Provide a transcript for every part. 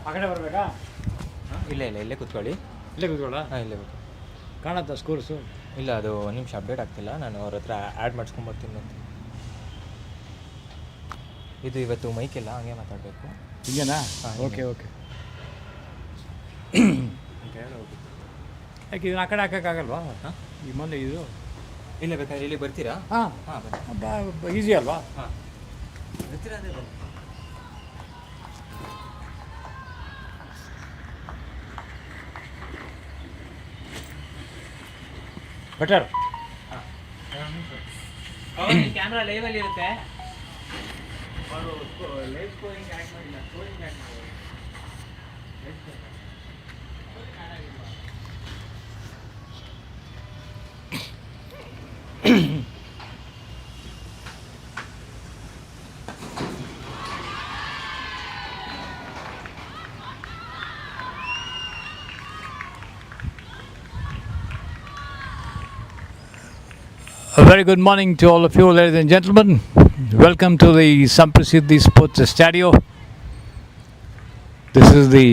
ಆ ಕಡೆ ಬರಬೇಕಾ? ಇಲ್ಲೇ ಕೂತ್ಕೊಳ್ಳಿ. ಇಲ್ಲೇ ಕೂತ್ಕೊಳ್ಳ? ಹಾಂ, ಇಲ್ಲೇ ಕೂತ್ಕೊಳ್ಳಿ. ಕಾಣುತ್ತಾ ಸ್ಕೋರ್ಸು? ಇಲ್ಲ, ಅದು ಒಂದು ನಿಮಿಷ ಅಪ್ಡೇಟ್ ಆಗ್ತಿಲ್ಲ. ನಾನು ಅವ್ರ ಹತ್ರ ಆ್ಯಡ್ ಮಾಡಿಸ್ಕೊಂಬರ್ತೀನಿ ಅಂತ. ಇದು ಇವತ್ತು ಮೈಕೆಲ್ಲ ಹಂಗೆ ಮಾತಾಡಬೇಕು. ಹಿಂಗೇನಾ? ಹಾಂ, ಓಕೆ. ಯಾಕೆ ಇದನ್ನ ಆ ಕಡೆ ಹಾಕೋಕ್ಕಾಗಲ್ವಾ? ಹಾಂ, ಈ ಮೊನ್ನೆ ಇದು ಇಲ್ಲ ಬೇಕಾದ್ರೆ ಇಲ್ಲಿ ಬರ್ತೀರಾ? ಹಾಂ, ಬನ್ನಿ. ಈಸಿ ಅಲ್ವಾ? ಹಾಂ, ಬರ್ತೀರಾ? ಅದೇ ಬನ್ನಿ. ಬೆಟರ್. ಕ್ಯಾಮ್ರಾ ಲೈವಲ್ಲಿ ಇರುತ್ತೆ. ಅವರು ಲೈವ್ ಸ್ಕೋರಿಂಗ್ ಆ್ಯಡ್ ಮಾಡಿಲ್ಲ, ಸ್ಕೋರಿಂಗ್ ಆ್ಯಡ್ ಮಾಡಿ. A very good morning to all of you, ladies and gentlemen. Welcome to the Samprasiddhi Sports Stadio. This is the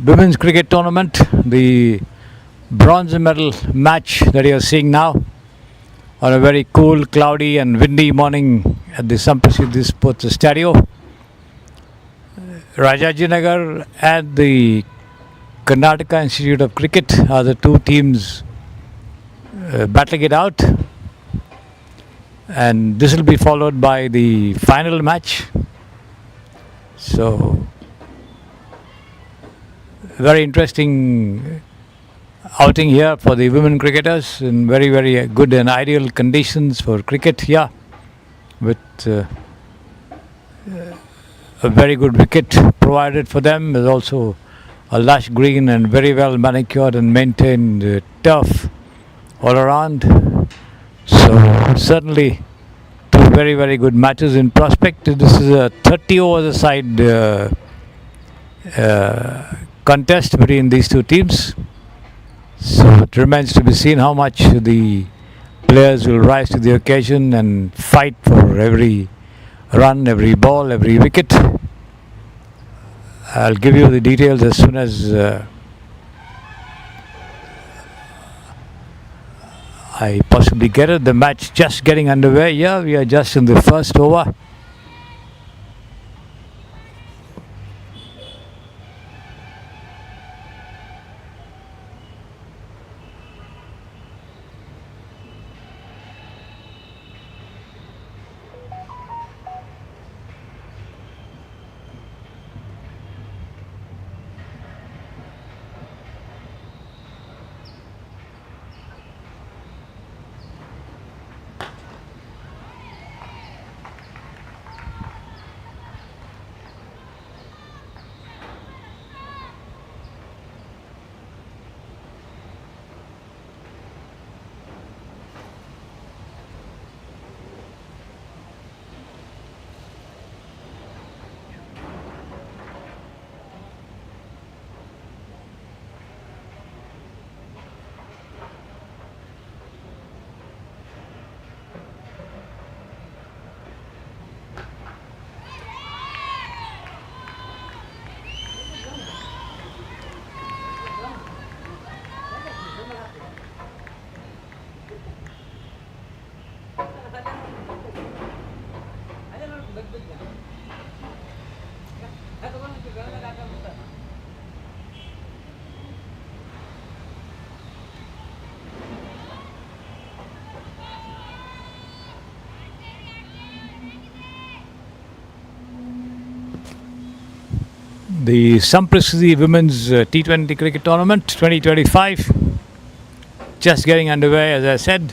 women's cricket tournament, the bronze medal match that you are seeing now on a very cool, cloudy and windy morning at the Samprasiddhi Sports Stadio. Rajinagar and the Karnataka Institute of Cricket are the two teams battling it out, and this will be followed by the final match. So very interesting outing here for the women cricketers in very good and ideal conditions for cricket here, with a very good wicket provided for them. There's also a lush green and very well manicured and maintained turf all around. So certainly two very good matches in prospect. This is a 30 overs aside contest between these two teams. So it remains to be seen how much the players will rise to the occasion and fight for every run, every ball, every wicket. I'll give you the details as soon as I possibly get it. The match just getting underway. Yeah, we are just in the first over. The Samprasiddhi Women's T20 Cricket Tournament 2025 just getting underway, as I said.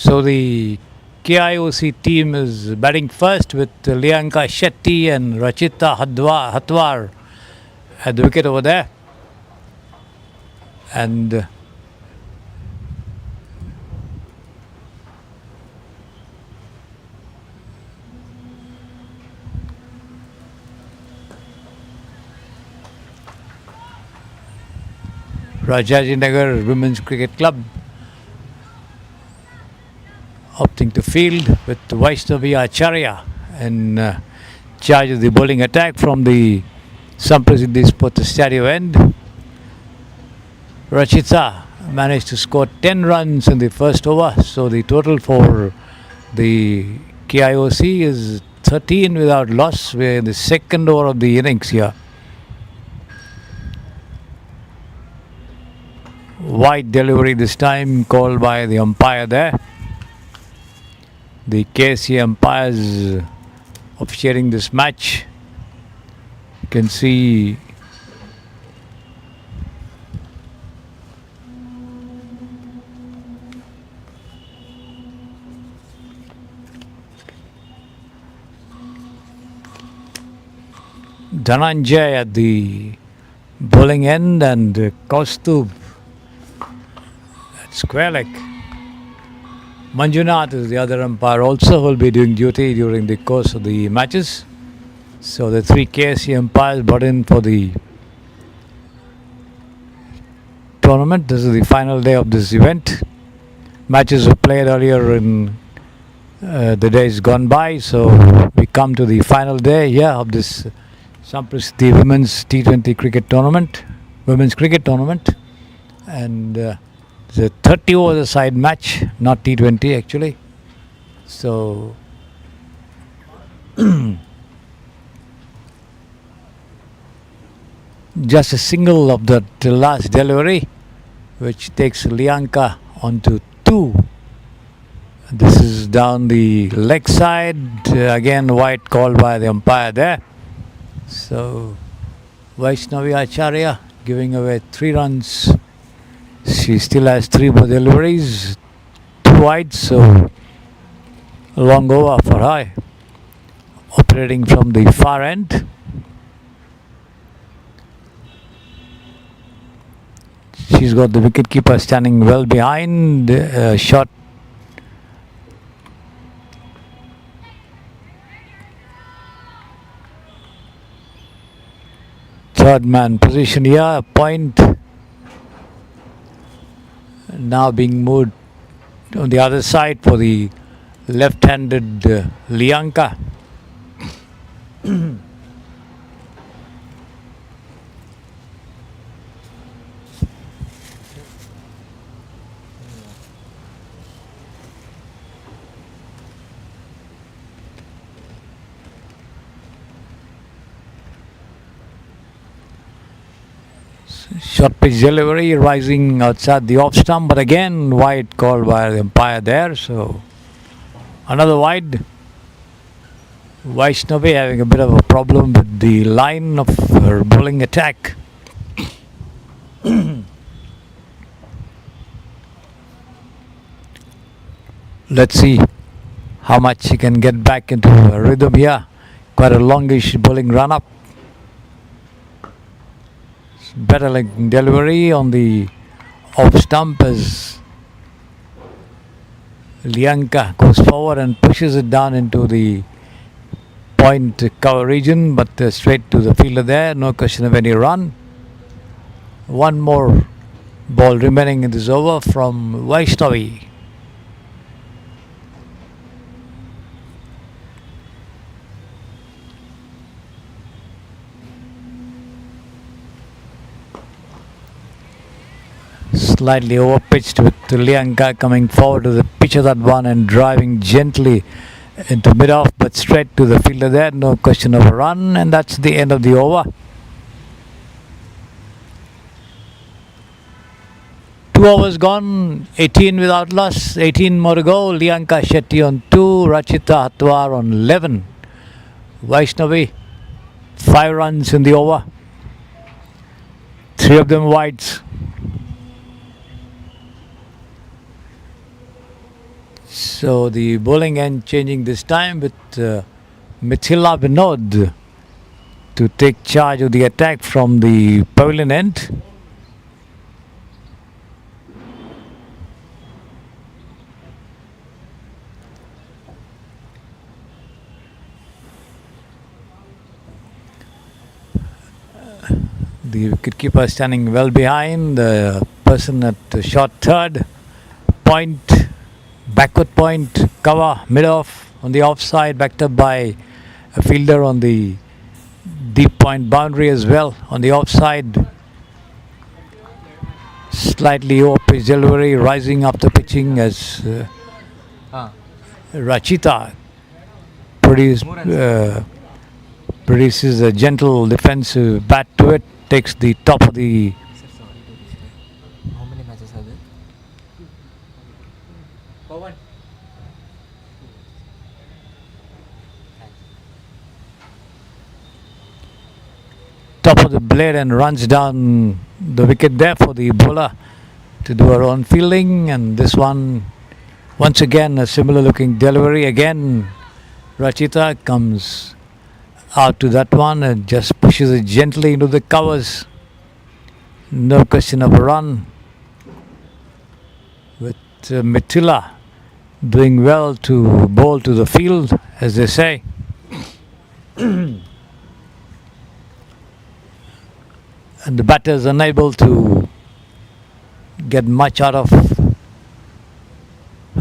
So the KIOC team is batting first with Lianka Shetty and Rachita Hatwar at the wicket over there. And Rajinagar Women's Cricket Club opting to field with Vaishnavi Acharya in charge of the bowling attack from the Samprasidhi Sports Stadium end. Rachita managed to score 10 runs in the first over, so the total for the KIOC is 13 without loss. We're in the second over of the innings here. Wide delivery this time called by the umpire there. The KC umpires officiating this match. You can see Dhananjay at the bowling end and Kaustubh at square leg. Manjunath is the other umpire also who will be doing duty during the course of the matches. So the three KSC umpires brought in for the tournament. This is the final day of this event. Matches were played earlier in the days gone by, so we come to the final day here of this Samprasidhi Women's T20 Cricket Tournament, Women's Cricket Tournament, and it's a 30 over the side match, not T20 actually. So just a single of that last delivery, which takes Lianka onto 2. This is down the leg side, again white called by the umpire there. So Vaishnavi Acharya giving away 3 runs. She still has 3 more deliveries, 2 wide, so a long over for her. Operating from the far end. She's got the wicketkeeper standing well behind. Shot third man position here. Point now being moved on the other side for the left-handed Lianka. Short pitch delivery rising outside the off stump, but again wide called by the umpire there. So another wide. Vaishnavi having a bit of a problem with the line of her bowling attack. Let's see how much she can get back into a rhythm here. Quite a longish bowling run up. Better like delivery on the off stump as Lianka goes forward and pushes it down into the point cover region, but straight to the fielder there. No question of any run. One more ball remaining in this over from Vaishnavi. Slightly over-pitched with Lianka coming forward to the pitch of that one and driving gently into mid-off, but straight to the fielder there. No question of a run, and that's the end of the over. 2 overs gone, 18 without loss, 18 more to go. Lianka Shetty on 2, Rachita Hatwar on 11. Vaishnavi, 5 runs in the over, 3 of them wides. So the bowling end changing this time with Mithila Vinod to take charge of the attack from the pavilion end. The wicketkeeper standing well behind, the person at the short third, point, backward point, cover, mid-off on the offside, backed up by a fielder on the deep point boundary as well on the offside. Slightly off-pitch delivery, rising up the pitching as Rachita produces a gentle defensive bat to it, takes the top of the How many matches are there? Pawan. top of the blade and runs down the wicket there for the bowler to do her own fielding. And this one, once again, a similar looking delivery. Again, Rachita comes out to that one and just pushes it gently into the covers. No question of a run. With Mithila doing well to bowl to the field, as they say. And the batter is unable to get much out of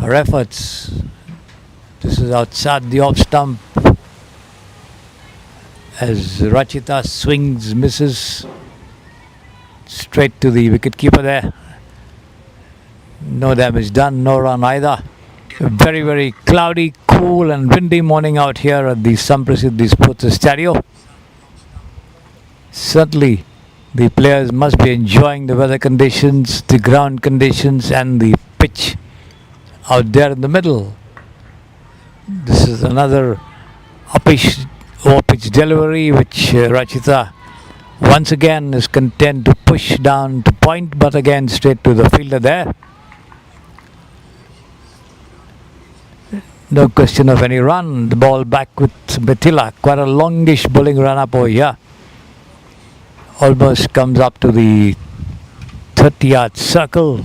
her efforts. This is outside the off stump as Rachita swings, misses straight to the wicketkeeper there. No damage done, no run either. A very, very cloudy, cool and windy morning out here at the Samprasidhi Sports Stadium. Certainly the players must be enjoying the weather conditions, the ground conditions and the pitch out there in the middle. This is another uppish pitch delivery which Rachita once again is content to push down to point, but again straight to the fielder there. No question of any run. The ball back with Mithila. Quite a longish bowling run up over here. Almost comes up to the 30-yard circle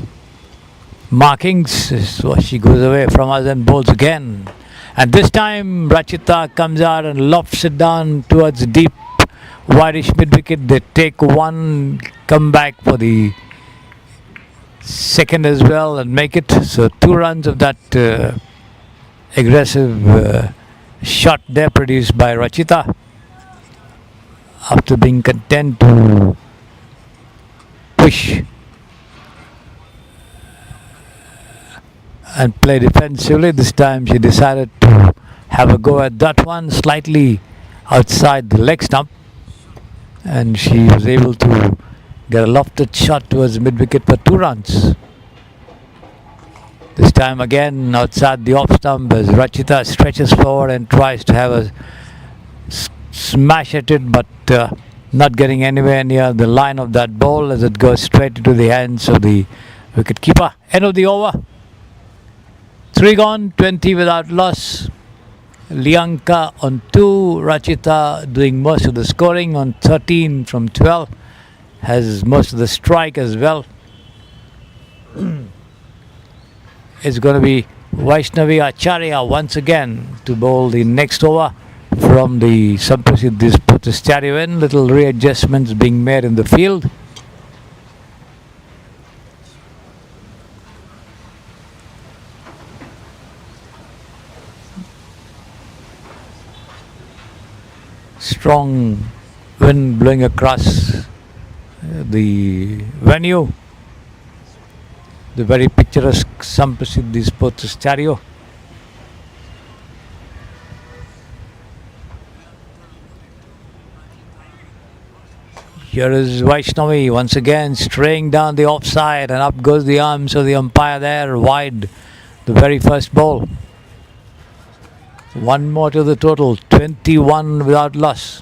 markings. So she goes away from us and bowls again. And this time Rachita comes out and lofts it down towards deep wideish mid-wicket. They take one, come back for the second as well and make it. So 2 runs of that aggressive shot there produced by Rachita after being content to push and play defensively. This time she decided to have a go at that one slightly outside the leg stump, and she was able to get a lofted shot towards mid-wicket for 2 runs. This time again outside the off stump as Rachita stretches forward and tries to have a smash at it, but not getting anywhere near the line of that ball as it goes straight into the hands of the wicketkeeper. End of the over. 3 gone, 20 without loss. Lianka on 2, Rachita doing most of the scoring on 13 from 12, has most of the strike as well. It's going to be Vaishnavi Acharya once again to bowl the next over from the Samprasidhi Sports Stadium. Little readjustments being made in the field. Strong wind blowing across the venue. The very picturesque Samprasidhi Sports Stadium. Here is Vaishnavi once again straying down the offside, and up goes the arms of the umpire there, wide the very first ball. 1 more to the total, 21 without loss.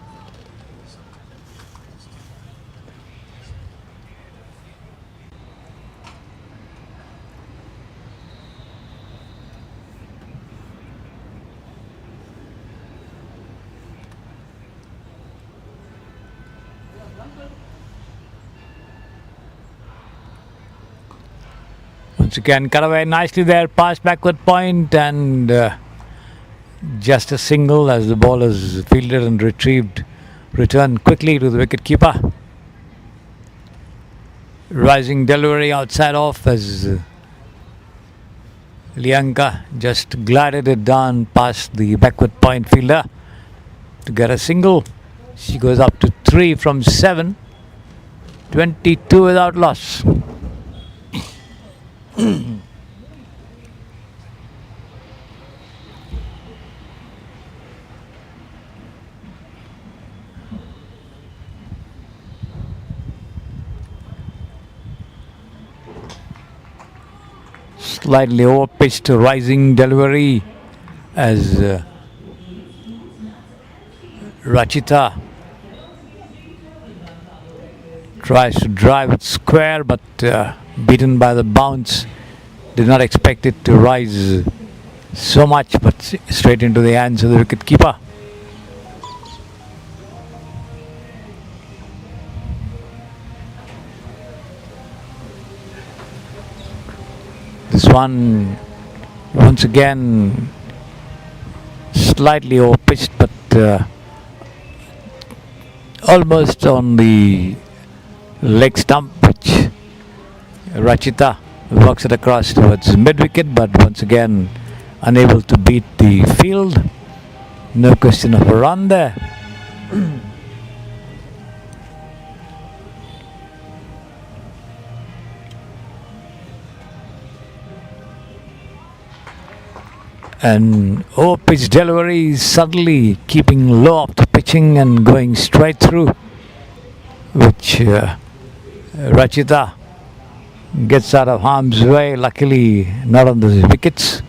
Once again, cut away nicely there, pass backward point, and just a single as the ball is fielded and retrieved. Return quickly to the wicket keeper. Rising delivery outside off as Lianka just glided it down past the backward point fielder to get a single. She goes up to 3 from 7. 22 without loss. Slightly over-pitched rising delivery as Rachita tries to drive it square, but beaten by the bounce. Did not expect it to rise so much, but straight into the hands of the wicket keeper. This one, once again, slightly over-pitched, but almost on the leg stump, which Rachita works it across towards mid-wicket, but once again unable to beat the field. No question of a run there. And over-pitch delivery, suddenly keeping low off the pitching and going straight through, which Rachita gets out of harm's way, luckily not on the wickets.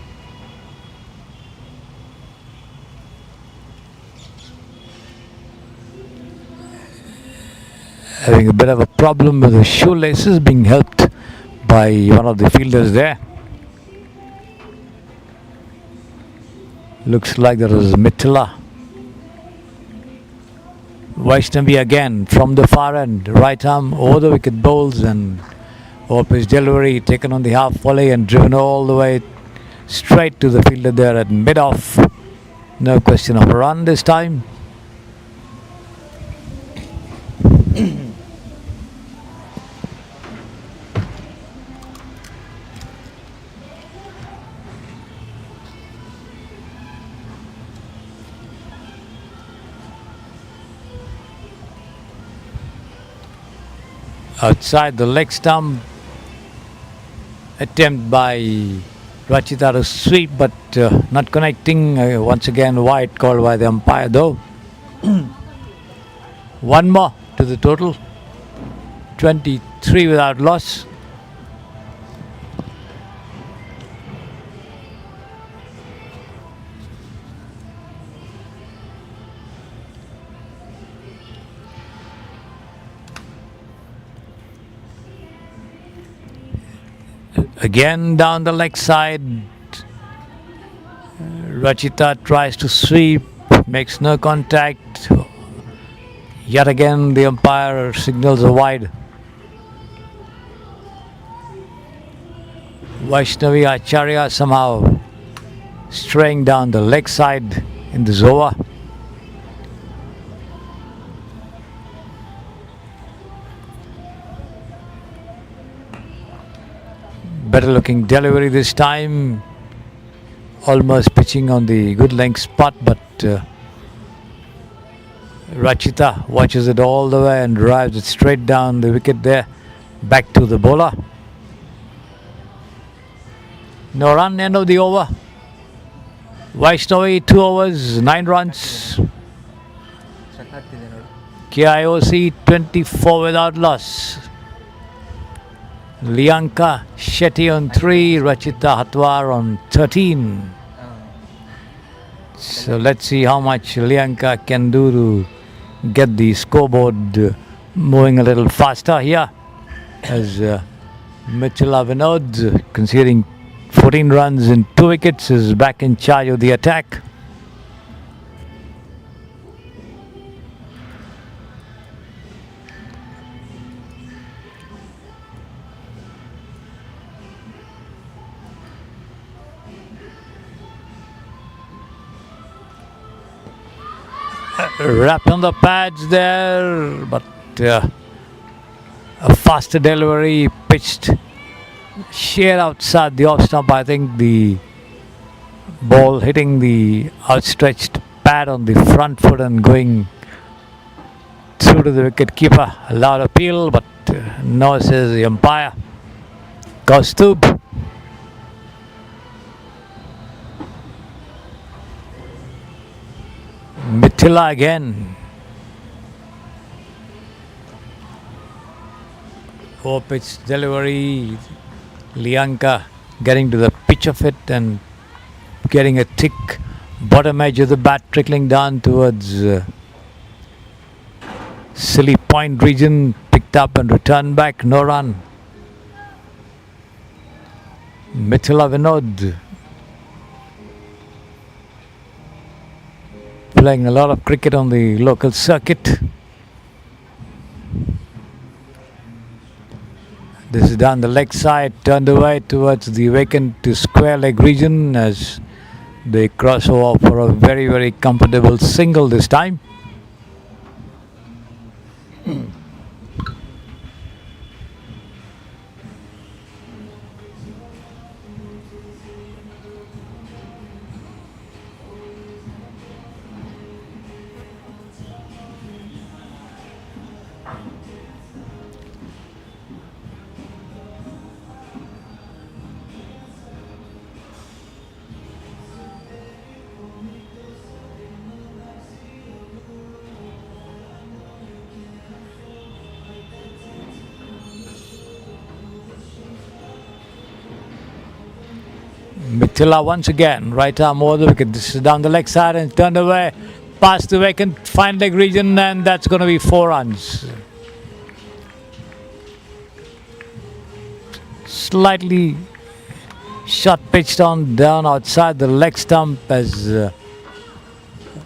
Having a bit of a problem with the shoelaces, being helped by one of the fielders there. Looks like there was Mithila. Vaishnavi again from the far end, right arm over the wicket bowls, and over-pitch delivery taken on the half volley and driven all the way straight to the fielder there at mid-off. No question of a run this time. Outside the leg stump, attempt by Rachita to sweep, but not connecting. Once again, wide called by the umpire though. One more to the total. 23 without loss. Again down the leg side, Rachita tries to sweep, makes no contact. Yet again the umpire signals a wide. Vaishnavi Acharya somehow straying down the leg side in this over. Better looking delivery this time, almost pitching on the good length spot, but Rachita watches it all the way and drives it straight down the wicket there, back to the bowler. No run, end of the over. Vaishnavi 2 overs, 9 runs. KIOC 24 without loss. Lianka Shetty on 3, Rachita Hatwar on 13. So let's see how much Lianka can do to get the scoreboard moving a little faster here, as Mithila Vinod, conceding 14 runs in 2 wickets, is back in charge of the attack. Wrapped on the pads there, but a faster delivery, pitched sheer outside the off stump. I think the ball hitting the outstretched pad on the front foot and going through to the wicket keeper. A loud appeal, but no, says the umpire. Kaustubh. Mithila again. Four pitch delivery. Lianka getting to the pitch of it and getting a thick bottom edge of the bat trickling down towards silly point region. Picked up and returned back. No run. Mithila Vinod playing a lot of cricket on the local circuit. This is down the leg side, turned away towards the vacant to square leg region as they cross over for a very, very comfortable single this time. Mithila once again, right arm over the wicket. This is down the leg side and turned away past the vacant fine leg region, and that's going to be 4 runs. Slightly shot pitched on down outside the leg stump as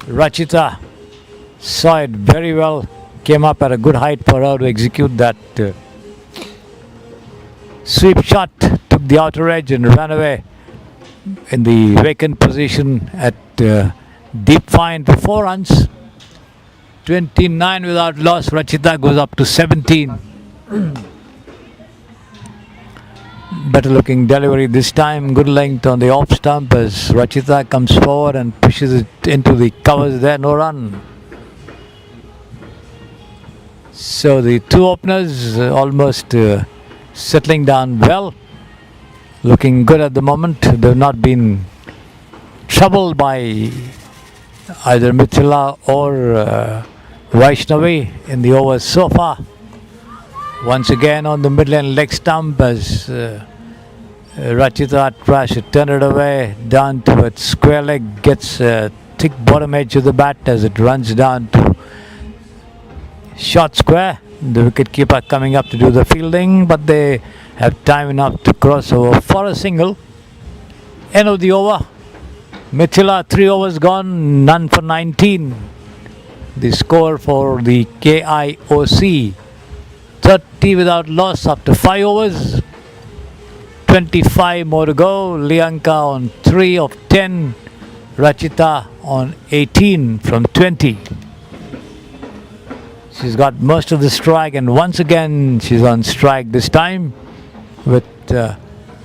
Rachita saw it very well, came up at a good height for her to execute that sweep shot, took the outer edge and ran away in the vacant position at deep fine for 4 runs. 29 without loss. Rachita goes up to 17. Better looking delivery this time. Good length on the off stump as Rachita comes forward and pushes it into the covers there. No run. So the 2 openers almost settling down well. Looking good at the moment. They've not been troubled by either Mithila or Vaishnavi in the overs so far. Once again on the midland leg stump as Rachita tries to turn it away down to its square leg, gets a thick bottom edge of the bat as it runs down to short square. The wicket keeper coming up to do the fielding, but they have time enough to cross over for a single. End of the over. Mithila 3 overs gone, none for 19. The score for the KIOC 30 without loss after 5 overs. 25 more to go. Lianka on 3 of 10. Rachita on 18 from 20. She's got most of the strike, and once again she's on strike this time with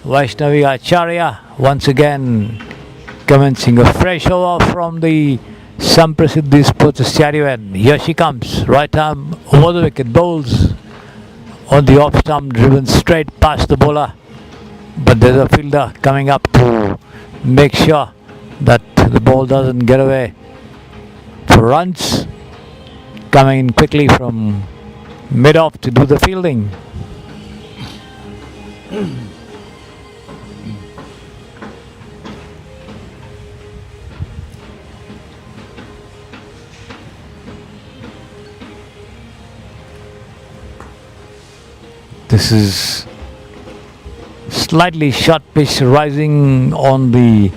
Vaishnavi Acharya once again commencing a fresh over from the Samprasiddhi Sports Stadium, and here she comes. Right arm over the wicket, bowls on the off stump, driven straight past the bowler, but there's a fielder coming up to make sure that the ball doesn't get away for runs. Coming in quickly from mid-off to do the fielding. This is slightly short pitch rising on the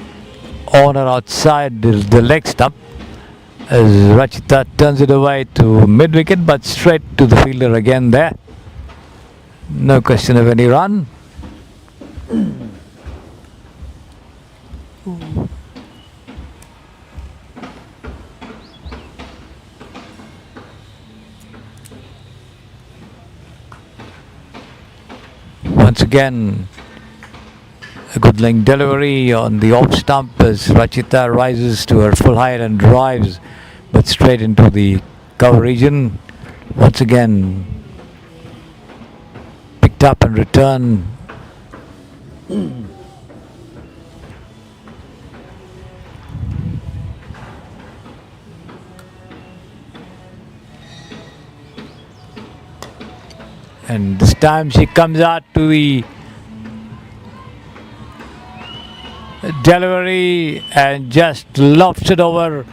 corner outside the leg stump as Rachita turns it away to mid-wicket, but straight to the fielder again there. No question of any run. Once again, a good length delivery on the off stump as Rachita rises to her full height and drives, but straight into the cover region. Once again, picked up and returned. And this time she comes out to the delivery and just lofts it over,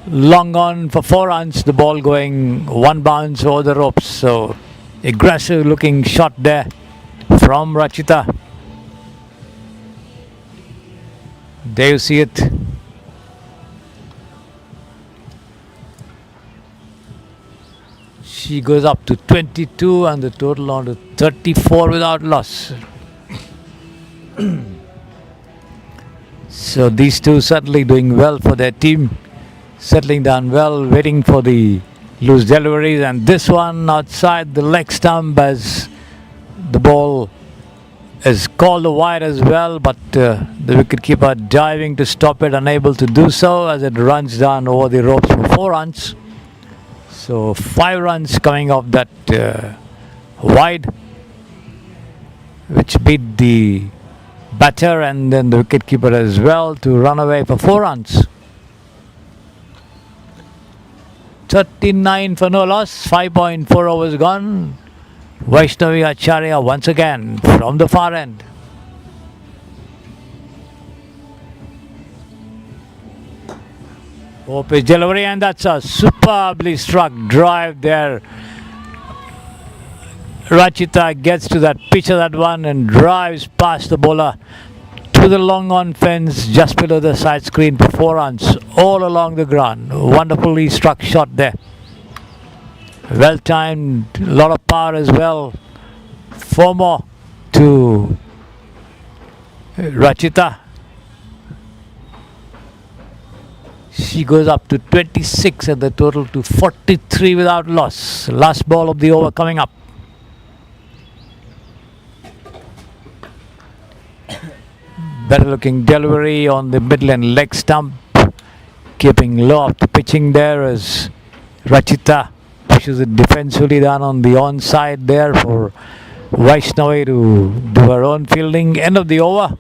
long on for 4 runs. The ball going one bounce over the ropes. So aggressive looking shot there from Rachita. There you see it. She goes up to 22 and the total on to 34 without loss. So these two certainly doing well for their team, settling down well, waiting for the loose deliveries, and this one outside the leg stump as the ball is called wide as well, but the wicketkeeper diving to stop it, unable to do so as it runs down over the ropes for 4 runs. So 5 runs coming off that wide, which beat the batter and then the wicketkeeper as well to run away for 4 runs. 39 for no loss, 5.4 overs gone. Vaishnavi Acharya once again from the far end. Pitch delivery, and that's a superbly struck drive there. Rachita gets to that pitch of that one and drives past the bowler to the long on fence just below the side screen for 4 runs all along the ground. Wonderfully struck shot there. Well timed, a lot of power as well. 4 more to Rachita. She goes up to 26 and the total to 43 without loss. Last ball of the over coming up. Better looking delivery on the middle and leg stump. Keeping low off the pitching there as Rachita pushes it defensively down on the onside there for Vaishnavi to do her own fielding. End of the over.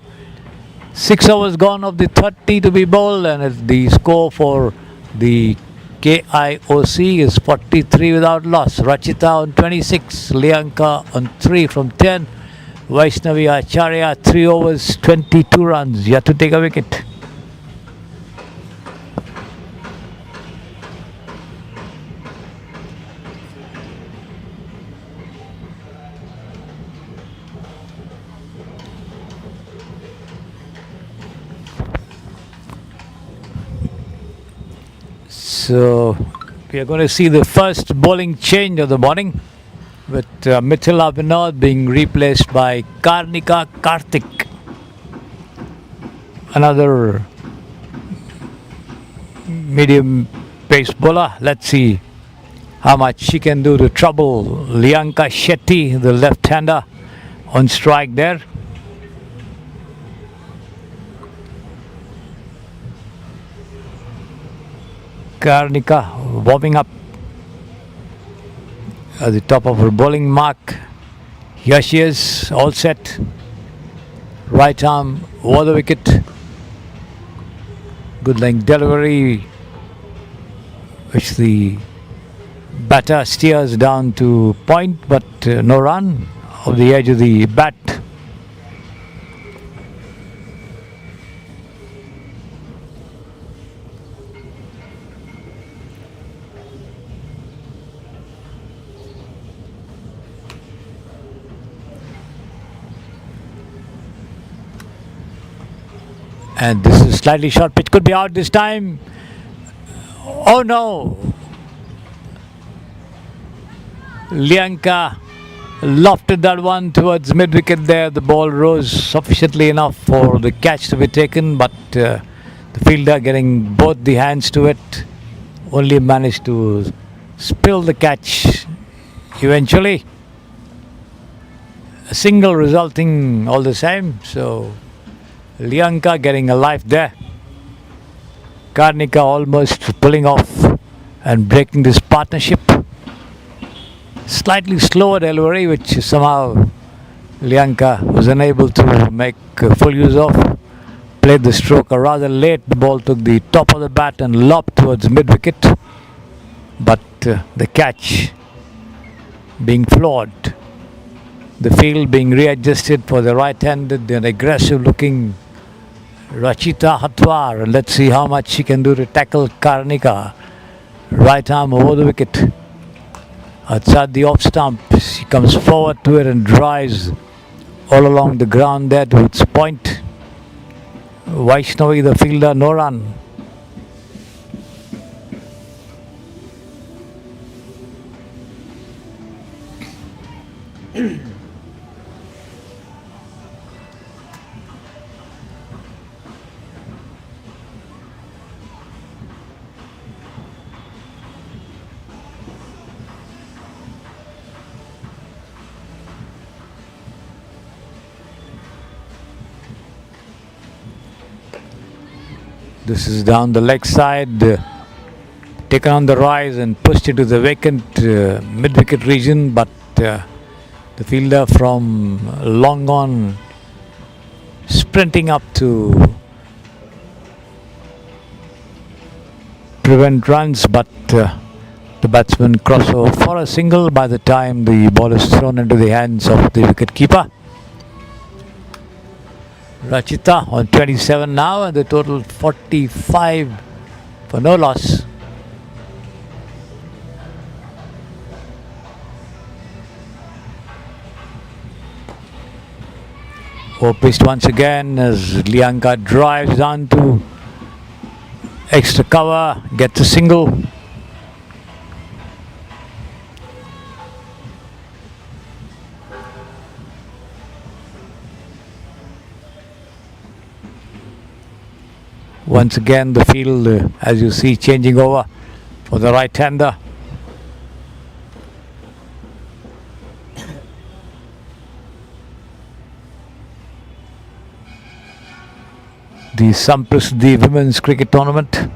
6 overs gone of the 30 to be bowled, and the score for the KIOC is 43 without loss. Rachita on 26, Lianka on 3 from 10, Vaishnavi Acharya 3 overs, 22 runs, yet to take a wicket. So we are going to see the first bowling change of the morning, with Mithila Vinod being replaced by Karnika Karthik. Another medium pace bowler. Let's see how much she can do to trouble Lianka Shetty, the left-hander, on strike there. Karnika warming up at the top of her bowling mark. Here she is, all set. Right arm over the wicket. Good length delivery, which the batter steers down to point, but no run off the edge of the bat. And this is slightly short pitch, could be out this time. Oh no! Lianka lofted that one towards mid-wicket there. The ball rose sufficiently enough for the catch to be taken, but the fielder, getting both the hands to it, only managed to spill the catch eventually. a single resulting all the same. So Lianka getting a life there. Karnika almost pulling off and breaking this partnership. Slightly slower delivery, which somehow Lianka was unable to make full use of. Played the stroke rather late. The ball took the top of the bat and lobbed towards mid-wicket. But the catch being flawed. The field being readjusted for the right-handed and aggressive-looking Rachita Hatwar. And let's see how much she can do to tackle Karnika. Right arm over the wicket. Outside the off stump, she comes forward to it and drives all along the ground there to its point. Vaishnavi, the fielder, no run. This is down the leg side, taken on the rise and pushed into the vacant mid-wicket region, but the fielder from long on sprinting up to prevent runs, but the batsman cross over for a single by the time the ball is thrown into the hands of the wicket keeper. Rachita on 27 now, and the total 45 for no loss. Pitched once again as Lianka drives down to extra cover, gets a single. Once again the field, as you see, changing over for the right-hander. The Samprasiddhi Women's Cricket Tournament.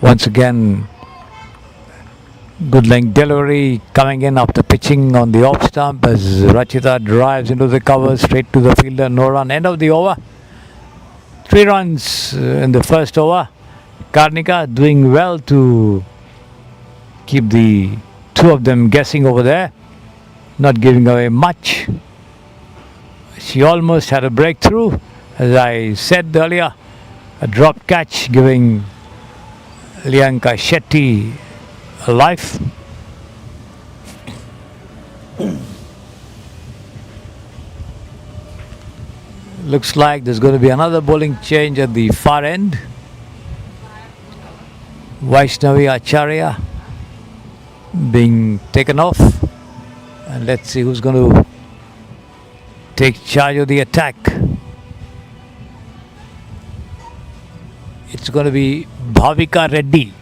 Once again, good length delivery coming in after pitching on the off stump as Rachita drives into the cover straight to the fielder. No run. End of the over. 3 runs in the first over. Karnika doing well to keep the two of them guessing over there, not giving away much. She almost had a breakthrough, as I said earlier, a drop catch giving Lianka Shetty a life. Looks like there's going to be another bowling change at the far end. Vaishnavi Acharya being taken off, and let's see who's going to take charge of the attack. It's going to be Bhavika Reddy.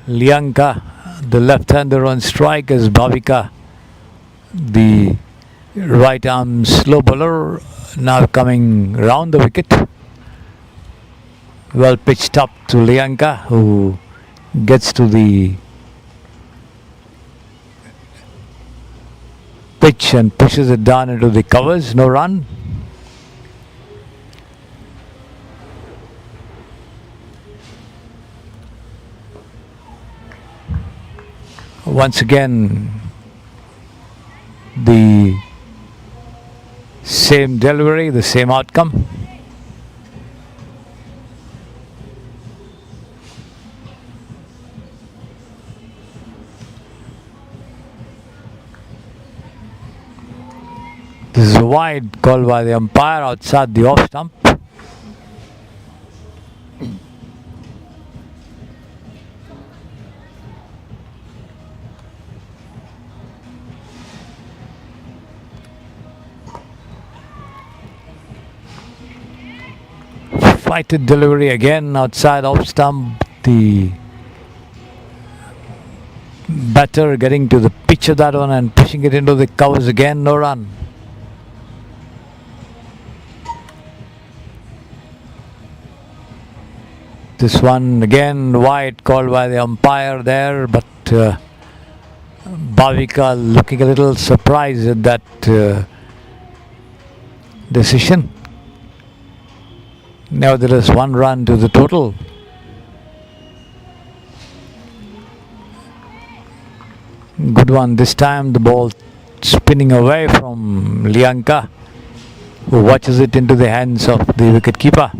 Lianka, the left-hander on strike, as Bhavika, the right arm slow bowler, now coming round the wicket. Well pitched up to Lianka, who gets to the pitch and pushes it down into the covers. No run. Once again, the same delivery, the same outcome. This is a wide call by the umpire outside the off stump. spirited delivery again outside off stump. The batter getting to the pitch of that one and pushing it into the covers again. No run. This one again wide, called by the umpire there, but Bhavika looking a little surprised at that decision. Nevertheless, 1 run to the total. Good one this time. The ball spinning away from Lianka, who watches it into the hands of the wicket keeper.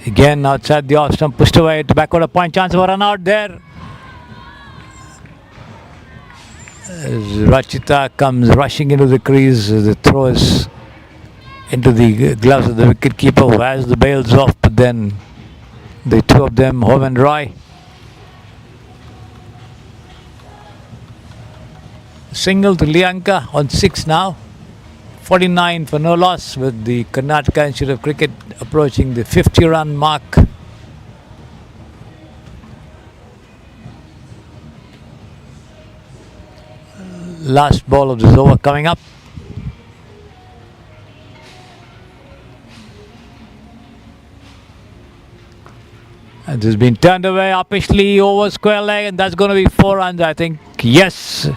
Again outside the off stump, pushed away to backward, a point chance for a run out there. As Rachita comes rushing into the crease, the throw is into the gloves of the wicket keeper, who has the bails off, but then the two of them home and dry. Single to Lianka on 6 now. 49 for no loss, with the Karnataka Institute of Cricket approaching the 50-run mark. Last ball of this over coming up. And this has been turned away uppishly over square leg, and that's going to be 4 runs, I think. Yes,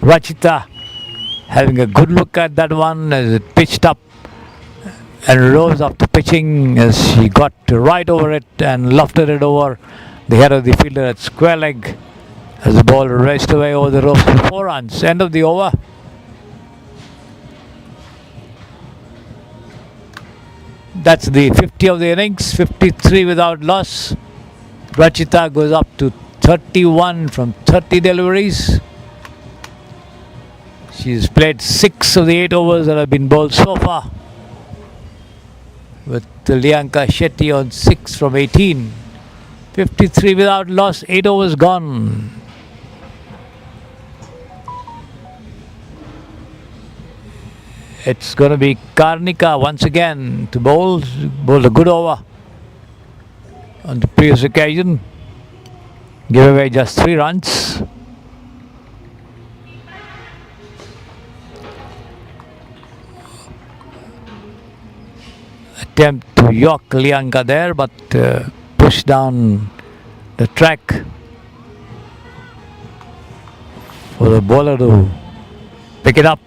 Rachita having a good look at that one as it pitched up and rose after pitching, as she got right over it and lofted it over the head of the fielder at square leg, as the ball raced away over the ropes for 4 runs. End of the over. That's the 50 of the innings, 53 without loss. Rachita goes up to 31 from 30 deliveries. She's played 6 of the 8 overs that have been bowled so far, with Lianka Shetty on 6 from 18. 53 without loss, 8 overs gone. It's going to be Karnika once again to bowl a good over on the previous occasion. Give away just 3 runs. Attempt to yoke Lianka there, but push down the track for the bowler to pick it up.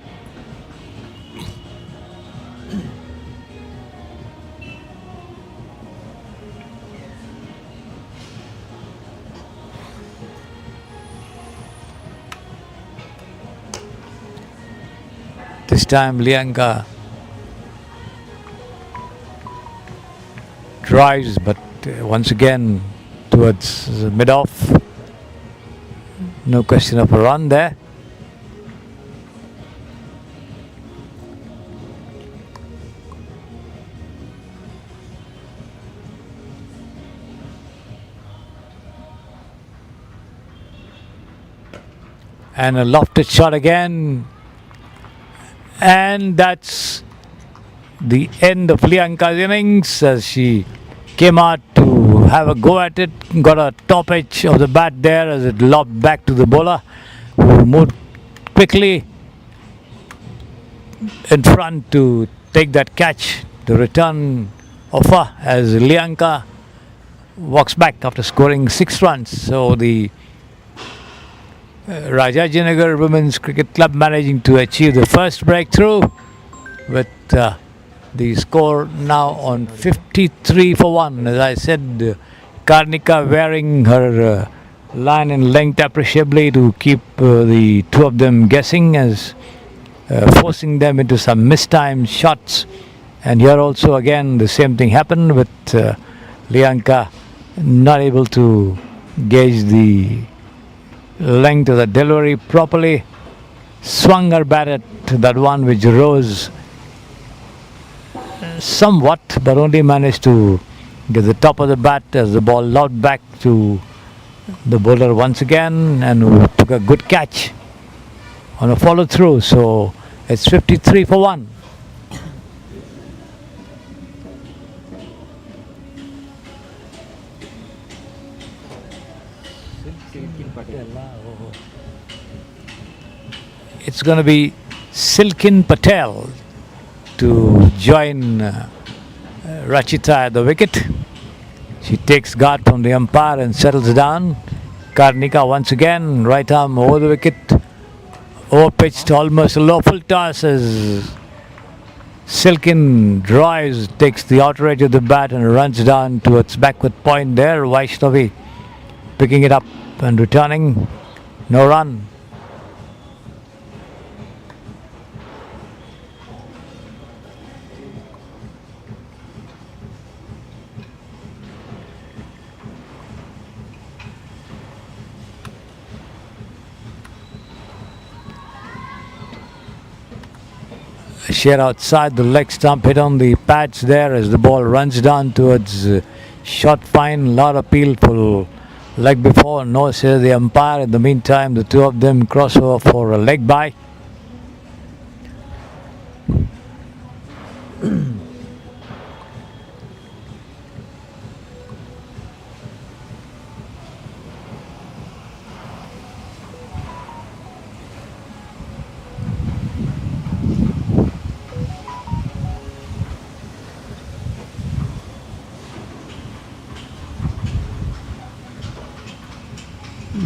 This time Lianka drives, but once again towards the mid-off. No question of a run there. And a lofted shot again. And that's the end of Lianka's innings, as she came out to have a go at it. Got a top edge of the bat there as it lobbed back to the bowler, who moved quickly in front to take that catch. The return offer as Lianka walks back after scoring 6 runs. So the Rajinagar Women's Cricket Club managing to achieve the first breakthrough, with the score now on 53 for 1. As I said, Karnika varying her line and length appreciably to keep the two of them guessing, as forcing them into some mistimed shots. And here also again the same thing happened, with Lianka not able to gauge the length of the delivery properly. Swung her bat at that one, which rose somewhat, but only managed to get the top of the bat as the ball lobbed back to the bowler once again, and who took a good catch on a follow through. So it's 53 for 1. It's going to be Silkin Patel to join Rachita at the wicket. She takes guard from the umpire and settles down. Karnika once again, right arm over the wicket, over pitched, almost a low full toss as Silkin drives, takes the outer edge of the bat and runs down towards backward point there. Vaishnavi picking it up and returning. No run. Sheer outside the leg stump, hit on the pads there as the ball runs down towards short fine, lot appeal for leg before, no says the umpire. In the meantime, the two of them cross over for a leg by.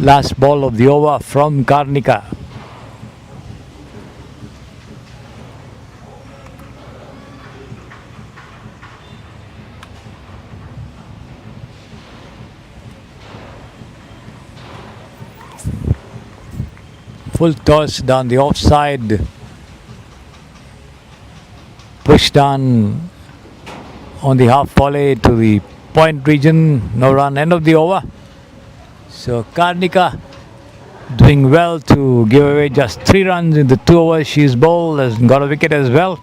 Last ball of the over from Karnika. Full toss down the offside. Push down on the half volley to the point region. No run, end of the over. So Karnika doing well to give away just 3 runs in the 2 overs she's bowled, has got a wicket as well.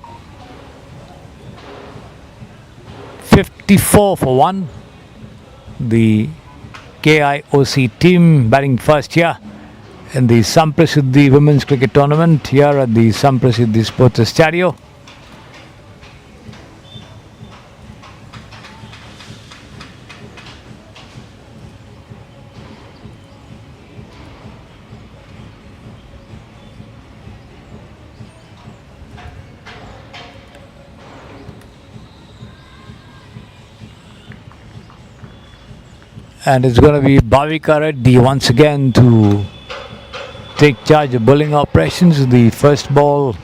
54 for 1. The KIOC team batting first here in the Samprasiddhi Women's Cricket Tournament here at the Samprasiddhi Sports Stadio. And it's going to be Bhavika Reddy once again to take charge of bowling operations. The first ball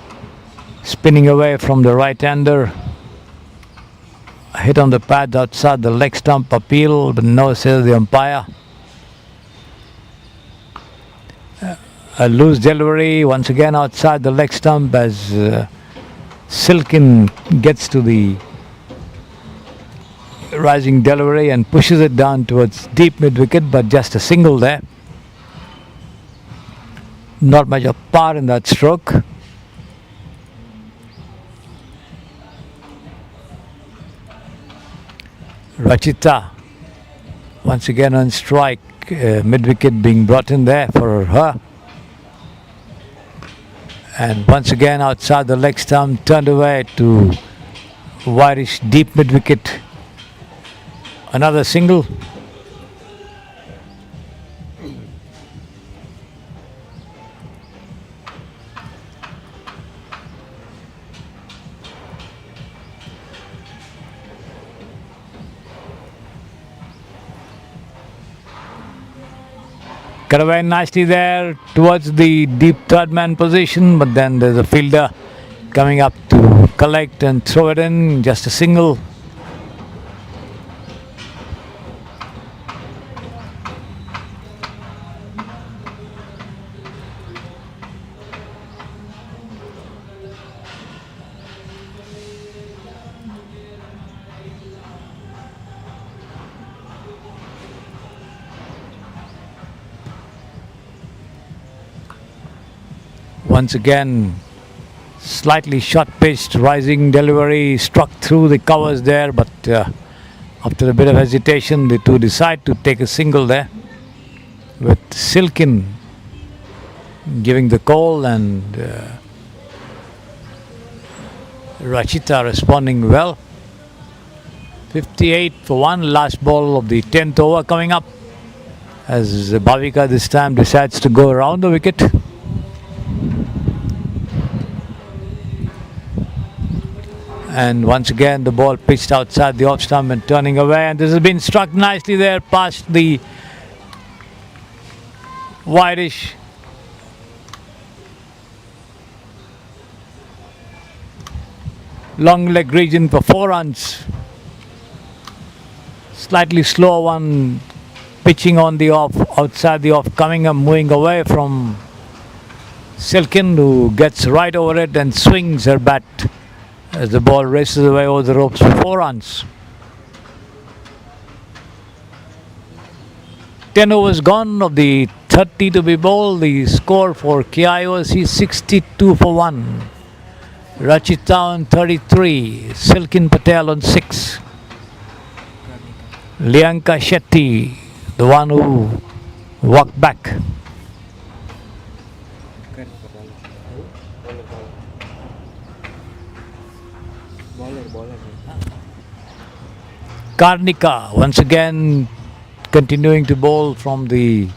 spinning away from the right-hander. Hit on the pads outside the leg stump, appeal, but no, says the umpire. A loose delivery once again outside the leg stump as Silkin gets to the rising delivery and pushes it down towards deep mid-wicket, but just a single there. Not much of power in that stroke. Rachita once again on strike, mid-wicket being brought in there for her. And once again outside the leg stump, turned away to wirish deep mid-wicket. Another single. Cut away nicely there towards the deep third man position, but then there's a fielder coming up to collect and throw it in. Just a single. Once again, slightly short pitched, rising delivery, struck through the covers there, but after a bit of hesitation, the two decide to take a single there. with Silkin giving the call and Rachita responding well. 58 for 1, last ball of the 10th over coming up as Bhavika this time decides to go around the wicket. And once again the ball pitched outside the off stump and turning away, and this has been struck nicely there past the wideish long leg region for 4 runs. Slightly slow one pitching on the off, outside the off, coming and moving away from Silkin, who gets right over it and swings her bat as the ball races away over the ropes for 4 runs. 10 overs gone of the 30 to be bowled. The score for KIOC 62 for 1. Rachita on 33, Silkin Patel on 6. Lianka Shetty, the one who walked back. Karnika once again continuing to bowl from the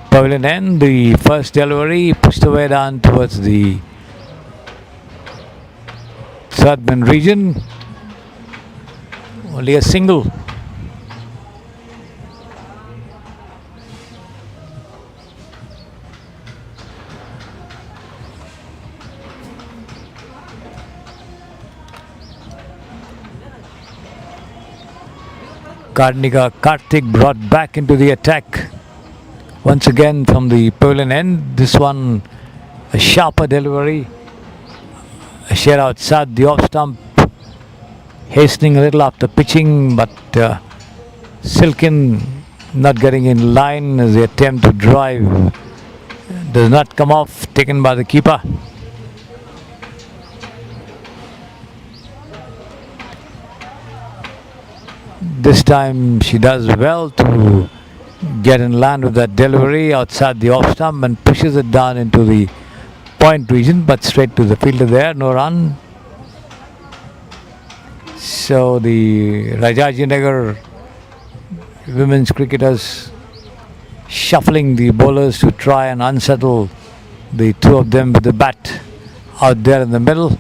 pavilion end. The first delivery pushed away down towards the third man region. Only a single. Karnika Karthik brought back into the attack once again from the pavilion end. This one a sharper delivery, a share outside the off stump, hastening a little after pitching, but Silkin not getting in line as the attempt to drive does not come off, taken by the keeper. This time she does well to get in line with that delivery outside the off stump and pushes it down into the point region, but straight to the fielder there, no run. So the Rajinagar women's cricketers shuffling the bowlers to try and unsettle the two of them with the bat out there in the middle.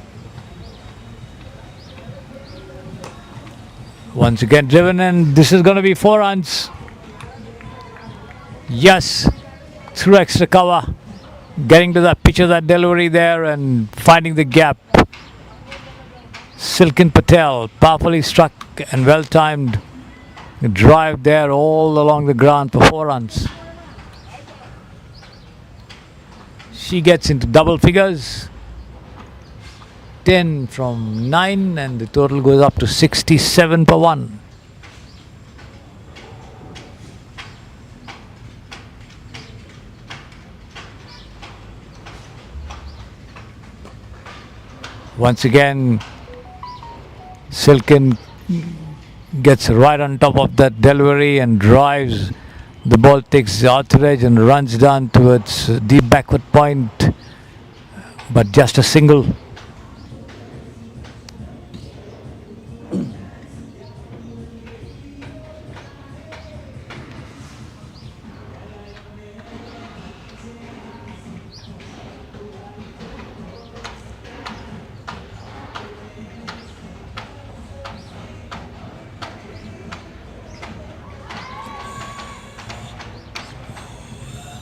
Once again driven, and this is going to be 4 runs. Yes, through extra cover, getting to that pitch of that delivery there and finding the gap. Silkin Patel powerfully struck and well timed drive there all along the ground for 4 runs. She gets into double figures, 10 from 9, and the total goes up to 67 per 1. Once again, Silkin gets right on top of that delivery and drives. The ball takes the outer edge and runs down towards deep backward point, but just a single.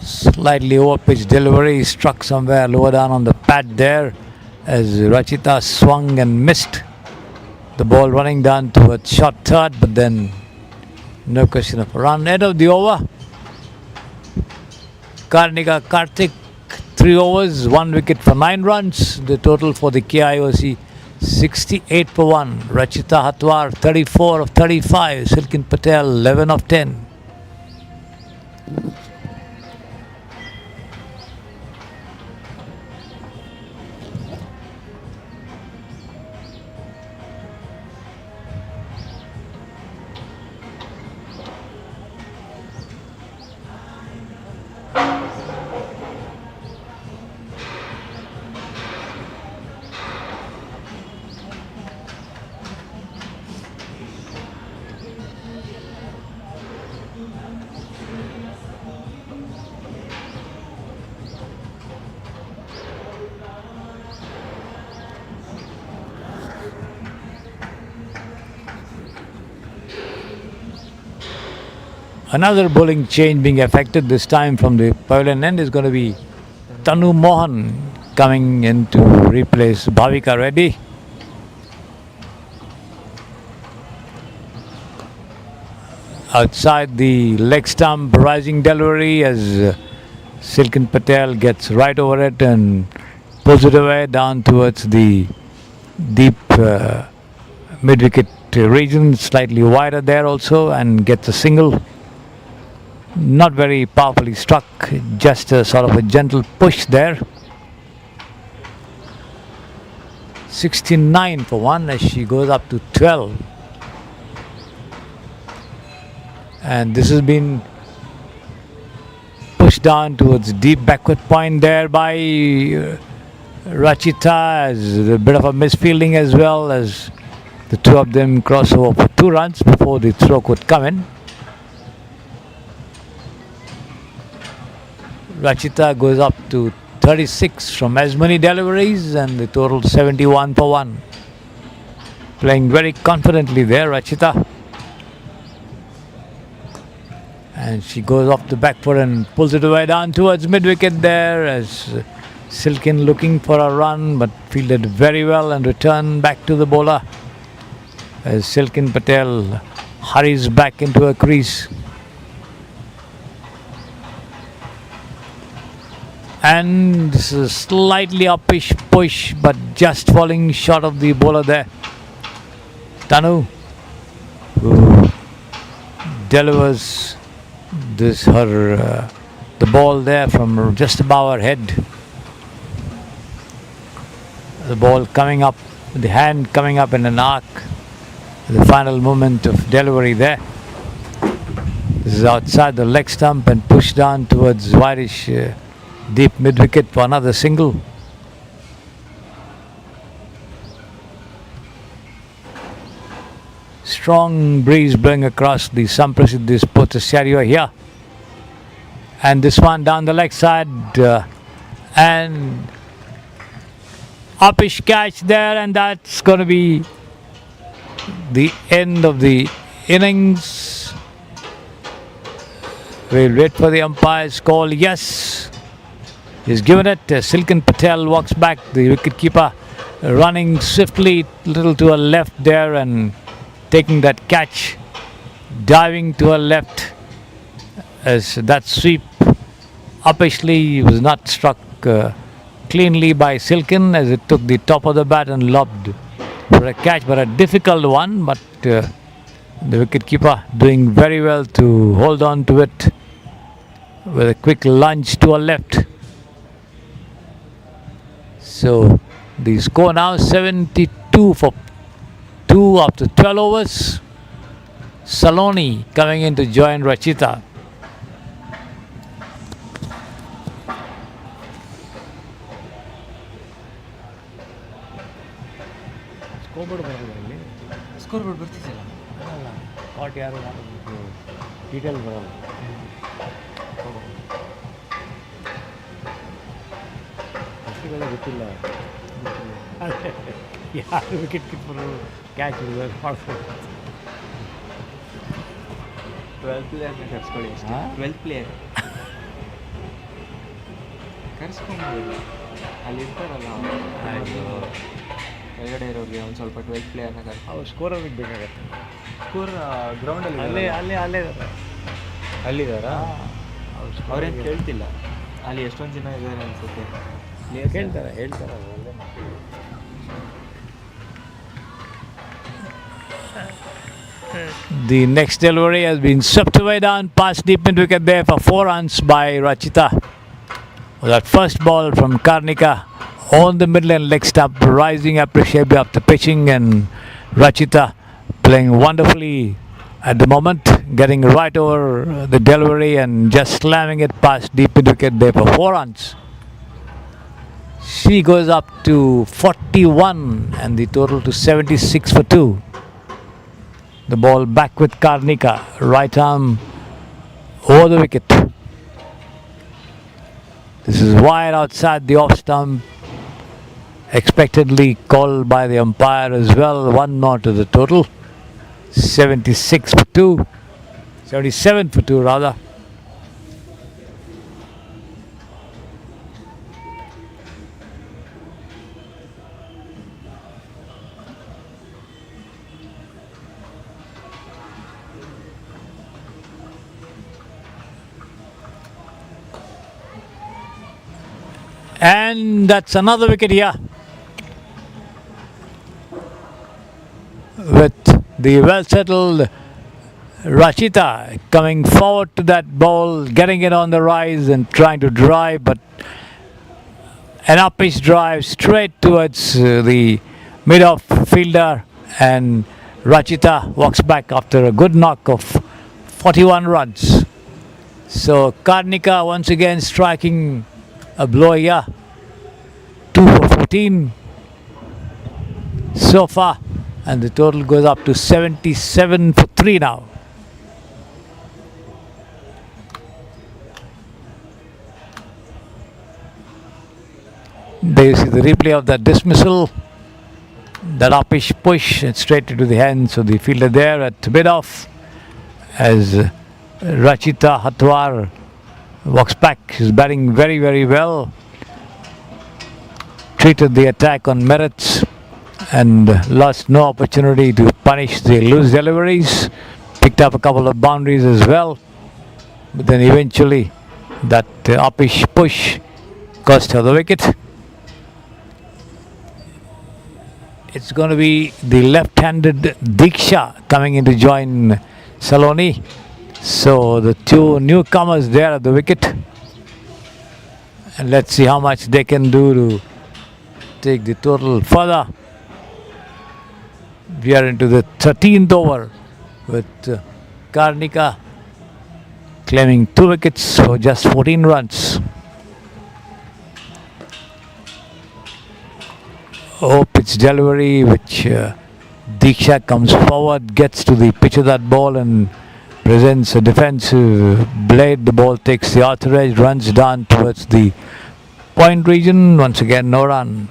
Slightly over pitch delivery, struck somewhere lower down on the pad there as Rachita swung and missed. The ball running down towards short third, but then no question of a run. End of the over. Karnika Karthik, 3 overs, 1 wicket for 9 runs. The total for the KIOC 68 for 1. Rachita Hatwar 34 of 35. Silkin Patel 11 of 10. Another bowling change being affected this time from the pavilion end is going to be Tanu Mohan coming in to replace Bhavika Reddy. Outside the leg stump, rising delivery as Silken Patel gets right over it and pulls it away down towards the deep mid-wicket region, slightly wider there also, and gets a single. Not very powerfully struck, just a sort of a gentle push there. 69 for 1 as she goes up to 12. And this has been pushed down towards deep backward point there by Rachita, as a bit of a misfielding as well, as the two of them cross over for 2 runs before the throw could come in. Rachita goes up to 36 from as many deliveries, and the total 71 for 1. Playing very confidently there, Rachita. And she goes off the back foot and pulls it away down towards mid-wicket there, as Silken looking for a run but fielded very well and returned back to the bowler as Silken Patel hurries back into a crease. And this is a slightly uppish push, but just falling short of the bowler there. Tanu, who delivers the ball there from just above her head. The ball coming up, the hand coming up in an arc. The final moment of delivery there. This is outside the leg stump and pushed down towards wideish deep mid-wicket for another single. Strong breeze blowing across the Samprasidhi Sports area here. And this one down the leg side. And uppish catch there, and that's going to be the end of the innings. We'll wait for the umpire's call. Yes, he's given it. Silken Patel walks back, the wicketkeeper running swiftly a little to her left there and taking that catch, diving to her left, as that sweep uppishly was not struck cleanly by Silken, as it took the top of the bat and lobbed for a catch, but a difficult one. But the wicketkeeper doing very well to hold on to it with a quick lunge to her left. So the score now 72 for 2 after 12 overs. Saloni coming in to join Rachita. Scoreboard ಬರ್ತಿದ್ದಲ್ಲ caught ಯಾರು detail ಬರಲ್ಲ. ಗೊತ್ತಿಲ್ಲ ಯಾರು wicket keeper catch ಹಿಡಿದಾಗ ಮಾಡ್ಬೋದು. 12th ಪ್ಲೇಯರ್ನ ಕರ್ಸ್ಕೊಳ್ಳಿ ಅಷ್ಟೇ. 12th player ಕರ್ಸ್ಕೊಂಬೋದು, ಅಲ್ಲಿ ಇರ್ತಾರಲ್ಲ ಕೆಳಗಡೆ ಇರೋರಿಗೆ ಒಂದು ಸ್ವಲ್ಪ 12th ಪ್ಲೇಯರ್ನ ಕರ್ಸಿ. ಅವ್ರು ಸ್ಕೋರಲ್ಲಿ ಬೇಕಾಗತ್ತೆ. ಸ್ಕೋರ್ ಗ್ರೌಂಡಲ್ಲಿ ಅಲ್ಲೇ ಅಲ್ಲಿದ್ದಾರಾ? ಅವ್ರೇನು ಕೇಳ್ತಿಲ್ಲ, ಅಲ್ಲಿ ಎಷ್ಟೊಂದು ಜನ ಇದ್ದಾರೆ ಅನಿಸುತ್ತೆ. ಹೇಳ್ತಾರೆ. The next delivery has been swept away down past deep mid wicket there for 4 runs by Rachita. That first ball from Karnataka on the middle and leg stump, rising appreciably after pitching, and Rachita playing wonderfully at the moment, getting right over the delivery and just slamming it past deep mid wicket there for 4 runs. She goes up to 41 and the total to 76 for 2. The ball back with Karnataka, right arm over the wicket. This is wide outside the off stump, expectedly called by the umpire as well. 1 more to the total, 76 for 2. 77 for 2 rather. And that's another wicket here, with the well settled Rachita coming forward to that ball, getting it on the rise and trying to drive, but an up-pitch drive straight towards the mid-off fielder, and Rachita walks back after a good knock of 41 runs. So Karnataka once again striking a blow here. 2 for 14 so far, and the total goes up to 77 for 3 now. There you see the replay of that dismissal, that uppish push and straight into the hands of the fielder there at mid-off, as Rachita Hatwar walks back. She's batting very, very well. Treated the attack on merits and lost no opportunity to punish the loose deliveries. Picked up a couple of boundaries as well. But then eventually that uppish push cost her the wicket. It's going to be the left-handed Diksha coming in to join Saloni. So the two newcomers there at the wicket. And let's see how much they can do to take the total further. We are into the 13th over with Karnataka claiming 2 wickets for just 14 runs. Pitch delivery, which Diksha comes forward, gets to the pitch of that ball and presents a defensive blade. The ball takes the outer edge, runs down towards the point region. Once again, no run.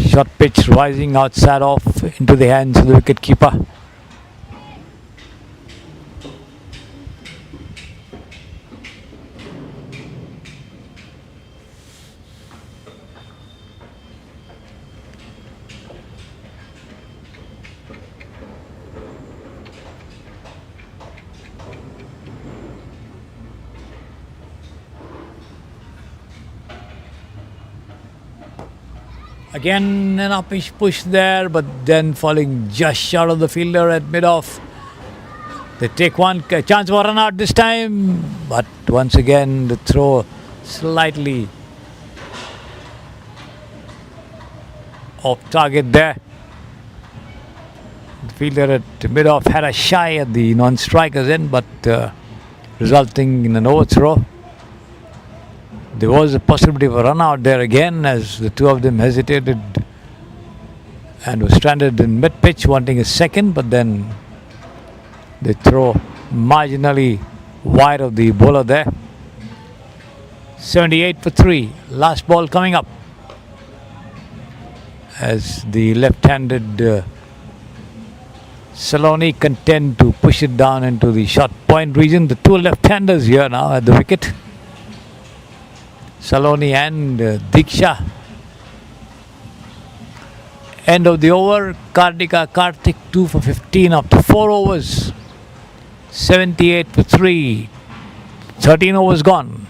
Short pitch rising outside off into the hands of the wicket keeper. Again an uppish push there, but then falling just short of the fielder at mid-off. They take one chance for a run out this time, but once again the throw slightly off target there. The fielder at mid-off had a shy at the non-strikers end, but resulting in an overthrow. There was a possibility of a run out there again, as the two of them hesitated and were stranded in mid-pitch wanting a second, but then they throw marginally wide of the bowler there. 78 for 3. Last ball coming up, as the left-handed Saloni contend to push it down into the short point region. The two left-handers here now at the wicket, Saloni and Diksha. End of the over. Karthik 2 for 15 after 4 overs. 78 for 3. 13 overs gone.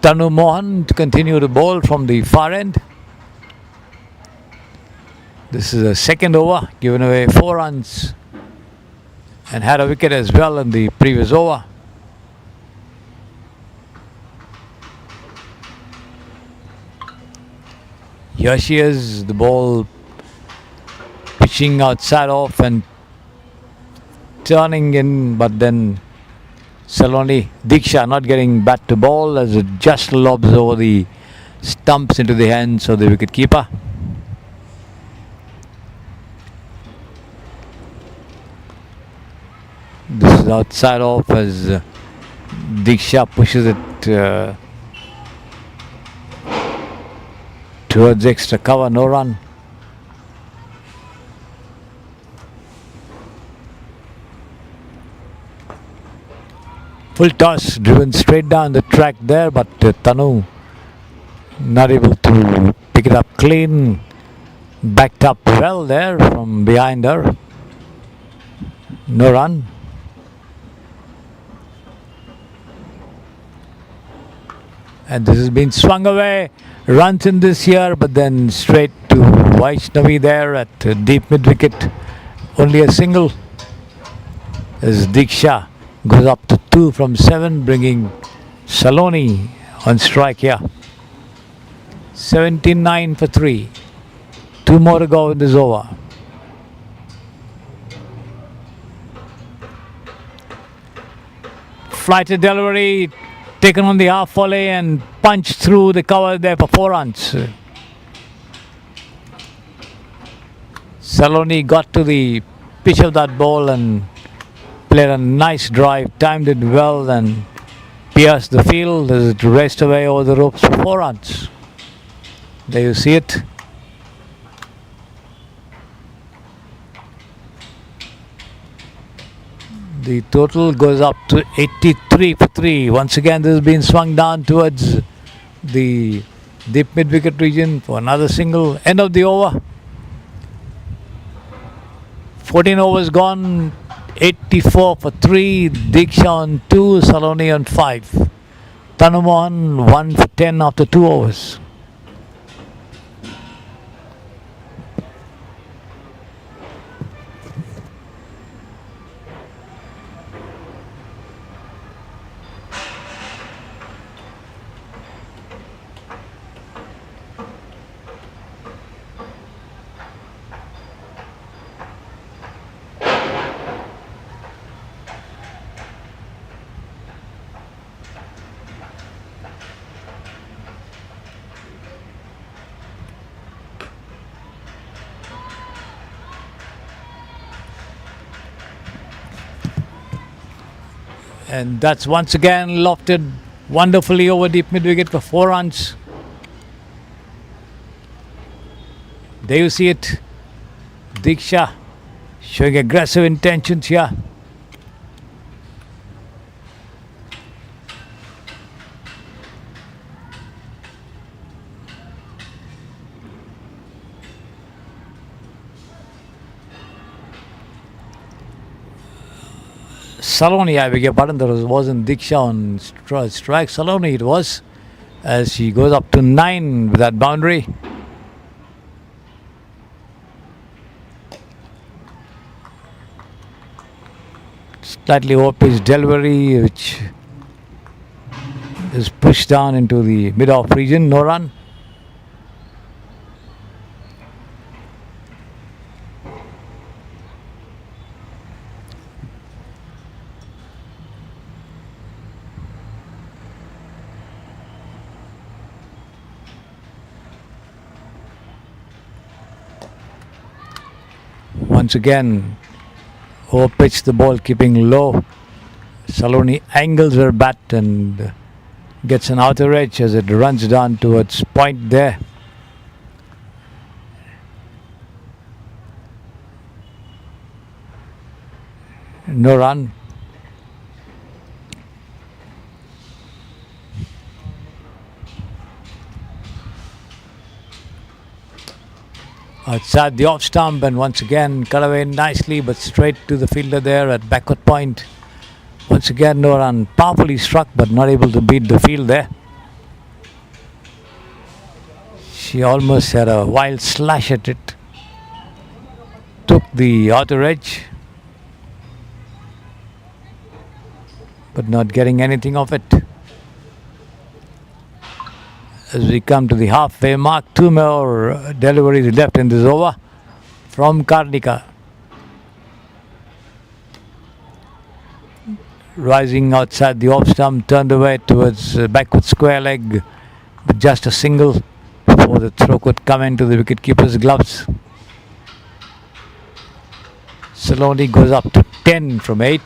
Tanu Mohan to continue to bowl from the far end. This is a second over, given away 4 runs and had a wicket as well in the previous over. Here she is, the ball pitching outside off and turning in, but then Saloni Diksha not getting bat to ball as it just lobs over the stumps into the hands of the wicket keeper. This is outside off as Diksha pushes it towards extra cover, no run. Full toss driven straight down the track there, but Tanu not able to pick it up clean. Backed up well there from behind her. No run. And this has been swung away. Runs in this here, but then straight to Vaishnavi there at deep mid wicket. Only a single as Diksha goes up to 2 from 7, bringing Saloni on strike here. 79 for 3. 2 more to go in this over. Flighted delivery, taken on the half volley and punched through the cover there for 4 runs. Saloni got to the pitch of that ball and played a nice drive, timed it well and pierced the field as it raced away over the ropes for 4 runs. There you see it. The total goes up to 83 for 3. Once again, this has been swung down towards the deep mid wicket region for another single. End of the over. 14 overs gone. 84 for 3. Diksha on 2. Saloni on 5. Tanumohan 1 for 10 after 2 overs. And that's once again lofted wonderfully over deep mid wicket for 4 runs. There you see it. Diksha showing aggressive intentions here. Saloni, I beg your pardon, there wasn't Diksha on strike. Saloni it was, as she goes up to 9 with that boundary. Slightly over-pitched delivery, which is pushed down into the mid-off region. No run. Once again, over-pitched the ball, keeping low. Saloni angles her bat and gets an outer edge as it runs down towards point there. No run. Outside the off stump, and once again cut away nicely, but straight to the fielder there at backward point. Once again no run. Powerfully struck, but not able to beat the field there. She almost had a wild slash at it. Took the outer edge. but not getting anything of it. As we come to the halfway mark, 2 more deliveries left in this over from Karnataka. Rising outside the off stump, turned away towards backward square leg, with just a single before the throw could come into the wicketkeeper's gloves. Salon goes up to 10 from 8.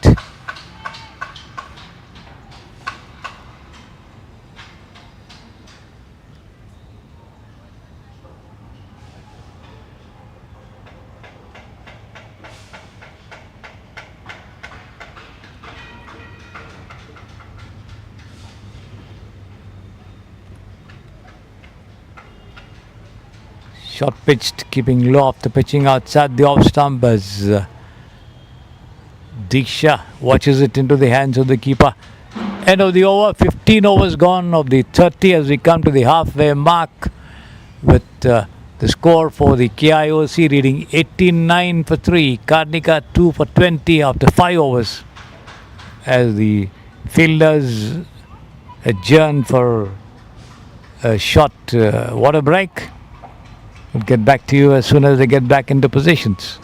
Short pitched, keeping low off the pitching outside the off stump as Diksha watches it into the hands of the keeper. End of the over, 15 overs gone of the 30 as we come to the halfway mark with the score for the KIOC reading 18-9 for 3, Karnataka 2 for 20 after 5 overs as the fielders adjourn for a short water break. We'll get back to you as soon as they get back into positions.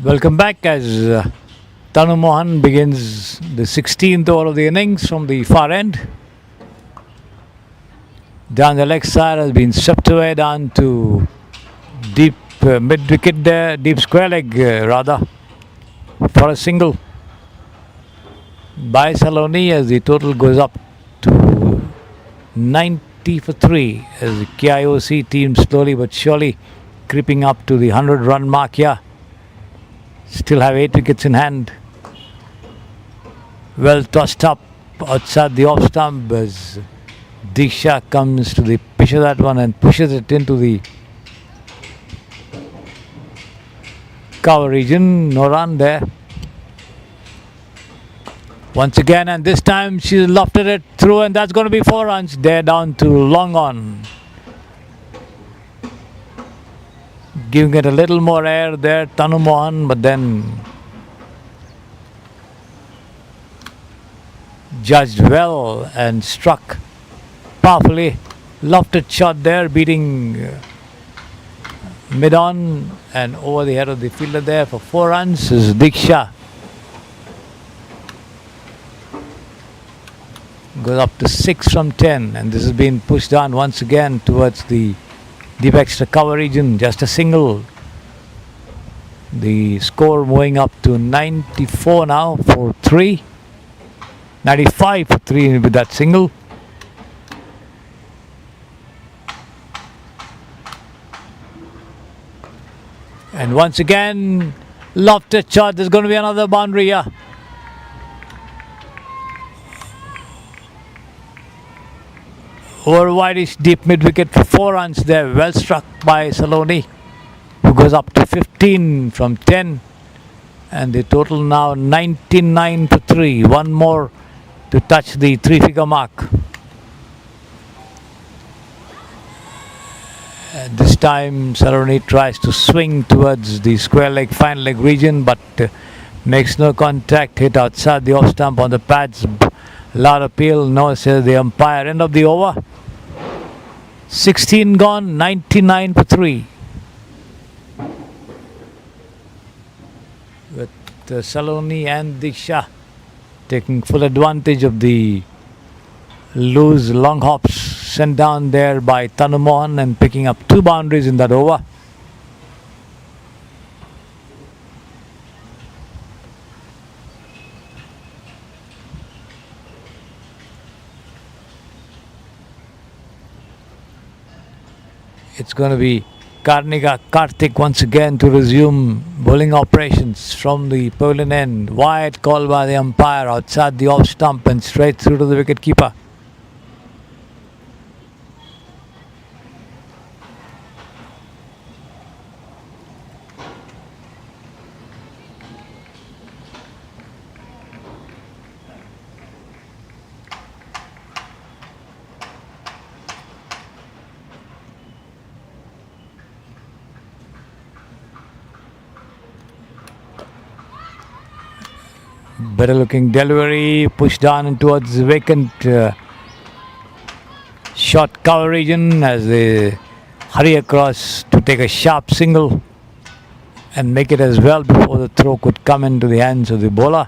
Welcome back as Tanu Mohan begins the 16th over of the innings from the far end. Down the leg side has been swept away down to deep mid wicket there, deep square leg rather. for a single by Saloni as the total goes up to 90 for 3 as the KIOC team slowly but surely creeping up to the 100-run mark here. Still have 8 wickets in hand. Well tossed up outside the off stump as Diksha comes to the pitch of that one and pushes it into the cover region. No run there. Once again, and this time she lofted it through, and that's going to be 4 runs. They're down to long on. Giving it a little more air there, Tanu Mohan, but then judged well and struck powerfully. Lofted shot there, beating mid-on and over the head of the fielder there for 4 runs is Diksha. Goes up to 6 from 10, and this has been pushed down once again towards the deep extra cover region. Just a single. The score moving up to 94 now for 3. 95 for 3 with that single. And once again, lofted shot. There's going to be another boundary here. Over wideish deep mid wicket for 4 runs there. Well struck by Saloni, who goes up to 15 from 10. And the total now 99 for 3. One more to touch the 3-figure mark. And this time Saloni tries to swing towards the square leg, fine leg region, but makes no contact. Hit outside the off stump on the pads. Loud appeal, no, says the umpire. End of the over. 16 gone, 99 for 3. With Saloni and Diksha taking full advantage of the loose long hops sent down there by Tanu Mohan and picking up 2 boundaries in that over. It's going to be Karthik once again to resume bowling operations from the pavilion end. Wide call by the umpire outside the off stump and straight through to the wicket keeper. Better looking delivery, pushed down and towards the vacant short cover region as they hurry across to take a sharp single and make it as well before the throw could come into the hands of the bowler.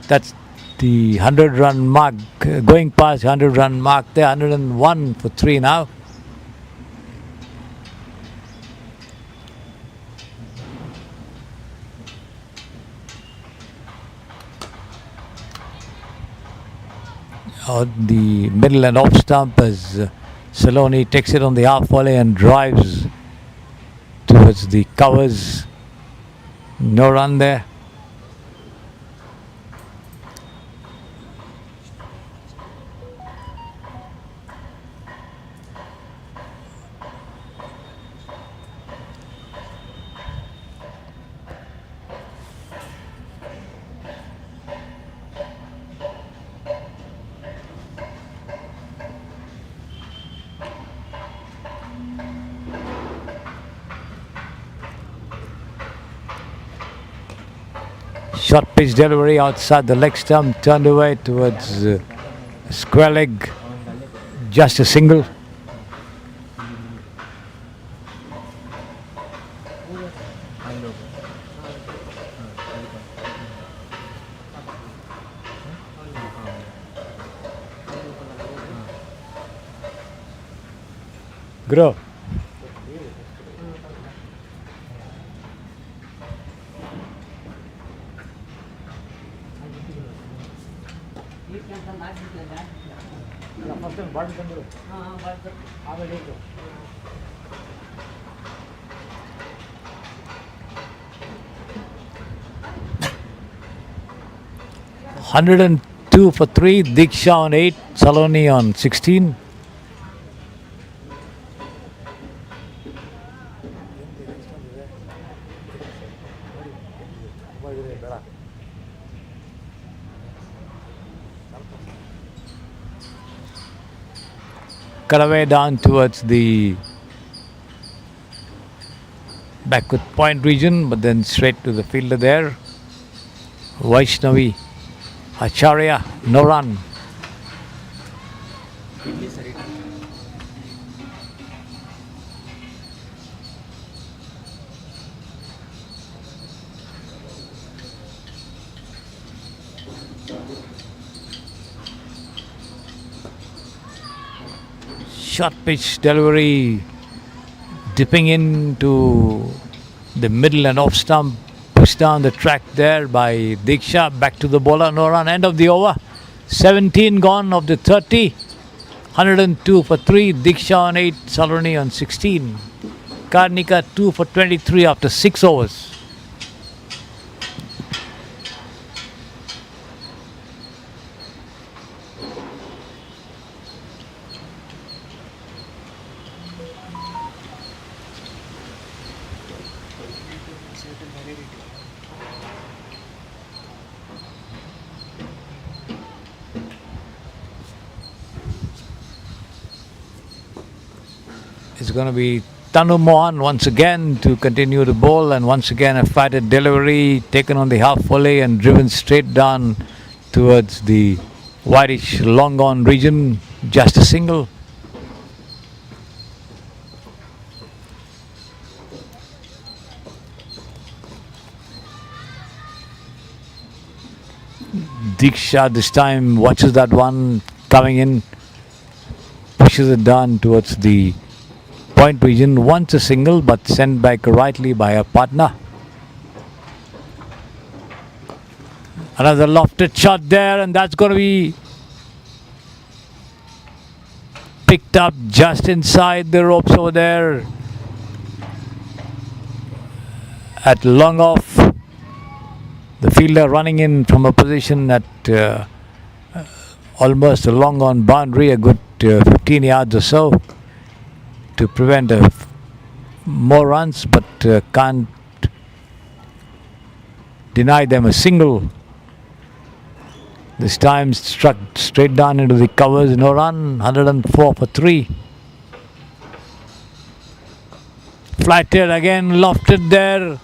That's the 100-run mark, going past 100-run mark there, 101 for 3 now. On the middle and off stump as Saloni takes it on the half volley and drives towards the covers. No run there. Short pitch delivery outside the leg stump, turned away towards square leg. Just a single. Grow. 102 for 3, Diksha on 8, Saloni on 16. Cut away down towards the backward point region, but then straight to the fielder there. Vaishnavi Acharya, no run. Short pitch delivery, dipping into the middle and off stump, pushed down the track there by Diksha. Back to the bowler, no run. End of the over. 17 gone of the 30. 102 for 3, Diksha on 8, Saloni on 16. Karnataka 2 for 23 after 6 overs. It's going to be Tanu Mohan once again to continue the bowl, and once again a flatted delivery taken on the half volley and driven straight down towards the whitish long on region. Just a single. Diksha this time watches that one coming in, pushes it down towards the point region. Once a single, but sent back rightly by a partner. Another lofted shot there, and that's going to be picked up just inside the ropes over there at long off. The fielder running in from a position at almost a long on boundary, a good 15 yards or so, to prevent more runs, but can't deny them a single. This time struck straight down into the covers, no run. 104 for 3. Flatted again, lofted there,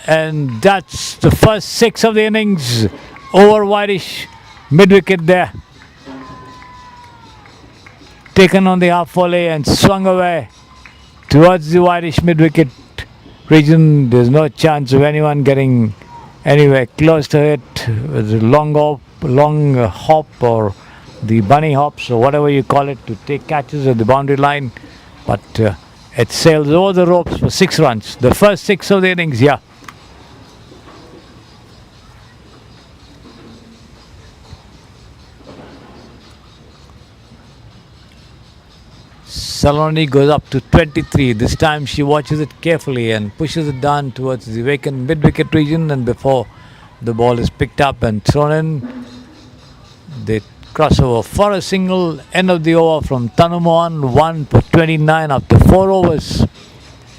and that's the first 6 of the innings over whitish mid-wicket there. Taken on the half volley and swung away towards the whitish mid-wicket region. There's no chance of anyone getting anywhere close to it with the long hop or the bunny hops or whatever you call it to take catches at the boundary line. But it sails over the ropes for 6 runs. The first 6 of the innings, yeah. Saloni goes up to 23. This time she watches it carefully and pushes it down towards the vacant mid-wicket region, and before the ball is picked up and thrown in, they cross over for a single. End of the over from Tanu Mohan, 1 for 29 after 4 overs.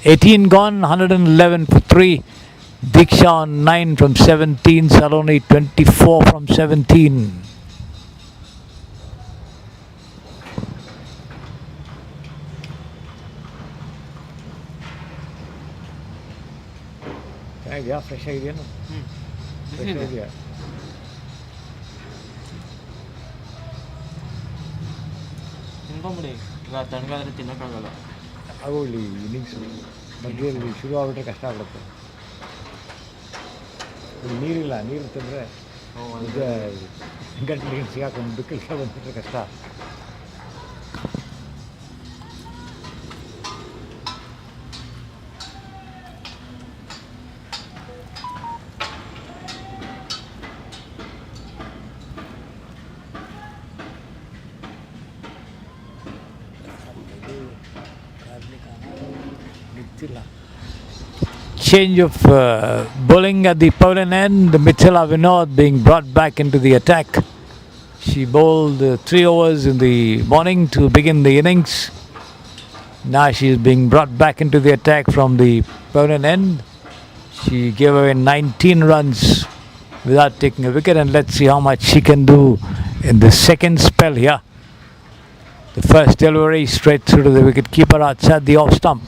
18 gone, 111 for 3. Diksha on 9 from 17, Saloni 24 from 17. Yeah, fresh idea, no? Fresh idea. ತಿನ್ಕೊಂಬಿಡಿ ಈಗ ತಣ್ಣಗಾದ್ರೆ ತಿನ್ನೋಕ್ಕಾಗಲ್ಲ. ಆಗೋಗ್ಲಿ innings ಮಧ್ಯದಲ್ಲಿ ಶುರು ಆಗ್ಬಿಟ್ರೆ ಕಷ್ಟ ಆಗುತ್ತೆ. ನೀರಿಲ್ಲ, ನೀರು ತಂದರೆ ಈಗ ಗಂಟಲಿಗೆ ಸಿಗಾಕೊಂಡು ಬಿಕ್ಕಳಿಗೆ ಬಂದುಬಿಟ್ರೆ ಕಷ್ಟ. Change of bowling at the pavilion end. Mithila Vinod being brought back into the attack. She bowled 3 overs in the morning to begin the innings. Now she is being brought back into the attack from the pavilion end. She gave away 19 runs without taking a wicket, and let's see how much she can do in the second spell here. The first delivery straight through to the wicket keeper outside the off stump.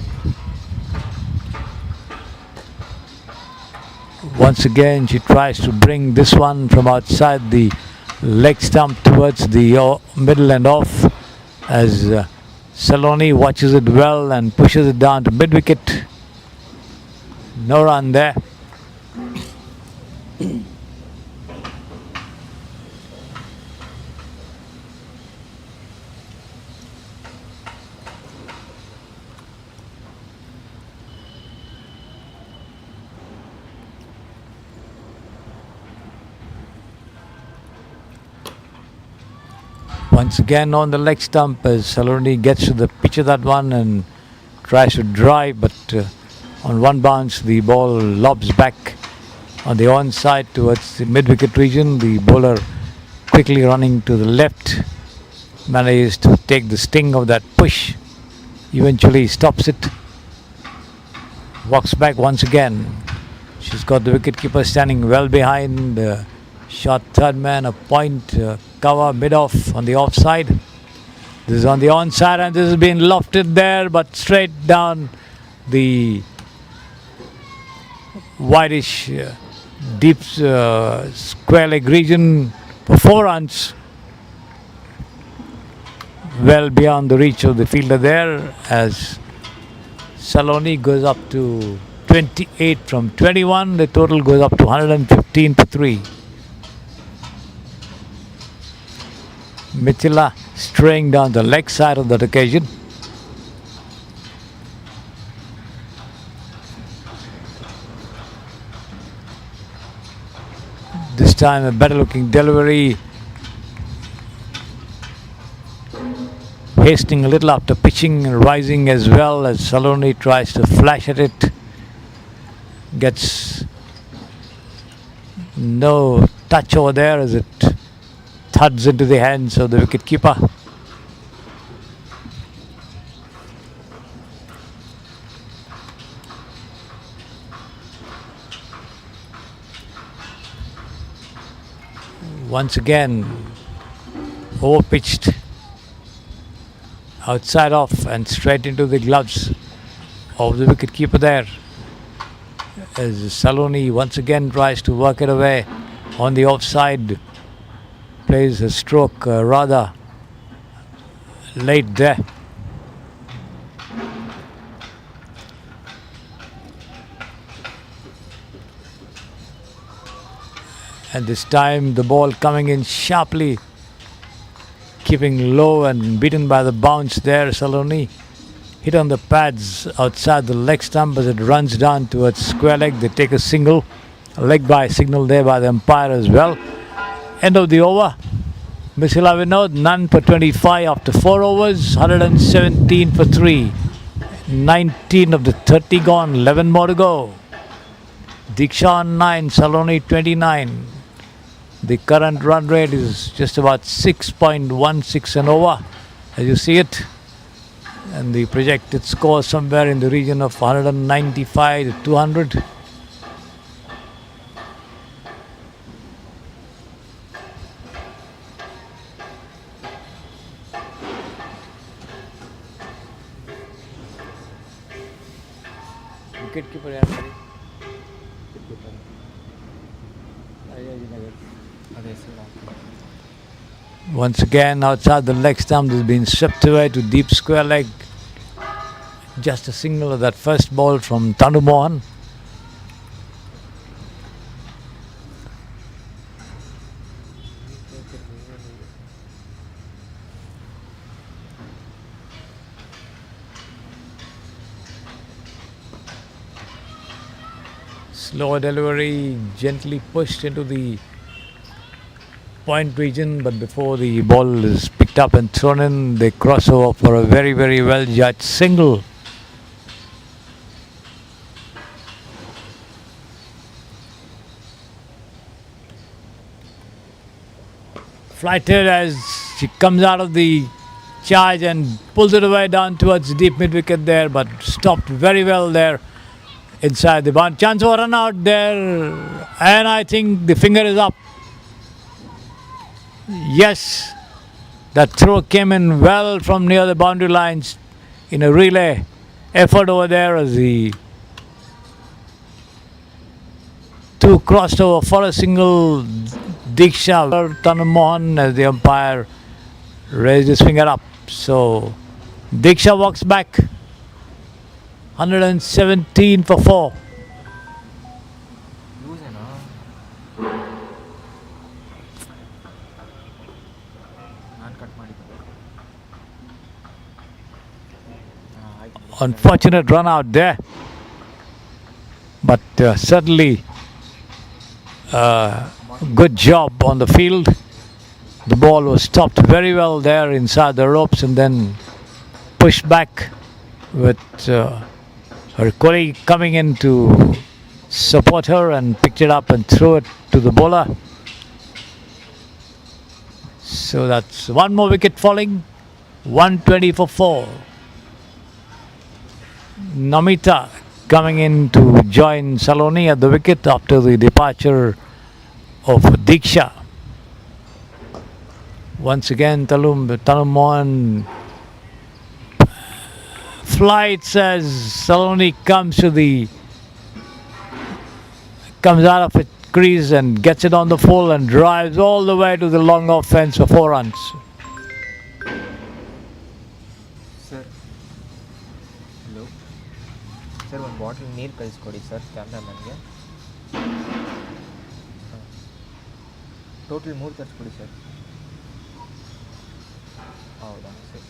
Once again she tries to bring this one from outside the leg stump towards the middle and off, as Saloni watches it well and pushes it down to mid wicket. No run there. Once again on the leg stump, as Saloni gets to the pitch of that one and tries to drive, but on one bounce the ball lobs back on the onside towards the mid-wicket region. The bowler quickly running to the left manages to take the sting of that push. Eventually stops it. Walks back once again. She's got the wicketkeeper standing well behind. Shot third man, a point cover mid-off on the offside. This is on the onside and this has been lofted there, but straight down the whitish deep square leg region for 4 runs. Well beyond the reach of the fielder there, as Saloni goes up to 28 from 21. The total goes up to 115 for 3. Mithila straying down the leg side on that occasion. This time a better looking delivery. Hastening a little after pitching and rising as well, as Saloni tries to flash at it. Gets no touch over there as it thuds into the hands of the wicketkeeper. Once again overpitched, outside off and straight into the gloves of the wicketkeeper there, as Saloni once again tries to work it away on the offside. Plays a stroke rather late there. And this time the ball coming in sharply, keeping low and beaten by the bounce there. Saloni hit on the pads outside the leg stump as it runs down towards square leg. They take a single, a leg by signal there by the umpire as well. End of the over. Mithila Vinod, none for 25 after 4 overs, 117 for 3. 19 of the 30 gone, 11 more to go. Diksha on 9, Saloni 29. The current run rate is just about 6.16 and over, as you see it. And the projected score somewhere in the region of 195 to 200. Wicketkeeper yaar mari. Once again outside the leg stump, has been swept away to deep square leg. Just a single of that first ball from Tanu Mohan. Slow delivery, gently pushed into the point region, but before the ball is picked up and thrown in, they cross over for a very, very well judged single. flighted as she comes out of the charge and pulls it away down towards deep mid wicket there, but stopped very well there inside the bound. Chance for run out there, and I think the finger is up. Yes, that throw came in well from near the boundary lines in a relay effort over there as the two crossed over for a single. Diksha Tanamohan as the umpire raised his finger up. So Diksha walks back. 117 for 4. Unfortunate run out there. But certainly good job on the field. The ball was stopped very well there inside the ropes and then pushed back with her colleague coming in to support her and picked it up and threw it to the bowler. So that's one more wicket falling. 120 for 4. Namita coming in to join Saloni at the wicket after the departure of Diksha. Once again, Tanummohan flights as Saloni comes out of its crease and gets it on the full and drives all the way to the long off fence for 4 runs. Sir, hello. Sir, one bottle near ಕಳಿಸ್ಕೊಡಿ sir ಕ್ಯಾಮ್ರಾಮನ್ಗೆ. Total 3 ತರಿಸ್ಕೊಡಿ ಸರ್. ಹೌದಾ ಸರಿ.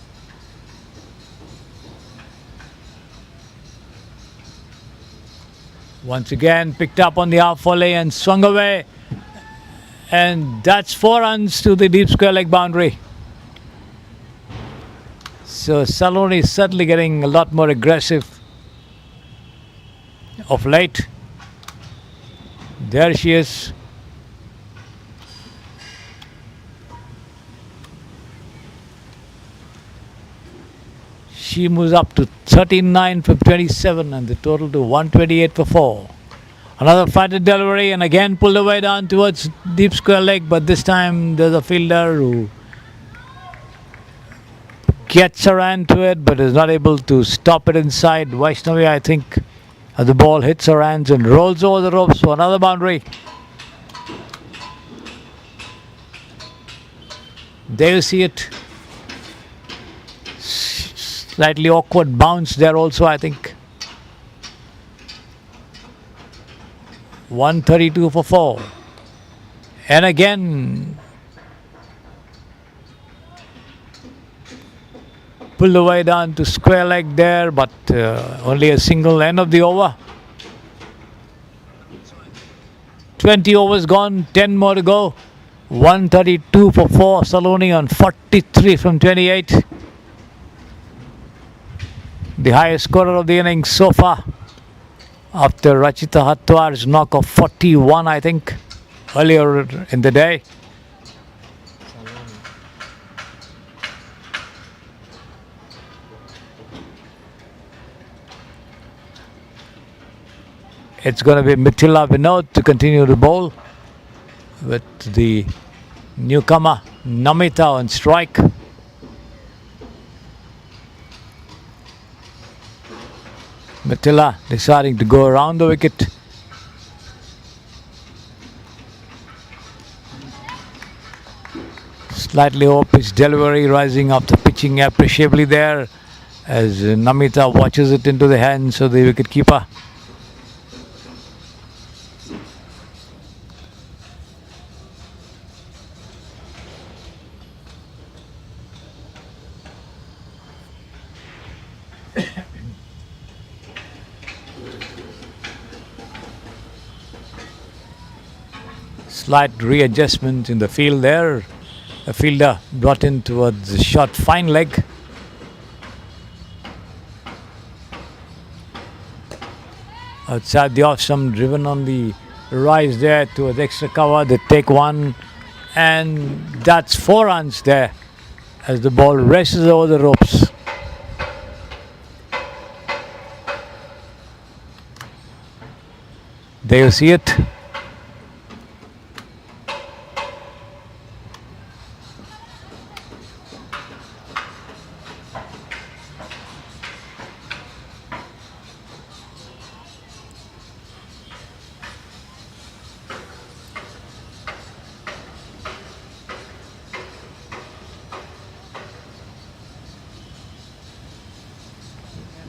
Once again picked up on the half volley and swung away, and that's 4 runs to the deep square leg boundary. So Salon is certainly getting a lot more aggressive of late. There she is. She moves up to 39 for 27 and the total to 128 for 4. Another flighted delivery and again pulled away down towards deep square leg, but this time there's a fielder who gets around to it but is not able to stop it inside. Vaishnavi, I think, as the ball hits her hands and rolls over the ropes for another boundary. There you see it. Slightly awkward bounce there also, I think. 132 for 4. And again, pulled away down to square leg there, but only a single end of the over. 20 overs gone, 10 more to go. 132 for 4. Saloni on 43 from 28. The highest scorer of the innings so far after Rachita Hatwar's knock of 41, I think, earlier in the day. It's going to be Mithila Vinod to continue to bowl with the newcomer Namita on strike. Mithila deciding to go around the wicket. Slightly off pitch delivery, rising after pitching appreciably there as Namita watches it into the hands of the wicket keeper. Slight readjustment in the field there. A fielder brought in towards the short fine leg. Outside the off, some driven on the rise there towards extra cover. They take one And that's 4 runs there as the ball races over the ropes. There you see it.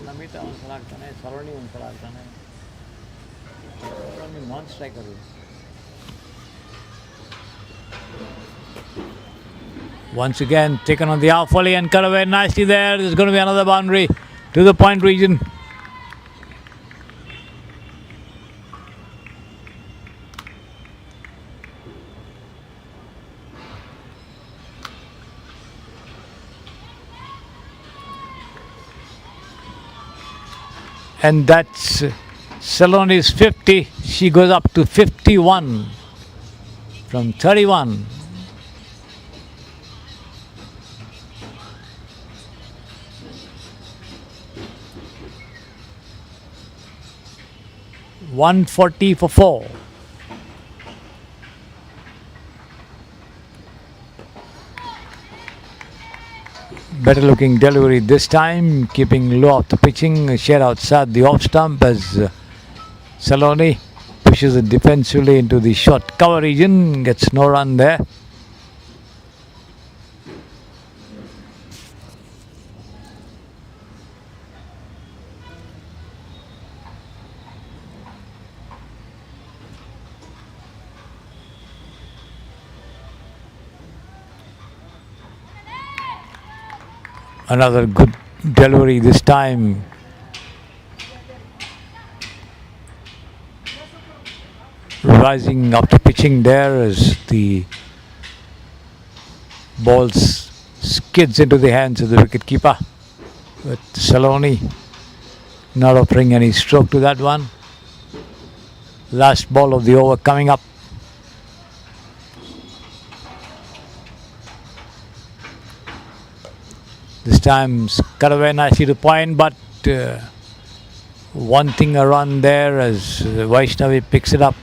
Namita ಒಂದ್ಸಲ ಆಗ್ತಾನೆ, ಸಲೋನಿ ಒಂದ್ಸಲ ಆಗ್ತಾನೆ. ನಾನ್ ಸ್ಟ್ರೈಕರು. Once again taken on the half volley and cut away nicely there. There's going to be another boundary to the point region. And that's Salon is 50. She goes up to 51 from 31. $140 for 4. Better looking delivery this time, keeping low off the pitching, share outside the off stump as Saloni pushes it defensively into the short cover region, gets no run there. Another good delivery this time. Rising up to pitching there as the ball skids into the hands of the wicket keeper. With Saloni not offering any stroke to that one. Last ball of the over coming up. This time cut away nicely to point, but one thing a run there as Vaishnavi picks it up.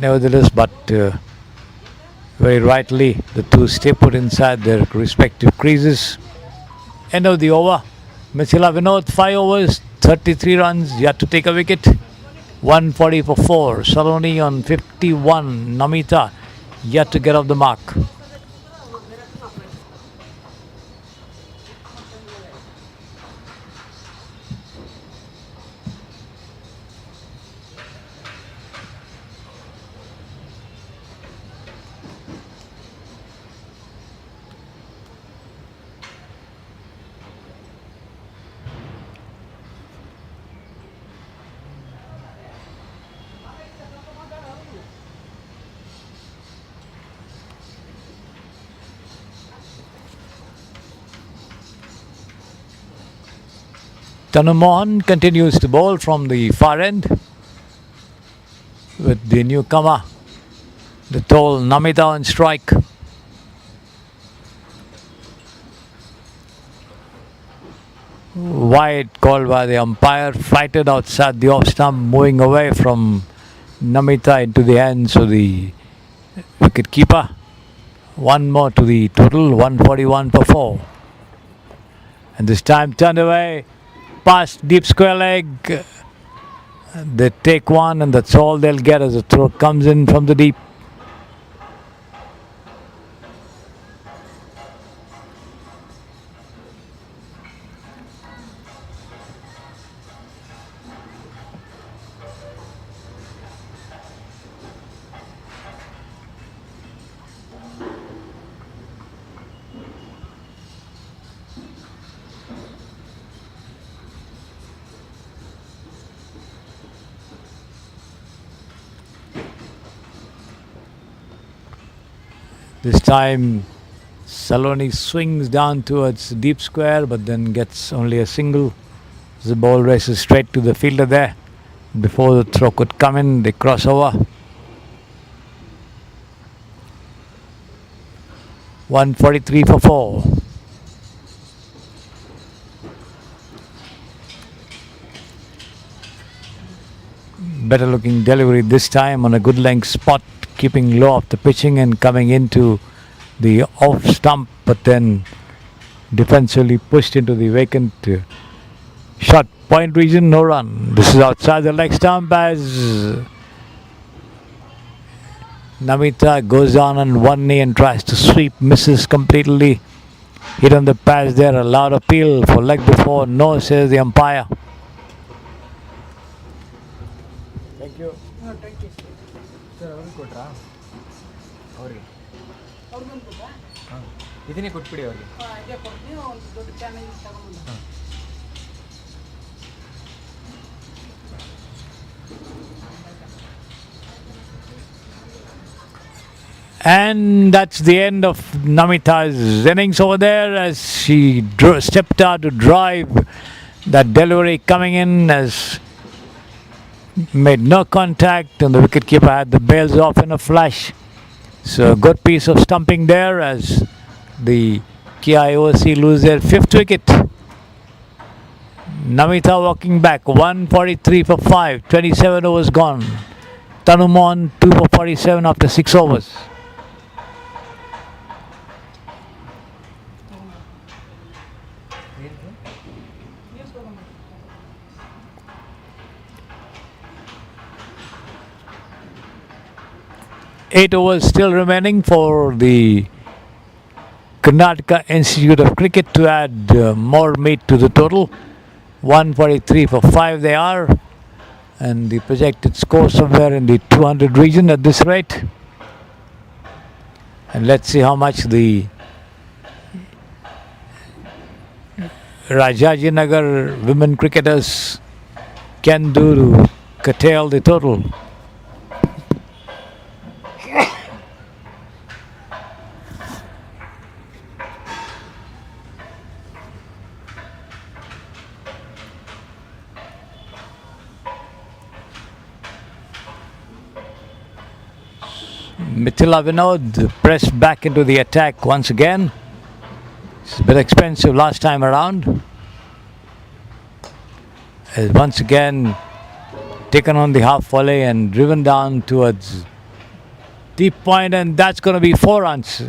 Nevertheless, but very rightly, the two stay put inside their respective creases. End of the over. Mithila Vinod, 5 overs, 33 runs, yet to take a wicket. 140 for 4. Saloni on 51. Namita yet to get off the mark. Tanu Mohan continues to bowl from the far end with the newcomer, the tall Namita on strike. Wide called by the umpire, flighted outside the off stump, moving away from Namita into the hands of the wicket keeper. One more to the total, 141 for 4. And this time turned away. Past deep square leg. They take one and that's all they'll get as the throw comes in from the deep. This time Saloni swings down towards deep square but then gets only a single. The ball races straight to the fielder there. Before the throw could come in, they cross over. 143 for 4. Better looking delivery this time on a good length spot, keeping low off the pitching and coming into the off stump, but then defensively pushed into the vacant shot point region. No run. This is outside the leg stump as Namita goes on one knee and tries to sweep, misses completely. Hit on the pass there, a loud appeal for leg before. No, says the umpire. Thank you. Sir ಅವ್ರಿಗೆ ಕೊಟ್ರಾ ಅವ್ರಿಗೆ ಇದನ್ನೇ ಕೊಟ್ಬಿಡಿ ಅವ್ರಿಗೆ. And that's the end of Namita's innings over there as she stepped out to drive. That delivery coming in as made no contact and the wicketkeeper had the bails off in a flash. So a good piece of stumping there as the KIOC lose their 5th wicket. Namita walking back, 143 for 5, 27 overs gone. Tanumon 2 for 47 after 6 overs. Eight overs still remaining for the Karnataka Institute of Cricket to add more meat to the total. 143 for 5 they are, and the projected score somewhere in the 200 region at this rate. And let's see how much the Rajinagar women cricketers can do to curtail the total. Mithila Vinod pressed back into the attack once again. It's a bit expensive last time around. Has once again taken on the half volley and driven down towards deep point, and that's going to be 4 runs.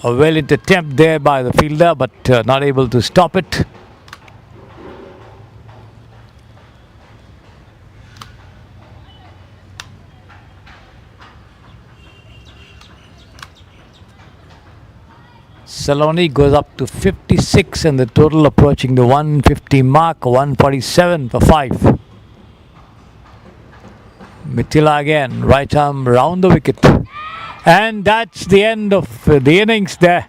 A well-hit attempt there by the fielder, but not able to stop it. Salon goes up to 56 and the total approaching the 150 mark, 147 for 5. Mithila again, right arm round the wicket. And that's the end of the innings there.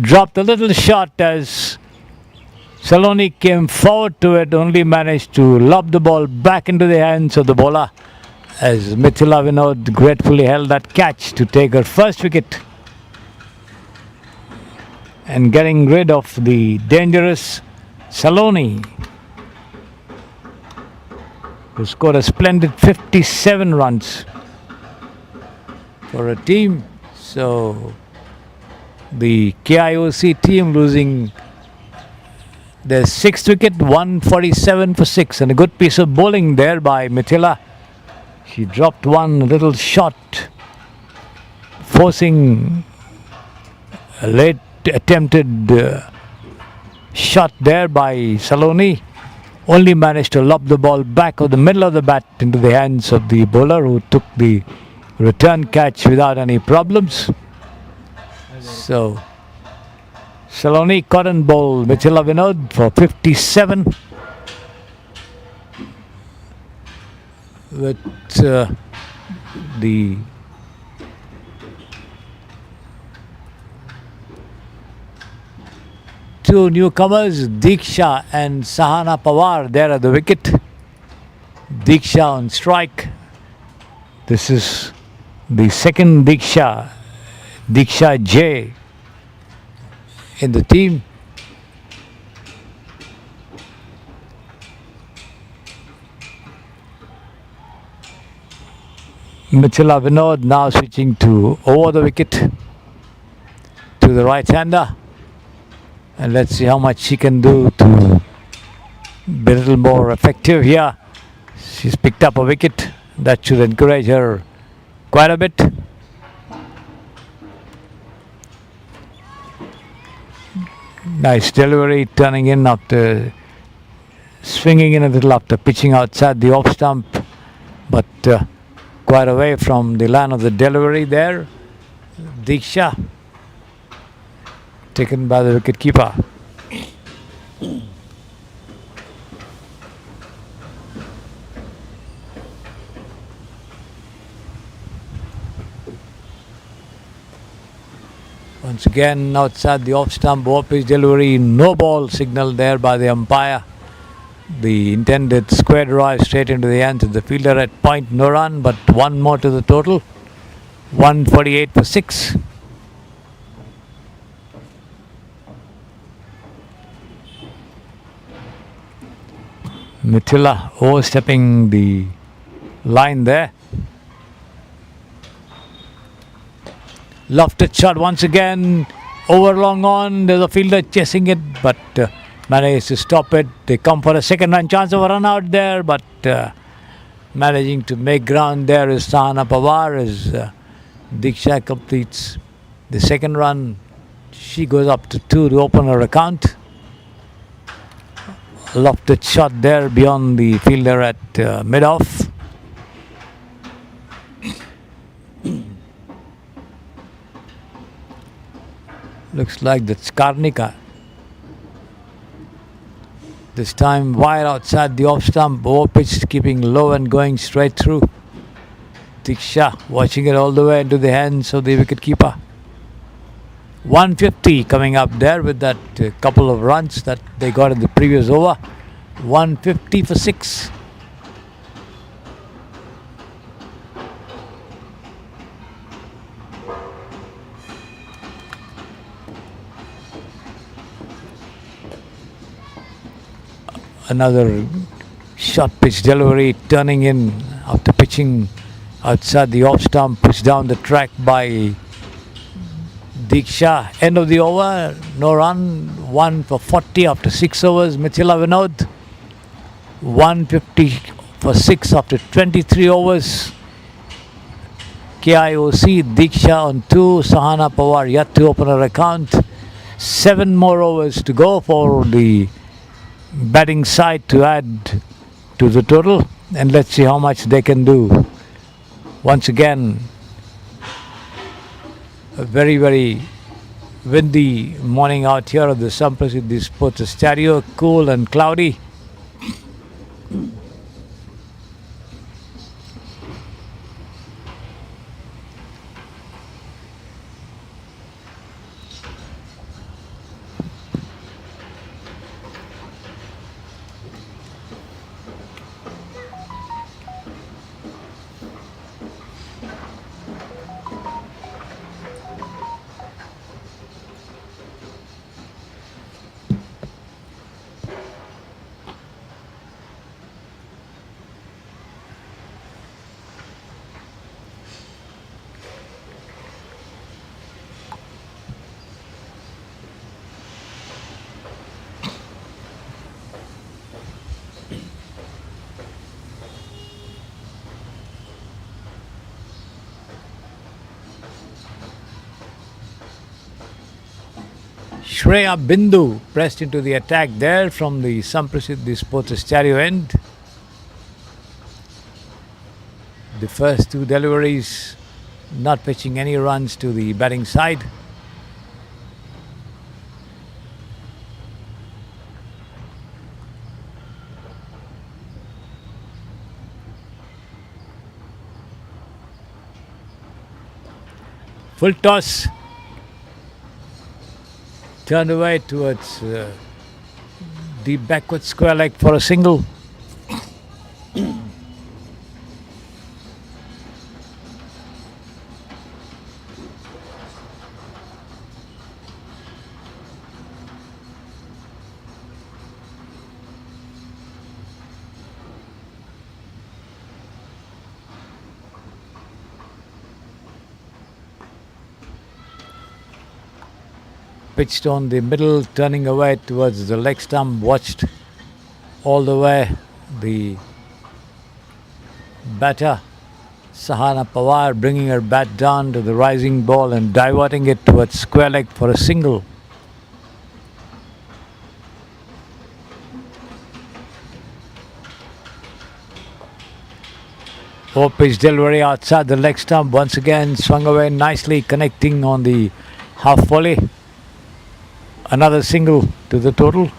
Dropped a little short as Salon came forward to it, only managed to lob the ball back into the hands of the bowler as Mithila Vinod gratefully held that catch to take her first wicket. And getting rid of the dangerous Salon, who scored a splendid 57 runs for a team. So the KIOC team losing their 6th wicket, 147 for 6, and a good piece of bowling there by Mithila. She dropped one little shot, forcing a late attempted shot there by Salon. Only managed to lob the ball back of the middle of the bat into the hands of the bowler, who took the return catch without any problems. So Salon cotton bowl Mithila Vinod for 57 with the two newcomers, Diksha and Sahana Pawar, there at the wicket. Diksha on strike. This is the second Diksha J in the team. Mithila Vinod now switching to over the wicket to the right-hander. And let's see how much she can do to be a little more effective here. She's picked up a wicket. That should encourage her quite a bit. Nice delivery, turning in after swinging in a little after pitching outside the off stump, but quite away from the line of the delivery there. Diksha taken by the wicket keeper. Once again outside the off stump, off pitch delivery, no ball signal there by the umpire. The intended square drive straight into the hands of the fielder at point, no run, but one more to the total. 148 for 6. Mithila overstepping the line there. Lofted shot once again, over long on. There's a fielder chasing it, but managed to stop it. They come for a second run chance of a run out there, but managing to make ground there is Sahana Pawar as Diksha completes the second run. She goes up to 2 to open her account. Lofted shot there beyond the fielder at mid-off. Looks like that's Karnataka. This time wide outside the off stump, over pitch, keeping low and going straight through. Diksha watching it all the way into the hands of the wicket keeper. 150 coming up there with that couple of runs that they got in the previous over. 150 for 6. Another short pitch delivery, turning in after pitching outside the off stump, pushed down the track by Diksha. End of the over, no run, 1 for 40 after 6 overs. Mithila Vinod, 150 for 6 after 23 overs. KIOC, Diksha on 2, Sahana Pawar yet to open her account. 7 more overs to go for the batting side to add to the total, and let's see how much they can do. Once again, a very, very windy morning out here at the Samprasiddhi Sports Stereo, cool and cloudy. Shreya Bindu pressed into the attack there from the Samprasiddhi Sports Stereo end. The first 2 deliveries not pitching any runs to the batting side. Full toss. Turned away towards deep backward square leg for a single. pitched on the middle, turning away towards the leg stump, watched all the way the batter Sahana Pawar bringing her bat down to the rising ball and diverting it towards square leg for a single. Pitch delivery outside the leg stump, once again swung away nicely, connecting on the half volley. Another single to the total.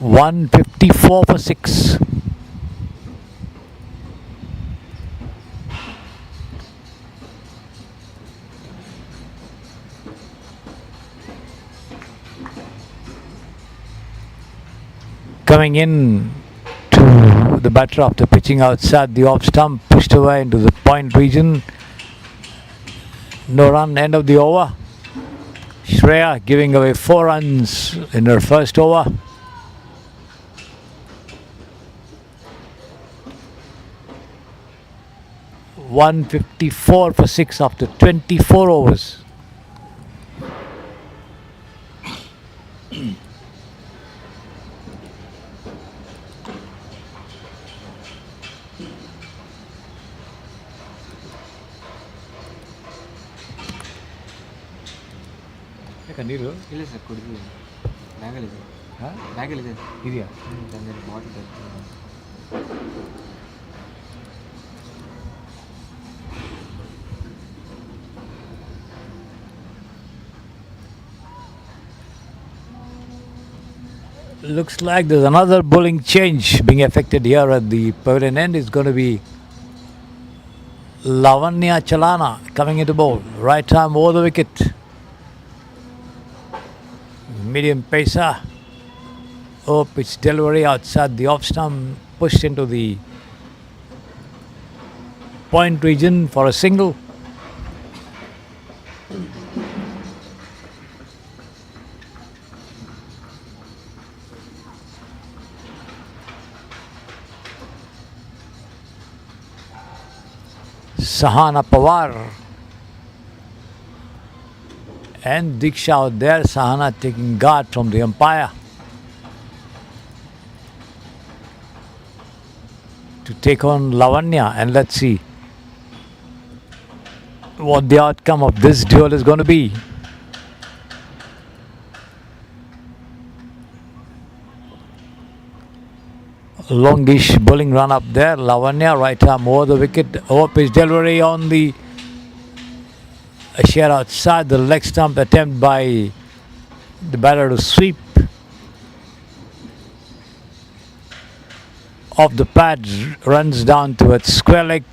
$154 for 6. Coming in to the batter after pitching outside the off stump, pushed away into the point region. No run, end of the over. Shreya giving away 4 runs in her first over. $154 for 6 after 24 overs. ನೀರು ಇಲ್ಲ sir ಕುಡಿದ್ವಿ ಬ್ಯಾಗಲ್ಲಿದೆ ಬ್ಯಾಗಲ್ಲಿದೆ ಇದೆಯಾ ತಂದೆ bottle Looks like there's another bowling change being affected here at the pavilion end. It's going to be Lavanya Chalana coming into bowl. Right arm over the wicket. Medium pacer. Pitch delivery outside the off stump, pushed into the point region for a single. Sahana Pawar and Diksha out there. Sahana taking guard from the umpire to take on Lavanya, and let's see what the outcome of this duel is going to be. Longish bowling run up there. Lavanya right arm over the wicket. Pitch delivery on the share outside the leg stump, attempt by the batter to sweep off the pad, runs down towards square leg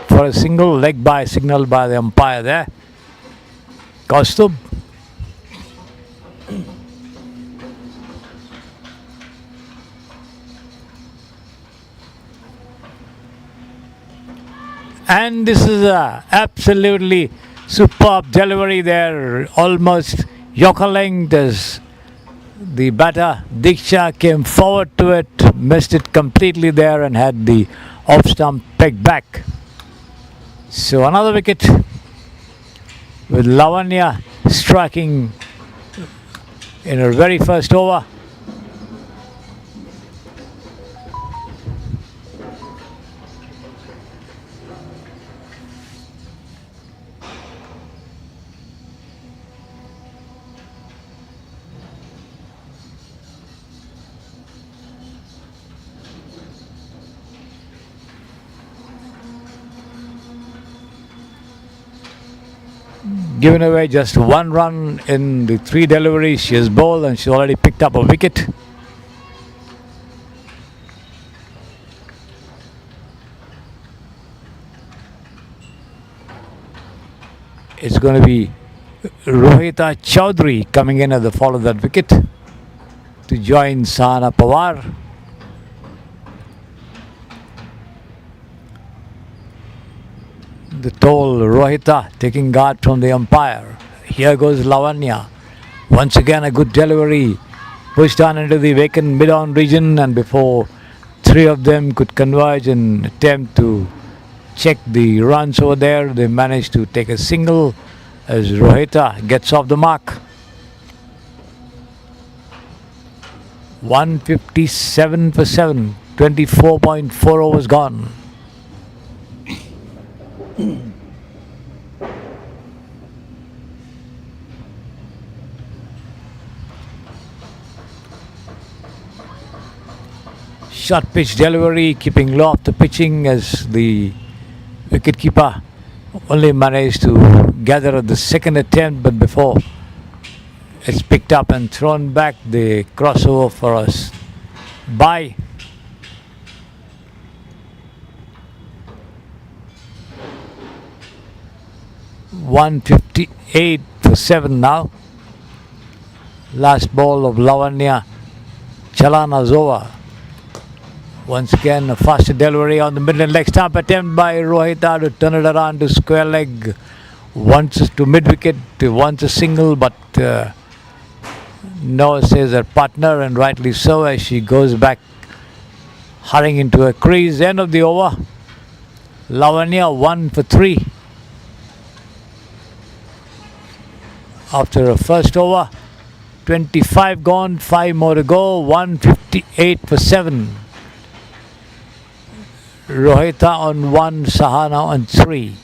for a single. Leg by signal by the umpire there. Kaustubh. And this is a absolutely superb delivery there, almost yorker length as the batter Diksha came forward to it, missed it completely there and had the off stump pegged back. So another wicket with Lavanya striking in her very first over. Given away just 1 run in the 3 deliveries she has bowled, and she already picked up a wicket. It's going to be Rohita Chaudhary coming in at the fall of that wicket to join Sahana Pawar. The tall Rohita taking guard from the umpire. Here goes Lavanya. Once again a good delivery. Pushed on into the vacant mid-on region, and before three of them could converge and attempt to check the runs over there. They managed to take a single as Rohita gets off the mark. 157 for 7, 24.4 overs gone. Short pitch delivery, keeping low off the pitching as the wicketkeeper only managed to gather at the second attempt, but before it's picked up and thrown back, the crossover for us. Bye. $158 for 7 now. Last ball of Lavanya Chalana's over. Once again, a faster delivery on the middle and leg stump attempt by Rohita to turn it around to square leg. Once to mid wicket, once a single, but Noah says her partner, and rightly so, as she goes back hurrying into a crease. End of the over. Lavanya 1 for 3. After a first over, 25 gone, 5 more to go. 158 for 7. Rohita on 1, Sahana on 3.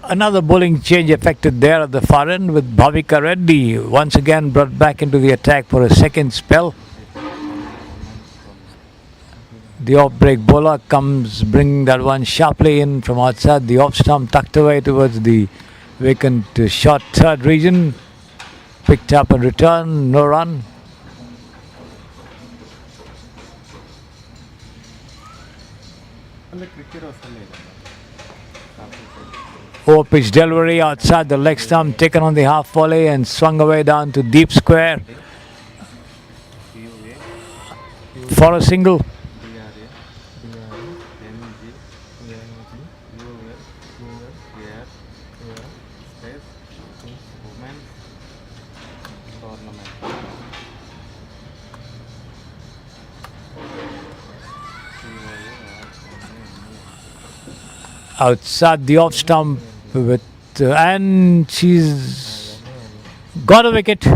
Another bowling change affected there at the far end, with Bhavika Reddy once again brought back into the attack for a second spell. The off-break bowler comes bringing that one sharply in from outside the off stump, tucked away towards the vacant short third region. Picked up and returned, no run. Over pitch delivery outside the leg stump, taken on the half volley and swung away down to deep square for a single. Outside the off stump with and she's got a wicket.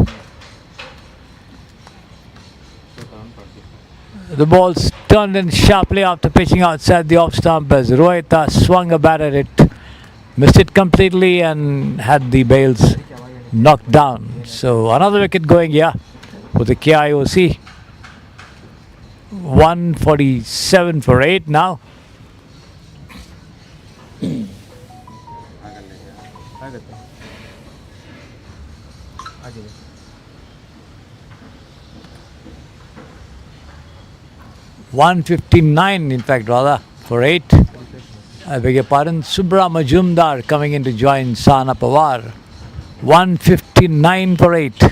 The ball's turned in sharply after pitching outside the off stump as Rohita swung a bat at it, missed it completely and had the bails knocked down. So another wicket going here for the KIOC. 147 for 8 now. $159 in fact rather for 8. I beg your pardon. Subra Majumdar coming in to join Sana Pawar. 159 for 8.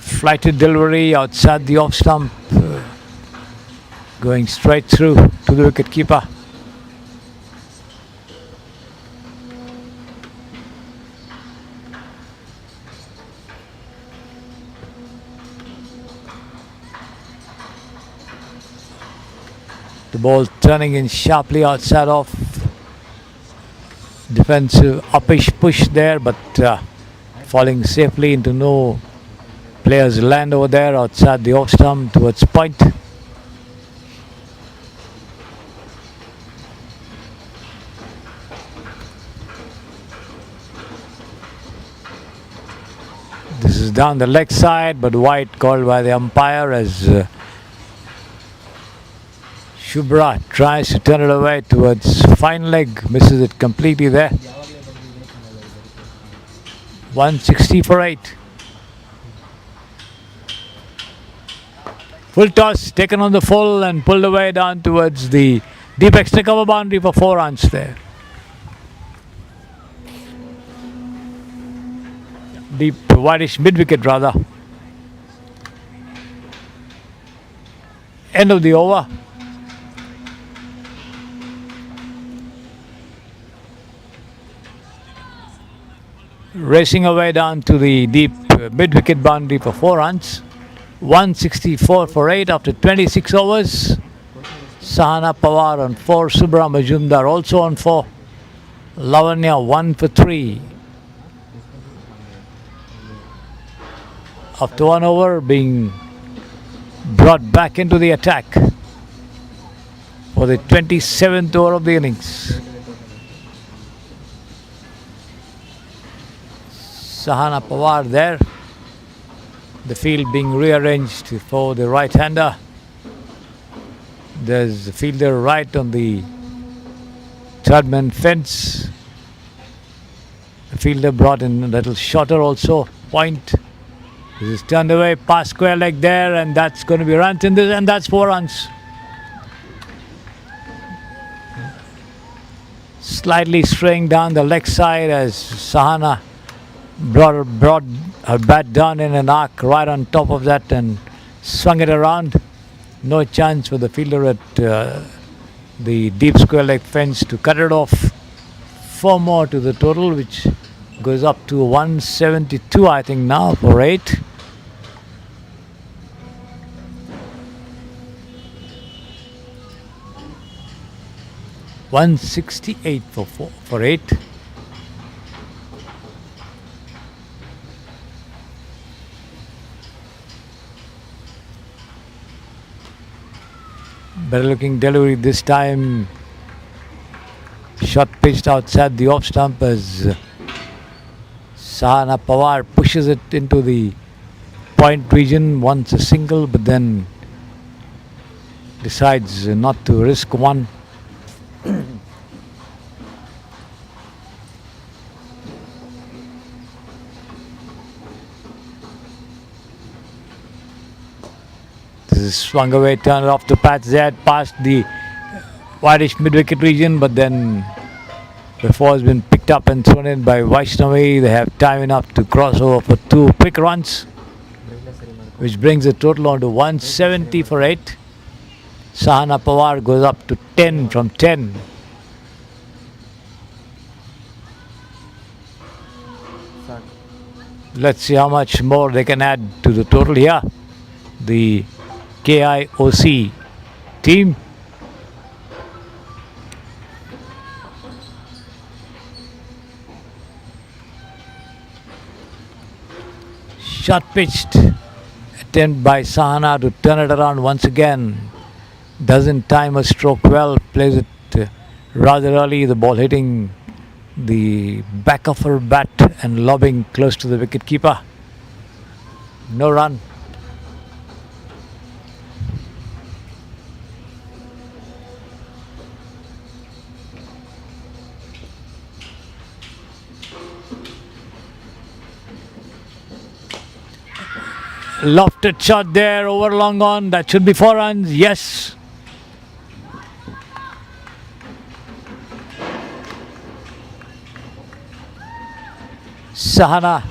Flighted delivery outside the off stump, going straight through to the wicket keeper. The ball turning in sharply outside off. Defensive uppish push there, but falling safely into no players land over there outside the off stump towards point. This is down the leg side, but wide called by the umpire as Shubra tries to turn it away towards fine leg, misses it completely there. 160 for 8. Full toss taken on the full and pulled away down towards the deep extra cover boundary for 4 runs there. Deep whitish mid wicket rather. End of the over. Racing away down to the deep mid wicket boundary for 4 runs. 164 for 8 after 26 overs. Sahana Pawar on 4, Subra Majumdar also on 4. Lavanya 1 for 3. After 1 over being brought back into the attack for the 27th over of the innings. Sahana Pawar there. The field being rearranged for the right-hander. There's the fielder right on the third man fence. The fielder brought in a little shorter also. Point. This is turned away, past square leg there, and that's going to be runs in this, and that's 4 runs. Slightly straying down the leg side as Sahana brought her bat down in an arc right on top of that and swung it around. No chance for the fielder at the deep square leg fence to cut it off. 4 more to the total, which goes up to 172 I think now for 8. $168 for 8. Better looking delivery this time. Shot pitched outside the off stump as Sahana Pawar pushes it into the point region, wants a single but then decides not to risk one. This is swung away, turned off to Pat Z past the whitish mid-wicket region, but then before it's been picked up and thrown in by Vaishnavi. They have time enough to cross over for 2 quick runs, which brings the total on to 170 for 8. Sahana Pawar goes up to 10 from 10. Let's see how much more they can add to the total here. The KIOC team. Shot pitched. Attempt by Sahana to turn it around once again. Doesn't time a stroke well. Plays it rather early. The ball hitting the back of her bat and lobbing close to the wicket keeper. No run. Lofted shot there, over long on. That should be 4 runs. Yes. Sahana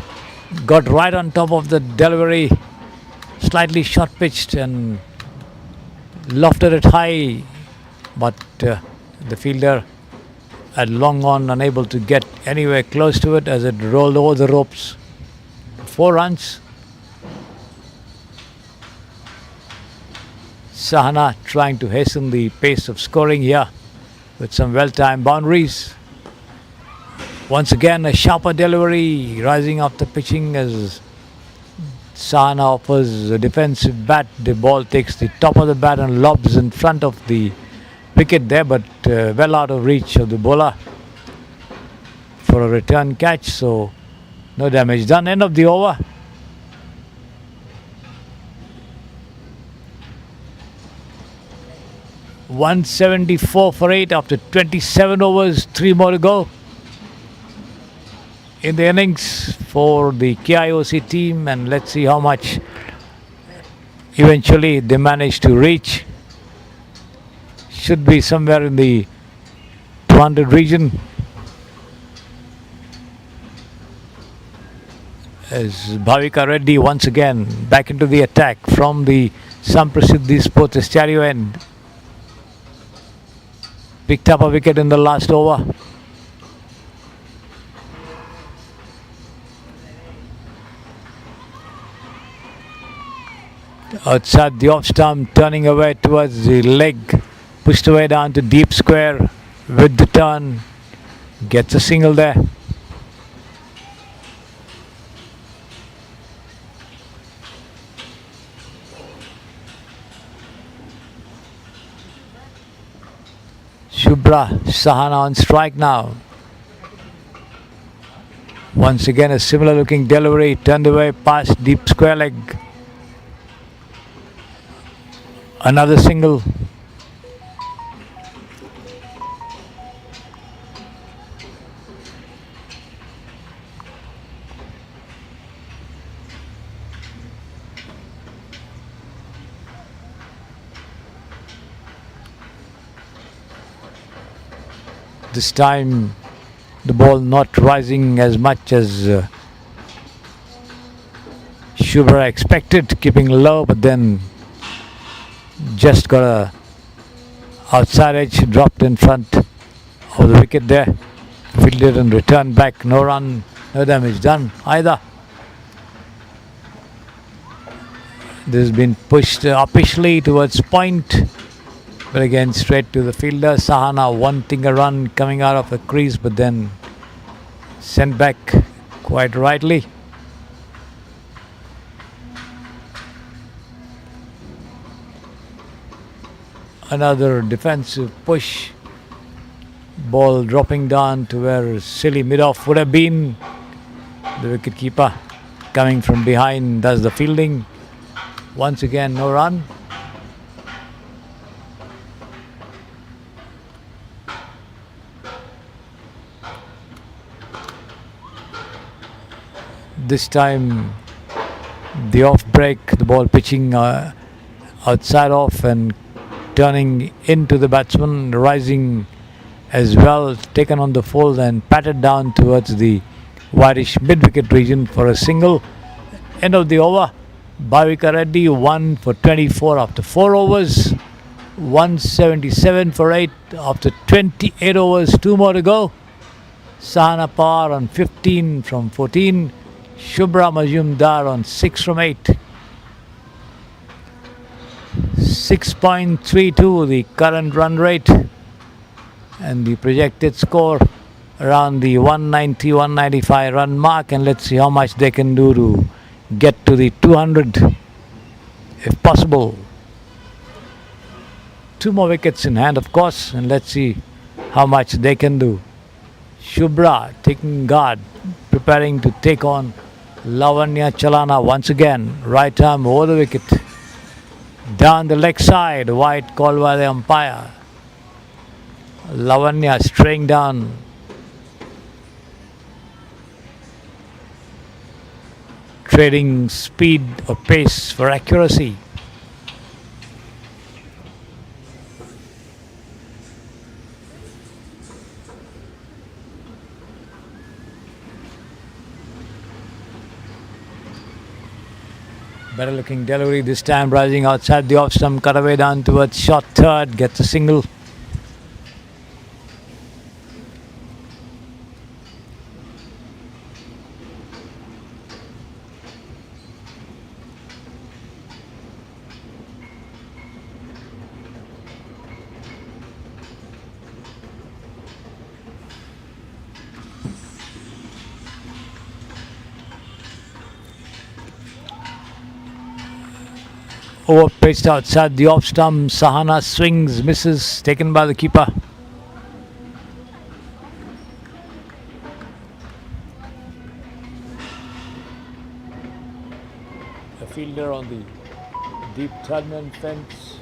got right on top of the delivery. Slightly short pitched and lofted it high. But the fielder at long on, unable to get anywhere close to it as it rolled over the ropes. 4 runs. Sahana trying to hasten the pace of scoring here with some well-timed boundaries. Once again a sharper delivery rising after pitching as Sahana offers a defensive bat. The ball takes the top of the bat and lobs in front of the wicket there, but well out of reach of the bowler for a return catch, so no damage done. End of the over. $174 for 8 after 27 overs, 3 more to go. in the innings for the KIOC team, and let's see how much eventually they manage to reach. Should be somewhere in the 200 region. As Bhavika Reddy once again back into the attack from the Samprasiddhi Sports Stereo end. Picked up a wicket in the last over. Outside the off stump, turning away towards the leg, pushed away down to deep square with the turn, gets a single there. Shubra Sahana on strike now. Once again a similar looking delivery, turned away past deep square leg. Another single. This time the ball not rising as much as Shubra expected, keeping low, but then just got a outside edge, dropped in front of the wicket there. Fielded and returned back. No run, no damage done either. This has been pushed uppishly towards point, but again straight to the fielder. Sahana wanting a run coming out of the crease, but then sent back quite rightly. Another defensive push. Ball dropping down to where silly mid-off would have been. The wicket keeper coming from behind does the fielding. Once again no run. This time the off break, the ball pitching outside off and turning into the batsman, rising as well, taken on the fold and patted down towards the whitish mid-wicket region for a single. End of the over. Bhavika Reddy 1 for 24 after 4 overs. 177 for 8 after 28 overs. 2 more to go. Sahana Par on 15 from 14. Shubra Majumdar on 6 from 8. 6.32 the current run rate, and the projected score around the 190-195 run mark, and let's see how much they can do to get to the 200 if possible. 2 more wickets in hand of course, and let's see how much they can do. Shubra taking guard, preparing to take on Lavanya Chalana once again. Right arm over the wicket. Down the leg side, wide called by the umpire. Lavanya straying down. Trading speed or pace for accuracy. Better looking delivery this time, rising outside the off stump, cut away down towards short third, gets a single. Over pitched outside the off stump. Sahana swings, misses, taken by the keeper. A fielder on the deep third-man fence.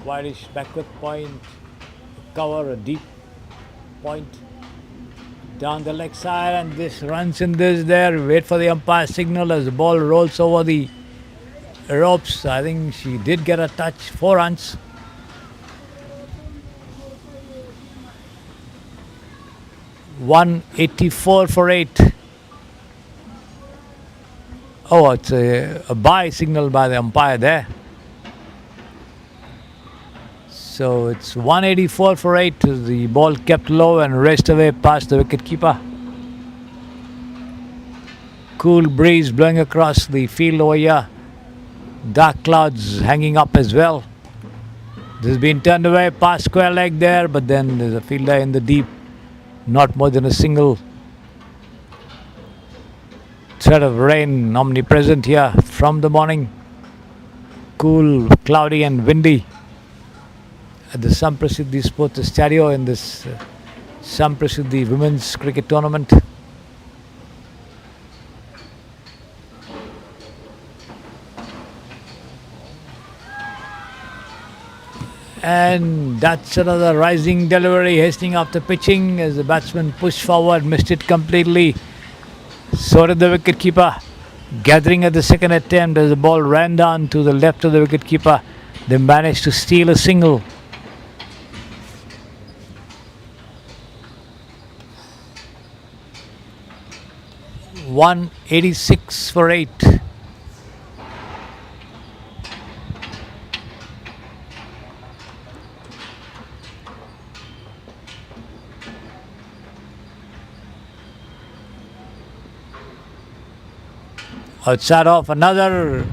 Whitish backward point. Cover a deep point. down the leg side, and this runs in this there. Wait for the umpire signal as the ball rolls over the ropes. I think she did get a touch. 4 runs. $184 for 8. Oh, it's a bye signal by the umpire there. So it's 184 for 8. The ball kept low and raced away past the wicket keeper. Cool breeze blowing across the field over here. Dark clouds hanging up as well. This has been turned away past square leg there, but then there's a fielder in the deep. Not more than a single. Threat of rain omnipresent here from the morning. Cool, cloudy and windy at the Samprasiddhi Sports Stadio in this Samprasiddhi Women's Cricket Tournament. And that's another rising delivery, hastening after pitching as the batsman pushed forward, missed it completely. So did the wicketkeeper. Gathering at the second attempt as the ball ran down to the left of the wicketkeeper. They managed to steal a single. $186 for 8. Outside off another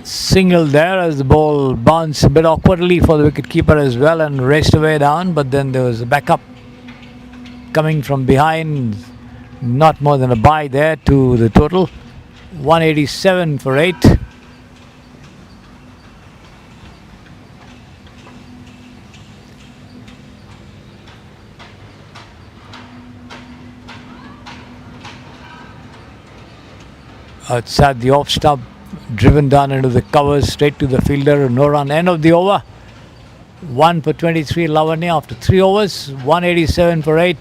single there as the ball bounced a bit awkwardly for the wicketkeeper as well and raced away down, but then there was a backup coming from behind. Not more than a bye there to the total. 187 for 8. Outside the off stump, driven down into the covers, straight to the fielder. No run. End of the over. 1 for 23 Lavanya after 3 overs. 187 for 8.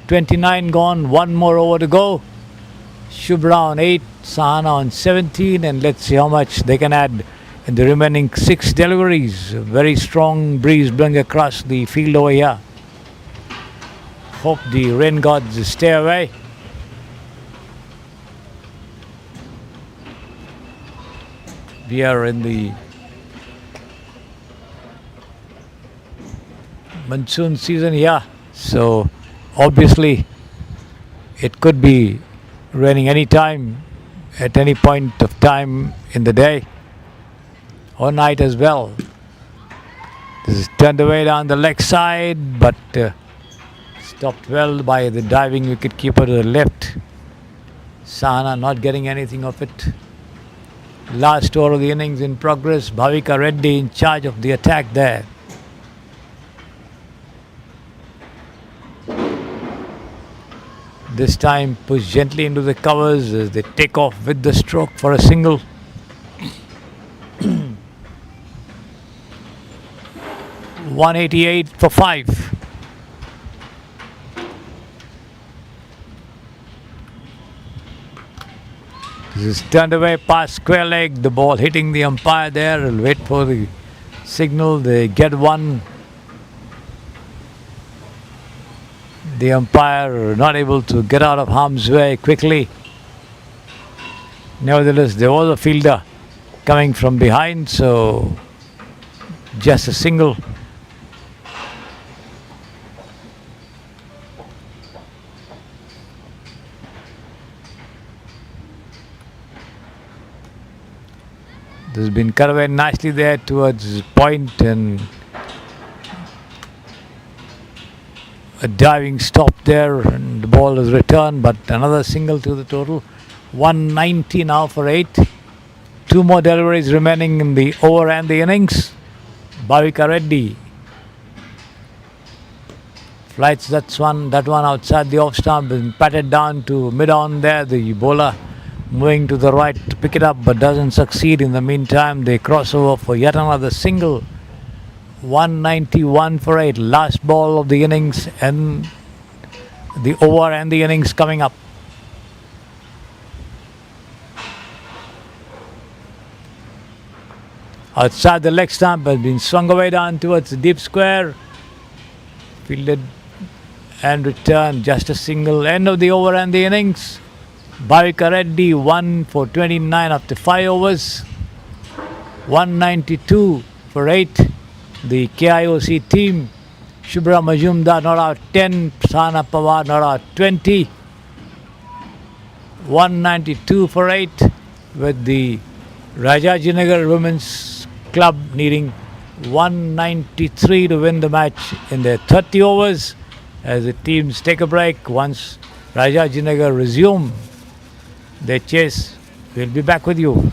29 gone. 1 more over to go. Shubhra on 8. Sahana on 17. And let's see how much they can add in the remaining 6 deliveries. A very strong breeze blowing across the field over here. Hope the rain gods stay away. We are in the monsoon season here, so obviously it could be raining any time, at any point of time in the day or night as well. This is turned away down the leg side, but stopped well by the diving wicketkeeper to the left. Sahana not getting anything of it. Last over of the innings in progress. Bhavika Reddy in charge of the attack there. This time pushed gently into the covers as they take off with the stroke for a single. $188 for 5. This is turned away past square leg. The ball hitting the umpire there. Will wait for the signal. They get one. The umpire not able to get out of harm's way quickly. Nevertheless, there was a fielder coming from behind, so just a single. This has been cut away nicely there towards point, and a diving stop there, and the ball is returned, but another single to the total. 190 now for 8. 2 more deliveries remaining in the over and the innings. Bhavika Reddy flights that one outside the off stump and patted down to mid-on there. The bowler moving to the right to pick it up but doesn't succeed. In the meantime, they cross over for yet another single. 191 for 8. Last ball of the innings and the over and the innings coming up. Outside the leg stump has been swung away down towards the deep square. Fielded and returned. Just a single. End of the over and the innings. Bhavika Reddy 1 for 29 after 5 overs. 192 for 8. The KIOC team. Shubhra Majumdar not out 10. Sana Pawar not out 20. 192 for 8 with the Rajinagar Women's Club needing 193 to win the match in their 30 overs as the teams take a break. Once Rajinagar resume their chase, we'll be back with you.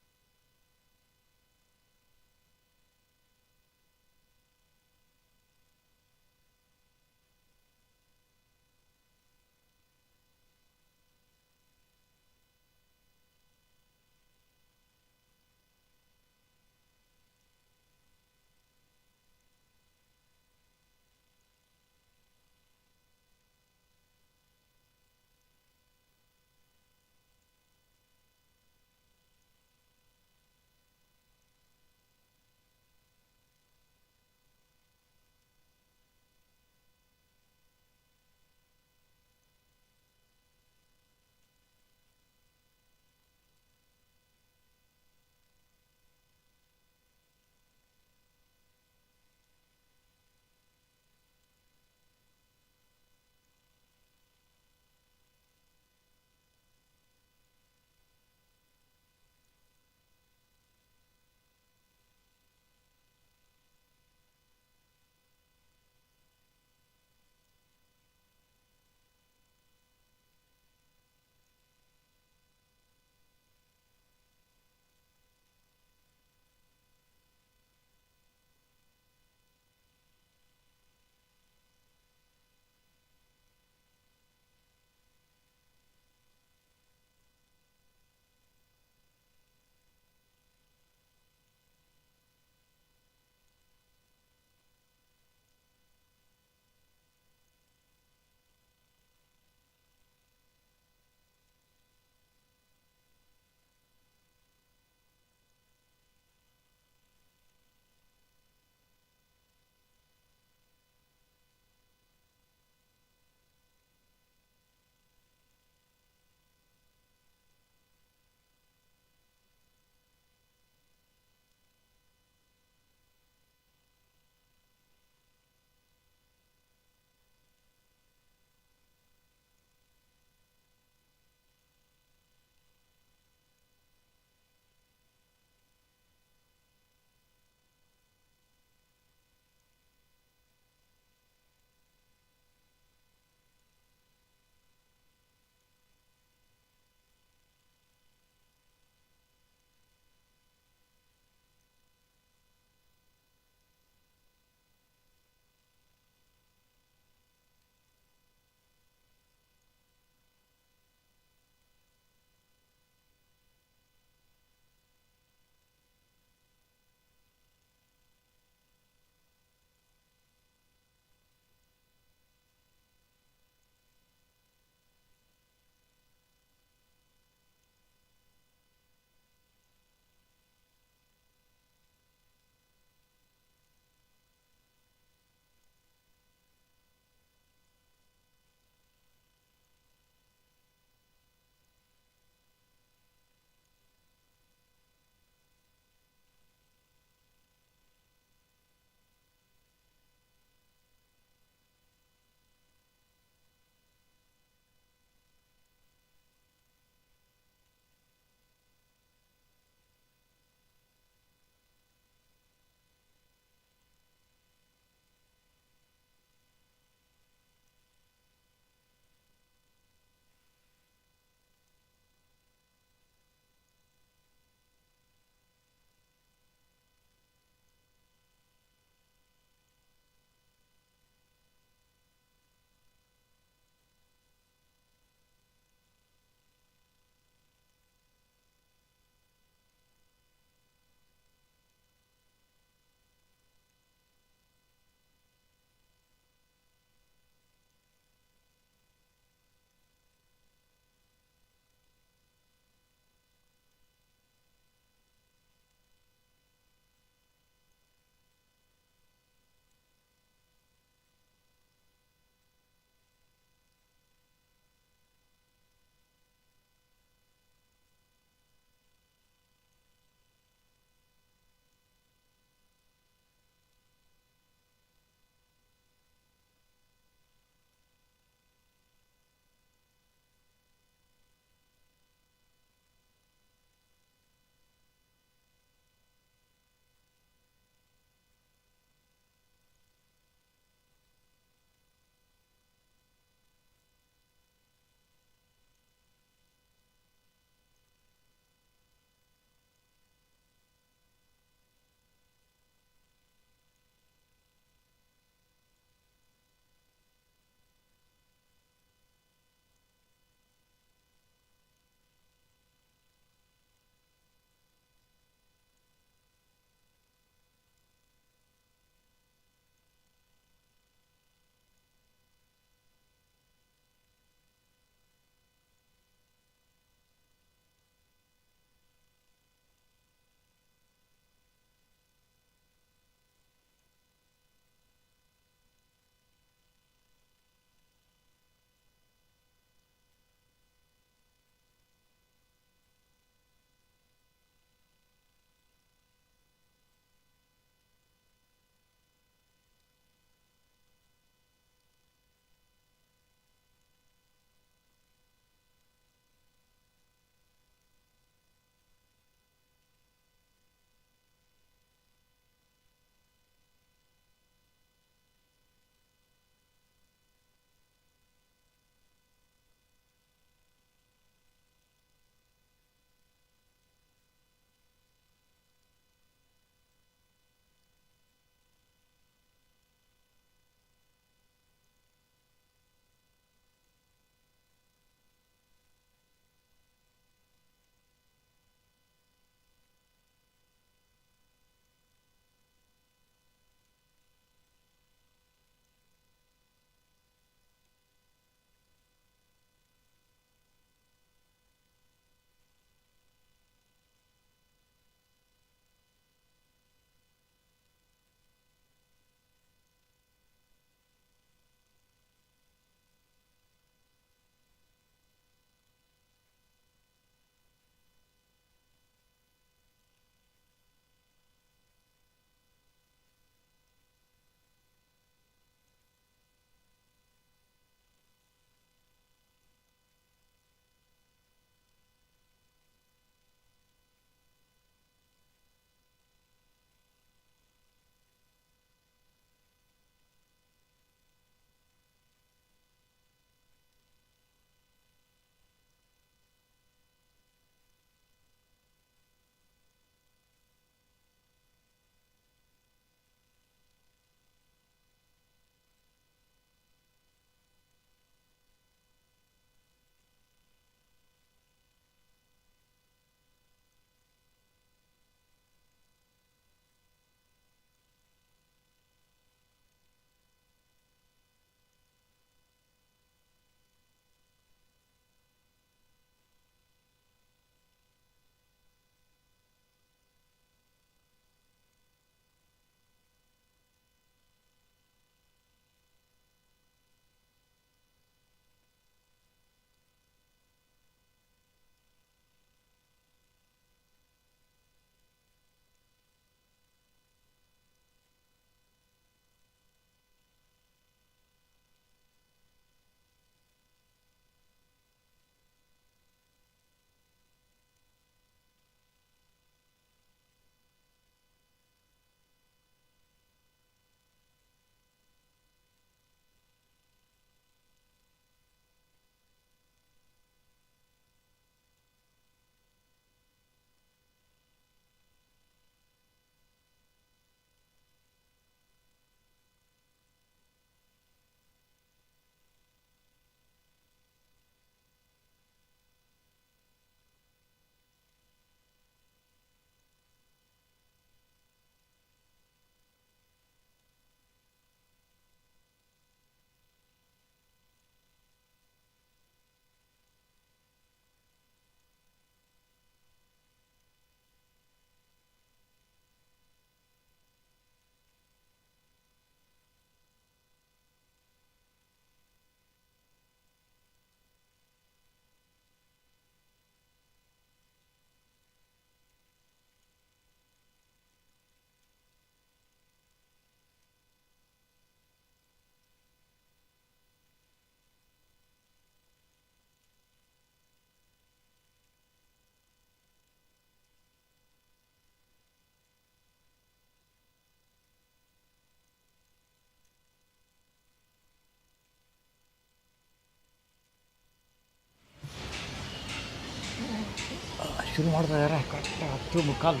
ಶುರು ಮಾಡ್ತಾ ಇದ್ದಾರೆ correct 10:15.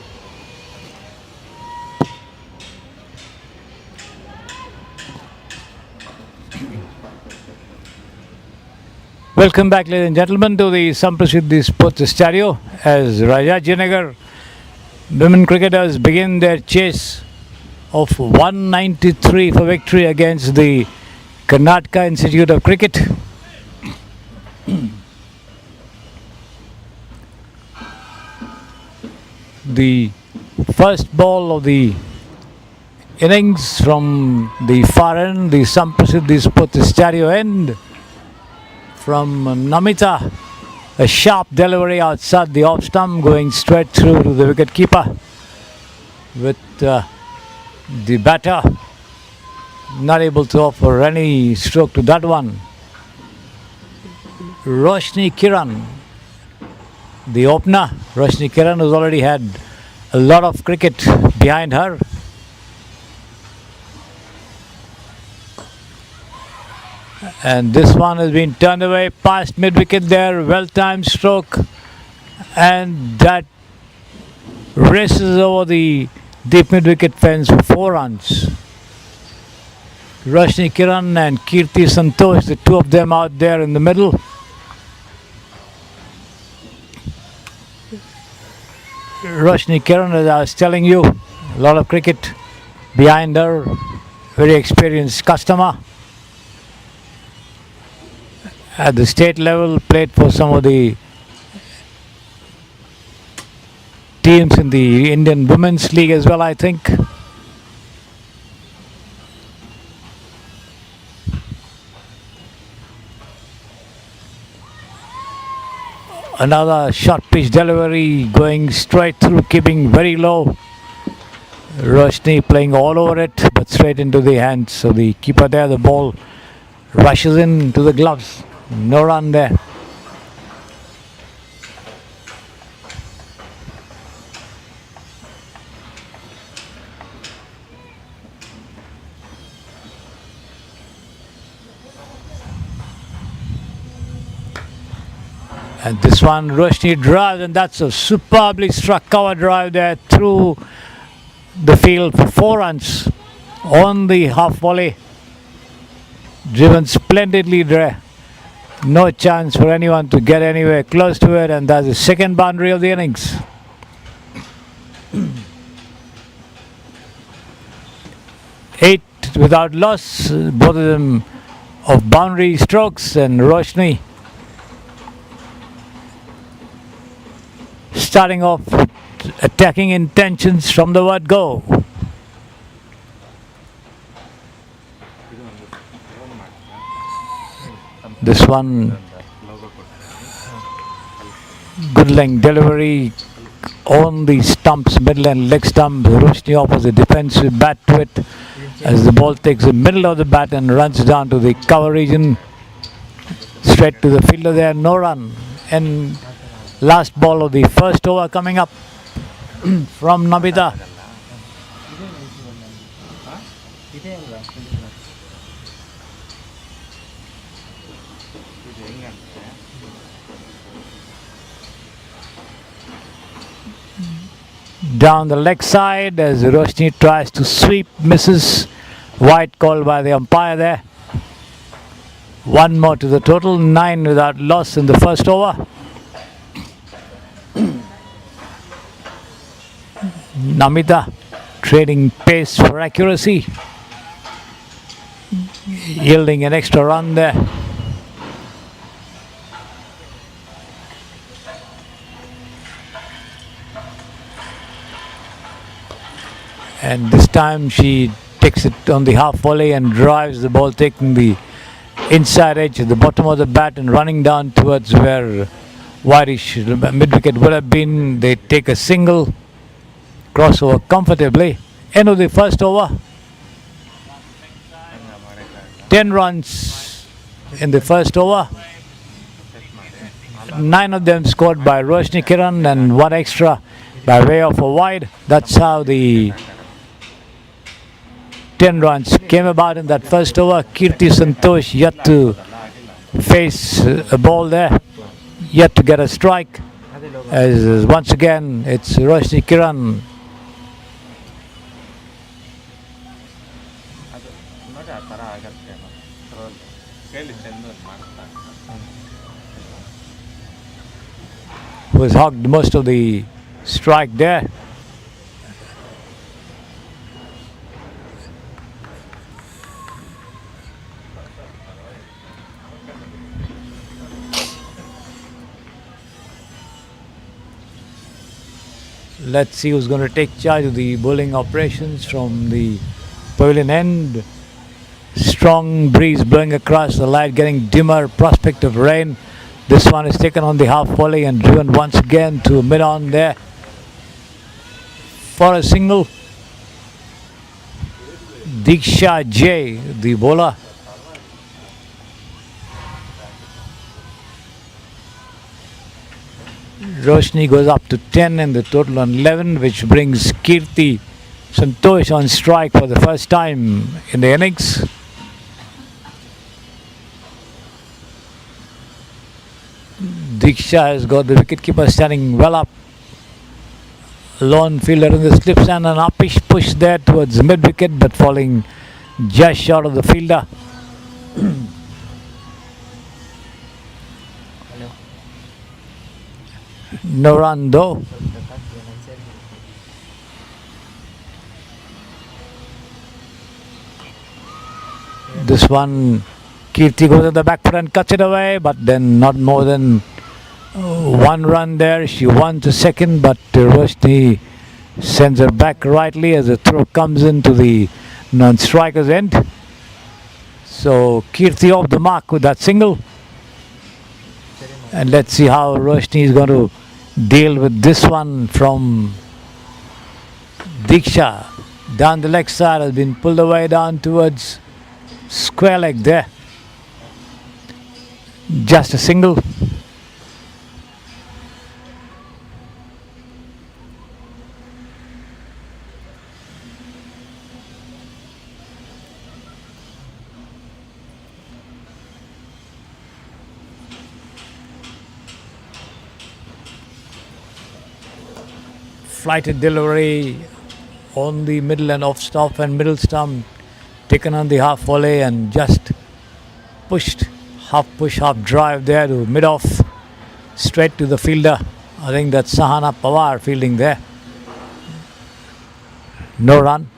Welcome back, ladies and gentlemen, to the Samprasiddhi Sports Stereo as Rajinagar women cricketers begin their chase of 193 for victory against the Karnataka Institute of Cricket. The first ball of the innings from the far end, the Samprasiddhi Sports Stereo end, from Namita, a sharp delivery outside the off stump going straight through to the wicket keeper with the batter not able to offer any stroke to that one. Roshni Kiran, the opener. Roshni Kiran has already had a lot of cricket behind her. And this one has been turned away past mid-wicket there, well-timed stroke, and that races over the deep mid-wicket fence for 4 runs. Rashni Kiran and Kirti Santosh, the two of them out there in the middle. Rashni Kiran, as I was telling you, a lot of cricket behind her, very experienced customer. At the state level, played for some of the teams in the Indian Women's League as well, I think. Another short pitch delivery going straight through, keeping very low. Roshni playing all over it, but straight into the hands. So the keeper there, the ball rushes in to the gloves. No run there. And this one, Roshni drives, and that's a superbly struck cover drive there through the field for 4 runs on the half volley. Driven splendidly there. No chance for anyone to get anywhere close to it, and that's the second boundary of the innings. Eight without loss, both of them of boundary strokes, and Roshni starting off with attacking intentions from the word go. This one, good length delivery on the stumps, middle and leg stump. Roshni offers a defensive bat to it as the ball takes the middle of the bat and runs down to the cover region. Straight to the fielder there, no run. And last ball of the first over coming up from Namita. Down the leg side as Roshni tries to sweep, misses. Wide call by the umpire there. 1 more to the total, 9 without loss in the first over. Namita trading pace for accuracy, yielding an extra run there. And this time she takes it on the half volley and drives the ball, taking the inside edge at the bottom of the bat and running down towards where Wirish mid-wicket would have been. They take a single, crossover comfortably. End of the first over. 10 runs in the first over. 9 of them scored by Roshni Kiran and 1 extra by way of a wide. That's how the 10 runs came about in that first over. Kirti Santosh yet to face a ball there, yet to get a strike. as once again it's Roshni Kiran. ಅದು ನೋಡಿ ಆ ಥರ ಆಗತ್ತೇನೋ ಥ್ರೋಲ್ ಕೇಳಿ ಚಂದು ಮಾಡ್ತಾನೆ Who has hogged most of the strike there. Let's see who's going to take charge of the bowling operations from the pavilion end. Strong breeze blowing across the light, getting dimmer, prospect of rain. This one is taken on the half volley and driven once again to mid-on there for a single. Diksha J, the bowler. Roshni goes up to 10 and the total on 11, which brings Kirti Santosh on strike for the first time in the innings. Diksha has got the wicketkeeper standing well up. Lone fielder in the slips and an uppish push there towards mid-wicket, but falling just short of the fielder. No run though. This one, Kirti goes at the back foot and cuts it away, but then not more than one run there. She won to second, but Roshni sends her back rightly as the throw comes into the non-striker's end. So Kirti off the mark with that single. And let's see how Roshni is going to deal with this one from Diksha. Down the leg side, has been pulled away down towards square leg there. Just a single. Flighted delivery on the middle and off stop and middle stump, taken on the half volley and just pushed, half push, half drive there to mid off, straight to the fielder. I think that's Sahana Pawar fielding there. No run.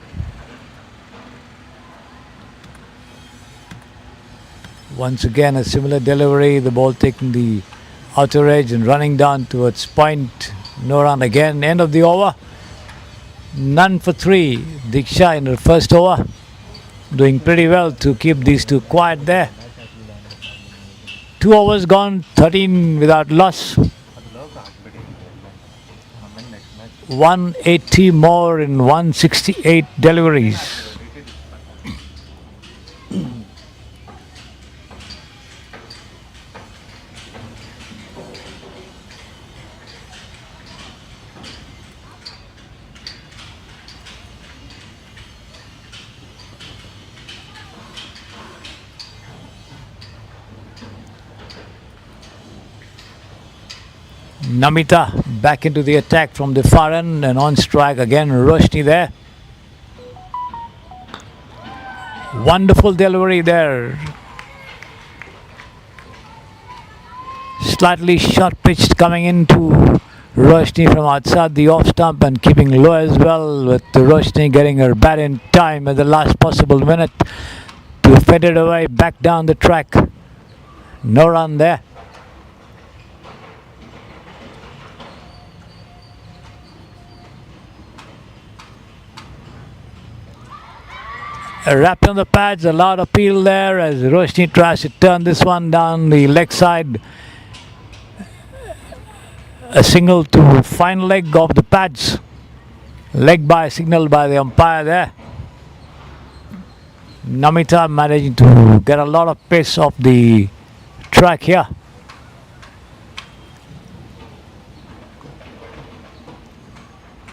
Once again a similar delivery, the ball taking the outer edge and running down towards point. No run again. End of the over. None for 3. Diksha in her first over, doing pretty well to keep these two quiet there. 2 overs gone, 13 without loss. 180 more in 168 deliveries. Namita back into the attack from the far end and on strike again. Roshni there. Wonderful delivery there. Slightly short pitched coming into Roshni from outside the off stump and keeping low as well, with Roshni getting her bat in time at the last possible minute to fed it away back down the track. No run there. A wrap on the pads, a loud appeal there as Roshni tries to turn this one down the leg side. A single to final leg of the pads. Leg by signaled by the umpire there. Namita managing to get a lot of pace off the track here.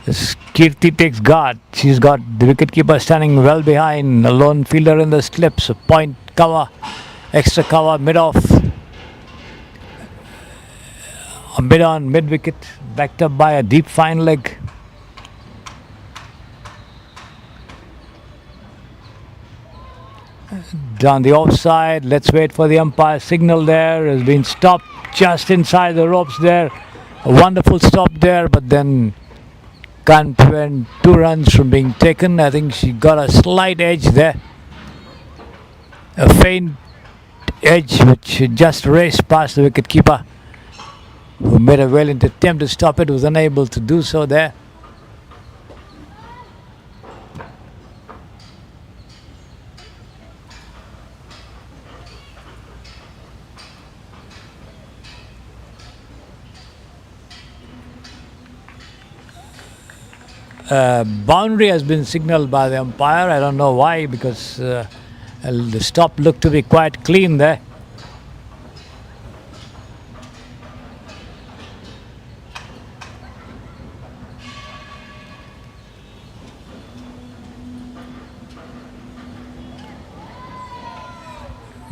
As Kirti takes guard, she's got the wicketkeeper standing well behind, a lone fielder in the slips, a point cover, extra cover mid off. A mid-on, mid-wicket, backed up by a deep fine leg. Down the offside, let's wait for the umpire signal there. Has been stopped just inside the ropes there. A wonderful stop there, but then can't prevent 2 runs from being taken. I think she got a slight edge there. A faint edge which just raced past the wicket keeper, who made a valiant attempt to stop it, was unable to do so there. Boundary has been signalled by the umpire. I don't know why, because the stop looked to be quite clean there.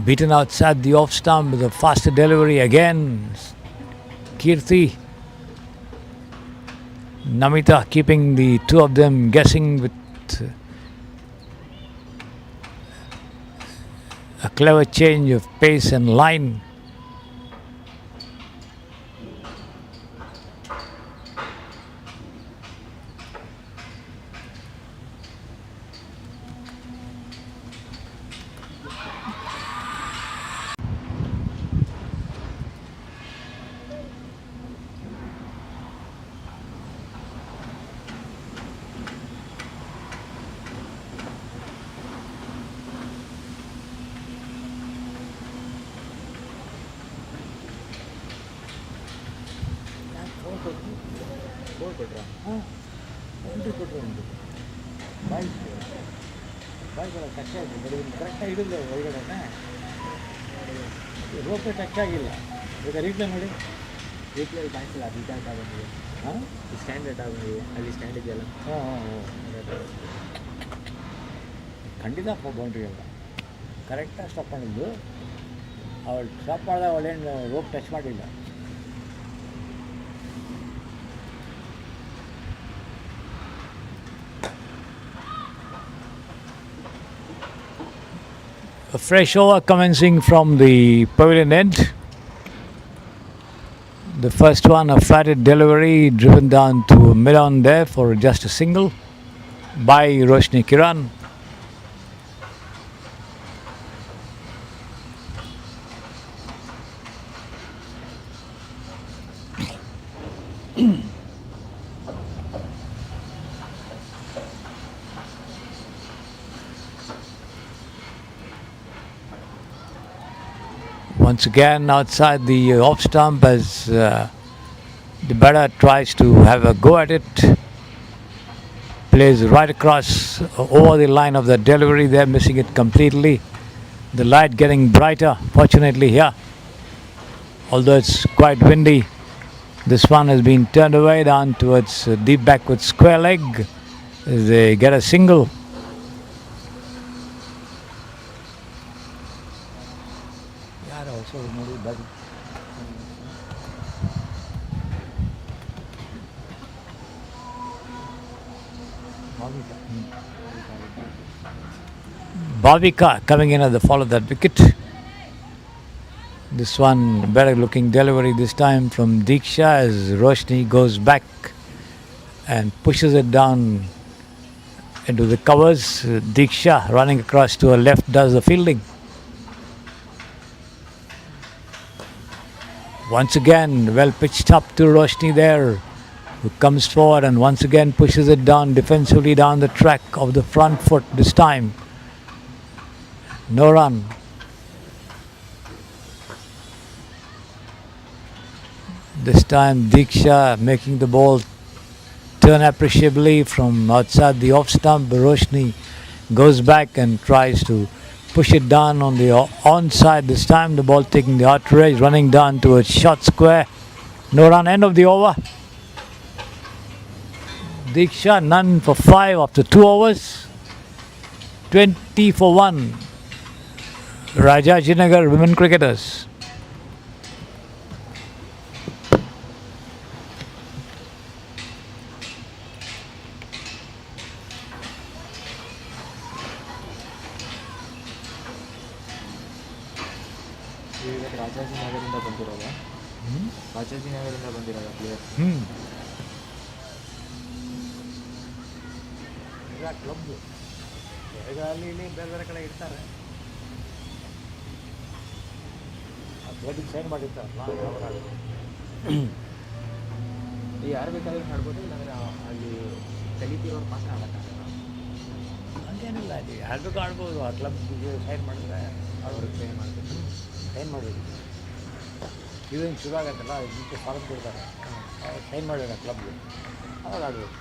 Beaten outside the off stump with a faster delivery again. Kirti, Namita keeping the two of them guessing with a clever change of pace and line. ಕರೆಕ್ಟಾಗಿ ಹಿಡಿದು ಒಳಗಡೆ ರೋಪೇ touch ಆಗಿಲ್ಲ. ಈಗ replay ನೋಡಿ, ರೀಪ್ಲೇಲಿ ಕಾಣಿಸಿಲ್ಲ, ಅದು ಇದಾಗಿ ಆಗೋಂಗಿದೆ. ಹಾಂ, standard ಆಗೋಂಗಿದೆ, ಅಲ್ಲಿ ಸ್ಟ್ಯಾಂಡ್ ಇದೆಯಲ್ಲ. ಖಂಡಿತ ಬೌಂಡ್ರಿ ಅಲ್ಲ, ಕರೆಕ್ಟಾಗಿ ಸ್ಟಾಪ್ ಮಾಡಿದ್ದು. ಅವಳು ಸ್ಟಾಪ್ ಮಾಡಿದಾಗ ಅವಳೇನು ರೋಪ್ ಟಚ್ ಮಾಡಿಲ್ಲ. A fresh over commencing from the pavilion end. The first one, a flatted delivery driven down to mid-on there for just a single by Roshni Kiran. Once again outside the off stump as the batter tries to have a go at it. Plays right across over the line of the delivery there, missing it completely. The light getting brighter fortunately here. Although it's quite windy, this one has been turned away down towards deep backward square leg. They get a single. Bhavika coming in at the fall of that wicket. This one better looking delivery this time from Diksha as Roshni goes back and pushes it down into the covers. Diksha running across to her left does the fielding. Once again well pitched up to Roshni there, who comes forward and once again pushes it down defensively down the track of the front foot this time. No run. This time Diksha making the ball turn appreciably from outside the off stump. Roshni goes back and tries to push it down on the onside. This time the ball taking the outrage, running down to a short square. No run, end of the over. Diksha none for 5 after 2 overs. 20 for 1. Rajinagar women cricketers. ಇವತ್ತು ರಾಜಾಜಿನಗರಿಂದ ಬಂದಿರೋದ ರಾಜಾಜಿನಗರಿಂದ ಬಂದಿರೋದ player ಈಗ club ಅಲ್ಲಿ ಇಲ್ಲಿ ಬೇರೆ ಬೇರೆ ಕಡೆ ಇರ್ತಾರೆ. ಆ ಕ್ಲಬ್ಬಿಗೆ sign ಮಾಡಿರ್ತಾರಲ್ಲ ಅವ್ರು ಆಡೋದು. ಯಾರು ಬೇಕಾದ್ರೂ ಆಡ್ಬೋದು, ಇಲ್ಲಾಂದರೆ ಅಲ್ಲಿ ಕಲಿತಿರೋರು ಮಾತ್ರ ಆಡೋಕ್ಕಾಗಲ್ಲ. ಹಂಗೇನಿಲ್ಲ, ಅಲ್ಲಿ ಯಾರು ಆಡ್ಬೋದು. ಆ ಕ್ಲಬ್ಗೆ ಸೈನ್ ಮಾಡಿದ್ರೆ ಅವ್ರಿಗೆ ಸೈನ್ ಮಾಡಬೇಕು. ಸೈನ್ ಮಾಡಬೇಕು. ಇವೇನು ಶುರು ಆಗತ್ತಲ್ಲ, ಇದಕ್ಕೆ ಫಾರಮ್ ಕೊಡ್ತಾರೆ, ಸೈನ್ ಮಾಡಿದ್ರೆ ಕ್ಲಬ್ಗೆ ಅವಾಗ ಆಡ್ಬೋದು.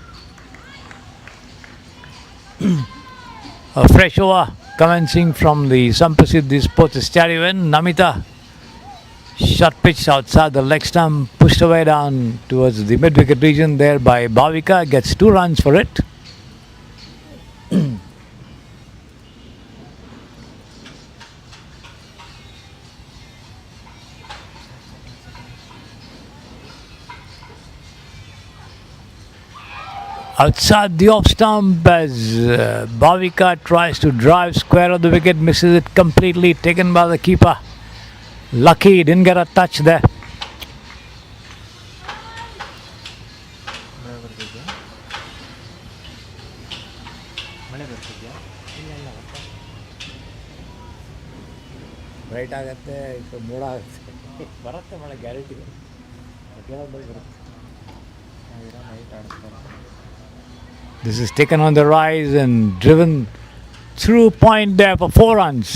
A fresh over commencing from the Samprasidhi Sports Stadium. Namita shot pitch outside the leg stump, pushed away down towards the mid-wicket region there by Bhavika. Gets 2 runs for it. Outside the off stump as Bhavika tries to drive square of the wicket, misses it completely, taken by the keeper. Lucky, didn't get a touch there. ಮಳೆ ಬರ್ತಿದ್ಯಾ? ಮಳೆ ಬರ್ತಿದ್ಯಾ? ಇಲ್ಲ bright ಆಗುತ್ತೆ, ಸ್ವಲ್ಪ ಮೋಡ ಆಗುತ್ತೆ, ಬರುತ್ತೆ ಮಳೆ guarantee. ಮಧ್ಯಾಹ್ನ ಬರುತ್ತೆ. ನಾವಿರೋ ನೈಟ್ ಆಡಿಸ್ತಾರೆ. This is taken on the rise and driven through point there for 4 runs.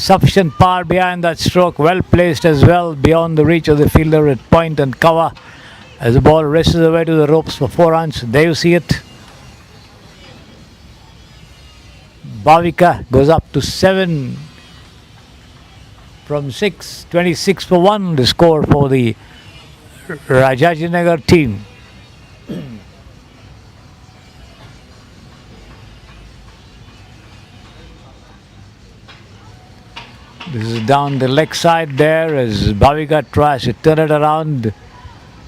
Sufficient power behind that stroke, well placed as well, beyond the reach of the fielder at point and cover as the ball races away to the ropes for 4 runs. There you see it. Bhavika goes up to 7 from 6, 26 for 1, the score for the Rajinagar team. This is down the leg side there as Bhavika tries to turn it around.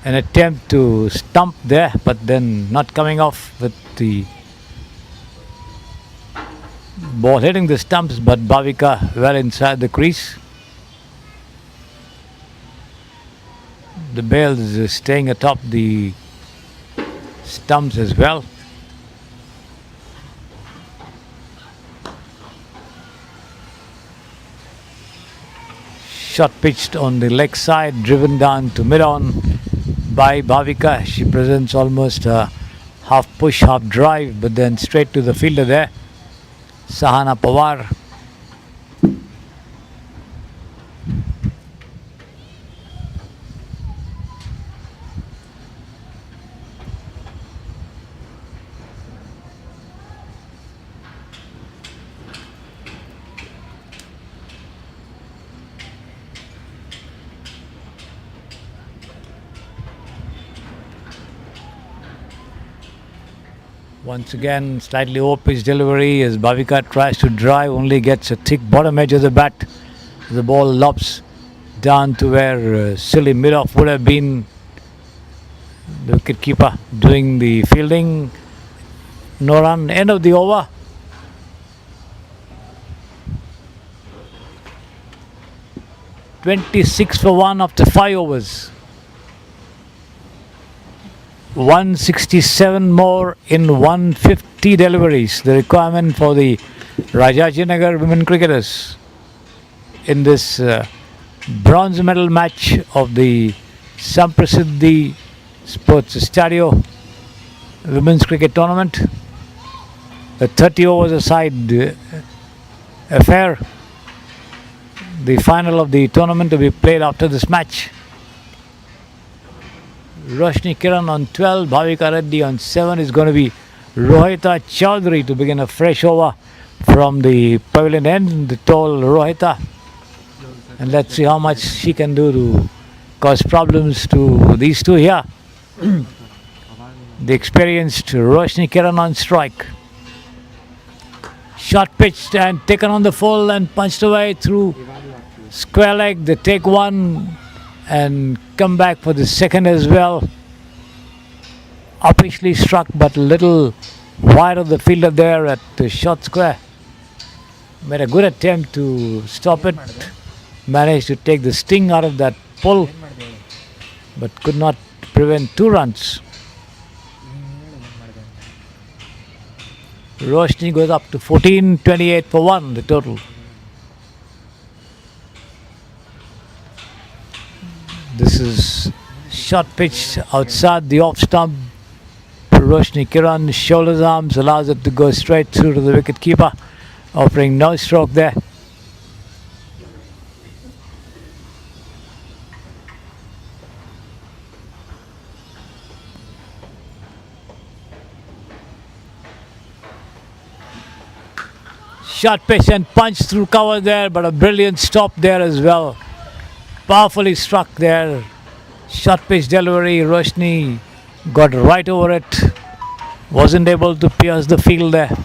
An attempt to stump there, but then not coming off with the ball hitting the stumps, but Bhavika well inside the crease. The bails is staying atop the stumps as well. Shot pitched on the leg side, driven down to mid-on by Bhavika. She presents almost a half push, half drive, but then straight to the fielder there, Sahana Pawar. Once again, slightly over-pitch delivery as Bhavika tries to drive, only gets a thick bottom edge of the bat. The ball lobs down to where silly mid-off would have been. The wicket keeper doing the fielding. No run, end of the over. (26 for 1) after 5 overs. 167 more in 150 deliveries, the requirement for the Rajinagar women cricketers in this bronze medal match of the Samprasidhi Sports Stadium Women's Cricket Tournament. A 30 overs aside affair. The final of the tournament to be played after this match. Roshni Kiran on 12, Bhavika Reddy on 7 is going to be Rohita Chaudhary to begin a fresh over from the pavilion end, the tall Rohita. And let's see how much she can do to cause problems to these two here. The experienced Roshni Kiran on strike. Shot pitched and taken on the full and punched away through square leg. They take one and come back for the second as well. Uppishly struck, but a little wide of the fielder there at the short square. Made a good attempt to stop it. Managed to take the sting out of that pull, ಏನು ಮಾಡಿದೆ ಹೇಳು but could not prevent 2 runs. ನೀನು ಹೇಳು ಏನು ಮಾಡಿದೆ ಅಂತ Roshni goes up to 14-28 for 1, the total. This is short pitch outside the off stump. Roshni Kiran, shoulders arms, allows it to go straight through to the wicket keeper, offering no stroke there. Short pitch and punch through cover there, but a brilliant stop there as well. Powerfully struck there. Short pitch delivery. Roshni got right over it. Wasn't able to pierce the field there.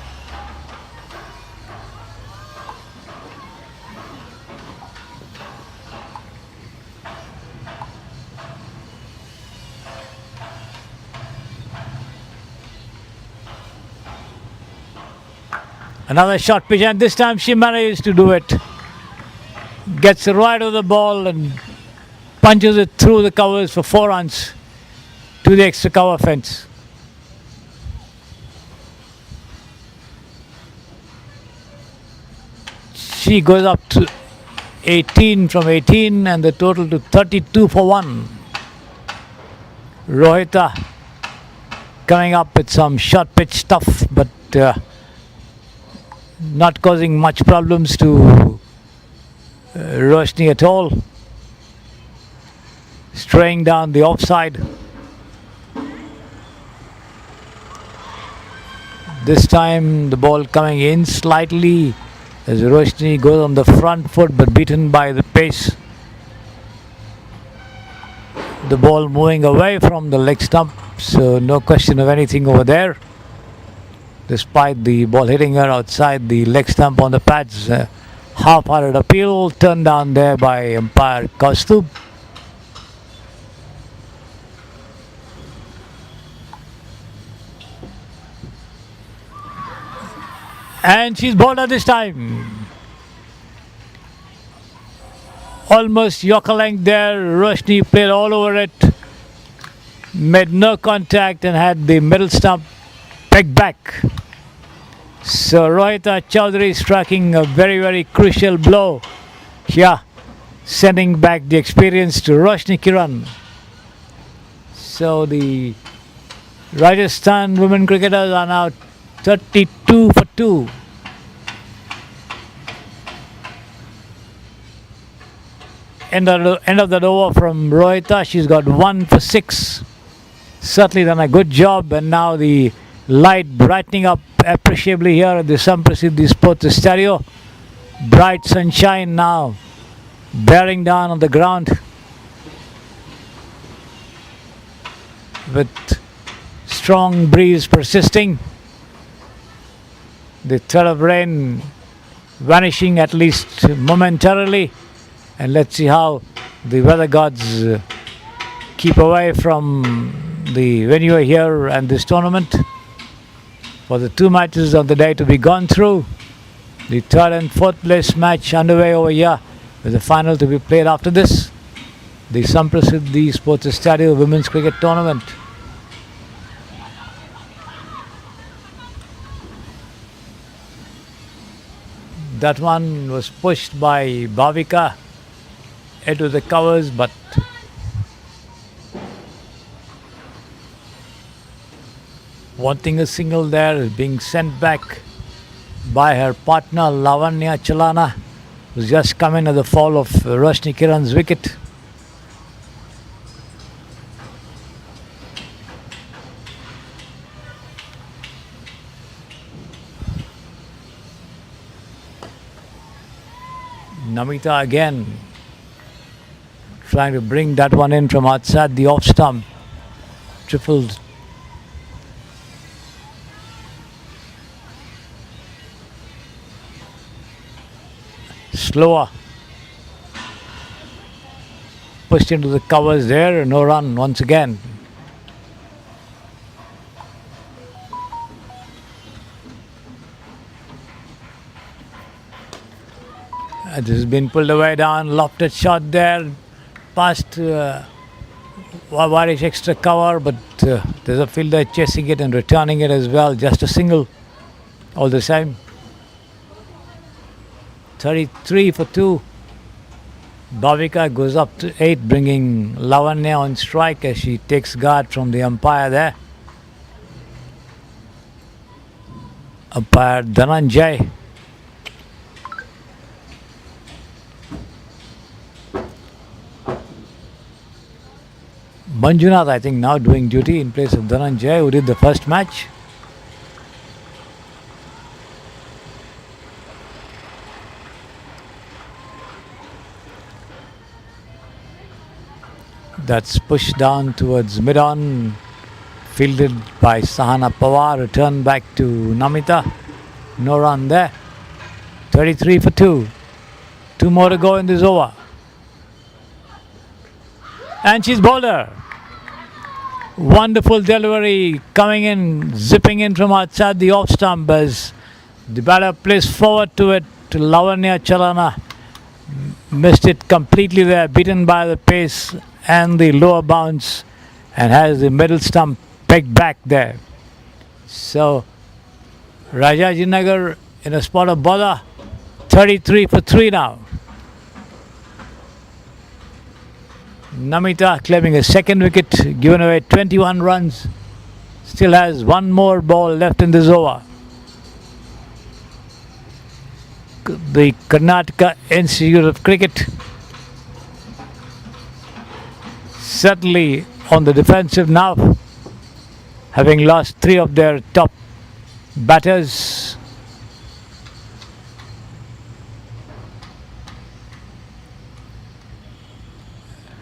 Another short pitch, and this time she manages to do it. Gets right of the ball and punches it through the covers for 4 runs to the extra cover fence. She goes up to 18 from 18 and the total to 32 for 1. Rohita coming up with some short pitch stuff, but not causing much problems to Roshni at all. Straying down the offside. This time the ball coming in slightly as Roshni goes on the front foot but beaten by the pace. The ball moving away from the leg stump, so no question of anything over there. Despite the ball hitting her outside the leg stump on the pads, half-hearted appeal turned down there by umpire Kaustubh. And she's bowled her this time. Almost Yorker length there. Roshni played all over it. Made no contact and had the middle stump pegged back. So Rohita Chaudhary striking a very, very crucial blow here, sending back the experience to Roshni Kiran. So the Rajasthan women cricketers are now 32 for 2. End of that over from Rohita. She's got 1 for 6. Certainly done a good job, and now the light brightening up appreciably here at the Samprasidhi Sports Stereo. Bright sunshine now bearing down on the ground with strong breeze persisting. The threat of rain vanishing at least momentarily, and let's see how the weather gods keep away from the venue here and this tournament. For the 2 matches of the day to be gone through, the 3rd and 4th place match underway over here with the final to be played after this, the Samprasidhi Sports Stereo Women's Cricket Tournament. That one was pushed by Bhavika into the covers, but wanting a single there, being sent back by her partner Lavanya Chalana, who's just come in at the fall of Roshni Kiran's wicket. Namita again trying to bring that one in from outside the off stump. Tripled. Slower. Pushed into the covers there. No run once again. This has been pulled away down, lofted shot there, past Warish extra cover, but there's a fielder chasing it and returning it as well. Just a single all the same. 33 for 2. Bhavika goes up to 8, bringing Lavanya on strike as she takes guard from the umpire there. Umpire Dhananjay. Manjunath, I think, now doing duty in place of Dhananjay, who did the first match. That's pushed down towards mid-on, fielded by Sahana Pawar, returned back to Namita. No run there. 33 for 2. 2 more to go in this over. And she's bowler. Wonderful delivery coming in, zipping in from outside the off stump as the batter plays forward to it. Lavanya Chalana missed it completely there, beaten by the pace and the lower bounce, and has the middle stump pegged back there. So Rajinagar in a spot of bother. 33 for 3 now. Namita claiming a second wicket, given away 21 runs. Still has one more ball left in this over. The Karnataka Institute of Cricket certainly on the defensive now, having lost 3 of their top batters.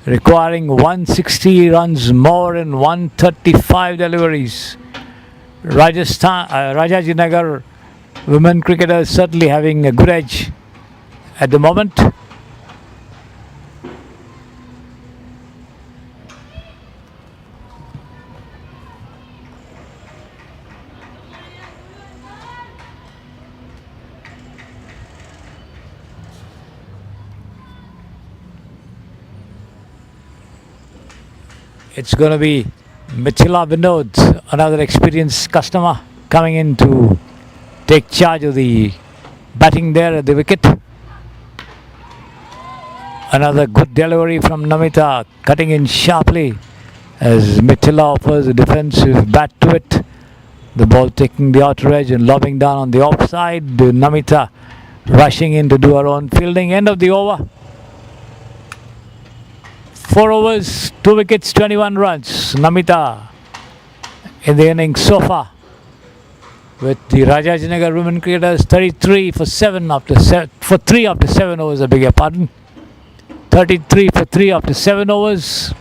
Requiring 160 runs more in 135 deliveries. Rajinagar women cricketers certainly having a good edge at the moment. It's going to be Mithila Vinod, another experienced customer, coming in to take charge of the batting there at the wicket. Another good delivery from Namita, cutting in sharply as Mithila offers a defensive bat to it. The ball taking the outer edge and lobbing down on the offside. Namita rushing in to do her own fielding. End of the over. 4 overs, 2 wickets, 21 runs. Namita in the innings so far, with the Rajinagar women cricketers 33 for 3 after 7 overs. I beg your pardon. 33 for 3 after 7 overs.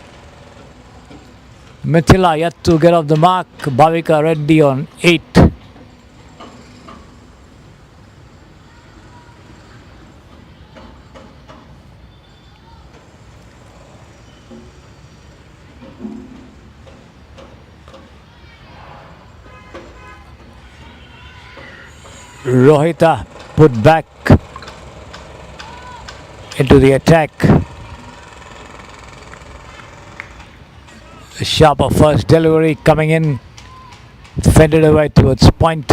Mithila yet to get off the mark. Bhavika Reddy on 8. Rohita put back into the attack. A sharper first delivery coming in, fended away towards point.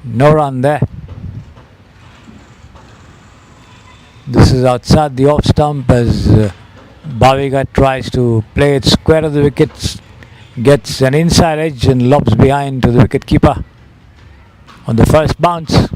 No run there. This is outside the off stump as Bhavika tries to play it square of the wickets. Gets an inside edge and lobs behind to the wicket keeper on the first bounce.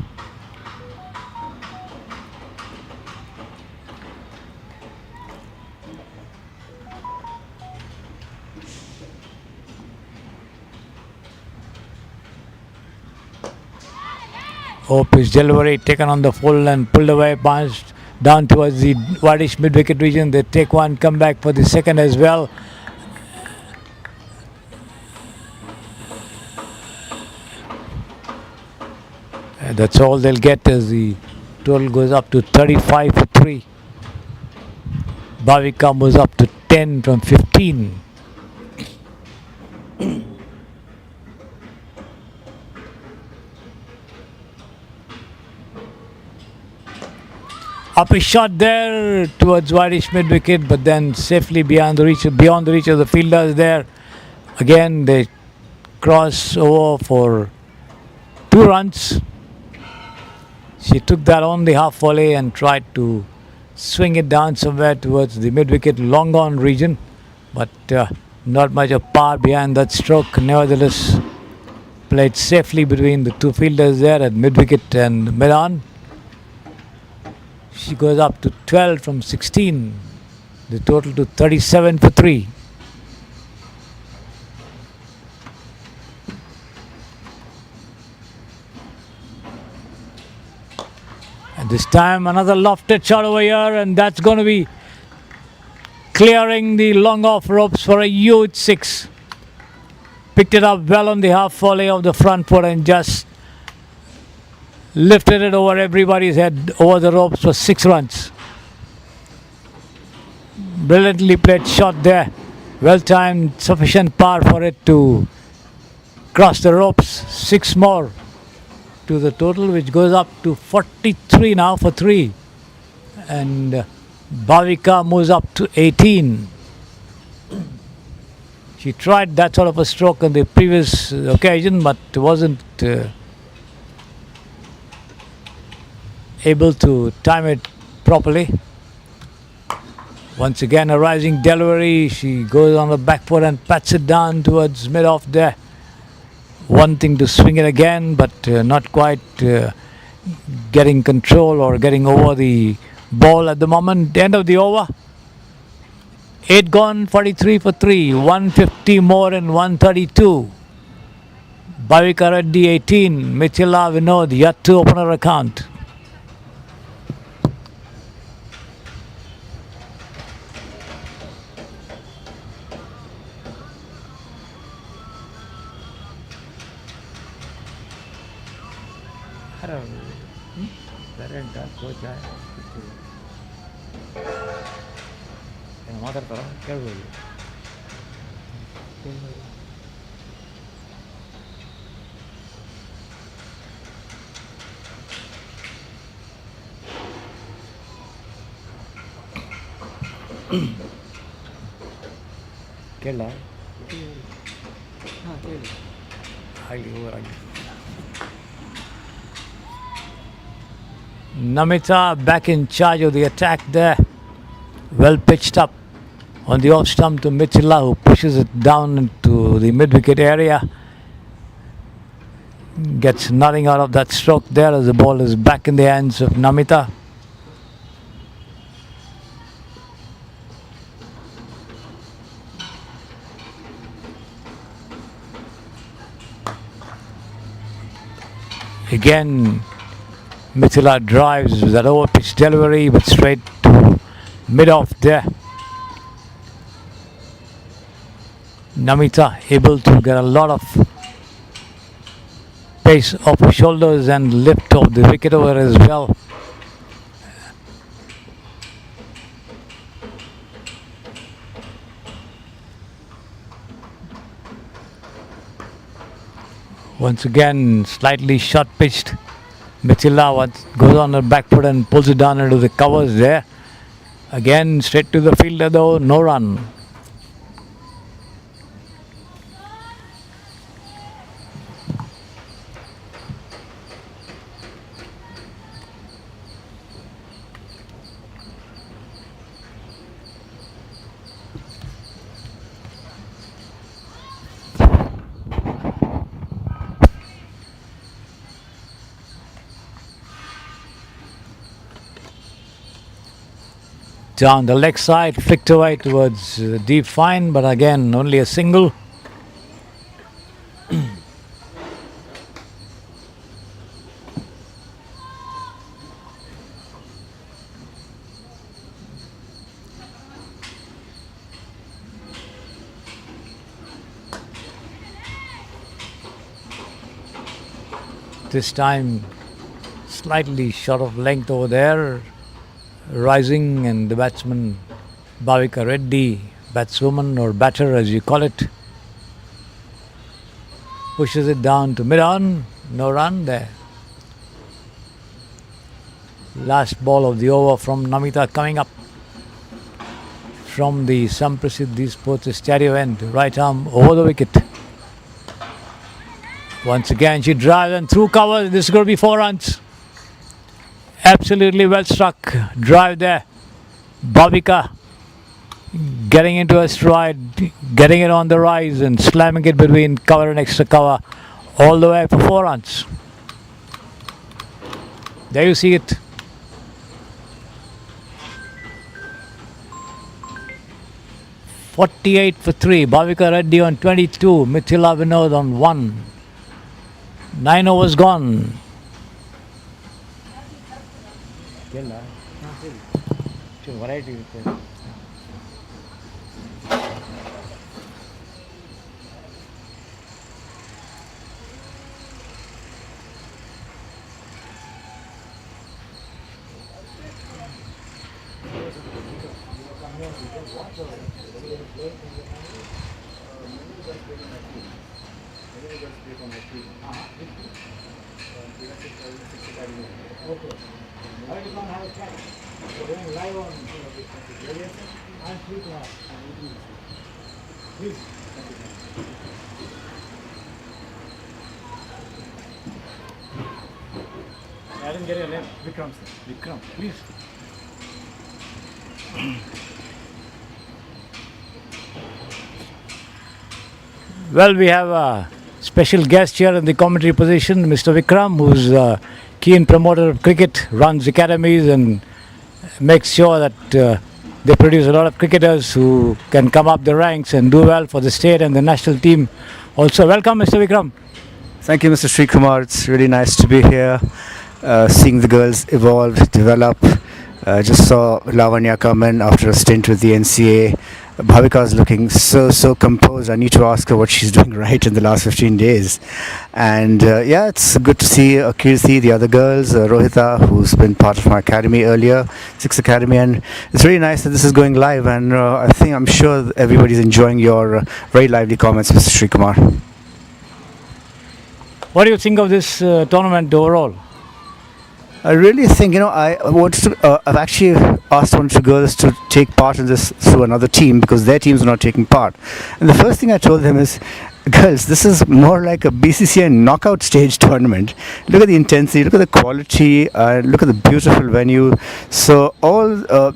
Pitch delivery taken on the full and pulled away, bounced down towards the Wadish mid-wicket region. They take one, come back for the second as well. That's all they'll get as the total goes up to 35 for 3. Bhavika moves up to 10 from 15. Up a shot there towards wideish mid wicket, but then safely beyond the reach of the fielders there. Again, they cross over for 2 runs. She took that on the half volley and tried to swing it down somewhere towards the mid wicket long gone region, but not much of power behind that stroke. Nevertheless, played safely between the 2 fielders there at mid wicket and mid on. She goes up to 12 from 16, the total to 37 for 3. And this time another lofted shot over here, and that's going to be clearing the long off ropes for a huge 6. Picked it up well on the half volley of the front foot and just lifted it over everybody's head over the ropes for 6 runs. Brilliantly played shot there. Well timed, sufficient power for it to cross the ropes. 6 more to the total, which goes up to 43 now for 3. And Bhavika moves up to 18. She tried that sort of a stroke on the previous occasion, but wasn't able to time it properly. Once again a rising delivery. She goes on the back foot and pats it down towards mid off there, wanting to swing it again, but not quite getting control or getting over the ball at the moment. End of the over. 8 gone, 43 for 3, 150 more and 132. Bhavika Reddy 18, Mithila Vinod yet to open her account. ಮಾತಾಡ್ತಾರ ಕೇಳ್ಬೋದು. ಕೇಳ ಆಗಲಿ ಆಗಲಿ. Namita back in charge of the attack there. Well pitched up on the off stump to Mithila, who pushes it down into the mid wicket area. Gets nothing out of that stroke there as the ball is back in the hands of Namita. Again, Mithila drives with that over pitch delivery, but straight to mid off there. Namita able to get a lot of pace off her shoulders and lift off the wicket over as well. Once again, slightly short pitched. Mithila goes on her back foot and pulls it down into the covers there. Again, straight to the fielder though, no run. Down the leg side, flicked away towards deep fine, but again only a single. This time slightly short of length over there. Rising, and the batsman Bhavika Reddy, batswoman or batter as you call it, pushes it down to mid on, no run there. Last ball of the over from Namita coming up from the Samprasidhi Sports stereo end. Right arm over the wicket. Once again she drives and through cover. This is going to be 4 runs. Absolutely well struck drive there. Bhavika getting into a stride, getting it on the rise and slamming it between cover and extra cover all the way for 4 runs. There you see it. "48 for 3. Bhavika Reddy on 22. Mithila Vinod on 1. 9 overs gone. I didn't get your name. Vikram, sir. Vikram, please. Well, we have a special guest here in the commentary position, Mr. Vikram, who's a keen promoter of cricket, runs academies and makes sure that they produce a lot of cricketers who can come up the ranks and do well for the state and the national team. Also, welcome, Mr. Vikram. Thank you, Mr. Sri Kumar. It's really nice to be here, seeing the girls evolve, develop. Just saw Lavanya come in after a stint with the NCA. Bhavika is looking so composed. I need to ask her what she's doing right in the last 15 days. And yeah, it's good to see Kirti, the other girls, Rohita, who's been part of my academy earlier, Six Academy, and it's really nice that this is going live. And I'm sure everybody's enjoying your very lively comments, Mr. Sri Kumar. What do you think of this tournament overall? I really think, I've actually asked one of the girls to take part in this through another team because their teams are not taking part. And the first thing I told them is, girls, this is more like a BCCI knockout stage tournament. Look at the intensity, look at the quality, look at the beautiful venue. So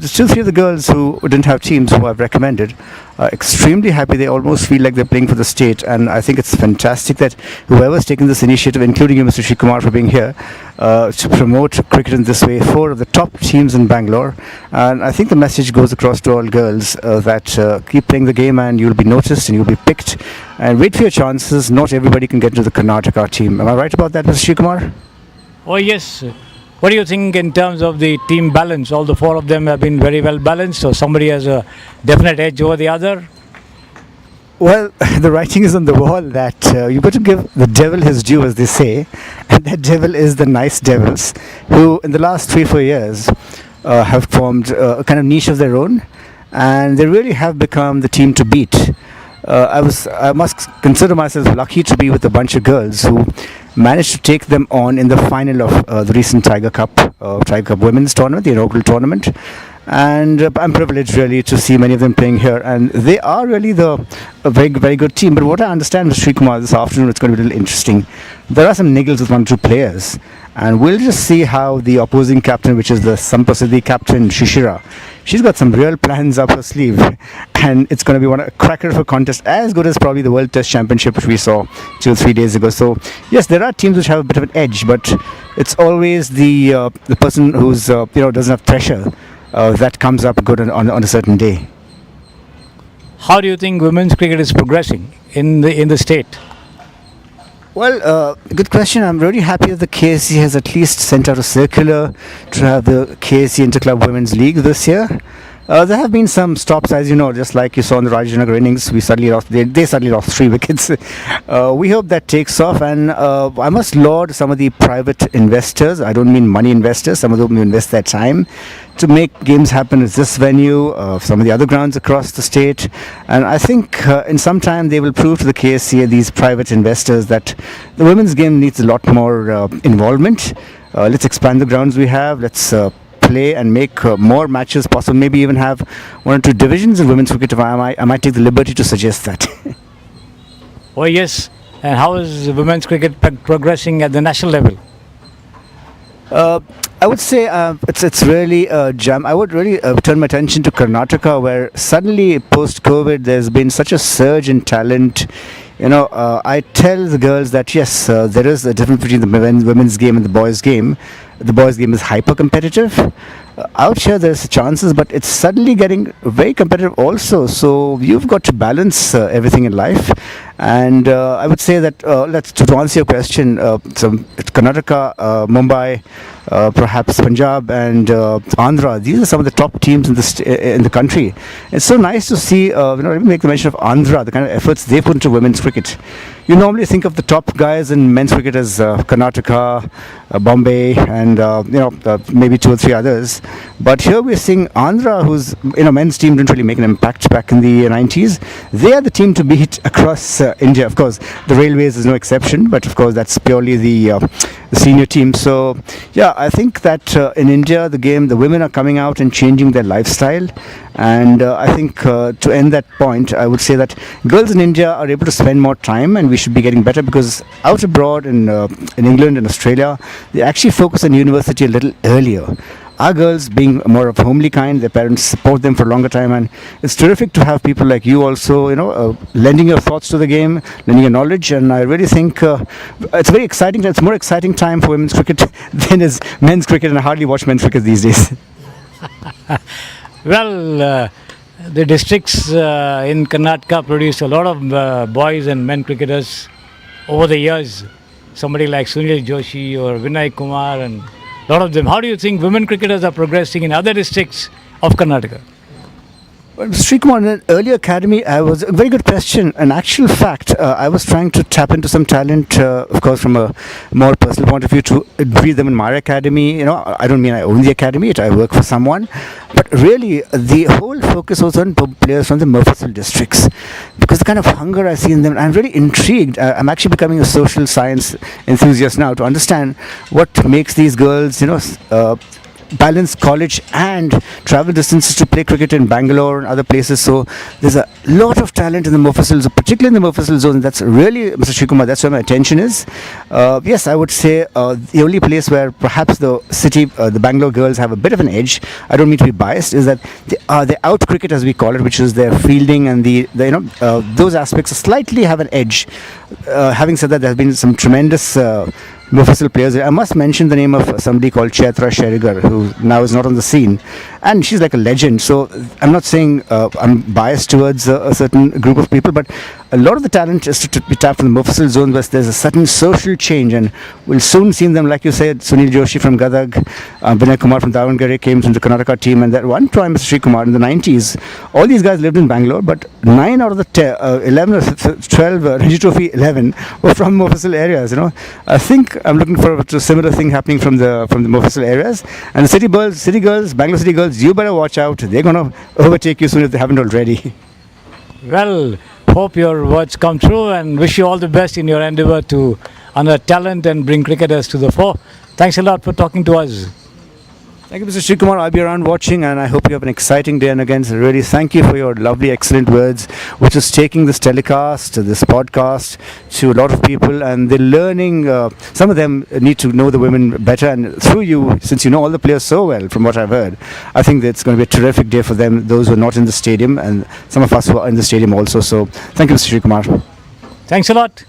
still 3 of the girls who didn't have teams who I've recommended are extremely happy. They almost feel like they're playing for the state, and I think it's fantastic that whoever's taken this initiative, including you, Mr. Sri Kumar, for being here, to promote cricket in this way. 4 of the top teams in Bangalore, and I think the message goes across to all girls that keep playing the game and you'll be noticed and you'll be picked, and wait for your chances. Not everybody can get into the Karnataka team. Am I right about that, Mr. Sri Kumar? Oh yes. What do you think in terms of the team balance? All the 4 of them have been very well balanced, so somebody has a definite edge over the other? Well, the writing is on the wall that you've got to give the devil his due, as they say, and that devil is the nice devils, who in the last 3-4 years have formed a kind of niche of their own, and they really have become the team to beat. I must consider myself lucky to be with a bunch of girls who managed to take them on in the final of the recent Tiger Cup Women's Tournament, the inaugural tournament. And I'm privileged really to see many of them playing here, and they are really a very, very good team. But what I understand, Mr. Sri Kumar, this afternoon it's going to be a little interesting. There are some niggles with 1 or 2 players, and we'll just see how the opposing captain, which is the Samprasidhi captain, Shishira, she's got some real plans up her sleeve, and it's going to be a cracker of a contest, as good as probably the World Test Championship which we saw 2 or 3 days ago. So yes, there are teams which have a bit of an edge, but it's always the person who's doesn't have pressure that comes up good on a certain day. How do you think women's cricket is progressing in the state? Well, good question. I'm really happy that the KIOC has at least sent out a circular to have the KIOC Interclub Women's League this year. There have been some stops, as you know, just like you saw in the Rajinagar innings. They suddenly lost 3 wickets. We hope that takes off, and I must laud some of the private investors. I don't mean money investors, some of them who invest their time to make games happen at this venue, some of the other grounds across the state. And I think in some time they will prove to the KSC, these private investors, that the women's game needs a lot more involvement. let's expand the grounds we have. Let's play and make more matches possible. Maybe even have 1 or 2 divisions in women's cricket. I might take the liberty to suggest that. Oh, yes. And how is women's cricket progressing at the national level? I would say it's really a jam. I would really turn my attention to Karnataka, where suddenly post-COVID there's been such a surge in talent. I tell the girls that yes, there is a difference between the women's game and the boys' game. The boys' game is hyper competitive. Out here there's chances, but it's suddenly getting very competitive also. So you've got to balance everything in life. And I would say that to answer your question, Karnataka, Mumbai, perhaps Punjab and Andhra. These are some of the top teams in the country. It's so nice to see. Let me make the mention of Andhra, the kind of efforts they put into women's cricket. You normally think of the top guys in men's cricket as Karnataka, Bombay, and maybe 2 or 3 others. But here we're seeing Andhra, whose men's team didn't really make an impact back in the 90s. They are the team to beat across India. Of course, the Railways is no exception, but of course that's purely the senior team. So yeah, I think that in India, the women are coming out and changing their lifestyle. And I think to end that point, I would say that girls in India are able to spend more time, and we should be getting better, because out abroad in England and Australia, they actually focus on university a little earlier. Our girls, being more of homely kind, their parents support them for a longer time, and it's terrific to have people like you also, lending your thoughts to the game, lending your knowledge. And I really think it's very exciting. It's more exciting time for women's cricket than is men's cricket, and I hardly watch men's cricket these days. Well, the districts in Karnataka produce a lot of boys and men cricketers over the years. Somebody like Sunil Joshi or Vinay Kumar and a lot of them. How do you think women cricketers are progressing in other districts of Karnataka? Well, Sri Kumar, in an earlier academy, I was a very good question. An actual fact, I was trying to tap into some talent, of course, from a more personal point of view, to breed them in my academy. I don't mean I own the academy; I work for someone. But really, the whole focus was on players from the Murphysville districts, because the kind of hunger I see in them, I'm really intrigued. I'm actually becoming a social science enthusiast now to understand what makes these girls, balance college and travel distances to play cricket in Bangalore and other places. So there's a lot of talent in the Murphysville, particularly in the Murphysville zone. That's really, Mr. Srikumar, that's where my attention is. Yes, I would say the only place where perhaps the Bangalore girls have a bit of an edge, I don't mean to be biased, is that they out cricket, as we call it, which is their fielding and those aspects slightly have an edge. Having said that, there have been some tremendous Murphysville players. I must mention the name of somebody called Chaitra Sherigar, who now is not on the scene, and she's like a legend. So I'm not saying I'm biased towards a certain group of people, but a lot of the talent is to be tapped from the Murphysville zone, where there's a certain social change, and we'll soon see them, like you said, Sunil Joshi from Gadag, Vinay Kumar from Davangere came to the Karnataka team, and that one time, Mr. Sri Kumar, in the 90s, all these guys lived in Bangalore, but 9 out of the 11 or 12 Ranji Trophy 11 were from Murphysville areas. I think I'm looking forward to a similar thing happening from the Murphysville areas. And the city girls, Bangalore city girls, you better watch out. They're going to overtake you soon if they haven't already. Well, hope your words come true, and wish you all the best in your endeavor to unearth talent and bring cricketers to the fore. Thanks a lot for talking to us. Thank you, Mr. Srikumar. I'll be around watching, and I hope you have an exciting day. And again, really thank you for your lovely, excellent words, which is taking this telecast, this podcast, to a lot of people, and they're learning. Some of them need to know the women better, and through you, since you know all the players so well, from what I've heard, I think that it's going to be a terrific day for them, those who are not in the stadium, and some of us who are in the stadium also. So, thank you, Mr. Srikumar. Thanks a lot.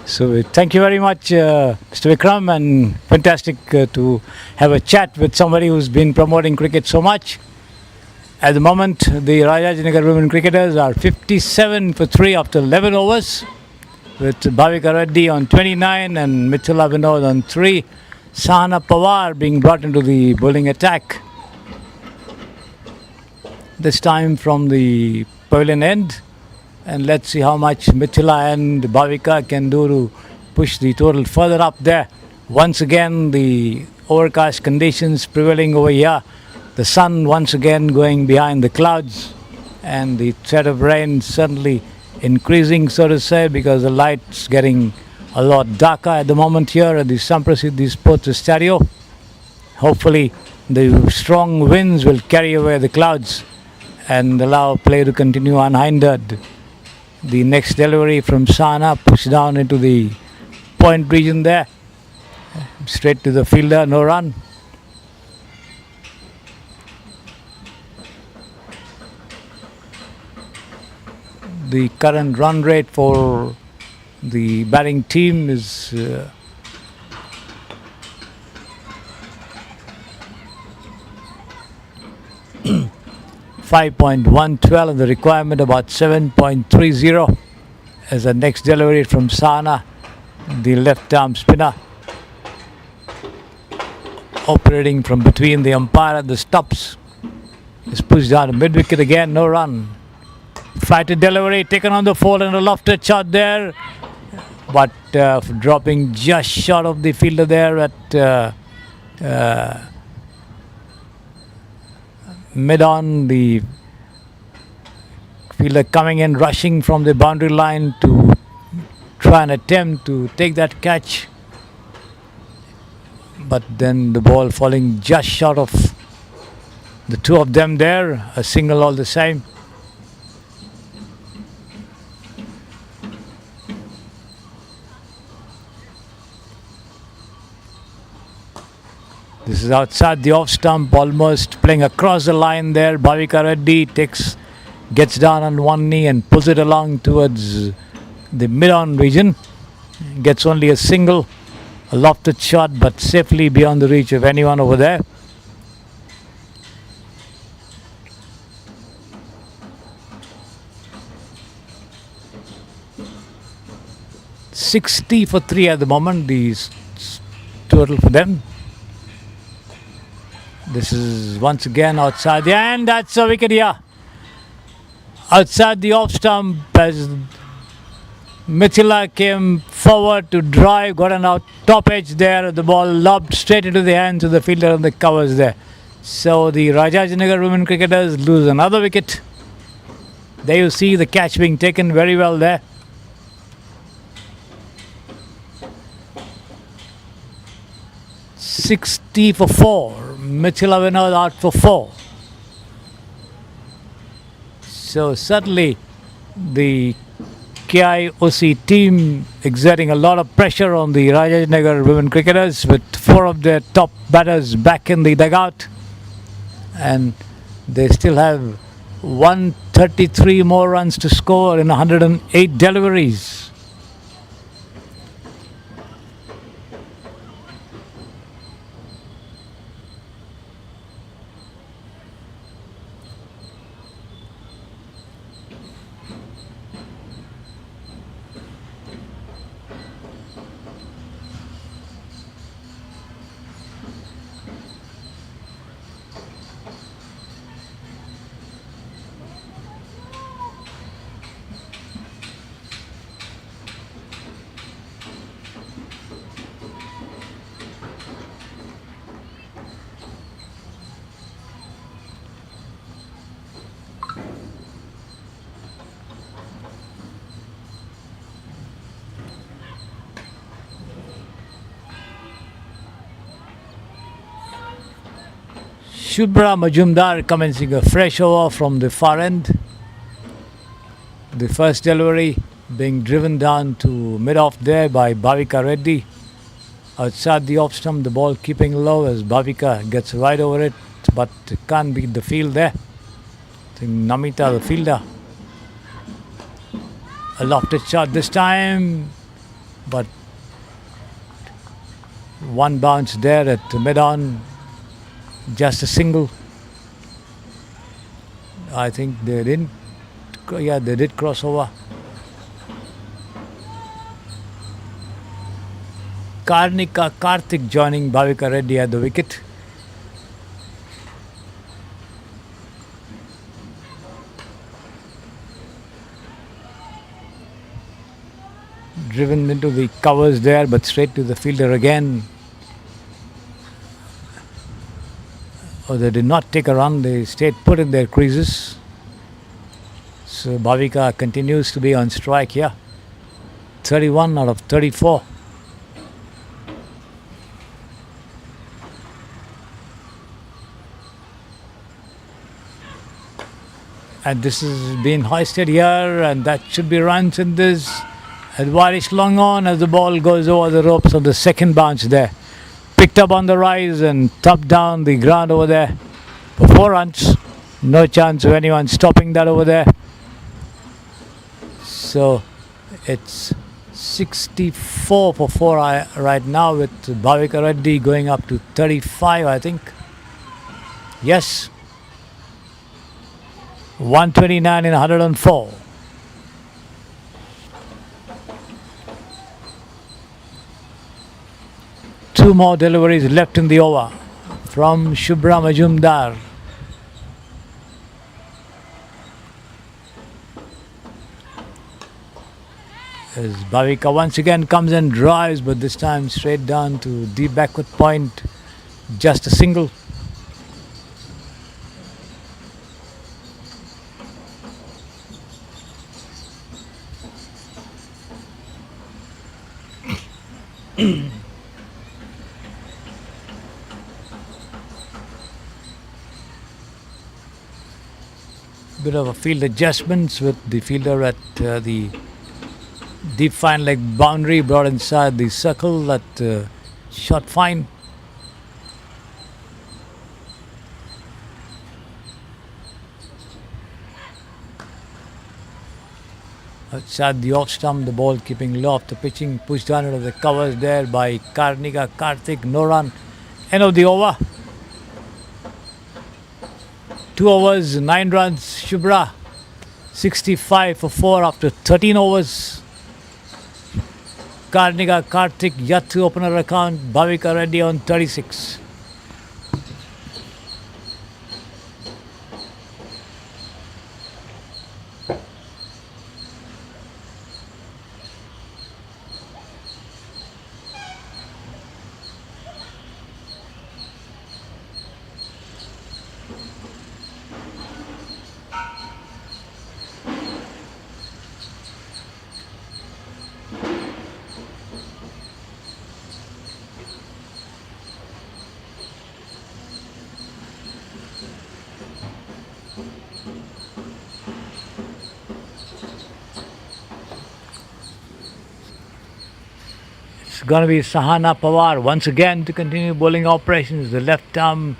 So thank you very much, Mr. Vikram, and fantastic to have a chat with somebody who's been promoting cricket so much. At the moment, the Rajinagar women cricketers are 57 for 3 after 11 overs, with Bhavika Reddy on 29 and Mithila Vinod on 3. Sahana Pawar being brought into the bowling attack. This time from the pavilion end. And let's see how much Mithila and Bhavika can do to push the total further up there. Once again, the overcast conditions prevailing over here. The sun once again going behind the clouds, and the threat of rain certainly increasing, so to say, because the light's getting a lot darker at the moment here at the Samprasidhi Sports Stadio. Hopefully the strong winds will carry away the clouds and allow play to continue unhindered. The next delivery from Sana, pushed down into the point region there. Straight to the fielder, no run. The current run rate for the batting team is 5.112 and the requirement about 7.30 as the next delivery from Sana, the left arm spinner, operating from between the umpire and the stops. Is pushed down to mid wicket again, no run. Flighted delivery taken on the fold and a lofted shot there, but dropping just short of the fielder there at mid-on. The fielder coming in, rushing from the boundary line to try and attempt to take that catch, but then the ball falling just short of the two of them there. A single all the same. This is outside the off stump, almost playing across the line there. Bhavika Reddy gets down on one knee and pulls it along towards the mid-on region. Gets only a single, a lofted shot, but safely beyond the reach of anyone over there. $60 for 3 at the moment, the total for them. This is once again outside the, and that's a wicket here. Outside the off stump as Mithila came forward to drive, got an out top edge there. The ball lobbed straight into the hands of the fielder and the covers there. So the Rajinagar women cricketers lose another wicket. There you see the catch being taken very well there. $60 for 4. Mithila Vinod out for 4. So certainly the KIOC team exerting a lot of pressure on the Rajinagar women cricketers with 4 of their top batters back in the dugout, and they still have 133 more runs to score in 108 deliveries. Shubhra Majumdar commencing a fresh over from the far end. The first delivery being driven down to mid-off there by Bhavika Reddy. Outside the off stump, the ball keeping low as Bhavika gets right over it, but can't beat the field there. I think Namita, the fielder. A lofted shot this time, but one bounce there at mid-on. Just a single. I think they didn't. Yeah, they did cross over. Karthik joining Bhavika Reddy at the wicket. Driven into the covers there, but straight to the fielder again. Oh, they did not take a run, they stayed put in their creases. So Bhavika continues to be on strike here. 31 out of 34. And this is being hoisted here, and that should be runs in this. Advarish long on as the ball goes over the ropes of the second bounce there. Picked up on the rise and topped down the ground over there for 4 runs. No chance of anyone stopping that over there. So it's 64 for 4 right now, with Bhavika Reddy going up to 35, I think. Yes. 129 in 104. Two more deliveries left in the over from Shubhra Majumdar. As Bhavika once again comes and drives, but this time straight down to deep backward point. Just a single. Bit of a field adjustments with the fielder at the deep fine leg boundary, brought inside the circle. That shot fine. Outside the off stump, the ball keeping low off the pitching, pushed down into the covers there by Karnika Karthik. No run. End of the over. 2 overs, 9 runs. Shubhra 65 for 4 after 13 overs. Karnika Karthik yet to open her account. Bhavika Reddy on 36. It's going to be Sahana Pawar once again to continue bowling operations. The left arm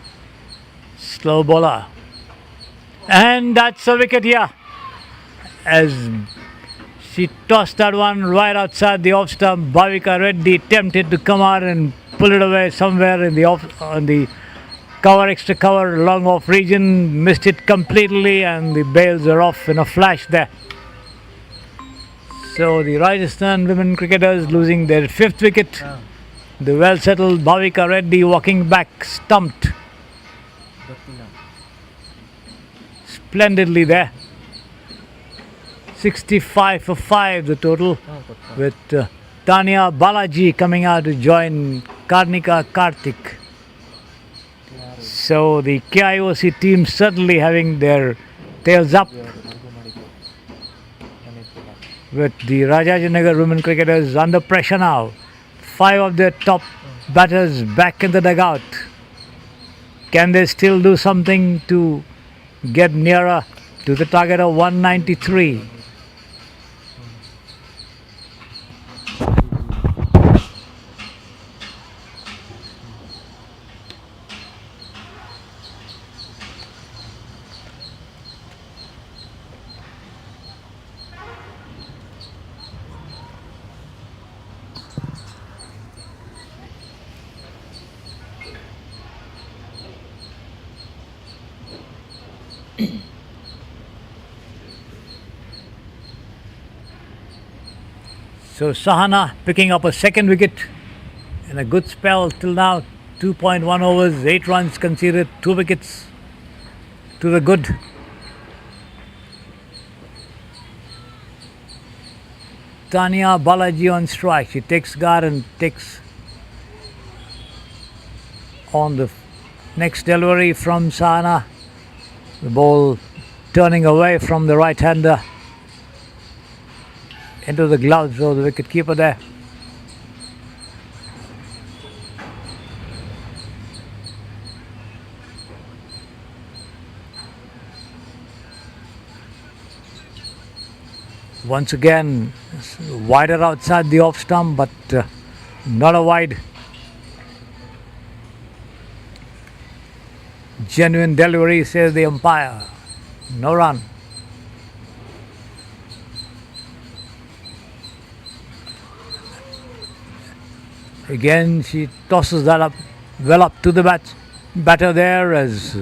slow bowler. And that's a wicket here. As she tossed that one right outside the off stump, Bhavika Reddy attempted to come out and pull it away somewhere in the off, on the cover, extra cover, long off region. Missed it completely, and the bails are off in a flash there. So the Rajasthan women cricketers losing their 5th wicket. The well settled Bhavika Reddy walking back, stumped splendidly there. 65 for 5 the total, with Tanya Balaji coming out to join Karnika Karthik. So the KIOC team certainly having their tails up, with the Rajinagar women cricketers under pressure now. 5 of their top batters back in the dugout. Can they still do something to get nearer to the target of 193? So Sahana picking up a 2nd wicket in a good spell till now. 2.1 overs, 8 runs conceded, 2 wickets to the good. Tanya Balaji on strike. She takes guard and takes on the next delivery from Sahana. The ball turning away from the right-hander. into the gloves of the wicket keeper there. Once again, wider outside the off stump, but not a wide. Genuine delivery, says the umpire. No run. Again, she tosses that up, well up to the batter there as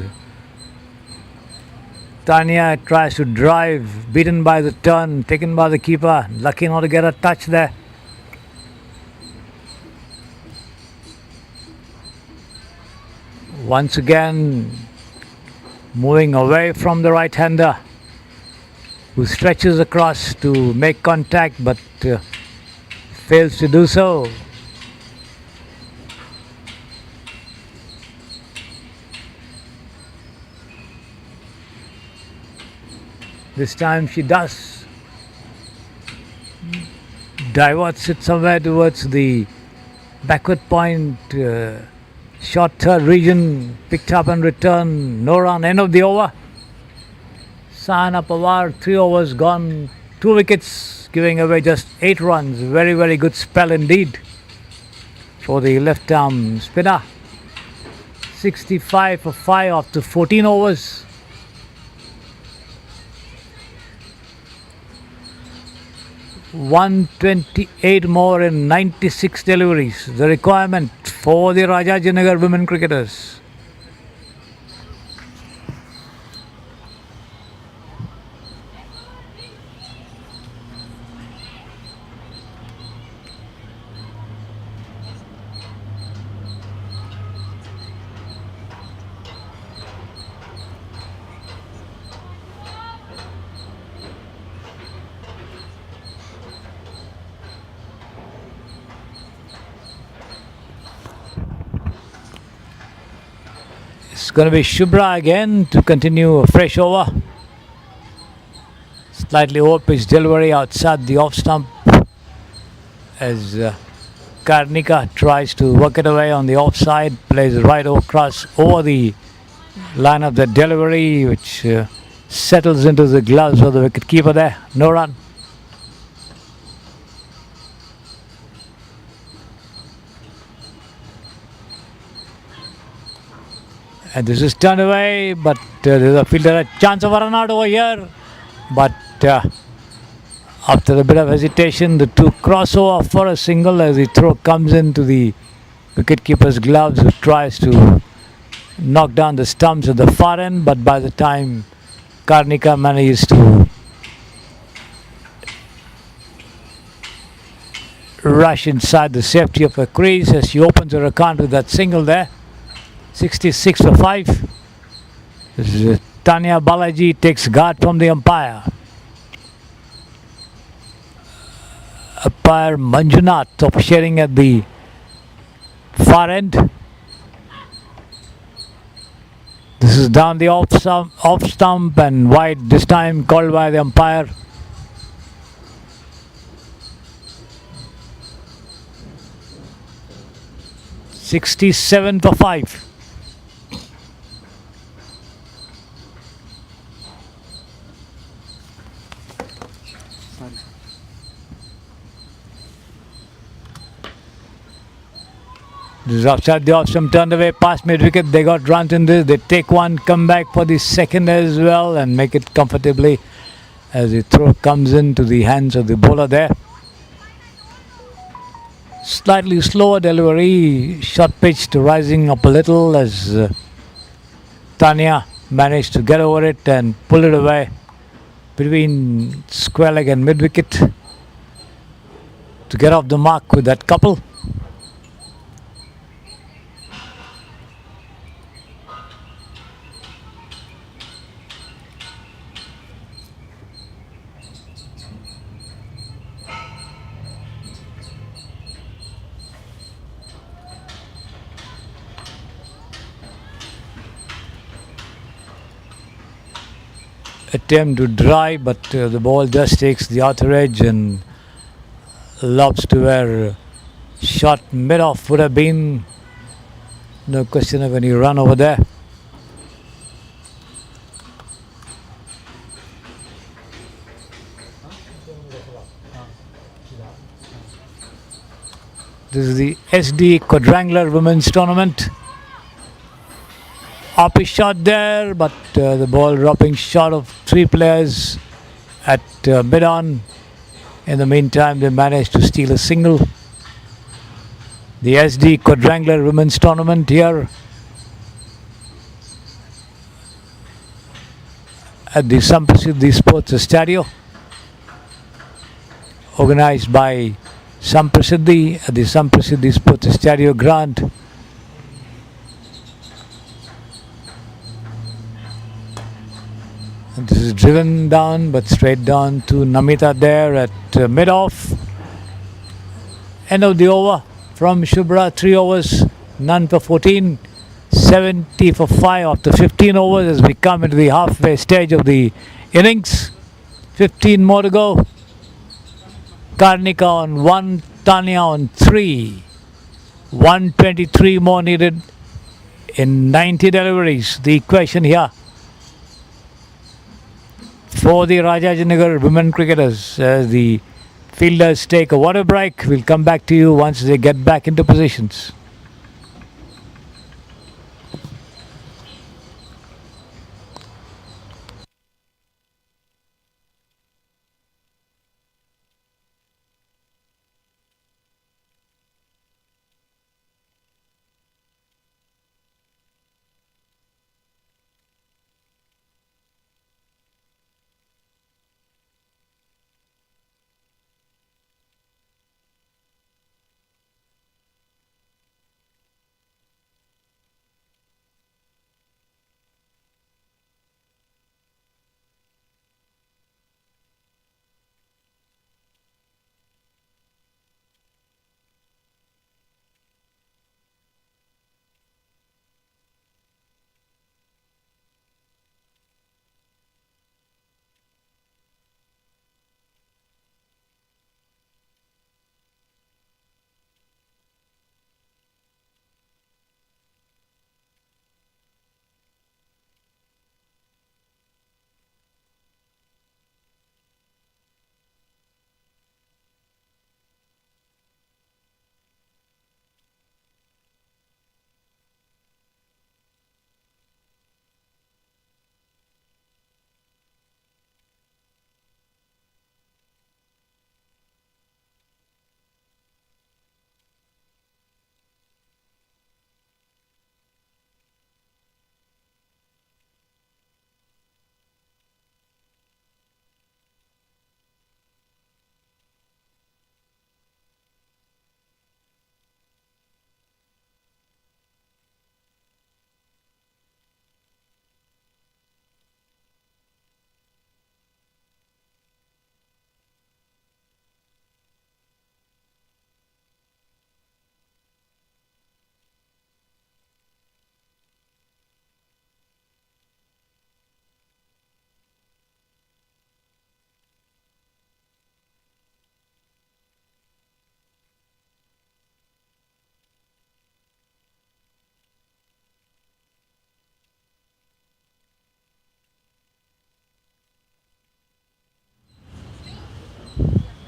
Tanya tries to drive, beaten by the turn, taken by the keeper, lucky not to get a touch there. Once again, moving away from the right-hander, who stretches across to make contact but fails to do so. This time she does. Diverts it somewhere towards the backward point, short third region, picked up and returned. No run, end of the over. Sahana Pawar, 3 overs gone, 2 wickets, giving away just 8 runs. Very, very good spell indeed for the left arm spinner. 65 for 5 after 14 overs. $128 more in 96 deliveries, the requirement for the Rajinagar women cricketers. It's going to be Shubhra again to continue a fresh over. Slightly over-pitch delivery outside the off stump as Karnataka tries to work it away on the offside, plays right across over the line of the delivery, which settles into the gloves of the wicket keeper there. No run. And this is turned away, but there's a fielder a chance of a run out over here. But after a bit of hesitation, the two crossover for a single as the throw comes into the wicketkeeper's gloves, who tries to knock down the stumps at the far end. But by the time Karnataka manages to rush inside the safety of a crease as she opens her account with that single there. 66 for 5. This is Tanya Balaji takes guard from the umpire. Umpire Manjunath officiating at the far end. This is down the off stump and wide this time, called by the umpire. $67 for 5. This is outside the off stump, turned away past mid wicket. They got runs in this. They take one, come back for the second as well and make it comfortably as the throw comes into the hands of the bowler there. Slightly slower delivery, short pitch rising up a little as Tanya managed to get over it and pull it away between square leg and mid wicket to get off the mark with that couple. Attempt to drive, but the ball just takes the outer edge and lobs to where shot mid-off would have been. No question of any run over there. This is the SD Quadrangular Women's Tournament. Up a shot there, but the ball dropping short of three players at mid-on. In the meantime, they managed to steal a single. The SD Quadrangular Women's Tournament here at the Samprasiddhi Sports Stadio, organized by Samprasiddhi at the Samprasiddhi Sports Stadio Grant. And this is driven down, but straight down to Namita there at mid-off. End of the over from Shubhra. 3 overs, none for 14. 70 for 5 after 15 overs as we come into the halfway stage of the innings. 15 more to go. Karnika on 1, Tanya on 3. 123 more needed in 90 deliveries. The equation here for the Rajinagar women cricketers as the fielders take a water break. We'll come back to you once they get back into positions.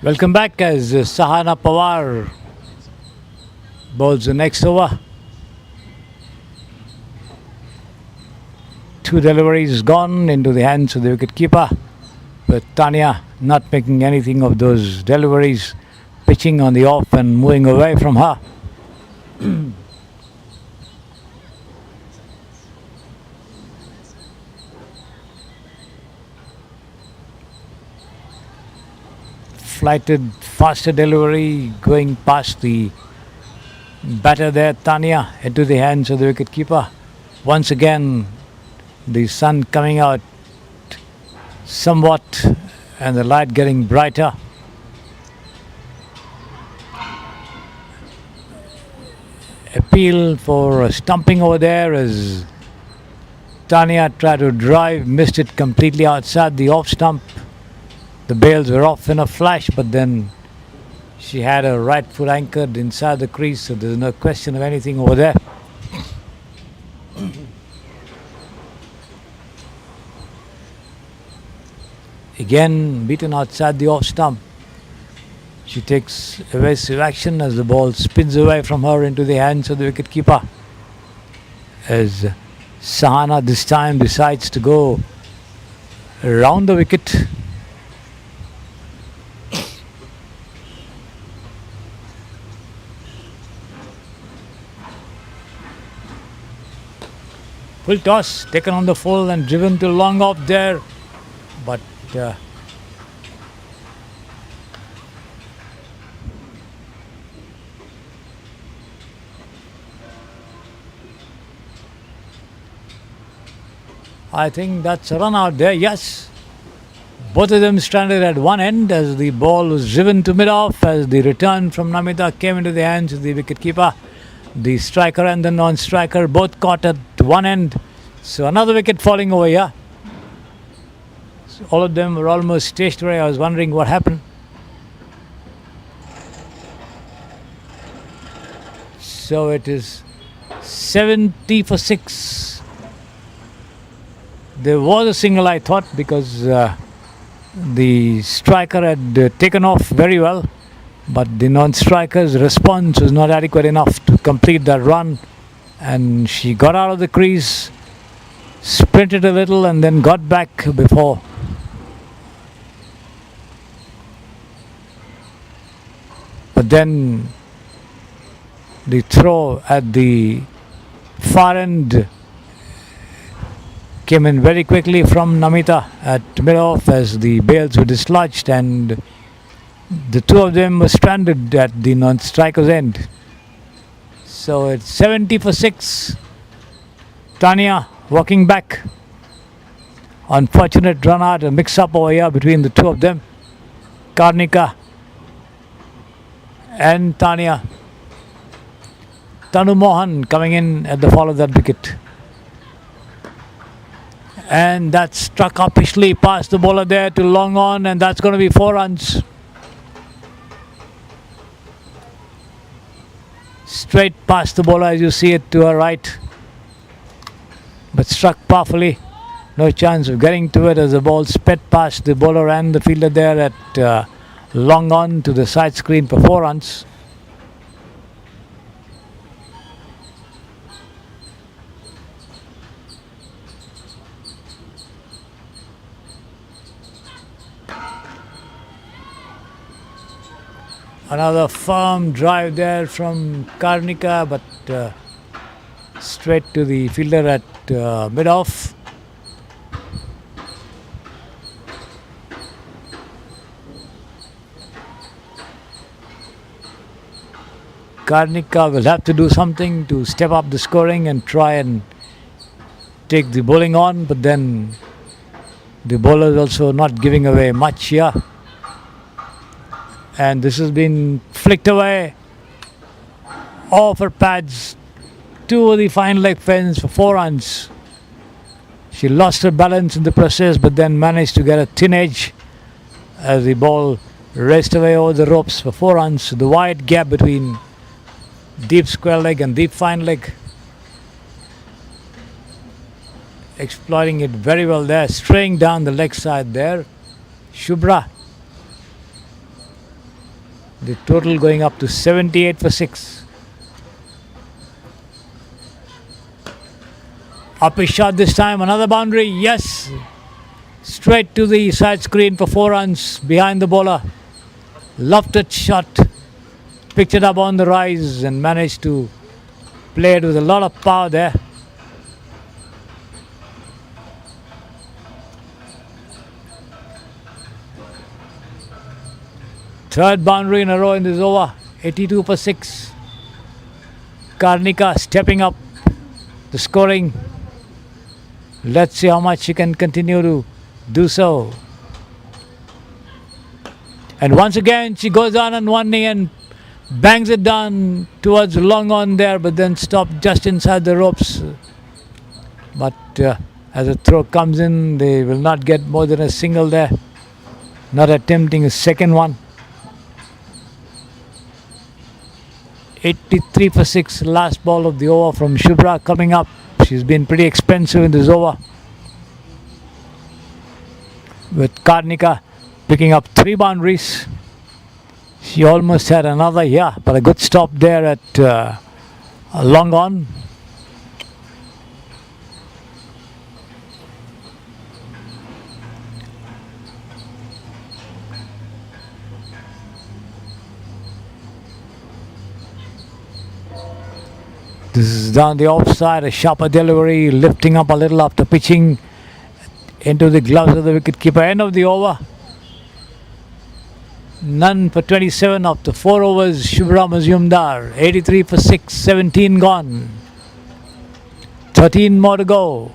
Welcome back as Sahana Pawar bowls the next over. 2 deliveries gone into the hands of the wicketkeeper, but Tanya not making anything of those deliveries, pitching on the off and moving away from her. Flighted faster delivery going past the batter there, Tanya, into the hands of the wicketkeeper. Once again, the sun coming out somewhat and the light getting brighter. Appeal for a stumping over there as Tanya tried to drive, missed it completely outside the off stump. The bails were off in a flash, but then She had her right foot anchored inside the crease, so there's no question of anything over there. Again, beaten outside the off stump. She takes evasive action as the ball spins away from her into the hands of the wicketkeeper. As Sahana this time decides to go around the wicket. Full toss taken on the full and driven to long off there, but I think that's a run out there. Yes, both of them stranded at one end as the ball was driven to mid-off as the return from Namita came into the hands of the wicketkeeper. The striker and the non-striker both caught at one end. So another wicket falling over here. So all of them were almost stationary. I was wondering what happened. So it is 70 for 6. There was a single, I thought, because the striker had taken off very well, but the non-striker's response was not adequate enough to complete that run, and she got out of the crease, sprinted a little, and then got back before but then the throw at the far end came in very quickly from Namita at mid-off as the bails were dislodged, and the two of them were stranded at the non-striker's end. So it's 70 for 6. Tanya walking back. Unfortunate run out, a mix-up over here between the two of them. Karnika and Tanya. Tanu Mohan coming in at the fall of that wicket. And that struck uppishly past the bowler there to long on, and that's going to be 4 runs. Straight past the bowler as you see it to her right, but struck powerfully. No chance of getting to it as the ball sped past the bowler and the fielder there at long on to the side screen for 4 runs. Another firm drive there from Karnika, but straight to the fielder at mid-off. Karnika will have to do something to step up the scoring and try and take the bowling on, but then the bowler is also not giving away much here. And this has been flicked away off her pads to the fine leg fence for 4 runs. She lost her balance in the process, but then managed to get a thin edge as the ball raced away over the ropes for 4 runs. The wide gap between deep square leg and deep fine leg, exploiting it very well there, straying down the leg side there. Shubhra. The total going up to 78 for 6. Up a shot this time, another boundary, yes. Straight to the side screen for 4 runs behind the bowler. Lofted shot, picked it up on the rise and managed to play it with a lot of power there. Third boundary in a row in this over, 82 for 6. Karnika stepping up the scoring. Let's see how much she can continue to do so. And once again she goes on one knee and bangs it down towards long on there, but then stopped just inside the ropes. But as a throw comes in, they will not get more than a single there. Not attempting a second one. 83 for 6. Last ball of the over from Shubhra coming up. She's been pretty expensive in this over. With Karnika picking up 3 boundaries. She almost had another, yeah, but a good stop there at long on. This is down the offside, a sharper delivery, lifting up a little after pitching into the gloves of the wicketkeeper. End of the over. None for 27 after 4 overs. Shubhra Mazumdar, 83 for 6, 17 gone. 13 more to go.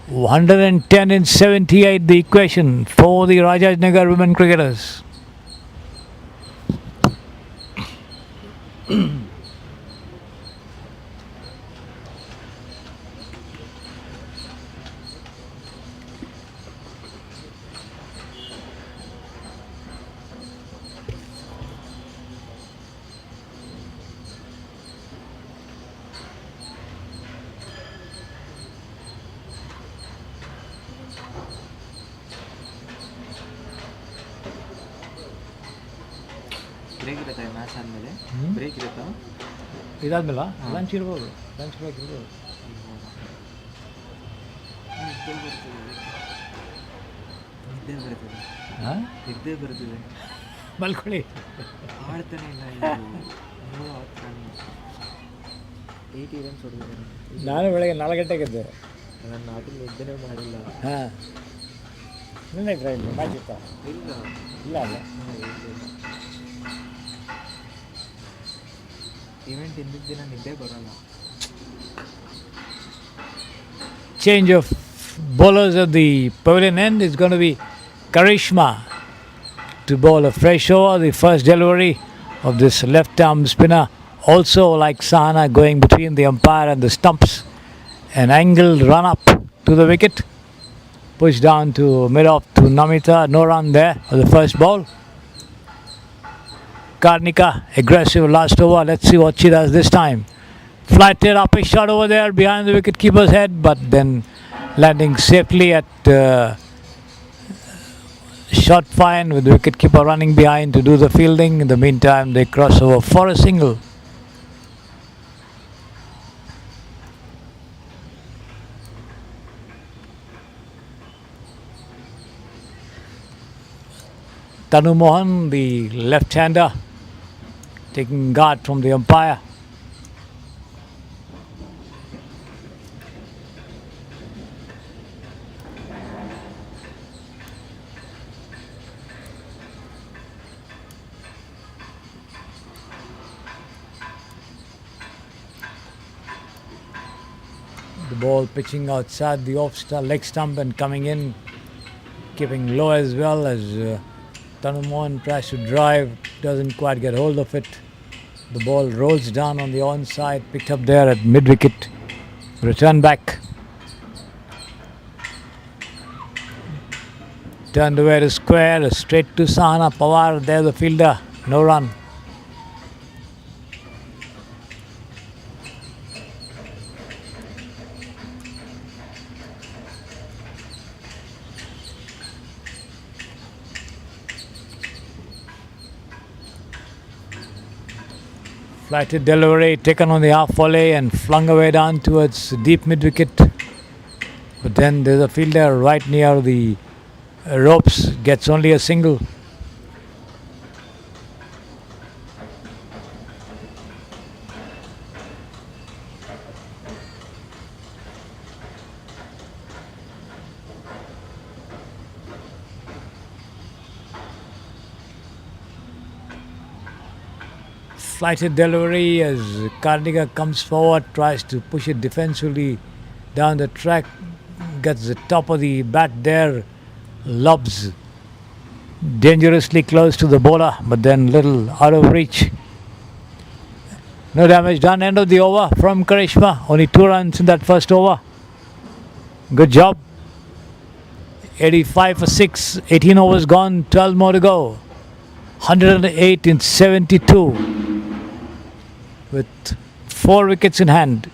110 in 78 the equation for the Rajinagar women cricketers. Break ಇರುತ್ತೆ match ಆದಮೇಲೆ break ಇರುತ್ತಾ ಇದಾದ್ಮೇಲೆ lunch ಇರ್ಬೋದು, lunch break ಇರ್ಬೋದು. ನಿದ್ದೆ ಬರ್ತದೆ ನಿದ್ದೆ ಬರ್ತದೆ ಮಲ್ಕೊಳ್ಳಿ. ಆಡ್ತಾನೆ ಇಲ್ಲ 80 ರನ್ಸ್ ಹೊಡೆದಿದ್ದಾರೆ. ನಾನು ಬೆಳಗ್ಗೆ 4 ಗಂಟೆಗೆ ಎದ್ದೆ. ನಾನು ಆಟದ ನಿದ್ದೆನೇ ಮಾಡಿಲ್ಲ. ಹಾಂ, ನಿನ್ನೆ ಟ್ರೈ ಮ್ಯಾಚ್ ಇತ್ತಾ? ಇಲ್ಲ ಇಲ್ಲ ಅಲ್ಲ, ಇವೆಂಟ್ ಇಂದಿದ್ದ ದಿನ ನಿದ್ದೆ ಬರೋಲ್ಲ. Change of bowlers at the pavilion end is going to be Karishma to bowl a fresh over. The first delivery of this left arm spinner, also like Sahana, going between the umpire and the stumps. An angled run up to the wicket, pushed down to mid off to Namita. No run there for the first ball. Karnika aggressive last over. Let's see what she does this time. Flighted up a shot over there behind the wicket keeper's head, but then landing safely at shot fine with the wicket keeper running behind to do the fielding. In the meantime, they cross over for a single. Tanu Mohan, the left-hander, taking guard from the umpire. The ball pitching outside the leg stump and coming in, keeping low as well as Tanu Mohan tries to drive, doesn't quite get hold of it. The ball rolls down on the onside, picked up there at mid-wicket, return back. Turned away to square, straight to Sahana Pawar, there the fielder, no run. Flighted delivery taken on the half volley and flung away down towards deep mid-wicket. But then there's a fielder right near the ropes, gets only a single. Flighted delivery as Karnika comes forward, tries to push it defensively down the track, gets the top of the bat there, lobs dangerously close to the bowler, but then little out of reach. No damage done. End of the over from Karishma. Only 2 runs in that first over. Good job. 85 for 6. 18 overs gone. 12 more to go. 108 in 72. with 4 wickets in hand.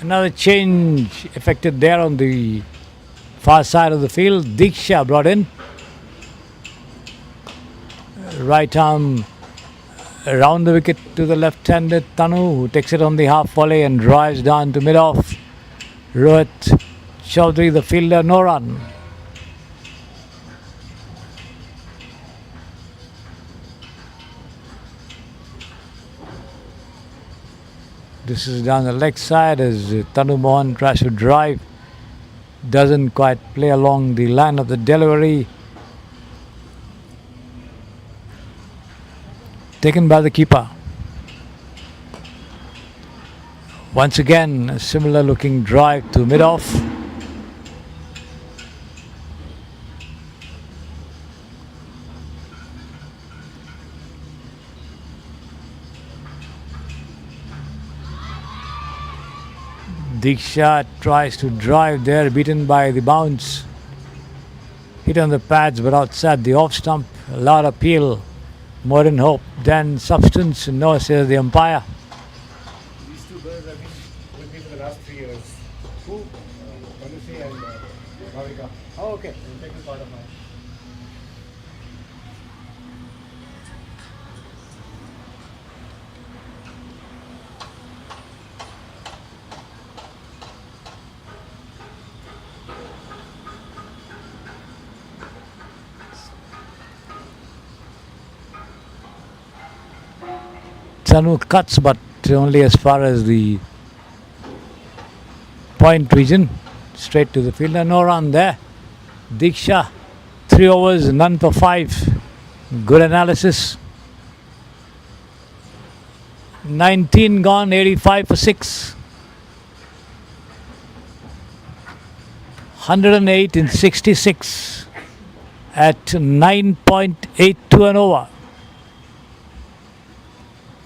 Another change effected there on the far side of the field. Diksha brought in. Right arm around the wicket to the left-handed Tanu, who takes it on the half volley and drives down to mid-off. Rohit Chaudhary, the fielder, no run. This is down the leg side as Tanu Mohan tries to drive. Doesn't quite play along the line of the delivery. Taken by the keeper. Once again, a similar looking drive to mid-off. Diksha tries to drive there, beaten by the bounce. Hit on the pads but outside the off stump. A lot of appeal. More in hope than substance. No, says the umpire. These two girls have been with me for the last 3 years. Who? Tanushi and Bhavika. Oh, okay. We'll take this part of mine. Tanu cuts, but only as far as the point region. Straight to the fielder, no run there. Diksha, 3 overs, none for 5. Good analysis. 19 gone, 85 for 6. 108 in 66 at 9.82 an over.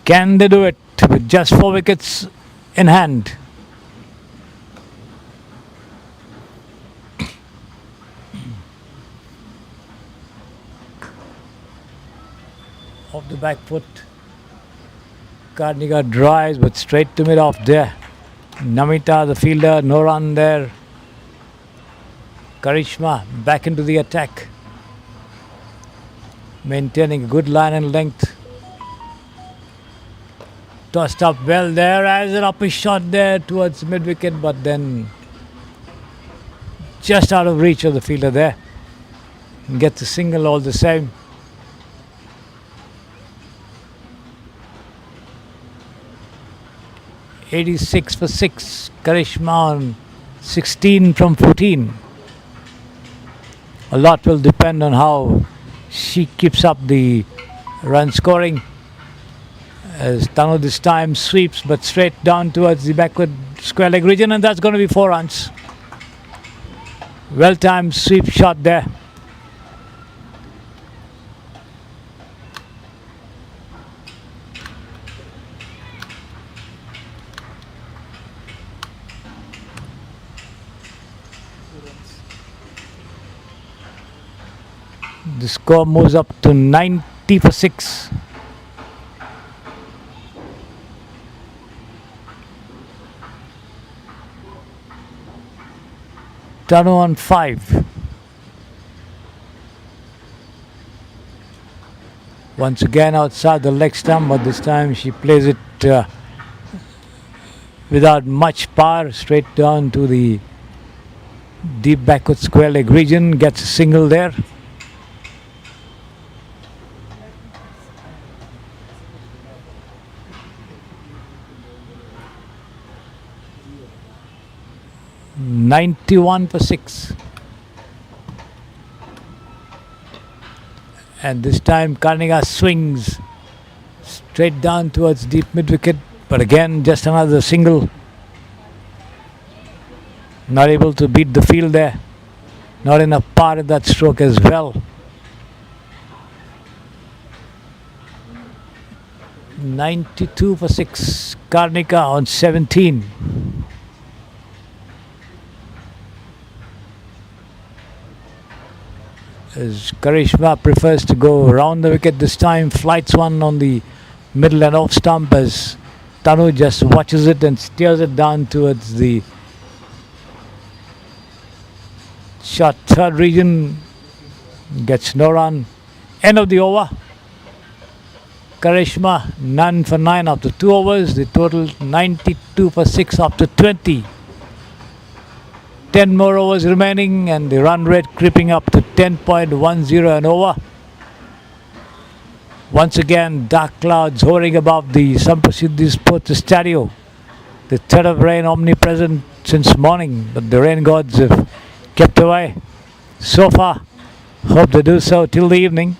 Can they do it with just 4 wickets in hand? Off the back foot. Karnataka drives but straight to mid-off there. Namita, the fielder, no run there. Karishma back into the attack. Maintaining a good line and length. Tossed up well there as an upper shot there towards mid-wicket, but then just out of reach of the fielder there. Gets a single all the same. .86 for 6. Karishma on 16 from 14. A lot will depend on how she keeps up the run scoring. As Tanu this time sweeps but straight down towards the backward square leg region, and that's going to be 4 runs. Well timed sweep shot there. The score moves up to 90 for 6. Tanu on 5. Once again outside the leg stump, but this time she plays it without much power, straight down to the deep backward square leg region. Gets a single there. .91 for 6. And this time Karnataka swings straight down towards deep mid-wicket But again, just another single. Not able to beat the field there. Not enough power in that stroke as well. 92 for 6. Karnika on 17. As Karishma prefers to go around the wicket this time, flights one on the middle and off stump as Tanu just watches it and steers it down towards the short third region. Gets no run. End of the over. Karishma none for 9 after 2 overs. The total 92 for 6 after 20. 10 more overs remaining and the run rate creeping up to 10.10 an over. Once again, dark clouds hovering above the Samprasiddhi Sports Stadium. The threat of rain omnipresent since morning, but the rain gods have kept away so far. Hope they do so till the evening.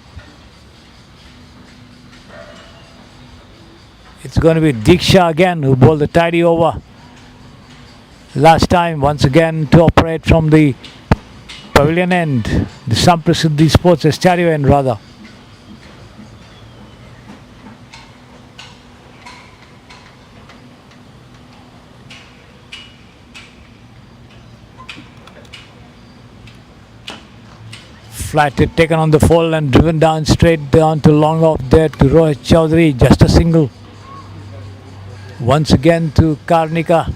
It's going to be Diksha again who bowled the tidy over last time, once again to operate from the pavilion end, the Samprasiddhi Sports Stadium end rather. Flat hit taken on the full and driven down straight down to long off there to Rohit Chaudhary, just a single. Once again to Karnika.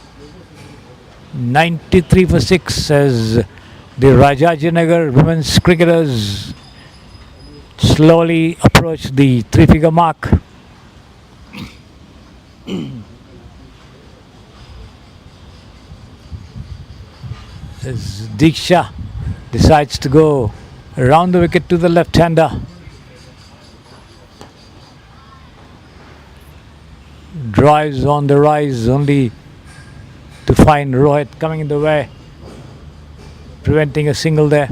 93 for 6 as the Rajinagar women's cricketers slowly approach the 3-figure mark. As Diksha decides to go around the wicket to the left-hander. Drives on the rise only to find Rohit coming in the way, preventing a single there.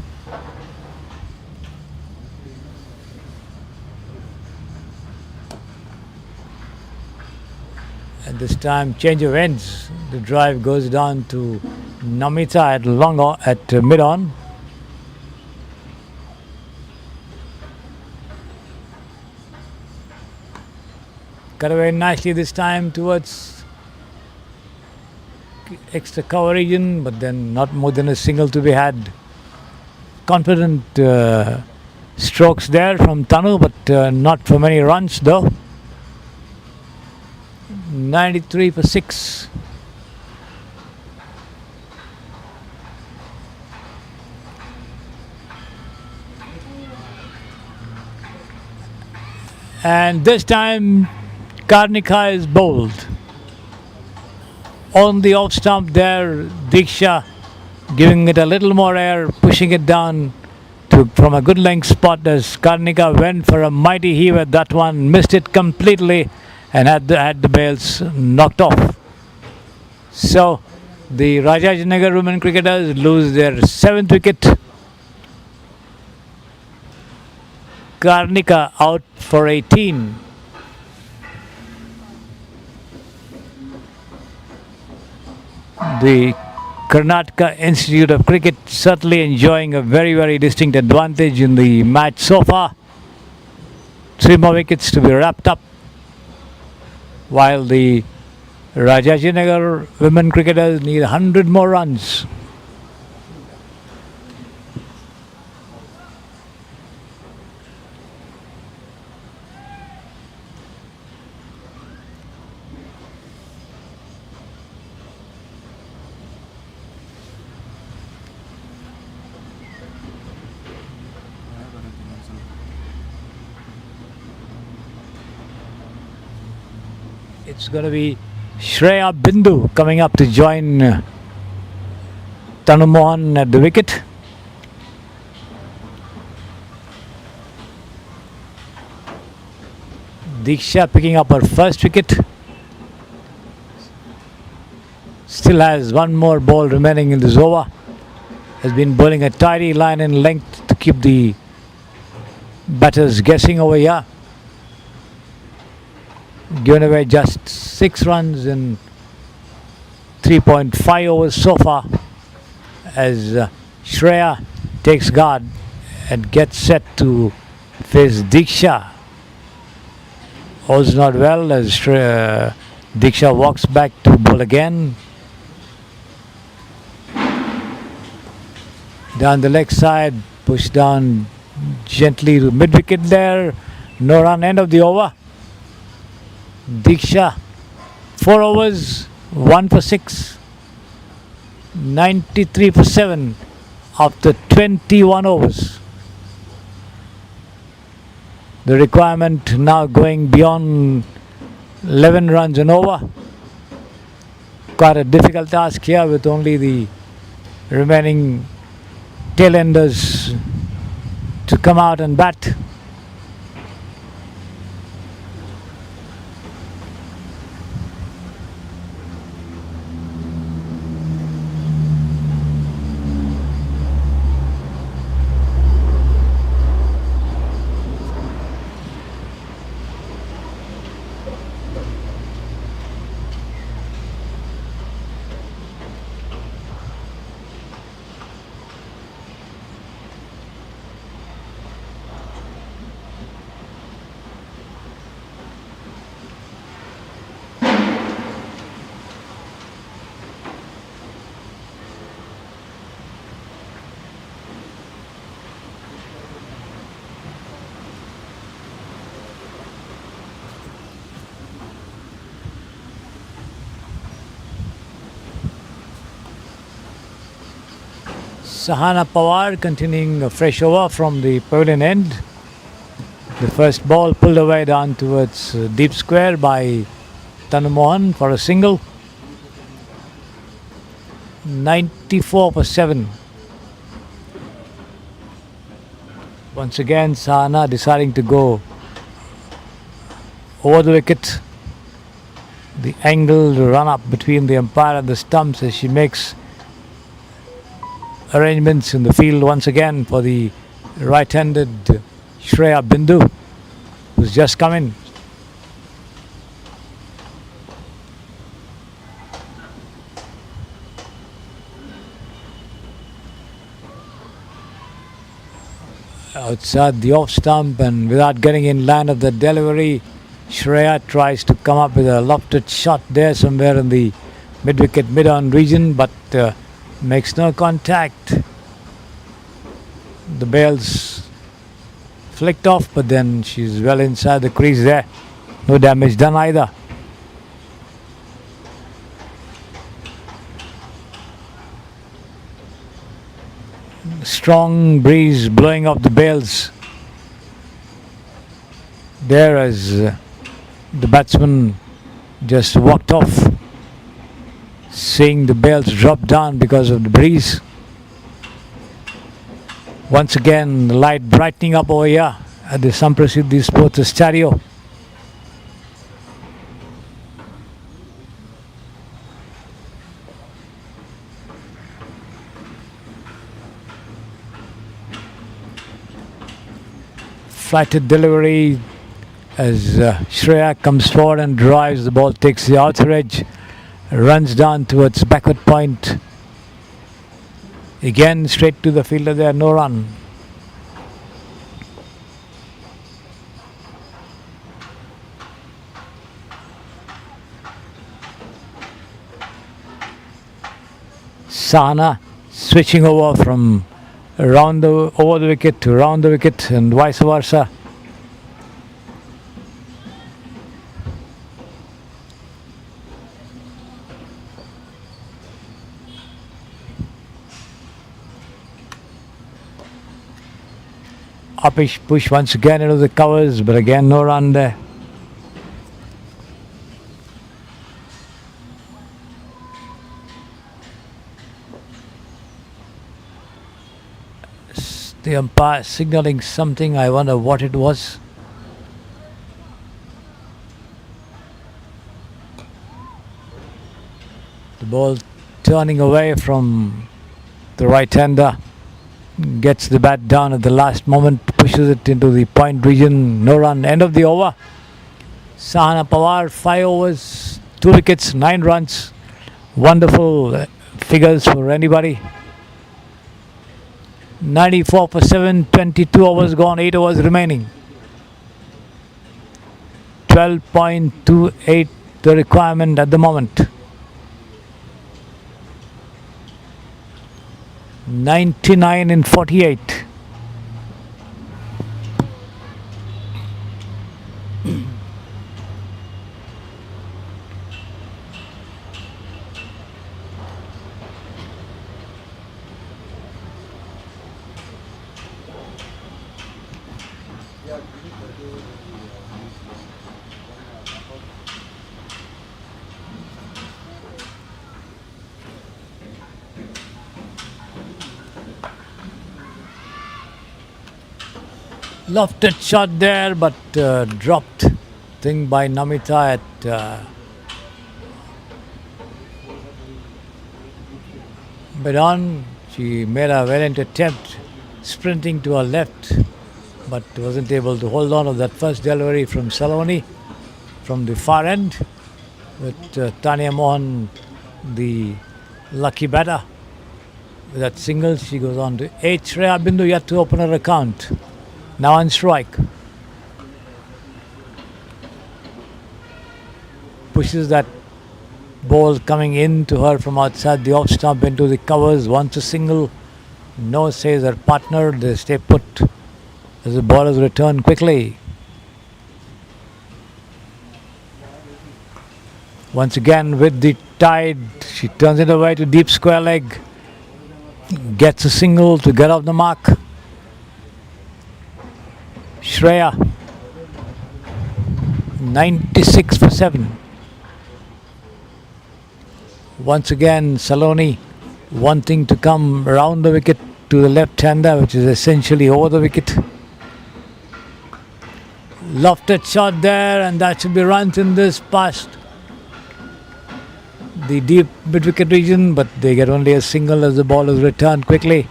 And this time change of ends. The drive goes down to Namita at mid-on. Cut away nicely this time towards extra cover region, but then not more than a single to be had. Confident strokes there from Tanu, but not for many runs though. 93 for 6. And this time Karnika is bowled. On the off stump there, Diksha giving it a little more air, pushing it down from a good length spot as Karnika went for a mighty heave at that one, missed it completely and had the bails knocked off. So the Rajinagar women cricketers lose their 7th wicket. Karnika out for 18. The Karnataka Institute of Cricket certainly enjoying a very, very distinct advantage in the match so far. 3 more wickets to be wrapped up, while the Rajinagar women cricketers need 100 more runs. It's going to be Shreya Bindu coming up to join Tanu Mohan at the wicket. Diksha picking up her first wicket. Still has one more ball remaining in this over. Has been bowling a tidy line in length to keep the batters guessing over here. given away just 6 runs in 3.5 overs so far, as Shreya takes guard and gets set to face Diksha. All's not well as Diksha walks back to bowl again. Down the leg side, push down gently to mid-wicket there. No run, end of the over. Diksha, 4 overs, 1 for 6. 93 for 7 after 21 overs. The requirement now going beyond 11 runs and over. Quite a difficult task here with only the remaining tailenders to come out and bat. Sahana Pawar continuing a fresh over from the pavilion end. The first ball pulled away down towards deep square by Tanu Mohan for a single. 94 for 7. Once again Sahana deciding to go over the wicket. The angled run up between the umpire and the stumps as she makes arrangements in the field once again for the right-handed Shreya Bindu, who's just come in. Outside the off stump and without getting in line of the delivery, Shreya tries to come up with a lofted shot there somewhere in the mid-wicket, mid-on region, but makes no contact. The bails flicked off, but then she's well inside the crease there. No damage done either. Strong breeze blowing off the bails there as the batsman just walked off, seeing the bails drop down because of the breeze. Once again, the light brightening up over here at the Samprasiddhi Sports Stereo. Flighted delivery as Shreya comes forward and drives the ball, takes the outer edge, runs down towards backward point. Again straight to the fielder there, no run. Sahana switching over from over the wicket to round the wicket and vice versa. Uppish push once again into the covers, but again no run there. The umpire signalling something, I wonder what it was. The ball turning away from the right-hander, gets the bat down at the last moment, pushes it into the point region, no run, end of the over. Sahana Pawar, 5 overs, 2 wickets, 9 runs. Wonderful figures for anybody. 94 for 7, 22 overs gone, 8 overs remaining. 12.28 the requirement at the moment. 99 in 48. Lofted shot there, but dropped. Thing by Namita at Bedon. She made a valiant attempt sprinting to her left, but wasn't able to hold on to that first delivery from Saloni from the far end. But Tanya Mohan, the lucky batter, with that single, she goes on to 8. Shreya Bindu yet to open her account. Now on strike. Pushes that ball coming in to her from outside the off stump into the covers. Wants a single. No, says her partner. They stay put as the ballers return quickly. Once again with the tide, she turns it away to deep square leg. Gets a single to get off the mark. Shreya, 96 for 7. Once again, Saloni wanting to come around the wicket to the left-hander, which is essentially over the wicket. Lofted shot there, and that should be runs in this past the deep mid-wicket region, but they get only a single as the ball is returned quickly.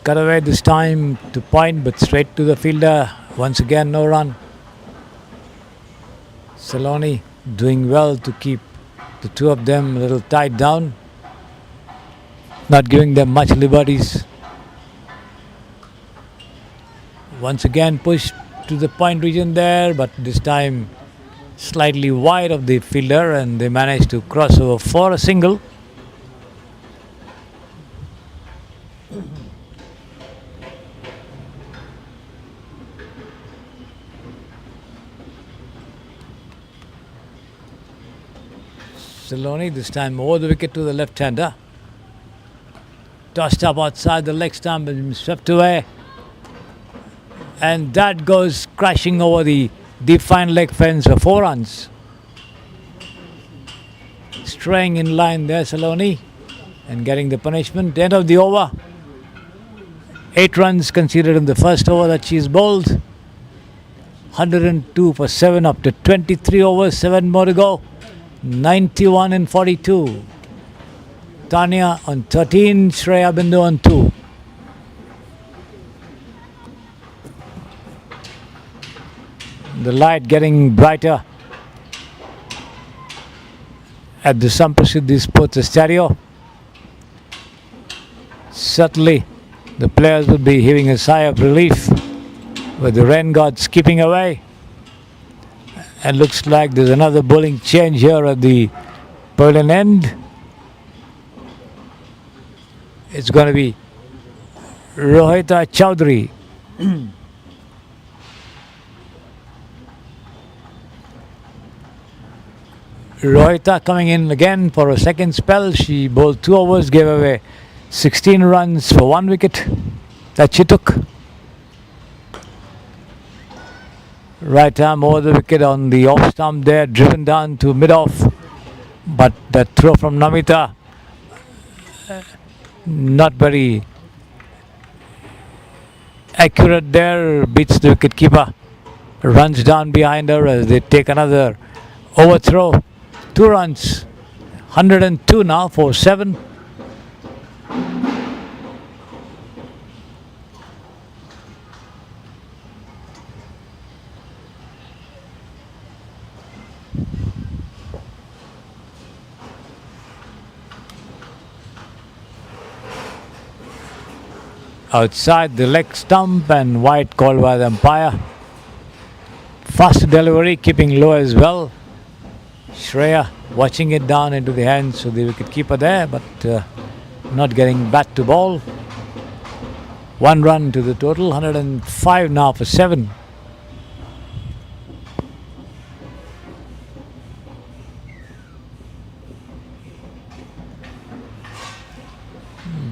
Cut away this time to point, but straight to the fielder. Once again, no run. Saloni doing well to keep the two of them a little tied down, not giving them much liberties. Once again, pushed to the point region there, but this time slightly wide of the fielder, and they managed to cross over for a single. Saloni this time over the wicket to the left-hander. Tossed up outside the leg stump and swept away. And that goes crashing over the defined leg fence for 4 runs. Straying in line there, Saloni, and getting the punishment. End of the over. 8 runs conceded in the first over that she's bowled. 102 for 7 after 23 overs, 7 more to go. 91 in 42. Tanya on 13, Shreya Bindu on 2. The light getting brighter at the Samprasiddhi Sports Stereo. Certainly the players will be heaving a sigh of relief with the rain gods keeping away. And looks like there's another bowling change here at the pavilion end. It's going to be Rohita Chowdhury. Rohita coming in again for a second spell. She bowled 2 overs, gave away 16 runs for 1 wicket that she took. Right arm over the wicket on the off stump there, driven down to mid-off. But that throw from Namita, not very accurate there, beats the wicketkeeper, runs down behind her as they take another overthrow. 2 runs, 102 now for 7. Outside the leg stump and wide called by the umpire. Fast delivery, keeping low as well. Shreya watching it down into the hands of the wicketkeeper there, but not getting bat to ball. 1 run to the total, 105 now for 7.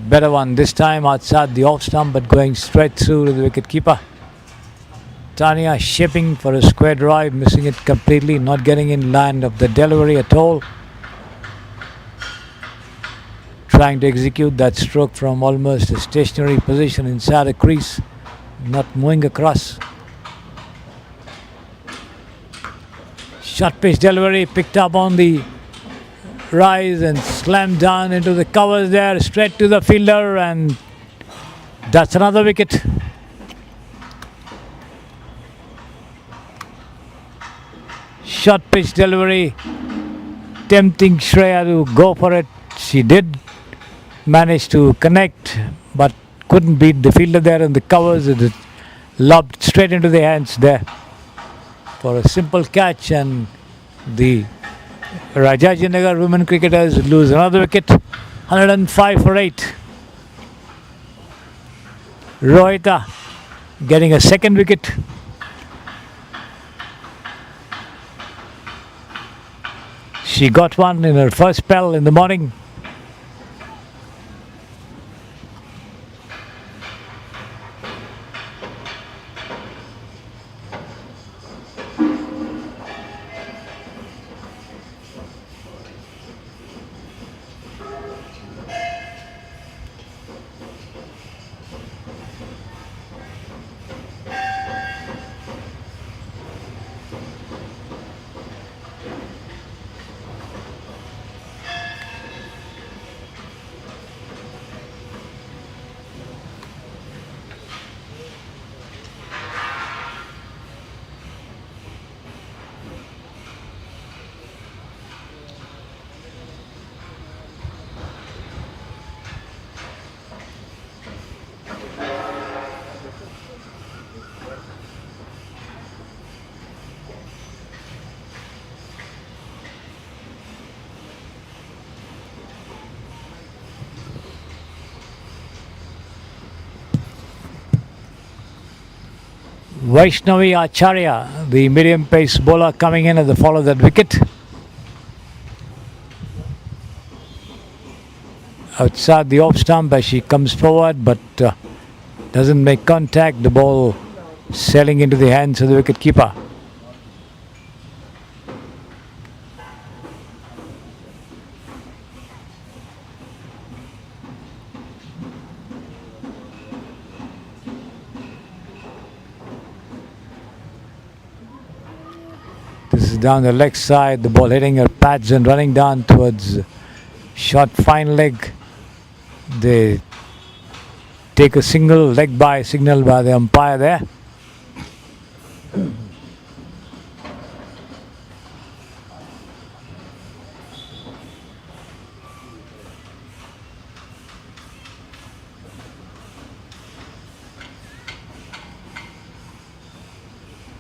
Better one this time outside the off stump, but going straight through to the wicketkeeper. Tanya shaping for a square drive, missing it completely, not getting in line of the delivery at all. Trying to execute that stroke from almost a stationary position inside the crease, not moving across. Short pitch delivery picked up on the rise and slammed down into the covers there, straight to the fielder, and that's another wicket. Short pitch delivery, tempting Shreya to go for it. She did manage to connect, but couldn't beat the fielder there in the covers. It lobbed straight into the hands there for a simple catch, and the Rajinagar women cricketers lose another wicket. 105 for 8. Rohita getting a second wicket. She got one in her first spell in the morning. Vaishnavi Acharya, the medium pace bowler, coming in at the fall of that wicket. Outside the off stump as she comes forward, but doesn't make contact. The ball sailing into the hands of the wicket keeper. This is down the leg side, the ball hitting her pads and running down towards short fine leg. They take a single leg by signal by the umpire there.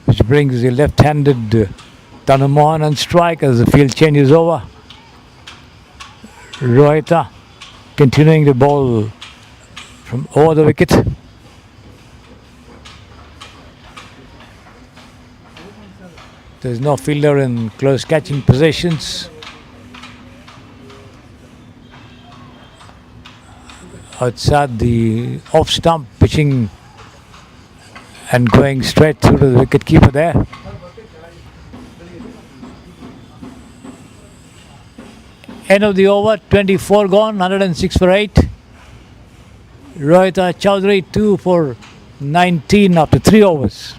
Which brings the left-handed Tanu Mohan on strike as the field changes over. Rohita continuing the ball from over the wicket. There's no fielder in close catching positions. Outside the off stump, pitching and going straight through to the wicket keeper there. End of the over, 24 gone, 106 for 8. Rohita Chaudhary 2 for 19 after 3 overs.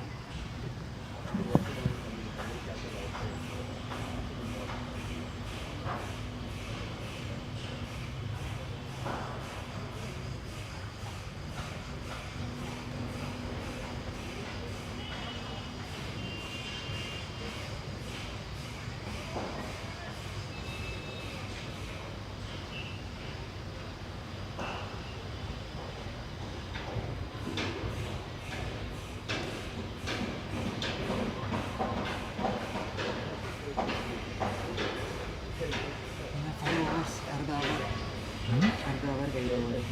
ಅರ್ಧ ಅವರ್ಗೆ 5 over.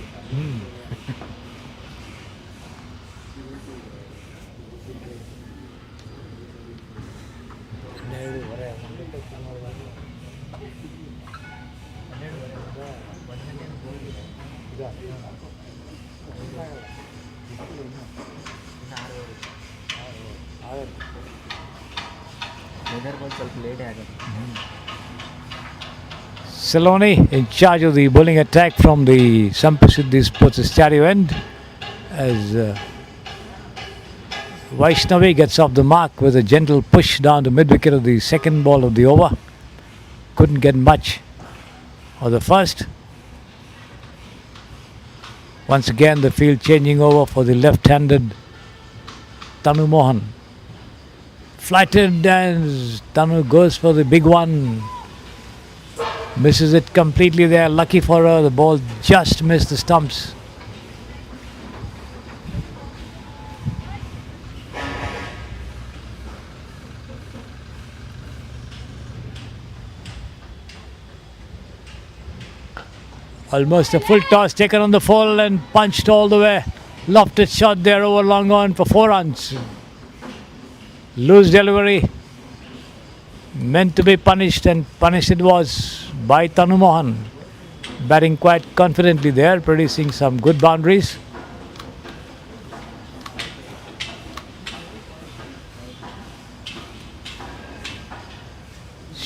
Weather ball ಸ್ವಲ್ಪ ಲೇಟೇ ಆಗುತ್ತೆ. Salon in charge of the bowling attack from the Sampasidhi Sports Stereo end as Vaishnavi gets off the mark with a gentle push down to mid-wicket of the second ball of the over. Couldn't get much of the first. Once again the field changing over for the left-handed Tanu Mohan. Flighted and Tanu goes for the big one. Misses it completely there. Lucky for her, the ball just missed the stumps. Almost a full toss taken on the full and punched all the way. Lofted shot there over long on for 4 runs. Loose delivery. Meant to be punished, and punished it was by Tanu Mohan. Batting quite confidently there, producing some good boundaries.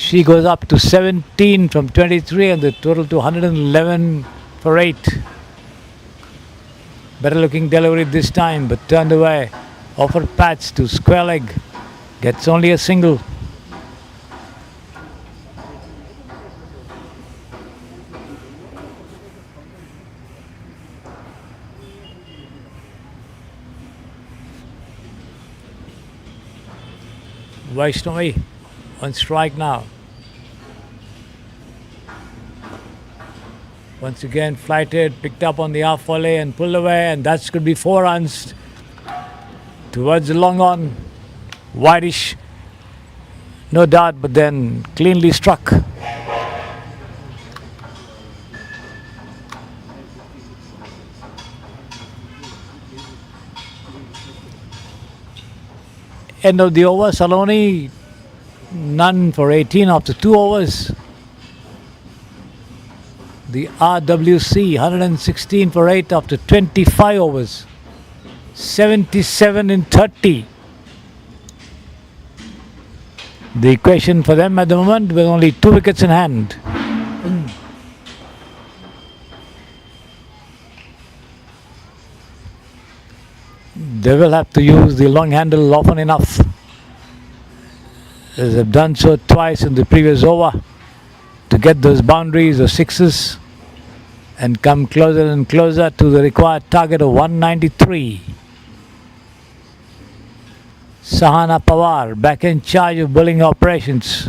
She goes up to 17 from 23 and the total to 111 for 8. Better looking delivery this time, but turned away. Offered patch to square leg. Gets only a single. Vaishnavi on strike now. Once again flighted, picked up on the half volley and pulled away, and that could be 4 runs towards the long on. Wideish, no doubt, but then cleanly struck. End of the over, Saloni, none for 18 after 2 overs. The RWC 116 for 8 after 25 overs. 77 in 30. The equation for them at the moment with only 2 wickets in hand. They will have to use the long handle often enough, as they've done so twice in the previous over, to get those boundaries or sixes and come closer and closer to the required target of 193. Sahana Pawar back in charge of bowling operations.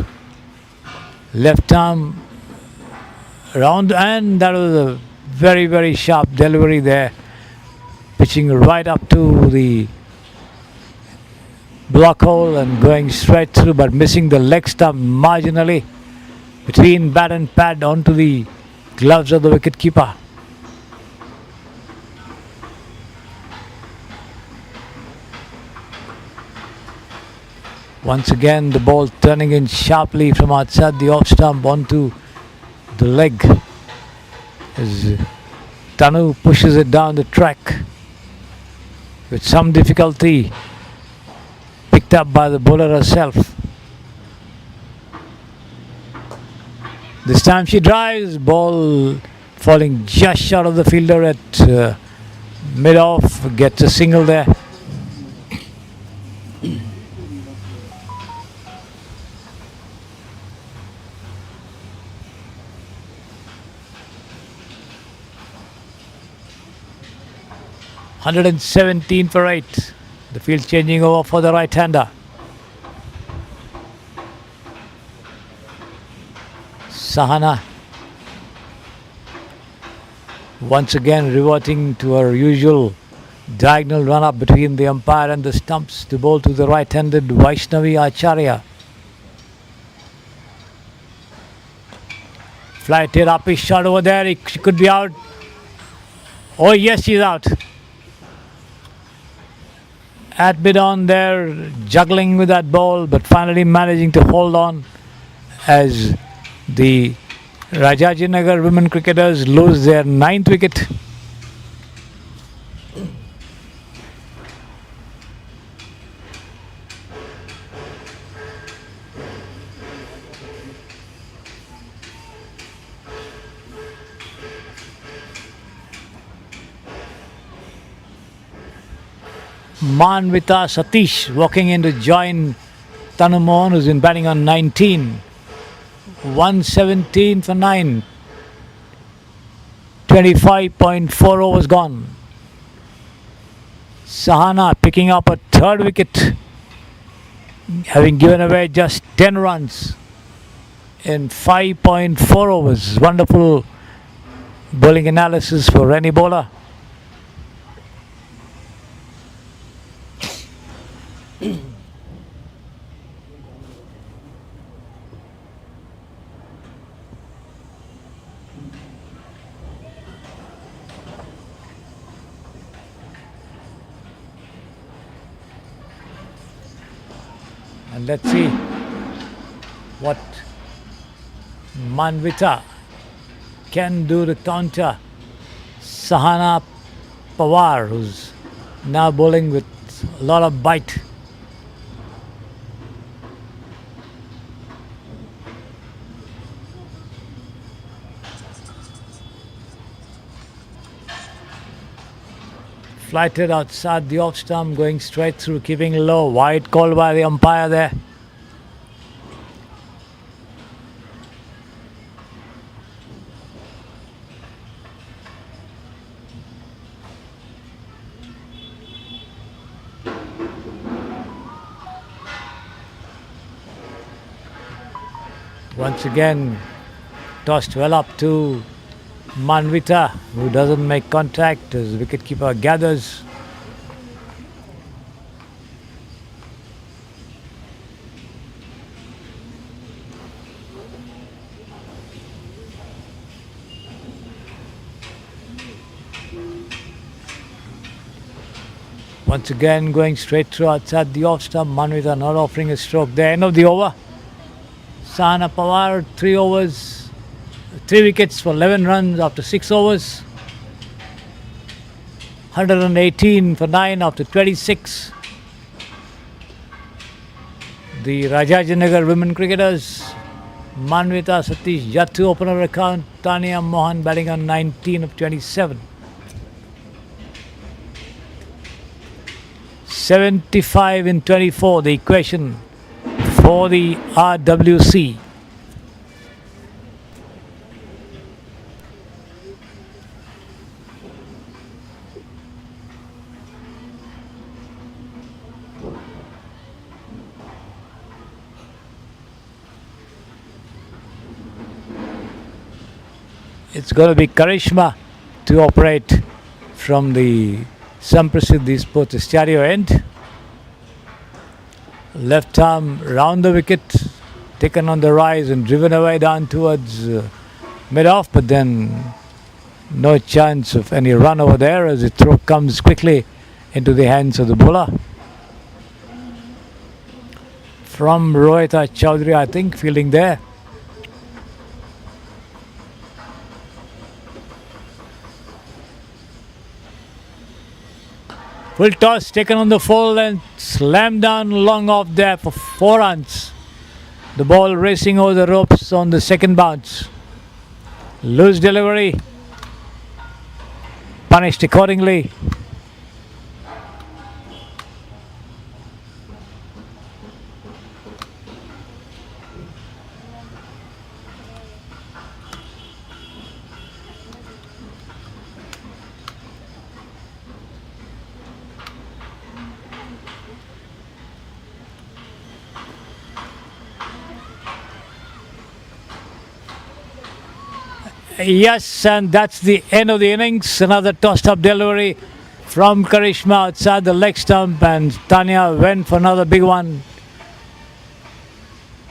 Left arm round, and that was a very, very sharp delivery there. Pitching right up to the block hole and going straight through, but missing the leg stump marginally between bat and pad onto the gloves of the wicket keeper. Once again the ball turning in sharply from outside the off stump onto the leg as Tanu pushes it down the track with some difficulty, picked up by the bowler herself. This time she drives, ball falling just short of the fielder at mid-off, gets a single there. 117 for 8. The field changing over for the right-hander. Sahana once again reverting to her usual diagonal run-up between the umpire and the stumps to bowl to the right-handed Vaishnavi Acharya. Flighted up his shot over there. She could be out. Oh yes, she's out. At bid on there, juggling with that ball, but finally managing to hold on as the Rajinagar women cricketers lose their 9th wicket. Manvita Satish walking in to join Tanu Mohan, who's been batting on 19. 117 for 9. 25.4 overs gone. Sahana picking up a 3rd wicket, having given away just 10 runs in 5.4 overs. Wonderful bowling analysis for any bowler. And let's see what Manvita can do to counter Sahana Pawar, who's now bowling with a lot of bite. Flighted outside the off stump, going straight through, keeping low. Wide call by the umpire there. Once again, tossed well up to Manvita, who doesn't make contact as wicketkeeper gathers. Once again going straight through outside the off stump. Manvita not offering a stroke. The end of the over. Sahana Pawar, 3 overs, 3 wickets for 11 runs after 6 overs. 118 for 9 after 26. The Rajinagar women cricketers, Manvita Satish, Jattu opener account, Tania Mohan batting on 19 of 27. 75 in 24, the equation for the RWC. It's going to be Karishma to operate from the Samprasiddhi Sports Stereo end. Left arm round the wicket, taken on the rise and driven away down towards mid-off, but then no chance of any run over there as the throw comes quickly into the hands of the bowler. From Rohita Chaudhary, I think, fielding there. Full toss taken on the full and slammed down long off there for 4 runs. The ball racing over the ropes on the second bounce. Loose delivery. Punished accordingly. Yes, and that's the end of the innings. Another tossed up delivery from Karishma outside the leg stump, and Tanya went for another big one.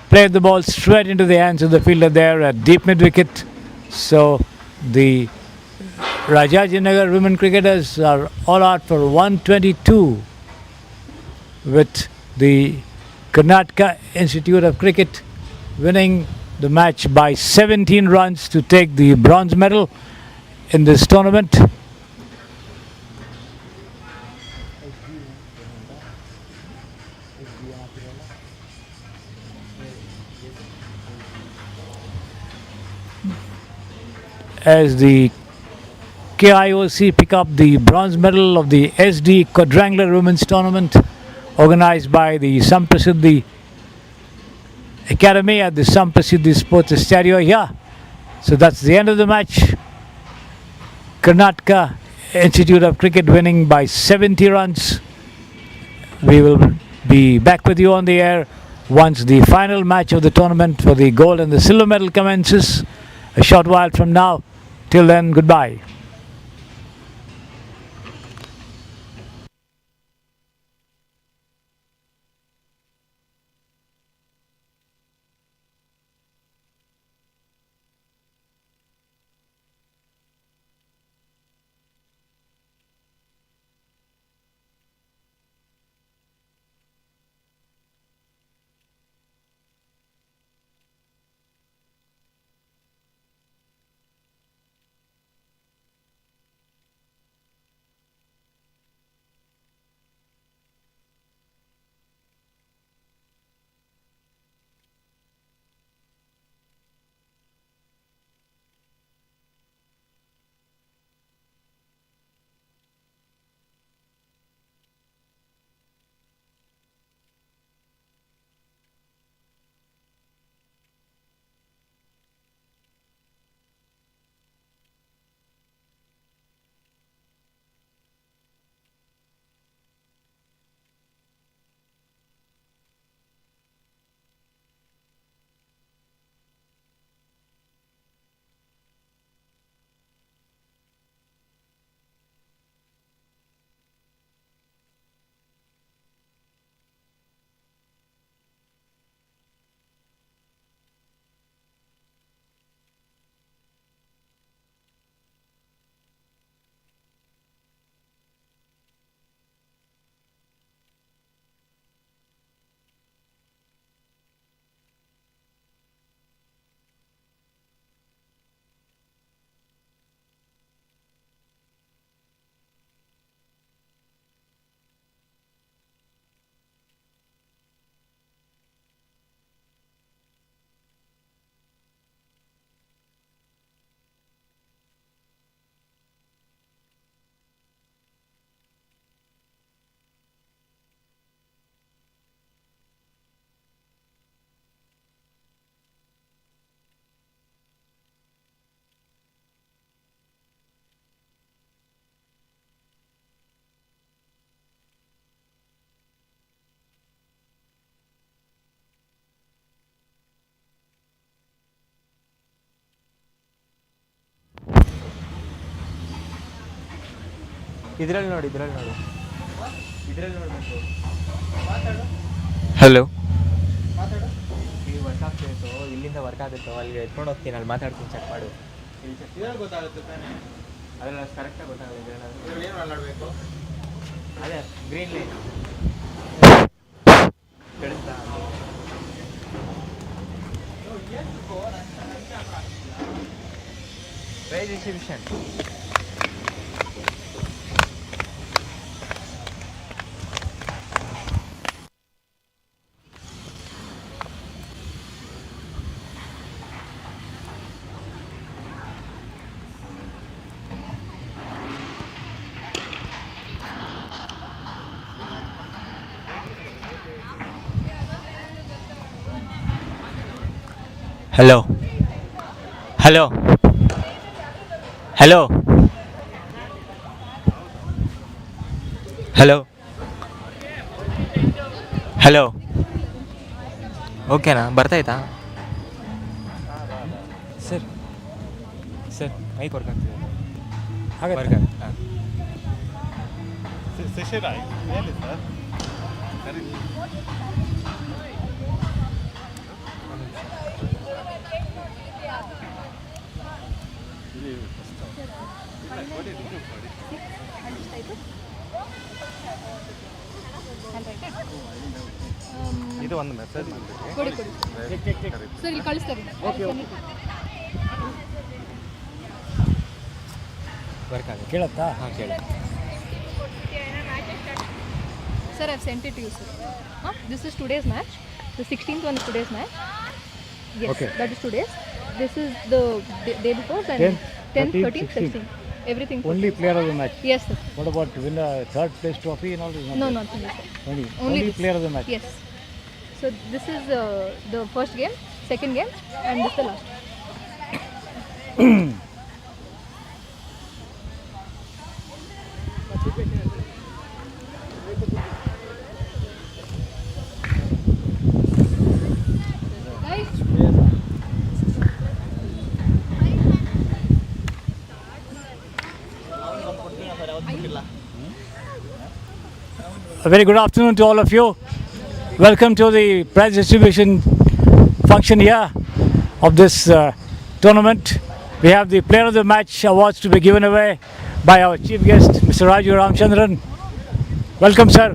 Played the ball straight into the hands of the fielder there at deep mid wicket. So the Rajinagar women cricketers are all out for 122, with the Karnataka Institute of Cricket winning the match by 17 runs to take the bronze medal in this tournament. As the KIOC pick up the bronze medal of the SD Quadrangular Women's Tournament organized by the Samprasiddhi Academy at the Samprasiddhi Sports Stadium here. So that's the end of the match. Karnataka Institute of Cricket winning by 70 runs. We will be back with you on the air once the final match of the tournament for the gold and the silver medal commences a short while from now. Till then, goodbye. ಇದರಲ್ಲಿ ನೋಡಿ ನೋಡಬೇಕು. Hello, ಈ work ಆಗ್ತಿತ್ತು, ಇಲ್ಲಿಂದ work ಆಗುತ್ತೋ ಅಲ್ಲಿಗೆ ಎತ್ಕೊಂಡು ಹೋಗ್ತೀನಿ, ಅಲ್ಲಿ ಮಾತಾಡ್ತೀನಿ, ಚೆಕ್ ಮಾಡು. ಗೊತ್ತಾಗುತ್ತೆ ತಾನೇ, ಅದೆಲ್ಲ ಕರೆಕ್ಟಾಗಿ ಗೊತ್ತಾಗುತ್ತೆ. ಏನು ಮಾಡಬೇಕು? ಅದೇ ಗ್ರೀನ್ ಲೈನ್ ಕೇಳಿಸ್ತಾ? Prize distribution. Hello. Hello. Hello. Hello. Hello. ಓಕೆನಾ, ಬರ್ತಾಯ್ತಾ ಸರ್? ಮೈಕ್ ವರ್ಕ್ ಆಗ್ತಿದೆ ಹಾಗೆ ವರ್ಕ್ ಆಗುತ್ತೆ ಹಾಂ ಶಿಶಿರ ಹೇಳಿ ಸರ್ ಸರಿ ಇದು ಒಂದು ಮೆಸೇಜ್ ಕೊಡಿ ಸರ್ ಇಲ್ಲಿ ಕಳಿಸ್ತಾರೆ ವರ್ಕ್ ಆಗುತ್ತೆ ಕೇಳತ್ತಾ? ಹಾಂ ಕೇಳಿ Sir, I've sent it to you, sir. This is today's match. The 16th one is today's match. Yes, Okay. that is today's. This is the day before and 10th, 13th, 16th. Everything. Only player of the match. Yes, sir. What about win a third place trophy and all this? No, not only, sir. Only this. player of the match. Yes. So this is the first game, second game, and this is the last. A very good afternoon to all of you. Welcome to the prize distribution function here of this tournament. We have the player of the match awards to be given away by our chief guest, Mr. Raju Ramchandran. Welcome, sir.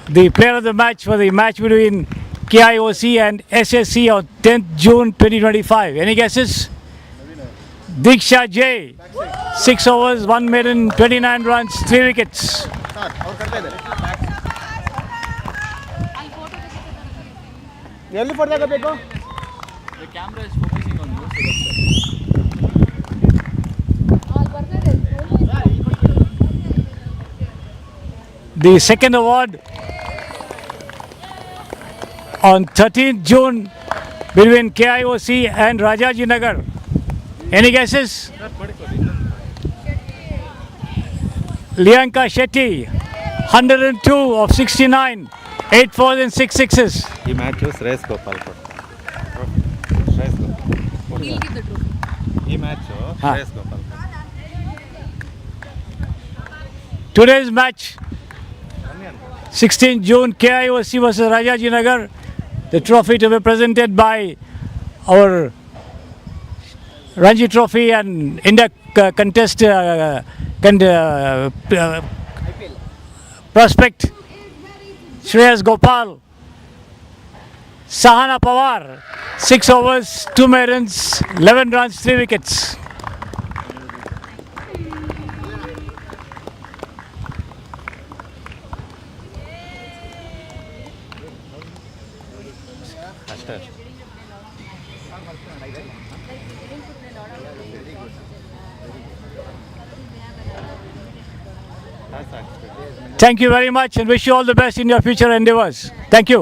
The player of the match for the match between KIOC and SSC on 10th June 2025. Any guesses? Diksha J. 6 overs, 1 maiden, 29 runs, 3 wickets. ಎಲ್ಲಿ photo ತಗೋಬೇಕು? The second award on 13th June between KIOC and Rajinagar. Any guesses? Lianka Shetty, 102 of 69, 8 fours and 6 sixes. ಈ match Shreyas Gopal Shreyas Gopal He'll give the trophy. ಈ match ಹಾಂ. Shreyas Gopal Today's match, 16th June, KIOC versus Rajinagar. The trophy to be presented by our Ranji Trophy and India contest prospect Shreyas Gopal, Sahana Pawar, 6 overs, 2 maidens, 11 runs, 3 wickets. ಅಷ್ಟೇ Thank you very much and wish you all the best in your future endeavors. Thank you.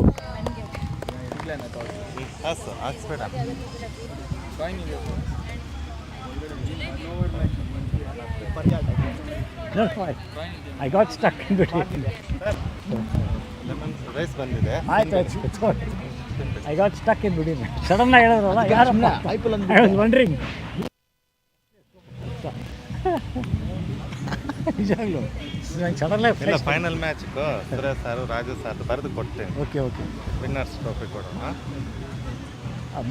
ಹಾಂ sir ಹಾಕ್ಸ್ಬೇಡ No, I got stuck in between. Lemon rice ಬಂದಿದೆ I got stuck in between. Sudden I was wondering. ಇಲ್ಲ final ಮ್ಯಾಚ್ಗೂ Suresh ಸಾರು Raju sir ಬರೆದು ಕೊಡ್ತೇನೆ okay okay winners trophy ಕೊಡೋಣ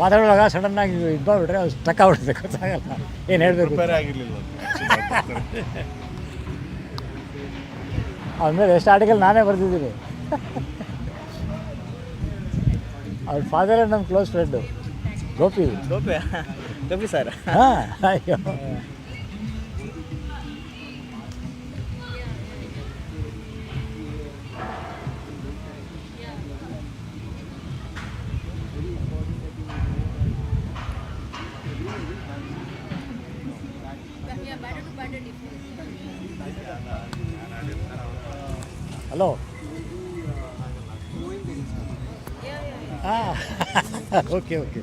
ಮಾತಾಡುವಾಗ sudden ಆಗಿ ಇದು ಮಾಡ್ಬಿಟ್ರೆ ಅದು ಸ್ಟಕ್ ಆಗ್ಬಿಡುತ್ತೆ ಗೊತ್ತಾಗಲ್ಲ ಏನು ಹೇಳಬೇಕು ಪ್ರಿಪೇರ್ ಆಗಿರಲಿಲ್ಲ ಆಮೇಲೆ ಎಷ್ಟು ಆರ್ಟಿಕಲ್ ನಾನೇ ಬರೆದಿದ್ದೀನಿ ಅವ್ರ ಫಾದರ್ ನಮ್ಮ close friend Gopi Gopi sir ಹಾಂ ಅಯ್ಯೋ ಹಲೋ ಹಾಂ okay okay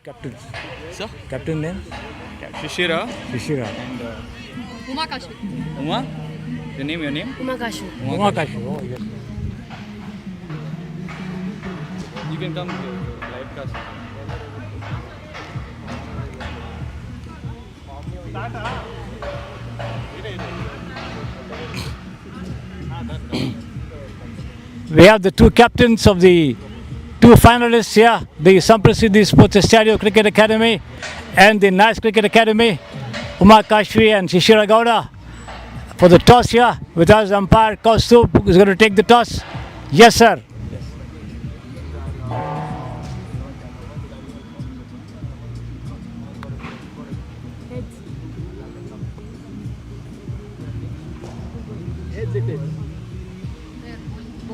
Captain. Sir? Captain name? Shishira Shishira. and Uma Kashmi. Uma. Your name? Uma Kashmi. Uma Kashi. Oh, yes. You can come to live cast. We have the two captains of the two finalists here, the Samprasiddhi Sports Stadio Cricket Academy and the Nice Cricket Academy, Uma Kashvi and Shishira Gowda. For the toss here, with us umpire Kaustubh is going to take the toss. Yes, sir.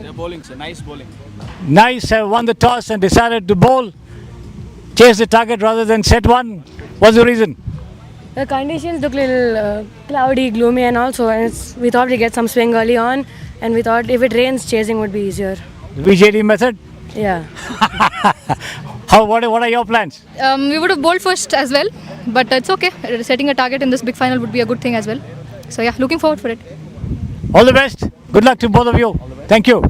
They're bowling, sir. Nice bowling. Nice have won the toss and decided to bowl, chase the target rather than set one. What's the reason? The conditions look little cloudy, gloomy, and also we thought we get some swing early on, and we thought if it rains, chasing would be easier. VJD method. Yeah. What are your plans? We would have bowled first as well, but it's okay. Setting a target in this big final would be a good thing as well. So yeah, looking forward for it. All the best. Good luck to both of you. Thank you.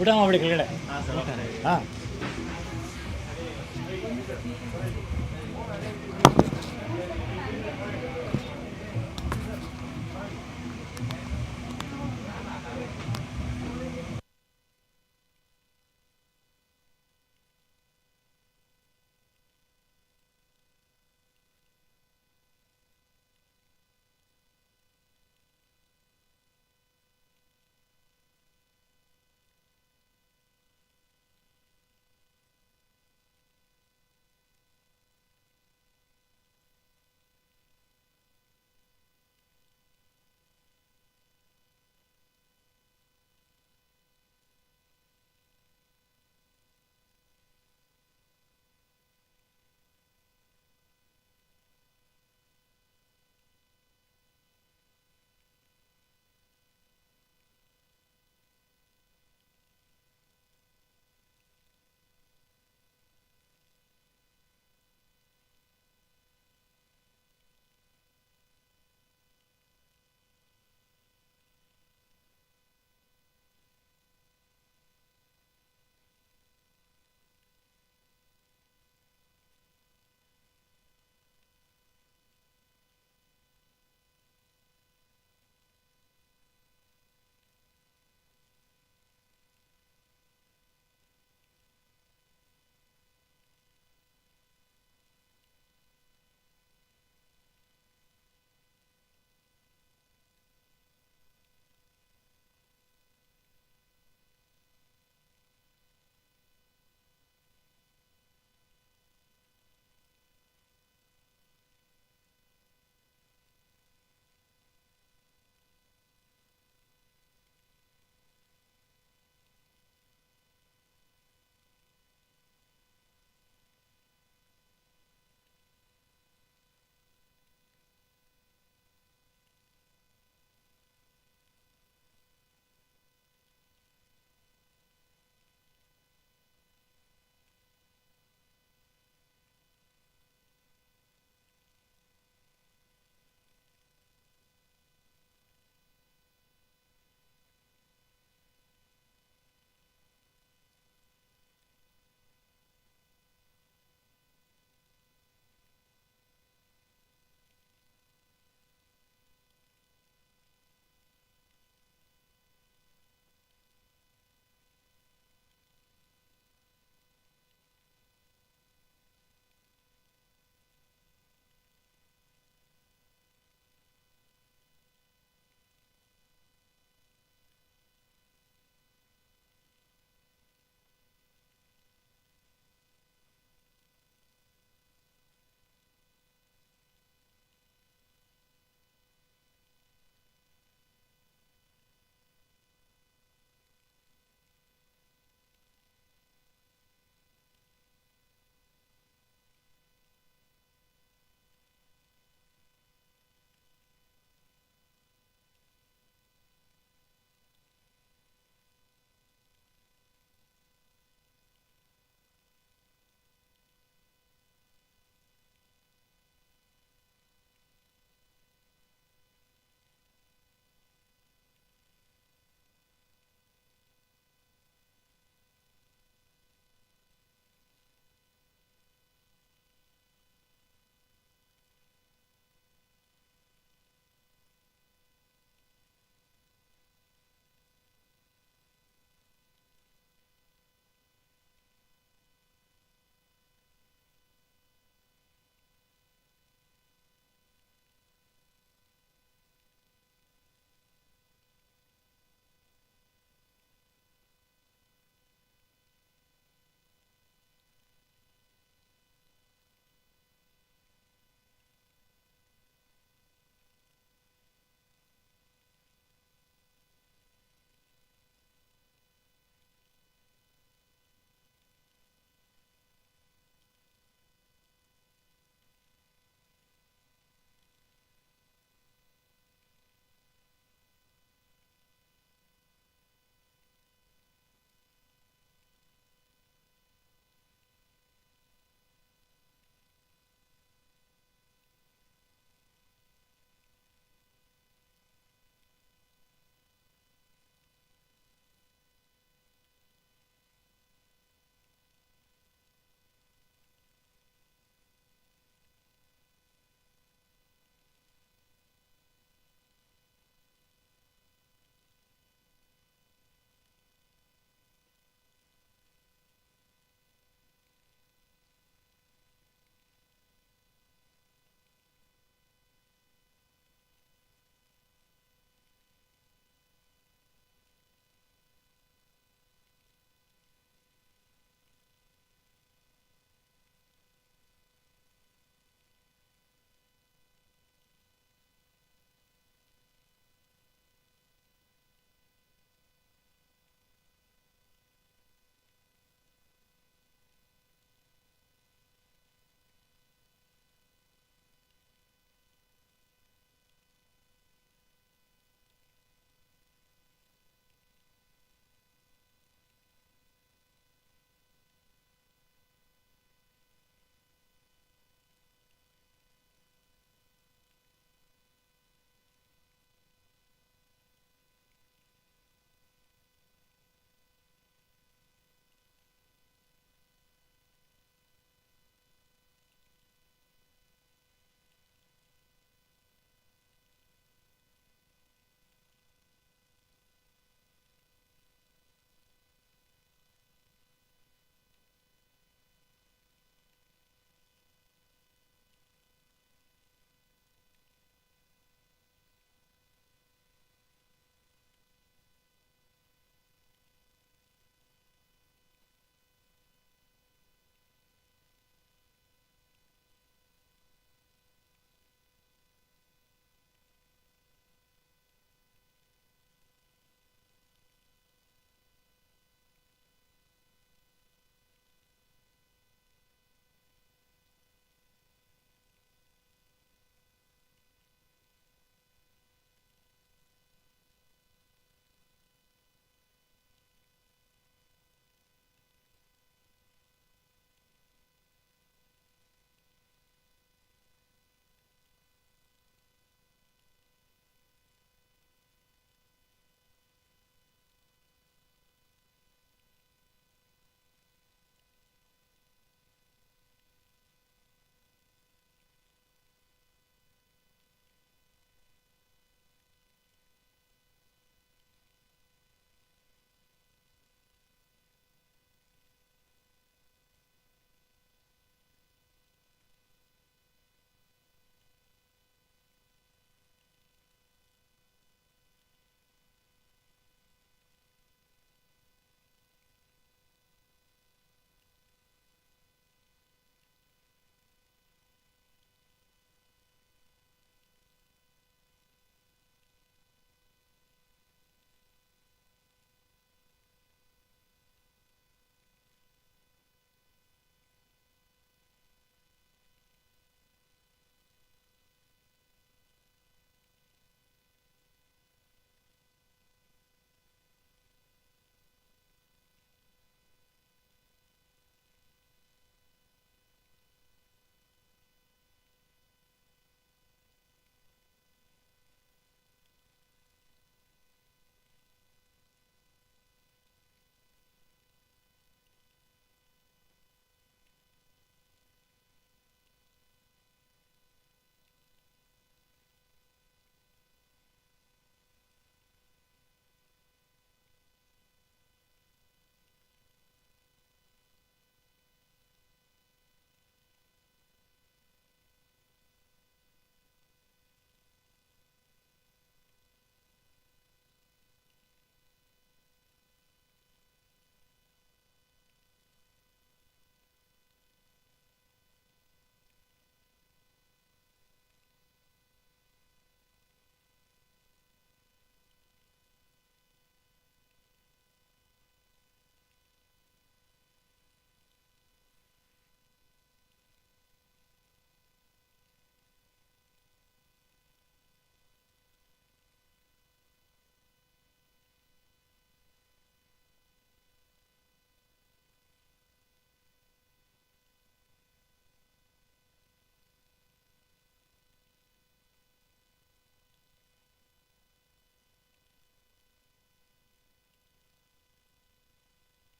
ಊಟ ಮಾಡ್ಬಿಡಿ ಕೆಳಗಡೆ ಹಾಂ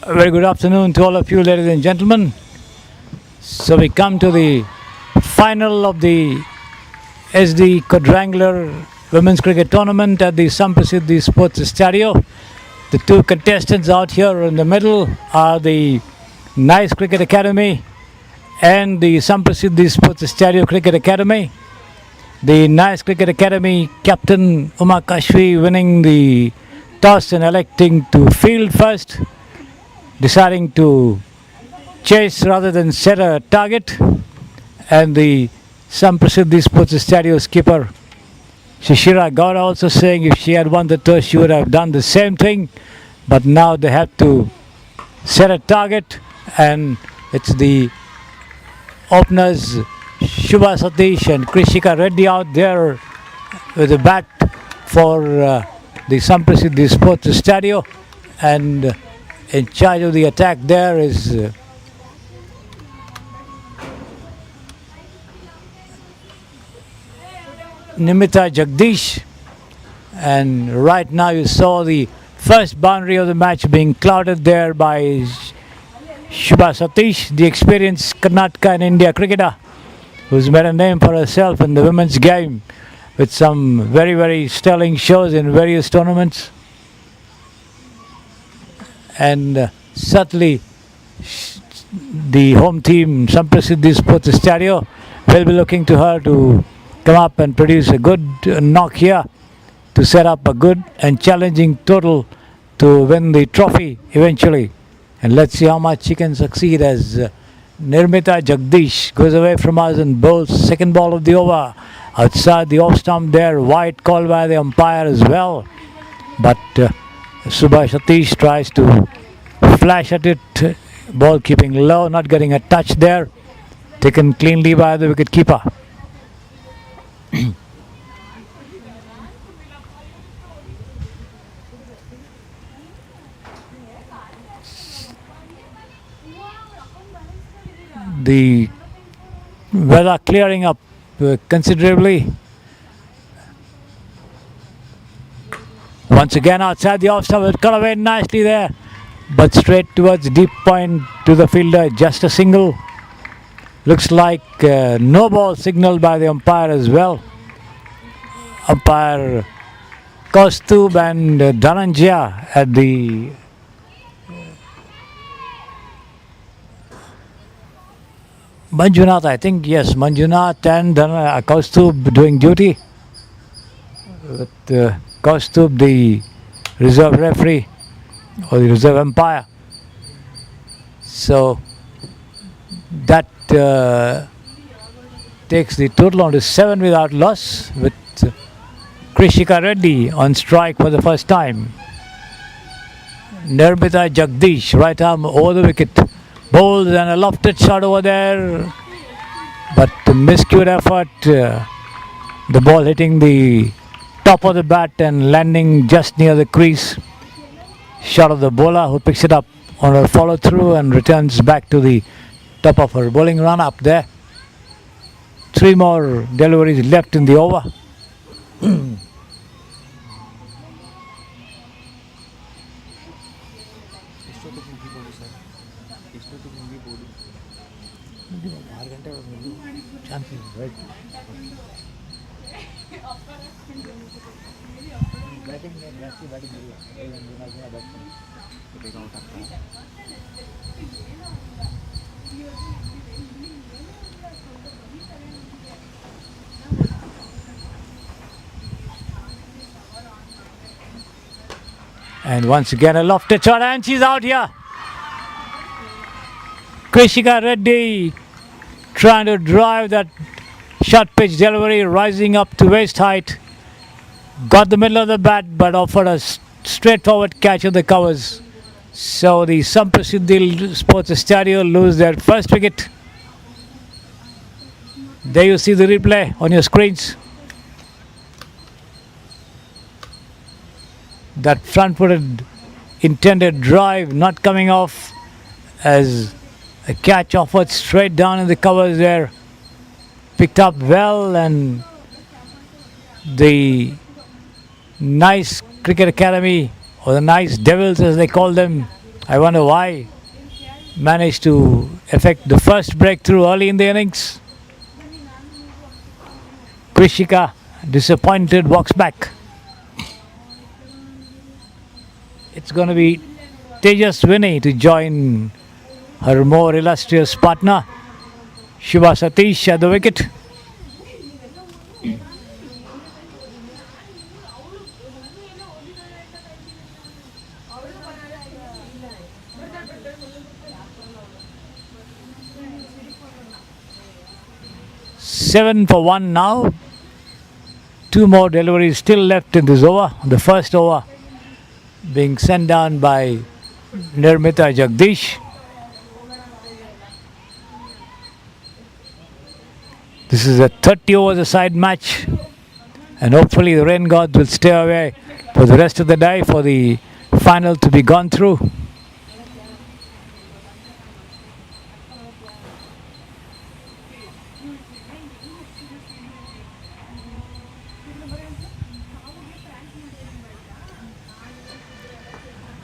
A very good afternoon to all of you, ladies and gentlemen. So we come to the final of the SD Quadrangular Women's Cricket Tournament at the Samprasiddhi Sports Stadium. The two contestants out here in the middle are the Nice Cricket Academy and the Samprasiddhi Sports Stadium Cricket Academy. The Nice Cricket Academy captain Uma Kashvi winning the toss and electing to field first, deciding to chase rather than set a target, and the Samprasiddhi Sports Stadium skipper Shishira Gowda also saying if she had won the toss she would have done the same thing, but now they have to set a target, and it's the openers Shubha Satish and Krishika Reddy out there with a bat for the Samprasiddhi Sports Stadium, and in charge of the attack there is Nimita Jagdish, and right now you saw the first boundary of the match being clouded there by Shubha Satish, the experienced Karnataka and India cricketer who's made a name for herself in the women's game with some very, very sterling shows in various tournaments. And certainly the home team Samprasiddhi Sports Stadium will be looking to her to come up and produce a good knock here to set up a good and challenging total to win the trophy eventually. And let's see how much she can succeed as Nirmita Jagdish goes away from us and bowls second ball of the over outside the off stump there, wide call by the umpire as well, but Subhash Satish tries to flash at it. Ball keeping low, not getting a touch there. Taken cleanly by the wicket keeper. The weather clearing up considerably. Once again outside the off stump, it cut away nicely there, but straight towards deep point to the fielder, just a single. Looks like no ball signaled by the umpire as well. Umpire Kaustubh and Dhananjaya at the Manjunath, I think, yes, Manjunath and Kaustubh doing duty. With Kaustubh, the reserve referee or the reserve umpire. So that takes the total on to 7 without loss, with Krishika Reddy on strike for the first time. Nirmita Jagdish, right arm over the wicket. Bowls and a lofted shot over there, but a miscued effort. The ball hitting the top of the bat and landing just near the crease. Shot of the bowler, who picks it up on a follow through and returns back to the top of her bowling run up there. 3 more deliveries left in the over. And once again a lofted shot, and she's out here. Krishika Reddy trying to drive that short pitch delivery, rising up to waist height. Got the middle of the bat, but offered a straightforward catch of the covers. So the Samprasiddhi Sports Stadium lose their first wicket. There you see the replay on your screens. That front-footed intended drive not coming off, as a catch offered straight down in the covers there. Picked up well, and the nice Cricket Academy, or the nice Devils as they call them, I wonder why, managed to effect the first breakthrough early in the innings. Krishika, disappointed, walks back. It's going to be Tejaswini to join her more illustrious partner, Shiva Satish, at the wicket. Seven for 1 now. 2 more deliveries still left in this over. The first over being sent down by Nirmita Jagdish. This is a 30 overs a side match, and hopefully the rain gods will stay away for the rest of the day for the final to be gone through.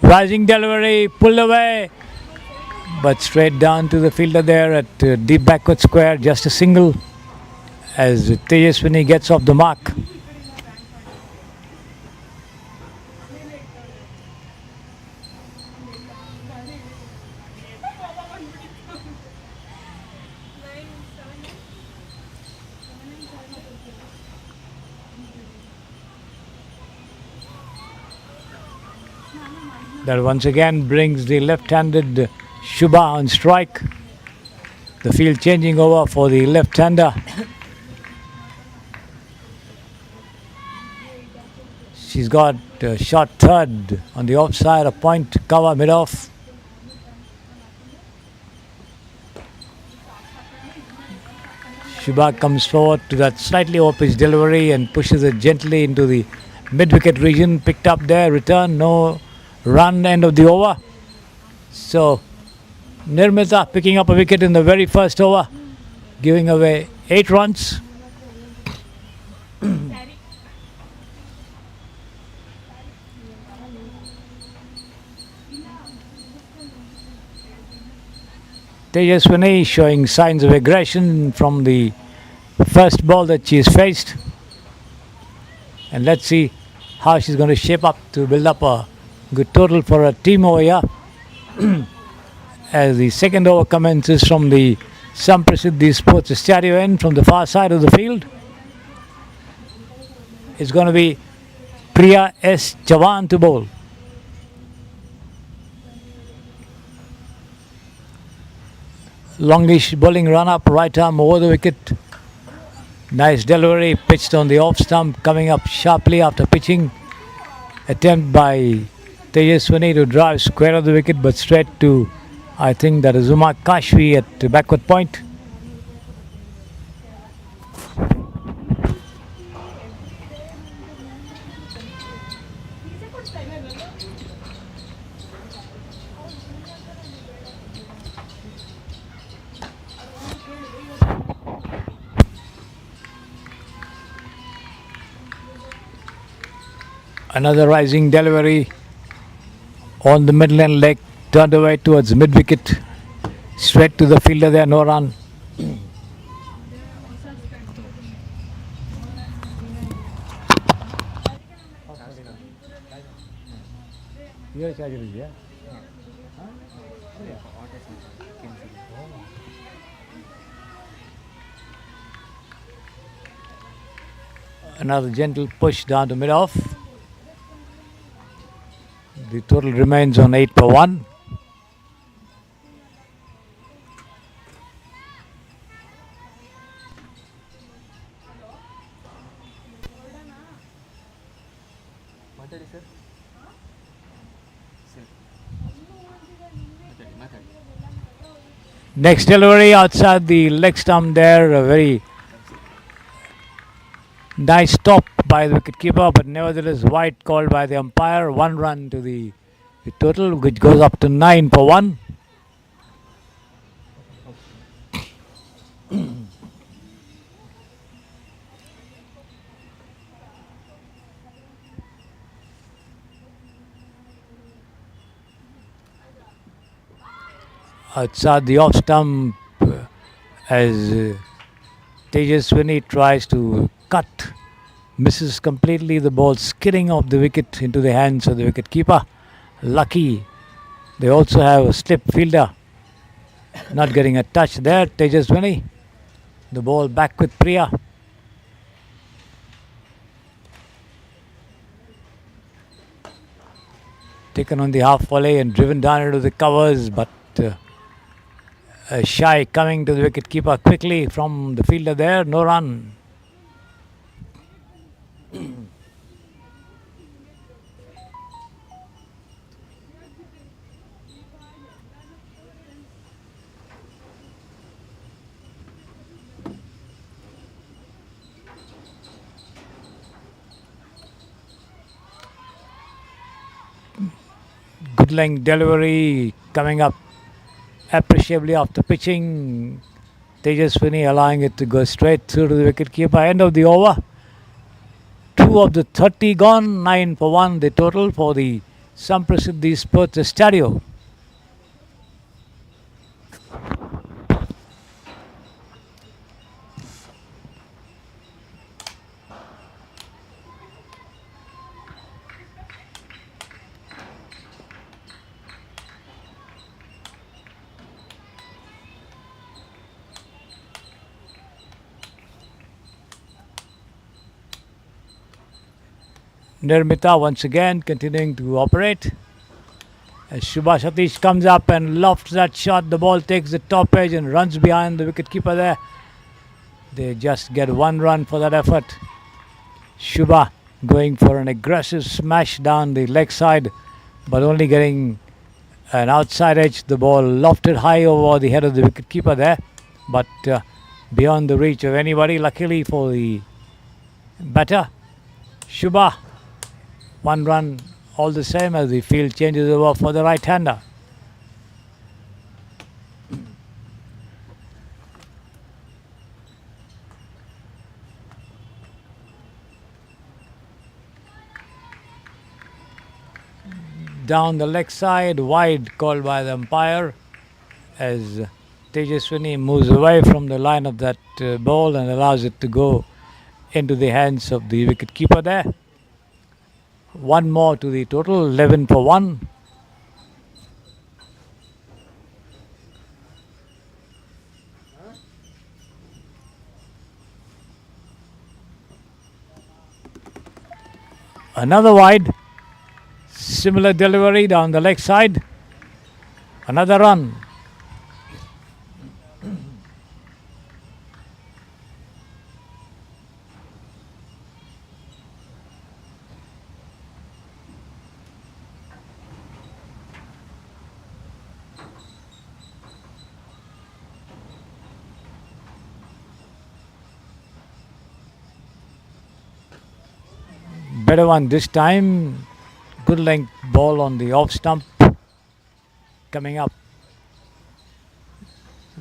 Rising delivery, pulled away, but straight down to the fielder there at deep backward square, just a single, as Tejaswini gets off the mark. That once again brings the left-handed Shubha on strike. The field changing over for the left-hander. She's got shot third on the offside, a point cover mid-off. Shubha comes forward to that slightly off-pitch delivery and pushes it gently into the mid-wicket region. Picked up there, return, no run, end of the over. So Nirmita picking up a wicket in the very first over, giving away 8 runs. Tejaswini showing signs of aggression from the first ball that she's faced. And let's see how she's going to shape up to build up a good total for her team over here. As the second over commences from the Samprasiddhi Sports Stadium end from the far side of the field. It's going to be Priya S. Chavan to bowl. Longish bowling run up, right arm over the wicket. Nice delivery, pitched on the off stump, coming up sharply after pitching. Attempt by Tejaswini to drive square of the wicket, but straight to, I think that is Uma Kashvi at the backward point. Another rising delivery on the midland leg, turned away towards mid wicket, straight to the fielder there, no run. Another gentle push down to mid off. The total remains on 8 for 1. Next delivery outside the leg stump there, a very nice stop by the wicketkeeper, but nevertheless wide called by the umpire. 1 run to the total, which goes up to 9 for 1. Outside the off stump, as Tejaswini tries to cut, misses completely, the ball skidding off the wicket into the hands of the wicket keeper. Lucky they also have a slip fielder, not getting a touch there. Tejaswini, the ball back with Priya. Taken on the half volley and driven down into the covers, but shy coming to the wicket keeper quickly from the fielder there, no run. Good length delivery coming up appreciably after pitching. Tejaswini allowing it to go straight through to the wicket keeper. End of the over. 2 of the 30 gone, 9 for 1 the total for the Samprasiddhi Sports Stadium. Nirmita once again continuing to operate. As Shubha Satish comes up and lofts that shot, the ball takes the top edge and runs behind the wicketkeeper there. They just get 1 run for that effort. Shubha going for an aggressive smash down the leg side, but only getting an outside edge. The ball lofted high over the head of the wicketkeeper there, but beyond the reach of anybody. Luckily for the batter, Shubha, 1 run all the same as the field changes over for the right-hander. Down the leg side, wide called by the umpire as Tejaswini moves away from the line of that ball and allows it to go into the hands of the wicket keeper there. One more to the total, 11 for 1. Another wide. Similar delivery down the leg side. Another run. Better one this time. Good length ball on the off stump. Coming up.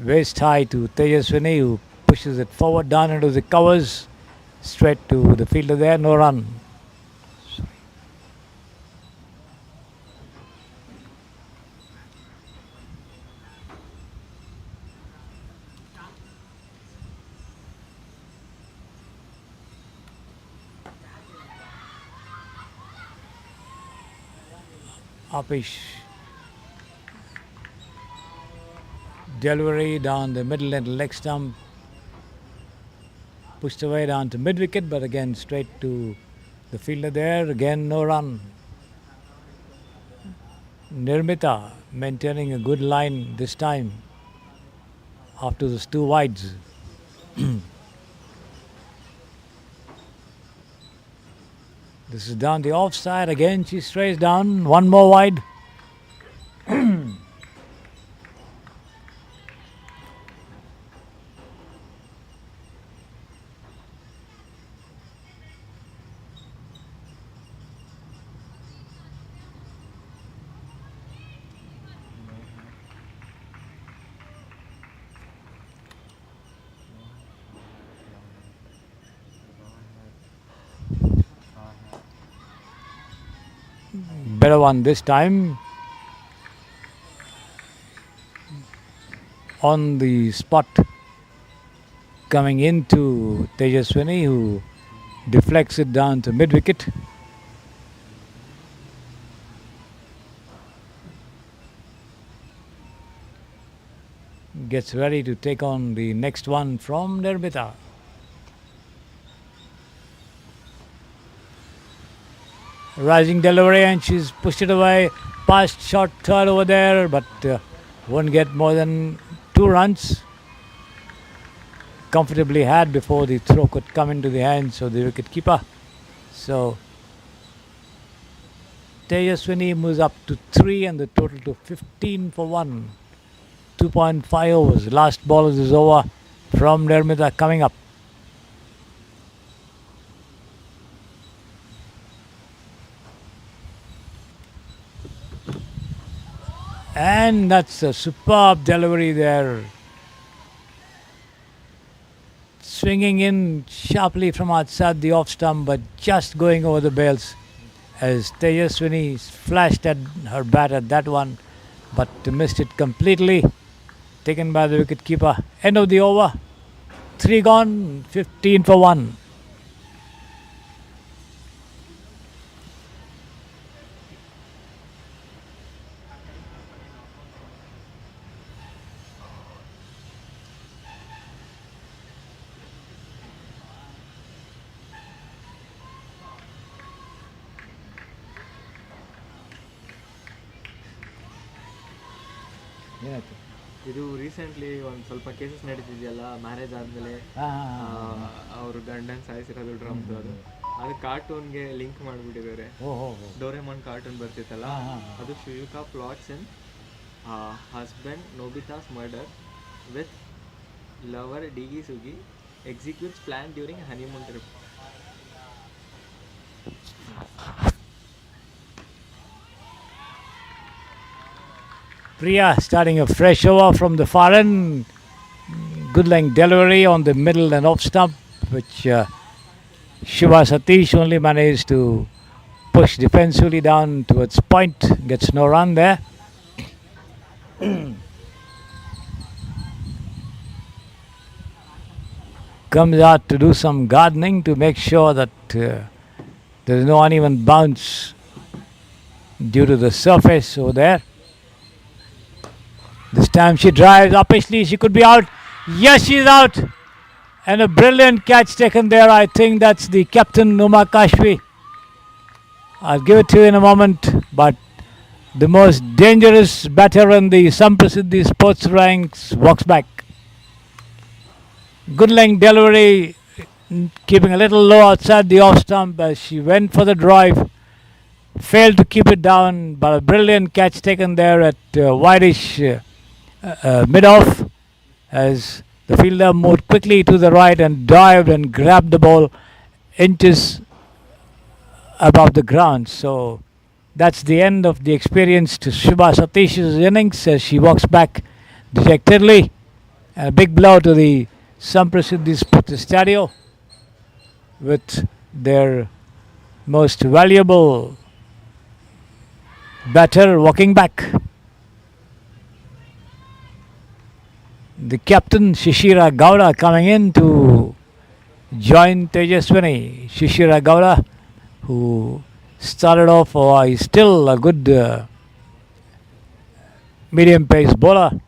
Waist high to Tejaswini, who pushes it forward down into the covers. Straight to the fielder there. No run. Upish delivery down the middle and leg stump, pushed away down to mid wicket, but again straight to the fielder there. Again no run. Nirmita maintaining a good line this time after those 2 wides. This is down the offside. Again she strays down. 1 more wide. Better one this time. On the spot, coming into Tejaswini, who deflects it down to mid wicket. Gets ready to take on the next one from Nirmita. Rising delivery, and she's pushed it away. Past short third over there, but won't get more than 2 runs. Comfortably had before the throw could come into the hands of the wicket keeper. So Tejaswini moves up to 3 and the total to 15 for 1. 2.5 overs. Last ball is over from Nirmita coming up. And that's a superb delivery there. Swinging in sharply from outside the off stump, but just going over the bails as Tejaswini flashed at her bat at that one, but missed it completely. Taken by the wicket keeper. End of the over. 3 gone, 15 for 1. ಇದು recently ಒಂದು ಸ್ವಲ್ಪ cases ನಡೀತಿದೆಯಲ್ಲ, marriage ಆದಮೇಲೆ ಅವರು ಗಂಡನ ಸಾಯಿಸಿರೋದು ಡ್ರಮ್ದು, ಅದು ಕಾರ್ಟೂನ್ಗೆ ಲಿಂಕ್ ಮಾಡಿಬಿಟ್ಟಿದ್ದಾರೆ. ಡೋರೆಮಾನ್ ಕಾರ್ಟೂನ್ ಬರ್ತಿತ್ತಲ್ಲ, ಅದು Shizuka plots in husband Nobita's murder with Lover Digi Sugi executes plan during honeymoon trip. Priya starting a fresh over from the far end. Good length delivery on the middle and off stump, which Shiva Satish only managed to push defensively down towards point. Gets no run there. Comes out to do some gardening to make sure that there is no uneven bounce due to the surface over there. This time she drives uppishly. She could be out. Yes, she's out. And a brilliant catch taken there. I think that's the captain, Numa Kashvi. I'll give it to you in a moment. But the most dangerous batter in the Samprasiddhi sports ranks walks back. Good length delivery, keeping a little low outside the off stump as she went for the drive. Failed to keep it down, but a brilliant catch taken there at wideish mid-off as the fielder moved quickly to the right and dived and grabbed the ball inches above the ground. So that's the end of the experienced Shubha Satish's innings as she walks back dejectedly. And a big blow to the Samprasiddhi Sports Stadio with their most valuable batter walking back. The captain Shishira Gowda coming in to join Tejaswini. Shishira Gowda, who started off, is still a good medium pace bowler.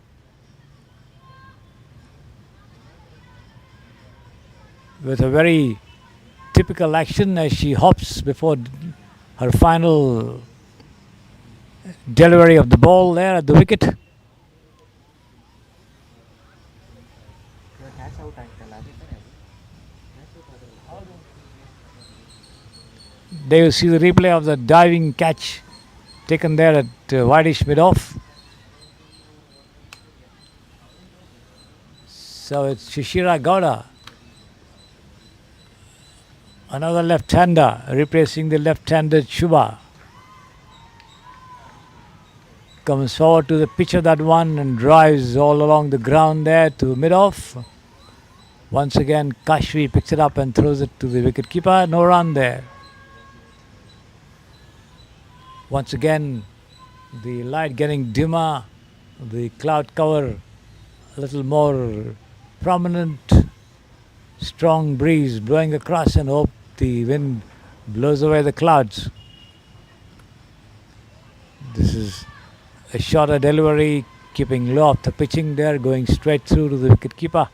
With a very typical action as she hops before her final delivery of the ball there at the wicket. There you see the replay of the diving catch taken there at wideish mid-off. So it's Shishira Gowda, another left-hander, replacing the left-handed Shubha. Comes forward to the pitch of that one and drives all along the ground there to mid-off. Once again, Kashvi picks it up and throws it to the wicket-keeper. No run there. Once again, the light getting dimmer, the cloud cover a little more prominent, strong breeze blowing across, and hope the wind blows away the clouds. This is a shorter delivery, keeping low off the pitching there, going straight through to the wicket-keeper,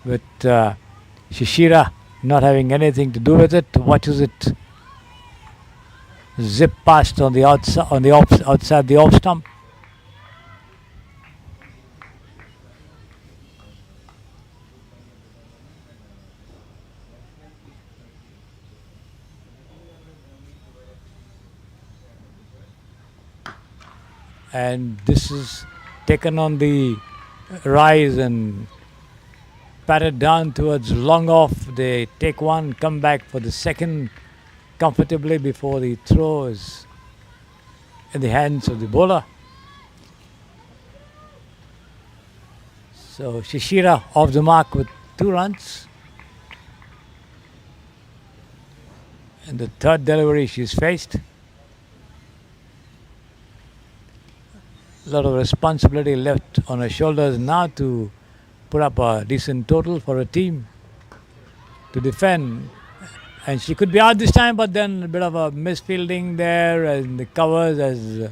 with Shishira not having anything to do with it, watches it zip past on the outside, outside the off stump. And this is taken on the rise and patted down towards long off. They take one, come back for the second comfortably before the throw is in the hands of the bowler. So Shishira off the mark with 2 runs. And the third delivery she's faced. A lot of responsibility left on her shoulders now to put up a decent total for a team to defend. And she could be out this time, but then a bit of a misfielding there and the covers as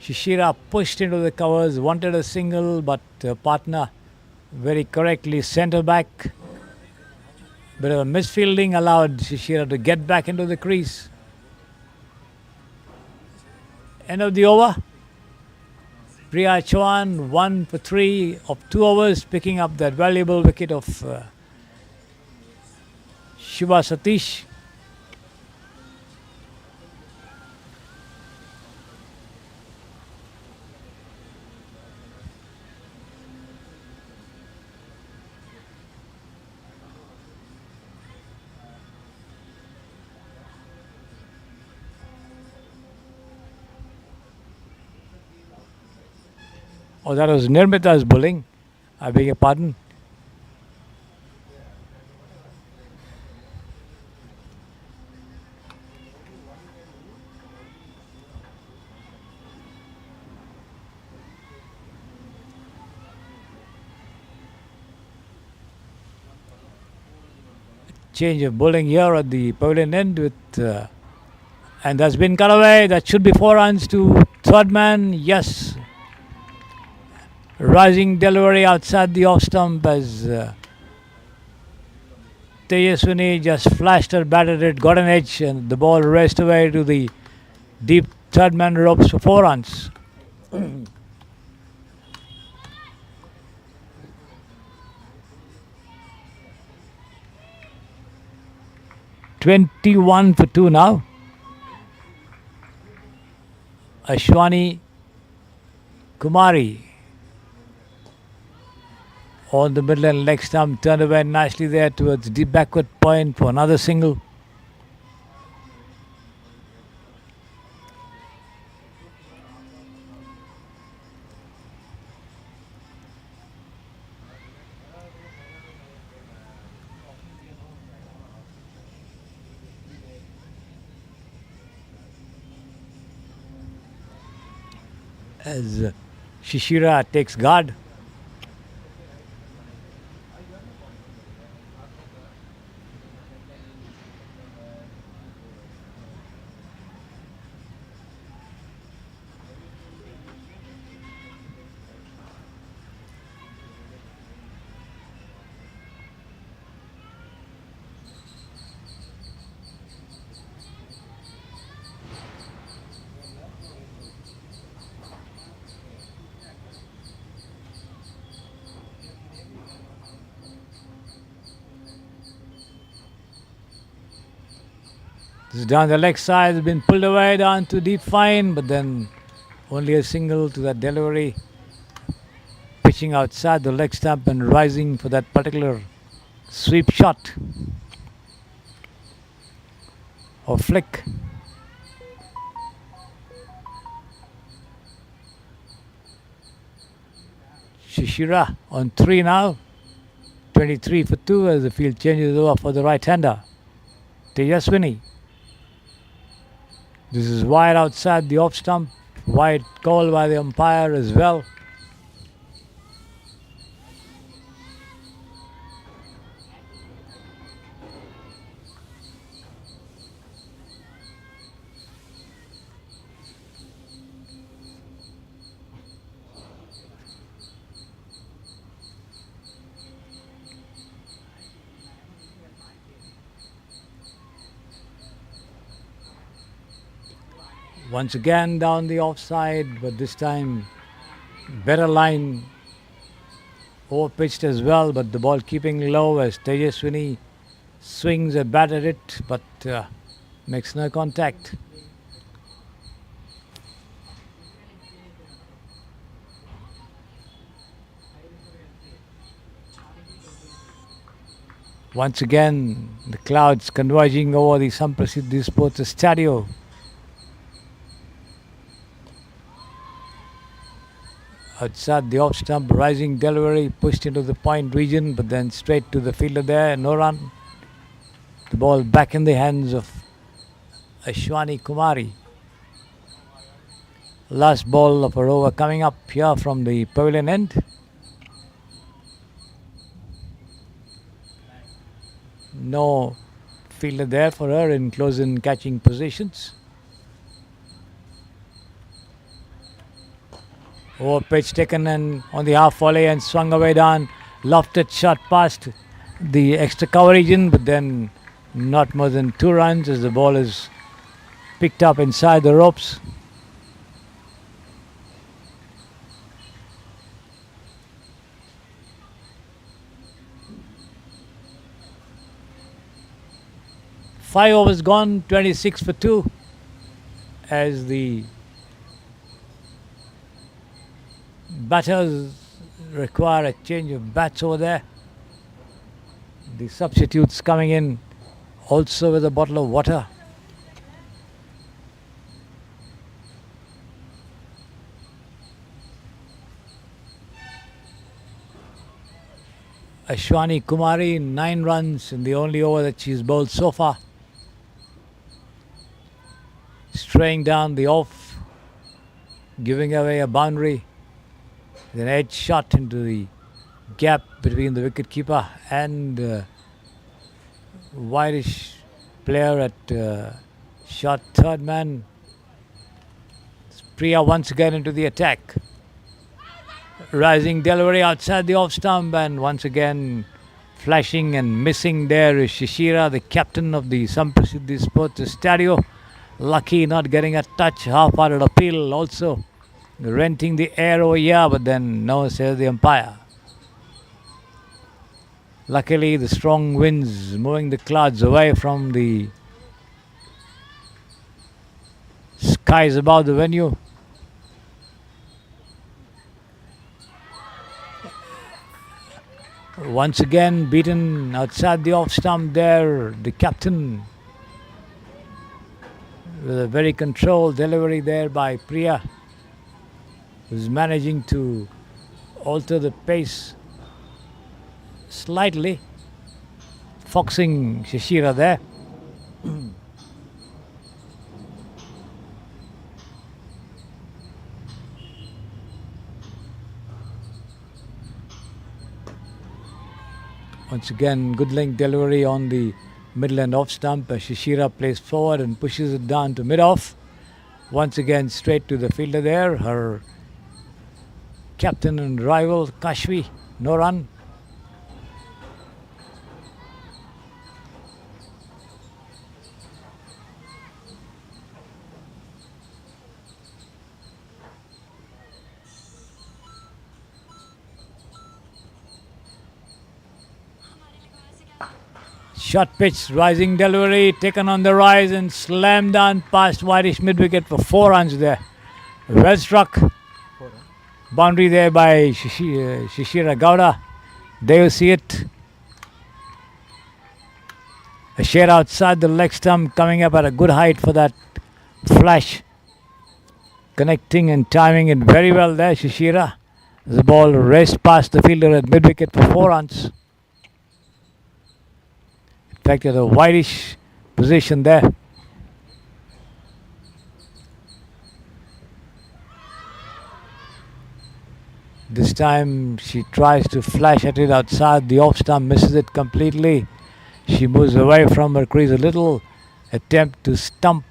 Shishira pushed into the covers, wanted a single, but her partner very correctly sent her back. Bit of a misfielding allowed Shishira to get back into the crease. End of the over. Priya Chauhan 1 for 3 of 2 overs, picking up that valuable wicket of Shubha Satish. Oh, that was Nirmita's bowling. I beg your pardon. Change of bowling here at the pavilion end with and that's been cut away. That should be 4 runs to third man. Yes. Rising delivery outside the off stump as Tejaswini just flashed her, batted it, got an edge, and the ball raced away to the deep third man ropes for 4 runs. 21 for 2 now. Ashwani Kumari on the middle and leg stump, turned away nicely there towards deep backward point for another single. As Shishira takes guard. This is down the leg side, has been pulled away down to deep fine, but then only a single to that delivery. Pitching outside the leg stump and rising for that particular sweep shot or flick. Shishira on 3 now, 23 for 2 as the field changes over for the right-hander. Tejaswini. This is wide outside the off stump, wide call by the umpire as well. Once again down the offside, but this time better line, over pitched as well, but the ball keeping low as Tejaswini swings a bat at it, but makes no contact. Once again, the clouds converging over the Samprasiddhi Sports Stadio. Outside the off stump, rising delivery, pushed into the point region, but then straight to the fielder there, no run. The ball back in the hands of Ashwani Kumari. Last ball of her over coming up here from the pavilion end. No fielder there for her in close in catching positions. Over pitch taken and on the half volley and swung away down. Lofted shot past the extra cover region, but then not more than 2 runs as the ball is picked up inside the ropes. Five overs gone, 26 for 2 as the batters require a change of bats over there. The substitutes coming in also with a bottle of water. Ashwani Kumari, 9 runs in the only over that she's bowled so far. Straying down the off, giving away a boundary. An edge shot into the gap between the wicketkeeper and Whitish player at shot third man. Priya once again into the attack. Rising delivery outside the off stump, and once again flashing and missing there is Shishira, the captain of the Samprasiddhi Sports Stadio. Lucky not getting a touch, half-hearted appeal also. Renting the air over here, but then no, says the umpire. Luckily, the strong winds moving the clouds away from the skies above the venue. Once again beaten outside the off stump there, the captain, with a very controlled delivery there by Priya, who's managing to alter the pace slightly, foxing Shishira there. Once again, good length delivery on the middle and off stump as Shishira plays forward and pushes it down to mid-off. Once again, straight to the fielder there. Her captain and rival, Kashvi, no run. Short pitch, rising delivery, taken on the rise and slammed down past Whitish mid-wicket for 4 runs there. Well struck. Boundary there by Shishira Gowda. There you see it. A share outside the leg stump, coming up at a good height for that flash. Connecting and timing it very well there, Shishira. The ball raced past the fielder at mid-wicket for 4 runs. In fact, at a Whitish position there. This time she tries to flash at it outside the off stump, misses it completely. She moves away from her crease a little, attempt to stump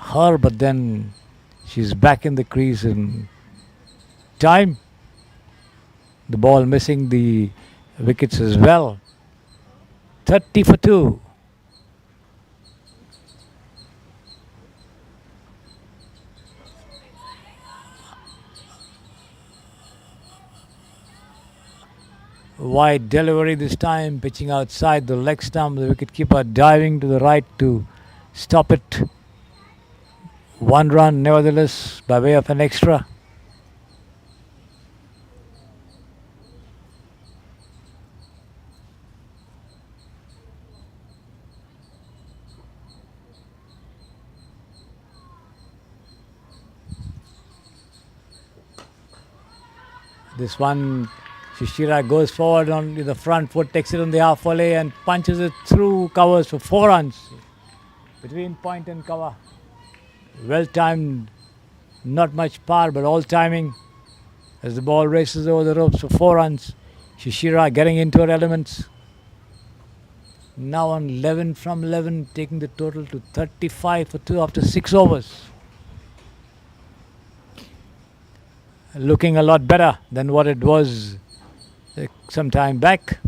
her, but then she's back in the crease in time. The ball missing the wickets as well. 30 for 2. Wide delivery this time, pitching outside the leg stump. The wicketkeeper diving to the right to stop it. 1 run nevertheless by way of an extra. This one, Shishira goes forward on the front foot, takes it on the half volley and punches it through covers for 4 runs. Between point and cover. Well timed, not much power but all timing as the ball races over the ropes for 4 runs. Shishira getting into her elements. Now on 11 from 11, taking the total to 35 for 2 after 6 overs. Looking a lot better than what it was some time back.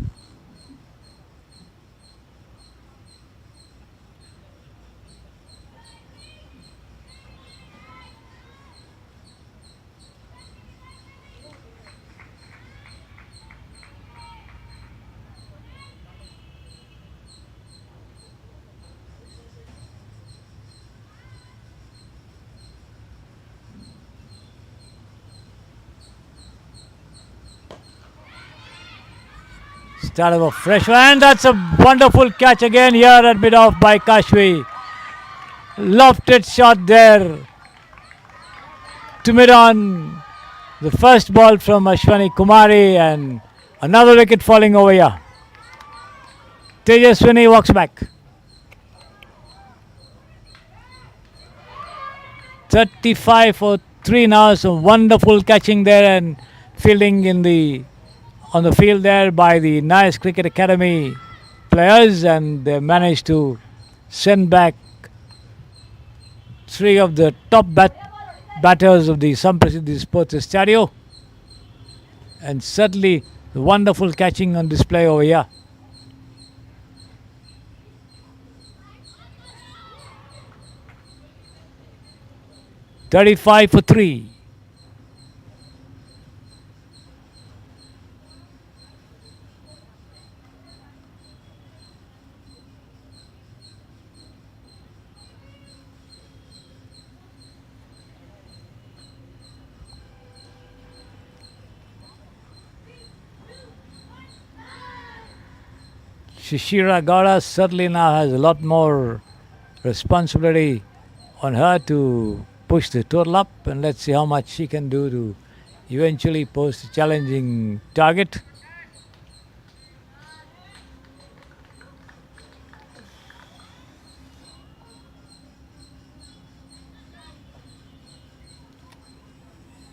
Start of a fresh one, and that's a wonderful catch again here at mid-off by Kashvi. Lofted shot there to mid-on. The first ball from Ashwani Kumari and Another wicket falling over here. Tejaswini walks back. 35 for 3 now. So wonderful catching there and fielding on the field there by the nice Cricket Academy players, and they managed to send back 3 of the top batters of the Samprasidhi Sports Stadio, and certainly the wonderful catching on display over here. "35 for 3. Shishira Gowda certainly now has a lot more responsibility on her to push the total up, and let's see how much she can do to eventually post a challenging target.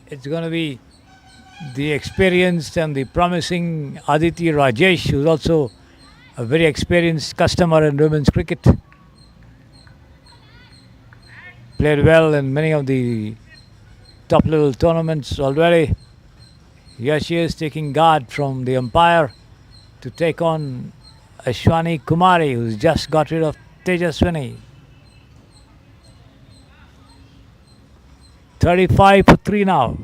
It's going to be the experienced and the promising Aditi Rajesh, who's also a very experienced customer in women's cricket. Played well in many of the top level tournaments already. Here she is taking guard from the umpire to take on Ashwani Kumari, who's just got rid of Tejaswini. 35 for 3 now.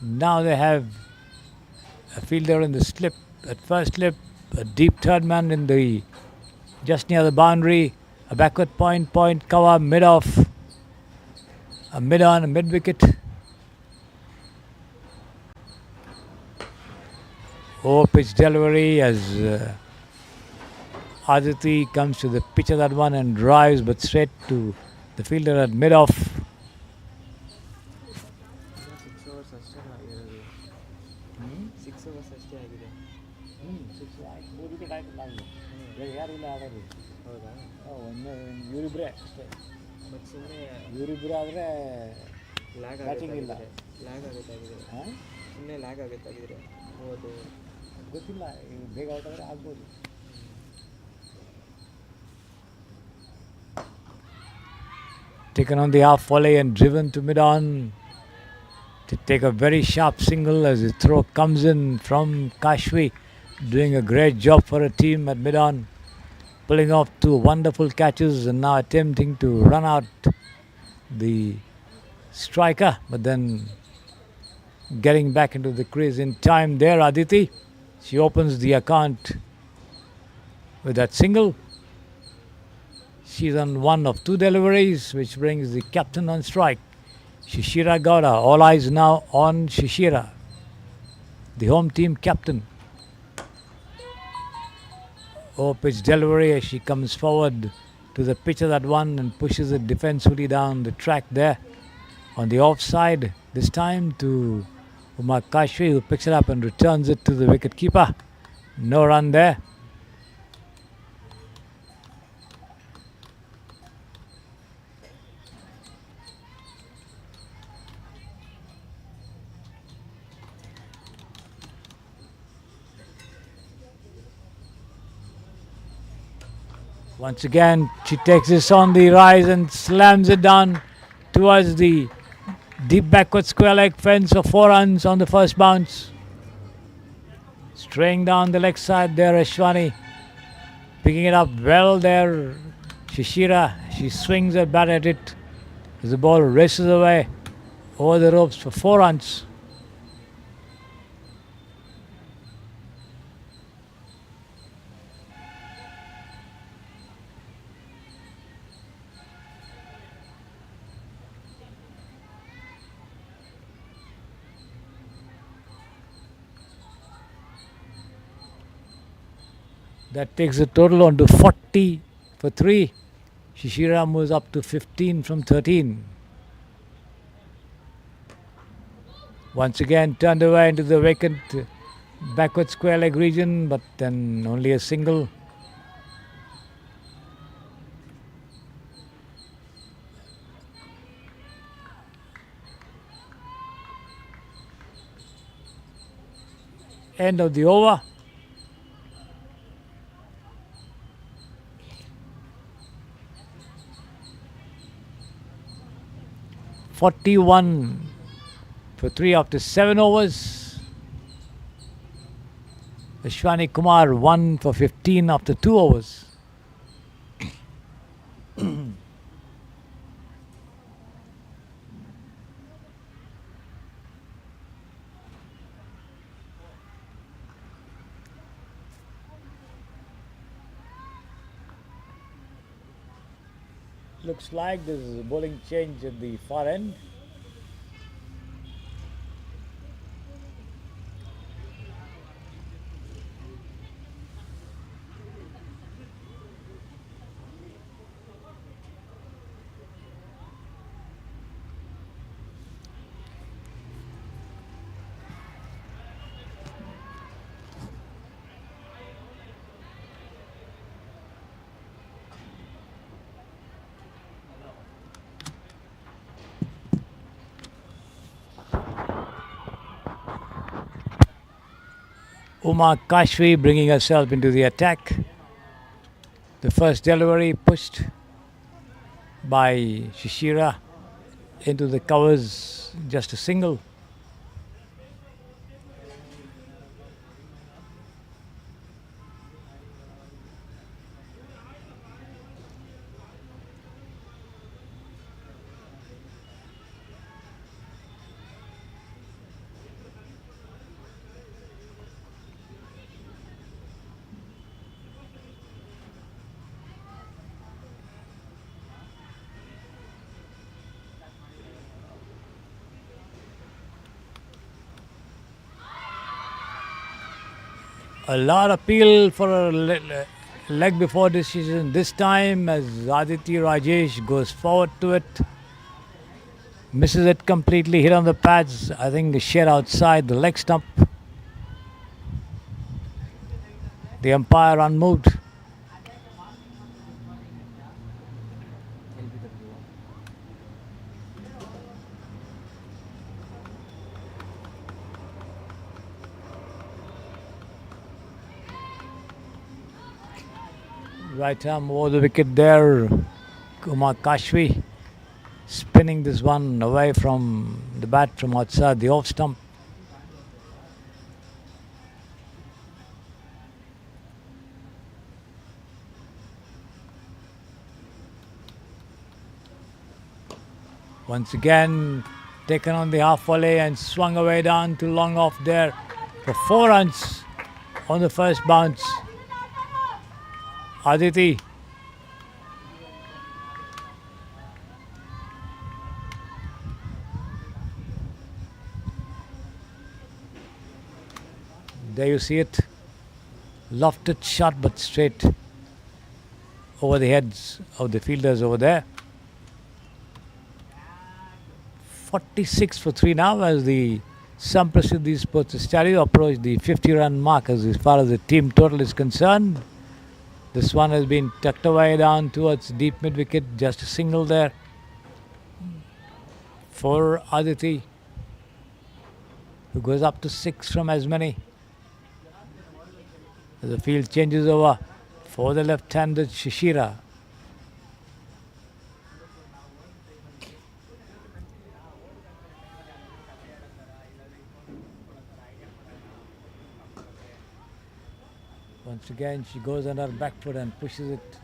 Now they have a fielder in the slip, at first slip, a deep third man in the just near the boundary, a backward point cover, mid off, a mid on, a mid wicket. Oh, pitch delivery as Aditi comes to the pitch of that one and drives, but straight to the fielder at mid off. 6 overs ಅಷ್ಟೇ ಆಗಿರೋದು. 6 overs ಅಷ್ಟೇ ಆಗಿದೆ. 3 wicket ಆಯ್ತು ನಾವು. ಯಾರು ಇಲ್ಲ ಆಡೋದು. ಹೌದಾ? ಇವರಿಬ್ಬರೇ ಅಷ್ಟೇ. ಮತ್ತು ಸುಮ್ಮನೆ ಇವರಿಬ್ಬರು ಆದರೆ ಲ್ಯಾಗ್ ಬ್ಯಾಟಿಂಗ್ ಇಲ್ಲ. ಆಗುತ್ತಾಗಿದ್ರೆ ಸುಮ್ಮನೆ ಲ್ಯಾಗ್ ಆಗುತ್ತಾಗಿದ್ರೆ ಹೋದು ಗೊತ್ತಿಲ್ಲ, ಬೇಗ ಔಟ್ ಆದರೆ ಆಗ್ಬೋದು. Taken on the half volley and driven to mid-on to take a very sharp single as the throw comes in from Kashvi, doing a great job for a team at mid-on, pulling off 2 wonderful catches and now attempting to run out the striker, but then getting back into the crease in time there. Aditi, she opens the account with that single. She's on 1 of 2 deliveries, which brings the captain on strike, Shishira Gowda. All eyes now on Shishira, the home team captain. Oh, pitch delivery as she comes forward to the pitch of that one and pushes it defensively down the track there on the offside. This time to Umar Kashvi, who picks it up and returns it to the wicket keeper. No run there. Once again, she takes this on the rise and slams it down towards the deep backward square leg fence for 4 runs on the first bounce. Straying down the leg side there, Ashwani picking it up well there. Shishira, she swings her bat at it as the ball races away over the ropes for 4 runs. That takes the total on to 40 for 3. Shishira moves up to 15 from 13. Once again turned away into the vacant backward square leg region, but then only a single. End of the over. .41 for 3 after 7 overs. Ashwani Kumar 1 for 15 after 2 overs. Looks like there's a bowling change at the far end. Uma Kashvi bringing herself into the attack. The first delivery pushed by Shishira into the covers, just a single. A lot of appeal for a leg before decision this time as Aditi Rajesh goes forward to it. Misses it completely, hit on the pads. I think the share outside the leg stump. The umpire unmoved. Right arm over the wicket there. Kumar Kashvi spinning this one away from the bat from outside the off stump. Once again taken on the half volley and swung away down to long off there for 4 runs on the first bounce. Aditi there you see it, lofted shot but straight over the heads of the fielders over there. 46 for 3 now as the Samprasiddhi Sports Stereo approach the 50-run mark as far as the team total is concerned. This one has been tucked away down towards deep mid-wicket, just a single there for Aditi, who goes up to 6 from as many. The field changes over for the left-handed Shishira. Once again, she goes on her back foot and pushes it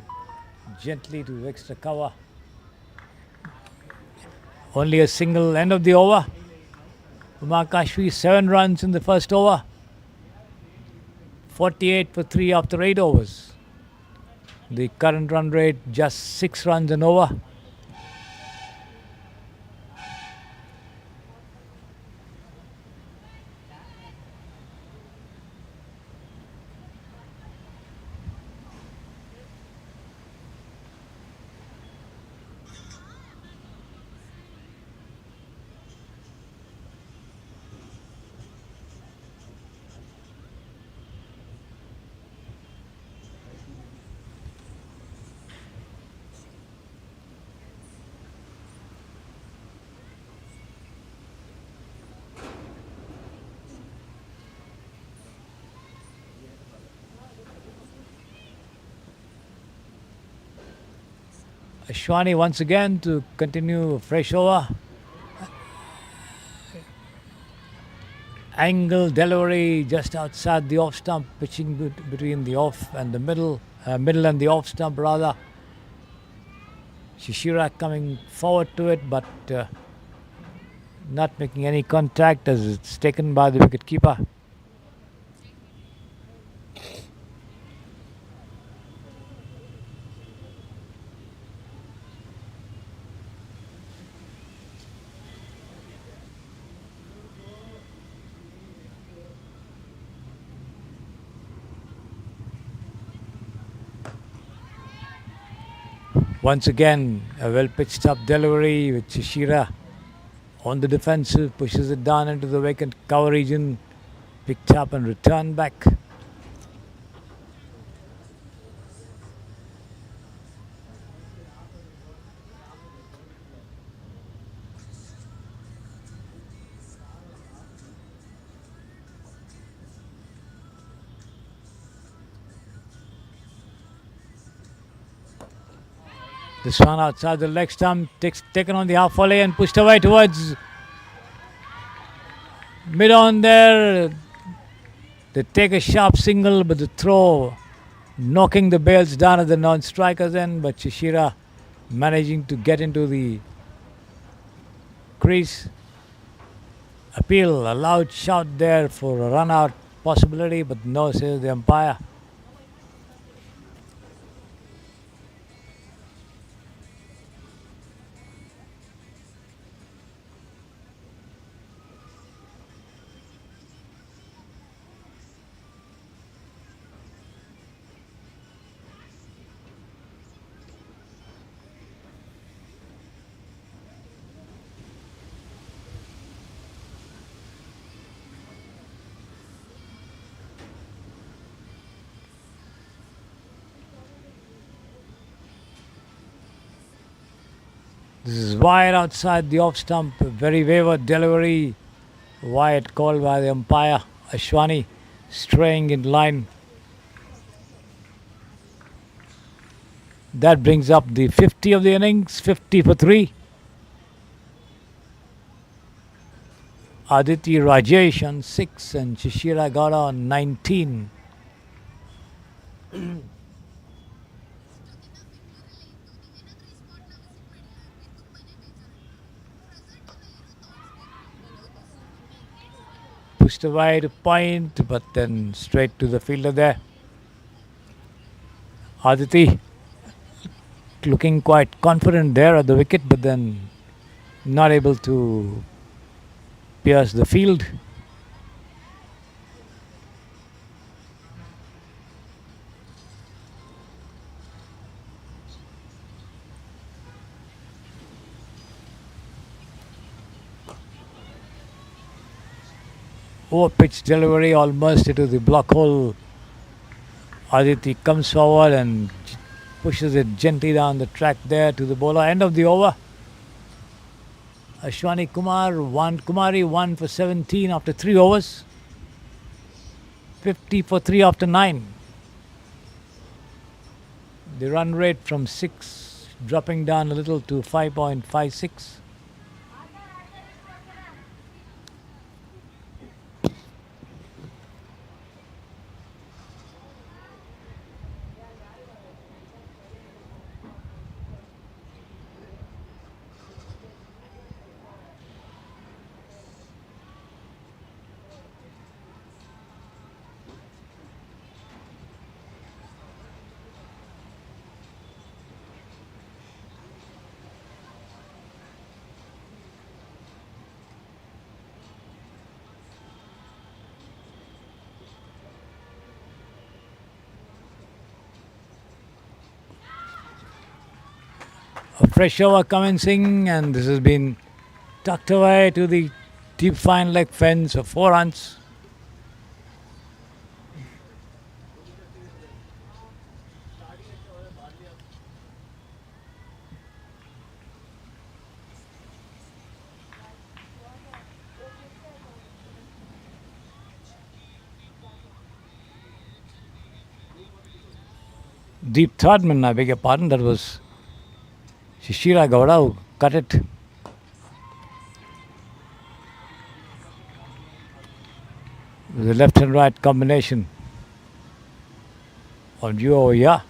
gently to extra cover. Only a single, end of the over. Uma Kashvi 7 runs in the first over. 48 for 3 after 8 overs. The current run rate just 6 runs an over. Ashwani once again to continue a fresh over. Angle delivery just outside the off stump, pitching between the off and the middle and the off stump rather. Shishira coming forward to it, but not making any contact as it's taken by the wicket keeper. Once again, a well pitched up delivery with Shishira on the defensive, pushes it down into the vacant cover region, picked up and returned back. This one outside the leg stump, taken on the half volley and pushed away towards mid on there. They take a sharp single, but the throw knocking the bails down at the non-strikers end. But Shishira managing to get into the crease. Appeal, a loud shout there for a run out possibility, but no, says the umpire. This is wide outside the off stump, a very wayward delivery. Wide called by the umpire. Ashwani straying in line. That brings up the 50 of the innings, 50 for 3. Aditi Rajesh on 6 and Shishira got on 19. Pushed away to point, but then straight to the fielder there. Aditi looking quite confident there at the wicket, but then not able to pierce the field. Over pitch delivery almost into the block hole. Aditi comes forward and pushes it gently down the track there to the bowler. End of the over. Ashwani Kumari 1 for 17 after 3 overs. 50 for 3 after 9. The run rate from 6 dropping down a little to 5.56. A fresh over commencing, and this has been tucked away to the deep fine leg fence for 4 runs. Deep Thirdman, I beg your pardon, that was Shishira Gowda who cut it. The left and right combination on you over here.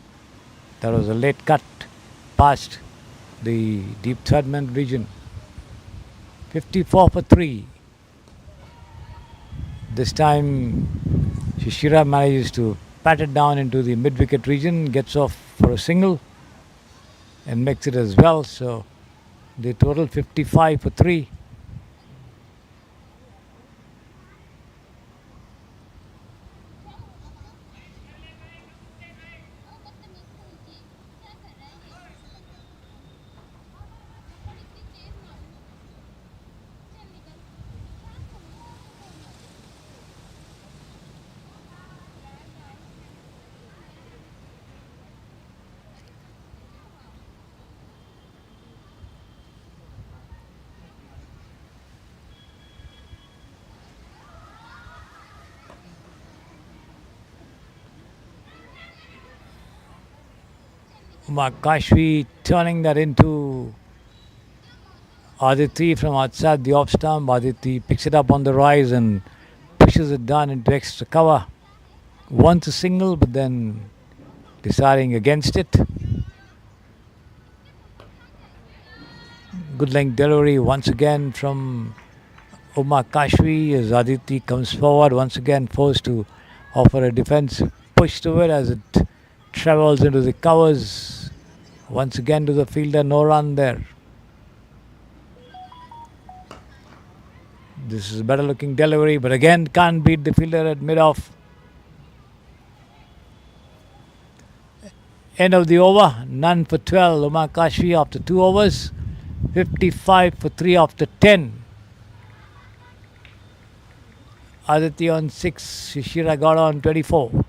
That was a late cut past the deep third man region. 54 for 3. This time Shishira manages to pat it down into the mid-wicket region, gets off for a single and makes it as well. So the total 55 for 3. Kashvi turning that into Aditi from outside the off stump. Aditi picks it up on the rise and pushes it down into extra cover. Wants a single, but then deciding against it. Good length delivery once again from Kashvi as Aditi comes forward, once again forced to offer a defensive push to it as it travels into the covers. Once again to the fielder, no run there. This is a better looking delivery, but again can't beat the fielder at mid-off. End of the over, none for 12. Kashvi after 2 overs, 55 for 3 after 10. Aditi on 6, Shishira got on 24.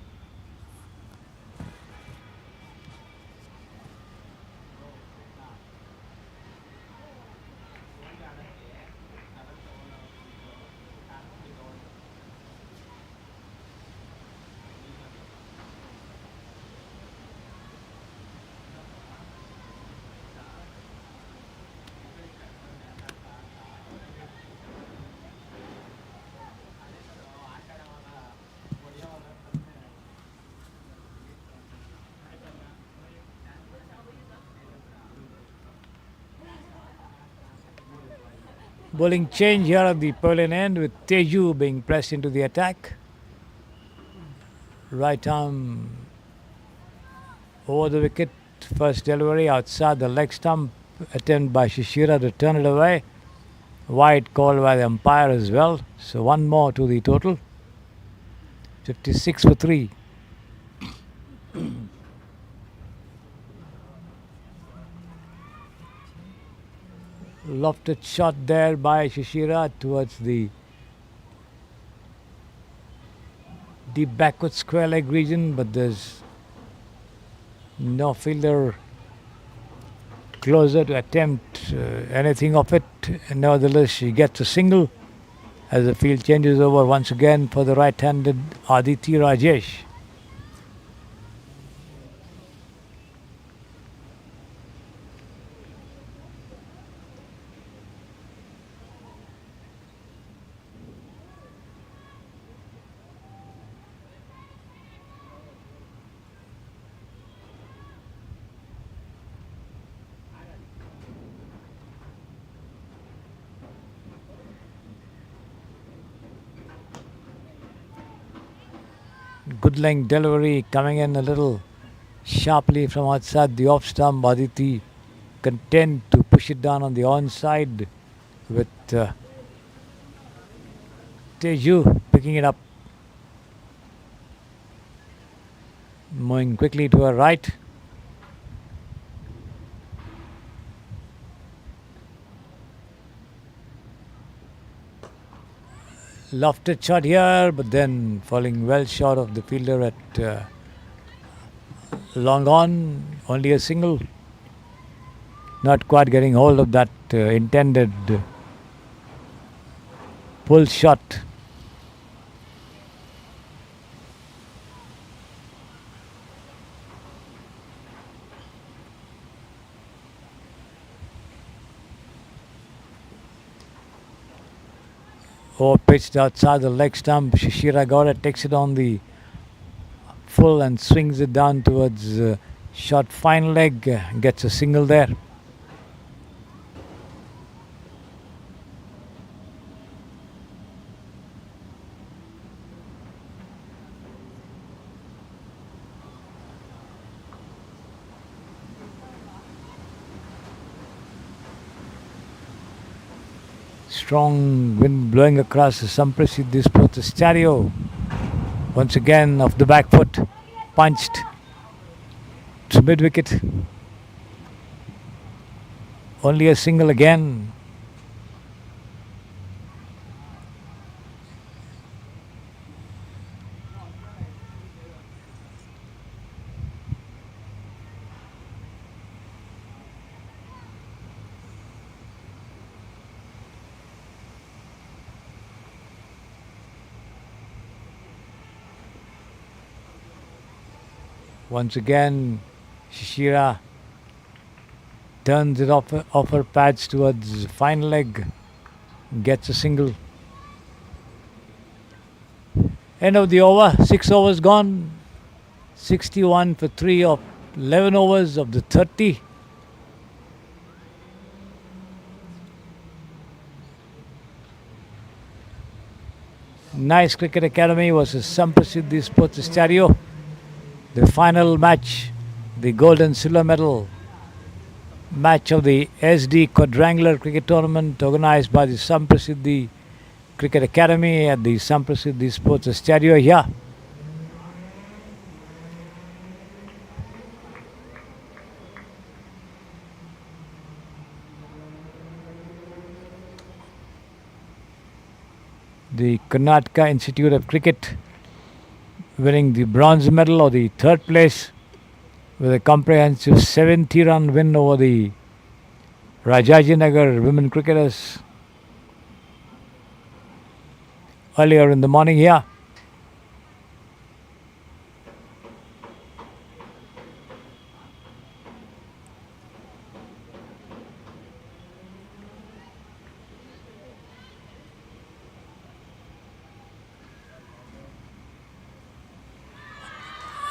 Bowling change here at the Perlin end with Teju being pressed into the attack. Right arm over the wicket. First delivery outside the leg stump. Attempt by Shishira to turn it away. Wide call by the umpire as well. So one more to the total. 56 for 3. Lofted shot there by Shishira towards the deep backward square leg region, but there's no fielder closer to attempt anything of it. Nevertheless, she gets a single as the field changes over once again for the right-handed Aditi Rajesh. Good length delivery coming in a little sharply from outside the off stump. Aditi content to push it down on the onside with Teju picking it up. Moving quickly to her right. Lofted shot here, but then falling well short of the fielder at long on. Only a single. Not quite getting hold of that intended pull shot. Over pitched outside the leg stump. Shishira Gowda takes it on the full and swings it down towards short fine leg. Gets a single there. Strong wind blowing across the Samprasid Disports stereo. Once again off the back foot, punched to mid wicket. Only a single again. Once again, Shishira turns it off her pads towards fine leg, gets a single. End of the over, 6 overs gone, 61 for 3 of 11 overs of the 30. Nice Cricket Academy versus Samprasid Disports stereo. The final match, the gold and silver medal match of the SD Quadrangular Cricket Tournament organized by the Samprasid Cricket Academy at the Samprasid Disports stereo here. The Karnataka Institute of Cricket winning the bronze medal or the third place with a comprehensive 70-run win over the Rajinagar women cricketers earlier in the morning here.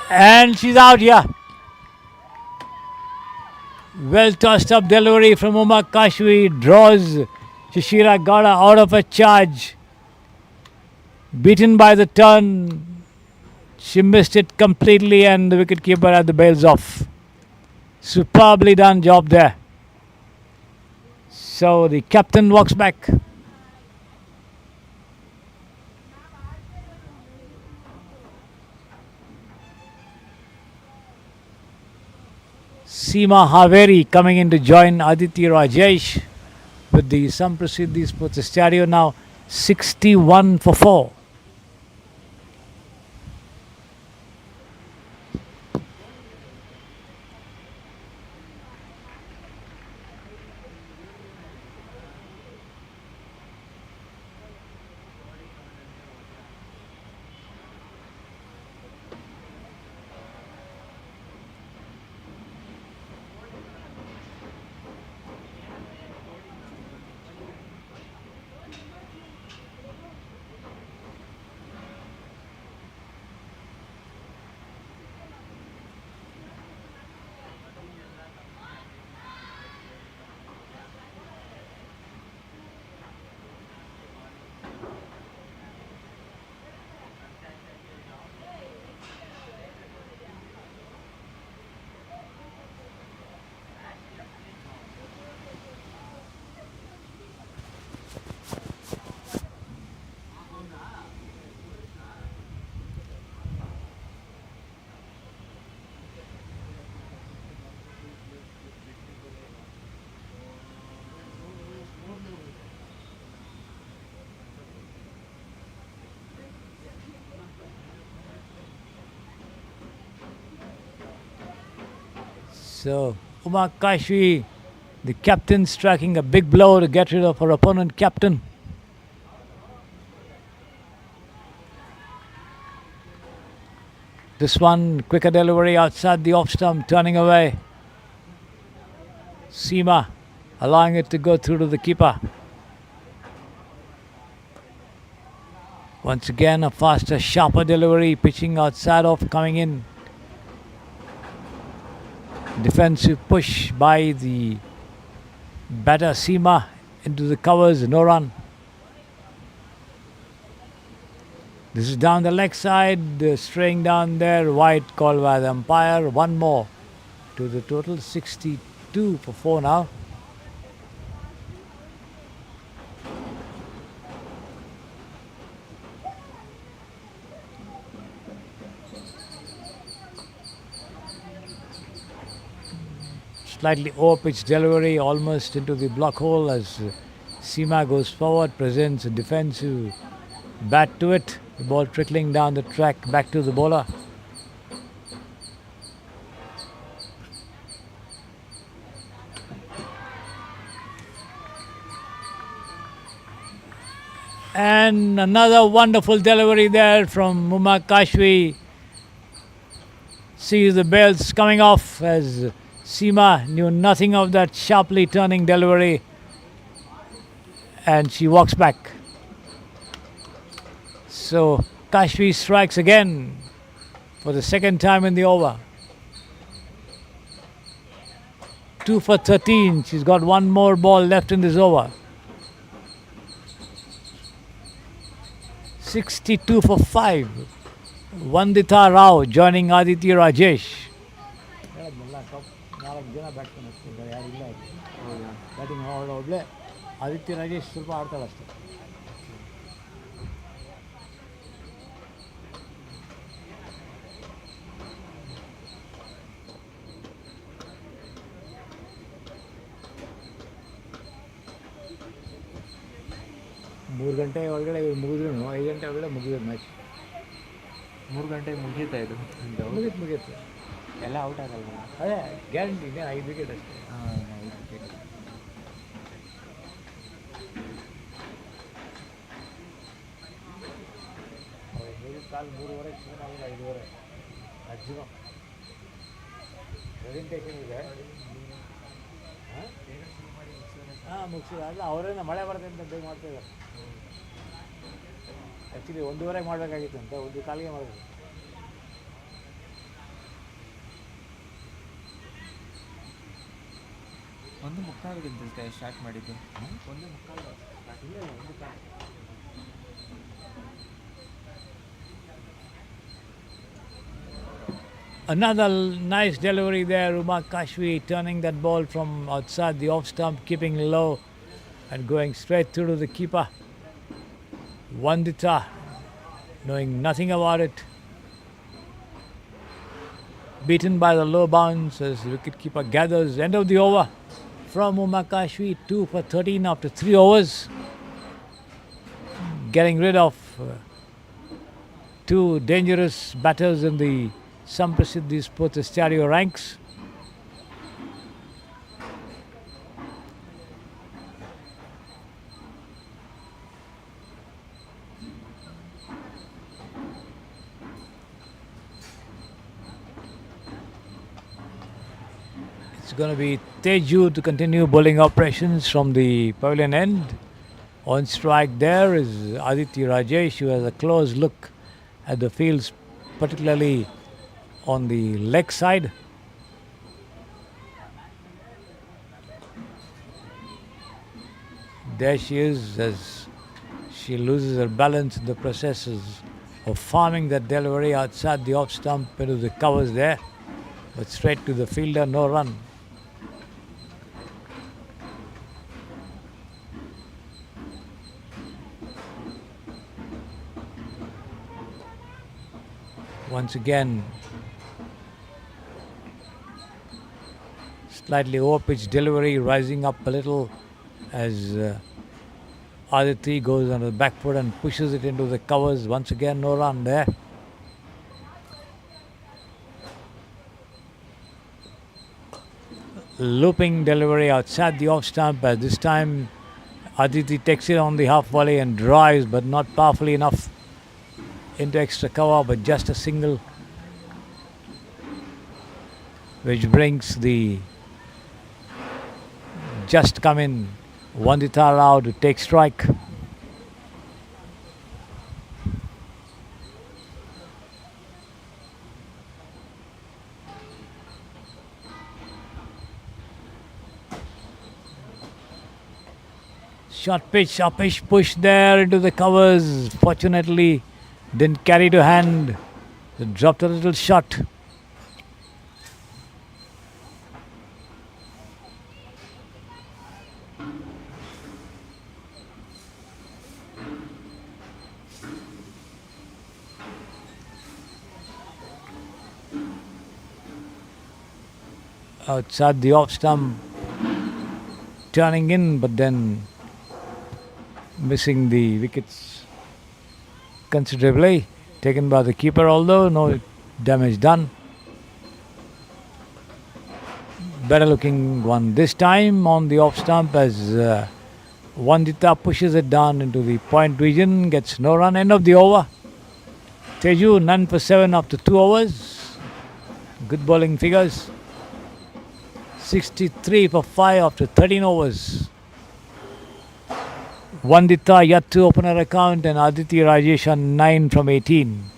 And she's out here. Well tossed up delivery from Uma Kashwi draws Shishira Gowda out of a charge. Beaten by the turn. She missed it completely and the wicketkeeper had the bails off. Superbly done job there. So the captain walks back. Seema Haveri coming in to join Aditi Rajesh with the Samprasid Disports stereo now 61 for 4. So Uma Kashwi, the captain, striking a big blow to get rid of her opponent captain. This one, quicker delivery outside the off stump, turning away. Seema allowing it to go through to the keeper. Once again, a faster, sharper delivery, pitching outside off, coming in. Defensive push by the batter Seema into the covers, no run. This is down the leg side, straying down there, wide call by the umpire. One more to the total, 62 for 4 now. Slightly over-pitch delivery, almost into the block hole as Seema goes forward, presents a defensive bat to it. The ball trickling down the track back to the bowler. And another wonderful delivery there from Uma Kashvi. Sees the bells coming off as Seema knew nothing of that sharply turning delivery, and she walks back. So Kashvi strikes again for the second time in the over. 2 for 13. She's got one more ball left in this over. 62 for 5. Vandita Rao joining Aditi Rajesh. Aditi Rajesh ಸ್ವಲ್ಪ ಆಡ್ತಾಳೆ ಅಷ್ಟೇ. ಮೂರು ಗಂಟೆ ಒಳಗಡೆ ಮುಗಿದ್ರು 5 ಗಂಟೆ ಒಳಗಡೆ ಮುಗಿದ್ರು match. 3 ಗಂಟೆಗೆ ಮುಗೀತಾ ಇದು? ಮುಗೀತು ಎಲ್ಲ ಔಟ್ ಆಗಲ್ಲ. ಅದೇ ಗ್ಯಾರಂಟಿ ಇದೆ, 5 ವಿಕೆಟ್ ಅಷ್ಟೇ. ಹಾಂ, 5 ವಿಕೆಟ್. ಕಾಲು 3:30 ಶುರು 5:30 ಮ್ಯಾಕ್ಸಿಮಮ್ ಪ್ರೆಸೆಂಟೇಷನ್ ಇದೆ. ಹಾಂ, ಮುಗಿಸಿದ ಅಲ್ಲ, ಅವರೇನ ಮಳೆ ಬರುತ್ತೆ ಅಂತ ಬೇಗ ಮಾಡ್ತಾಯಿದ್ದಾರೆ. ಆ್ಯಕ್ಚುಲಿ 1:30 ಮಾಡಬೇಕಾಗಿತ್ತು ಅಂತ 1:15 ಮಾಡಬೇಕು. ಒಂದು ಮುಕ್ಕಾಲಿಗಿಂತ ಸ್ಟಾರ್ಟ್ ಮಾಡಿದ್ದು. 1:15 ಇಲ್ಲ, 1:15. Another nice delivery there, Uma Kashvi turning that ball from outside the off stump, keeping low and going straight through to the keeper. Vandita knowing nothing about it. Beaten by the low bounce as the wicketkeeper gathers. End of the over from Uma Kashvi, 2 for 13 after 3 overs. Getting rid of two dangerous batters in the Samprasiddhi Sports Stereo ranks. It's going to be Teju to continue bowling operations from the pavilion end. On strike there is Aditi Rajesh, who has a close look at the fields, particularly on the leg side. There she is as she loses her balance in the processes of farming that delivery outside the off stump into the covers there, but straight to the fielder, no run. Once again, slightly over-pitch delivery, rising up a little as Aditi goes on the back foot and pushes it into the covers. Once again, no run there. Looping delivery outside the off stump, as this time Aditi takes it on the half volley and drives, but not powerfully enough into extra cover, but just a single, which brings the just come in Vandita Rao to take strike. Short pitch, uppish push there into the covers. Fortunately, didn't carry to hand. It dropped a little short. Outside the off stump, turning in, but then missing the wickets considerably. Taken by the keeper, although no damage done. Better looking one this time on the off stump as Vandita pushes it down into the point region, gets no run. End of the over. Teju none for 7 after 2 overs. Good bowling figures. 63 for 5 after 13 overs. Vandita yet to open her account and Aditi Rajesh on 9 from 18.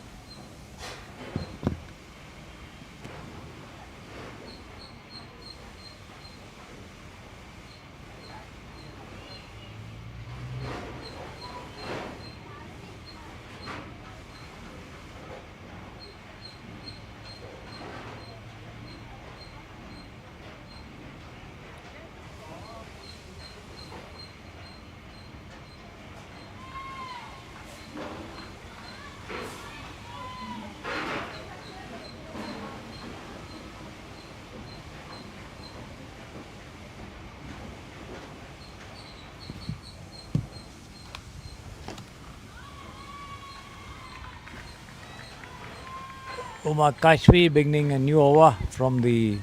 Uma Kashvi beginning a new over from the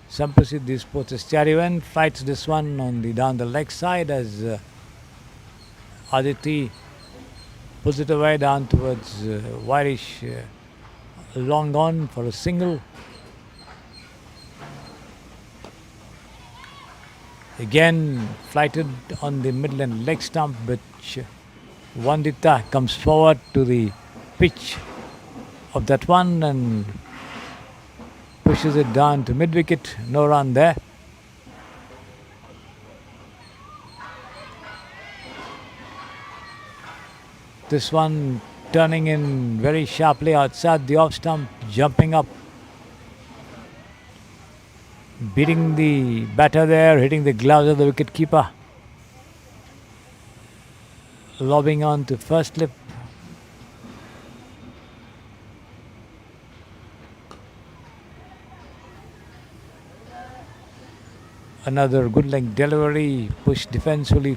Samprasidhi Sports Charivan. Fights this one on the down the leg side as Aditi pulls it away down towards Wirish, long on for a single. Again flighted on the midland leg stump, which Vandita comes forward to the pitch of that one and pushes it down to mid wicket. No run there. This one turning in very sharply outside the off stump, jumping up, beating the batter there, hitting the gloves of the wicket keeper, lobbing on to first slip. Another good length delivery, pushed defensively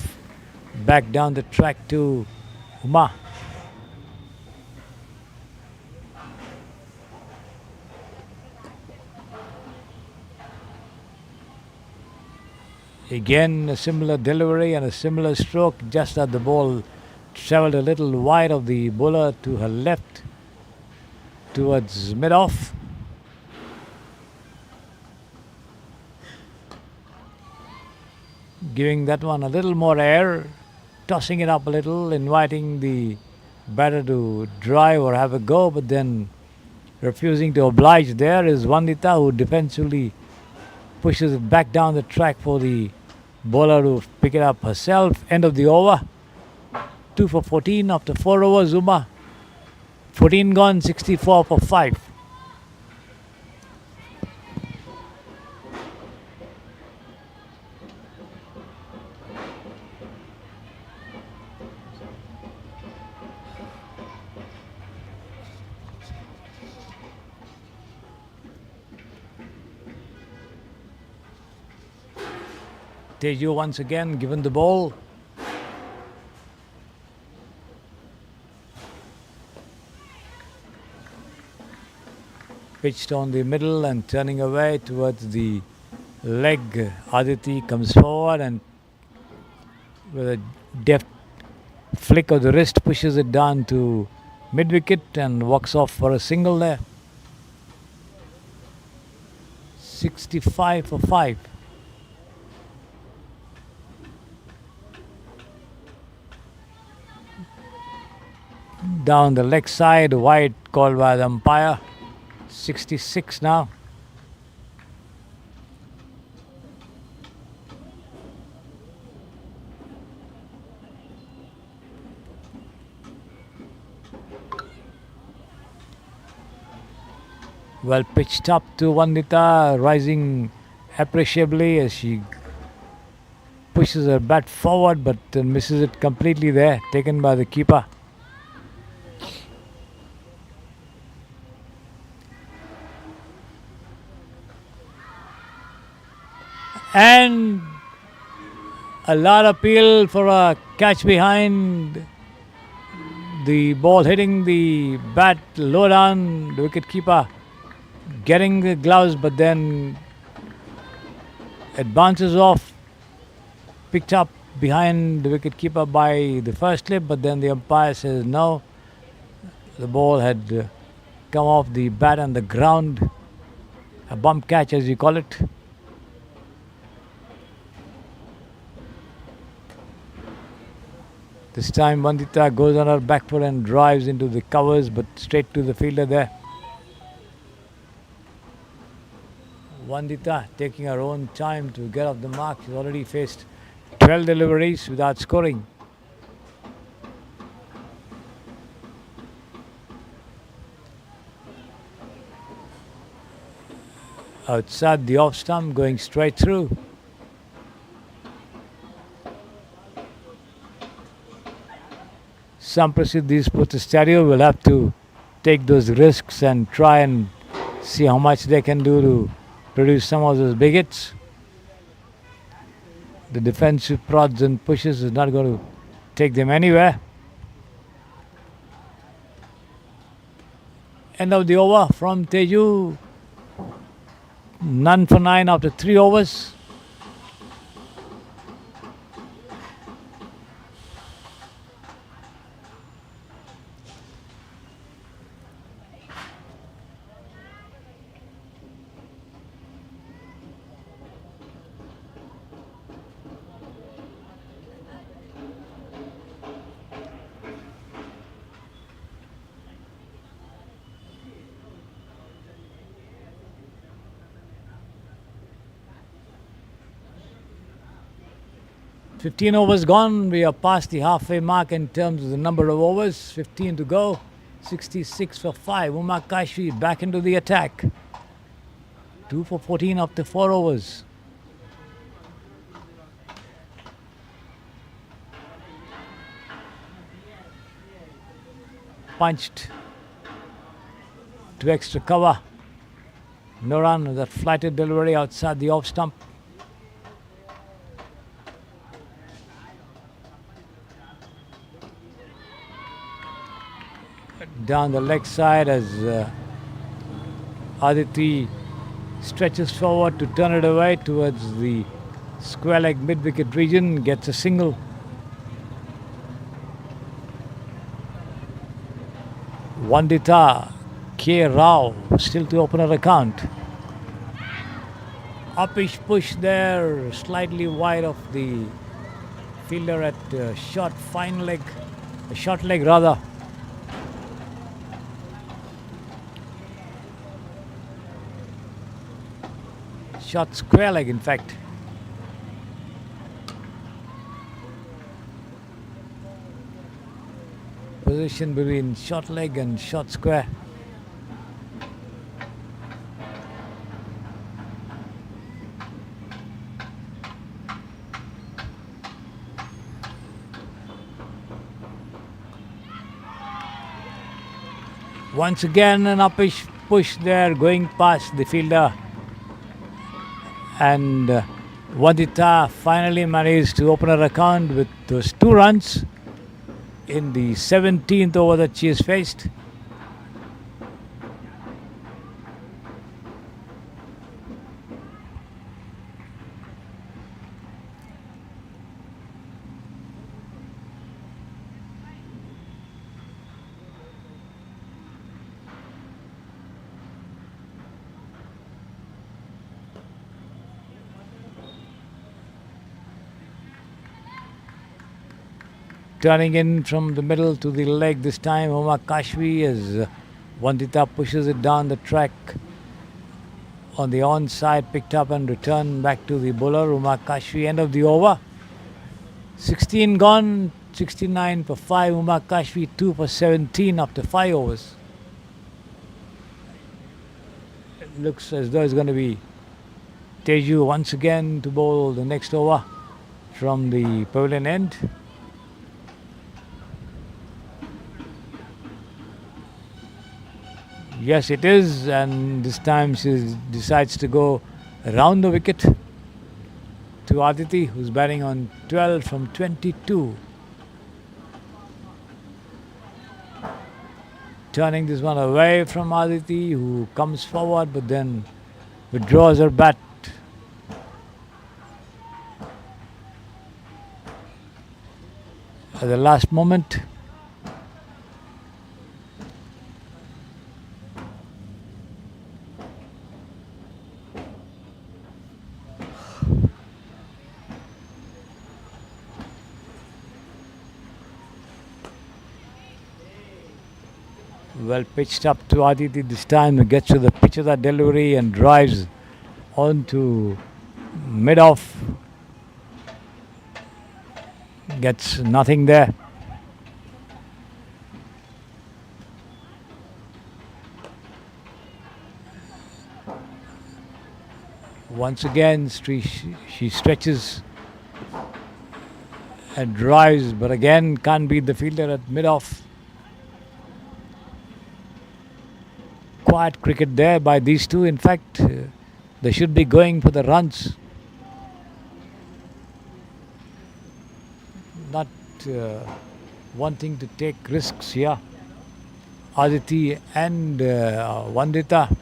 back down the track to Uma. Again a similar delivery and a similar stroke, just that the ball travelled a little wide of the bowler to her left towards mid-off. Giving that one a little more air, tossing it up a little, inviting the batter to drive or have a go, but then refusing to oblige there is Vandita, who defensively pushes it back down the track for the bowler to pick it up herself. End of the over. 2 for 14 after 4 overs. Uma 14 gone, 64 for 5. Teju once again given the ball. Pitched on the middle and turning away towards the leg. Aditi comes forward and with a deft flick of the wrist pushes it down to mid wicket and walks off for a single there. 65 for 5. Down the leg side, wide called by the umpire. 66 now. Well pitched up to Vandita, rising appreciably as she pushes her bat forward but misses it completely there, taken by the keeper. And a lot of appeal for a catch behind. The ball hitting the bat low down, the wicket keeper getting the gloves, but then it bounces off, picked up behind the wicket keeper by the first slip, but then the umpire says no. The ball had come off the bat and the ground, a bump catch as you call it. This time Vandita goes on her back foot and drives into the covers, but straight to the fielder there. Vandita taking her own time to get off the mark. She's already faced 12 deliveries without scoring. Outside the off stump, going straight through. Some Prasidhi Sports Stereo will have to take those risks and try and see how much they can do to produce some of those big hits. The defensive prods and pushes is not going to take them anywhere. End of the over from Teju. None for 9 after 3 overs. "15 overs gone. We are past the halfway mark in terms of the number of overs. 15 to go. 66 for 5. Umakashi back into the attack. 2 for 14 after 4 overs. Punched to extra cover. No run with that flighted delivery outside the off stump. Down the leg side as Aditi stretches forward to turn it away towards the square leg mid wicket region, gets a single. Vandita K. Rao still to open her account. Uppish push there, slightly wide of the fielder at short leg rather. Short square leg, in fact. Position between short leg and short square. Once again an uppish push there, going past the fielder. And Vandita finally managed to open her account with those 2 runs in the 17th over that she has faced. Turning in from the middle to the leg this time, Uma Kashvi as Vandita pushes it down the track on the onside, picked up and returned back to the bowler. Uma Kashvi, end of the over. 16 gone, 69 for 5. Uma Kashvi 2 for 17 after 5 overs. looks as though it's going to be Teju once again to bowl the next over from the pavilion end. Yes, it is, and this time she decides to go around the wicket to Aditi, who's batting on 12 from 22. Turning this one away from Aditi, who comes forward but then withdraws her bat. At the last moment, well pitched up to Aditi this time. He gets to the pitch of that delivery and drives on to mid-off. Gets nothing there. Once again, she stretches and drives, but again can't beat the fielder at mid-off. Quiet cricket there by these two. In fact, they should be going for the runs. Not wanting to take risks here. Aditi and Vandita.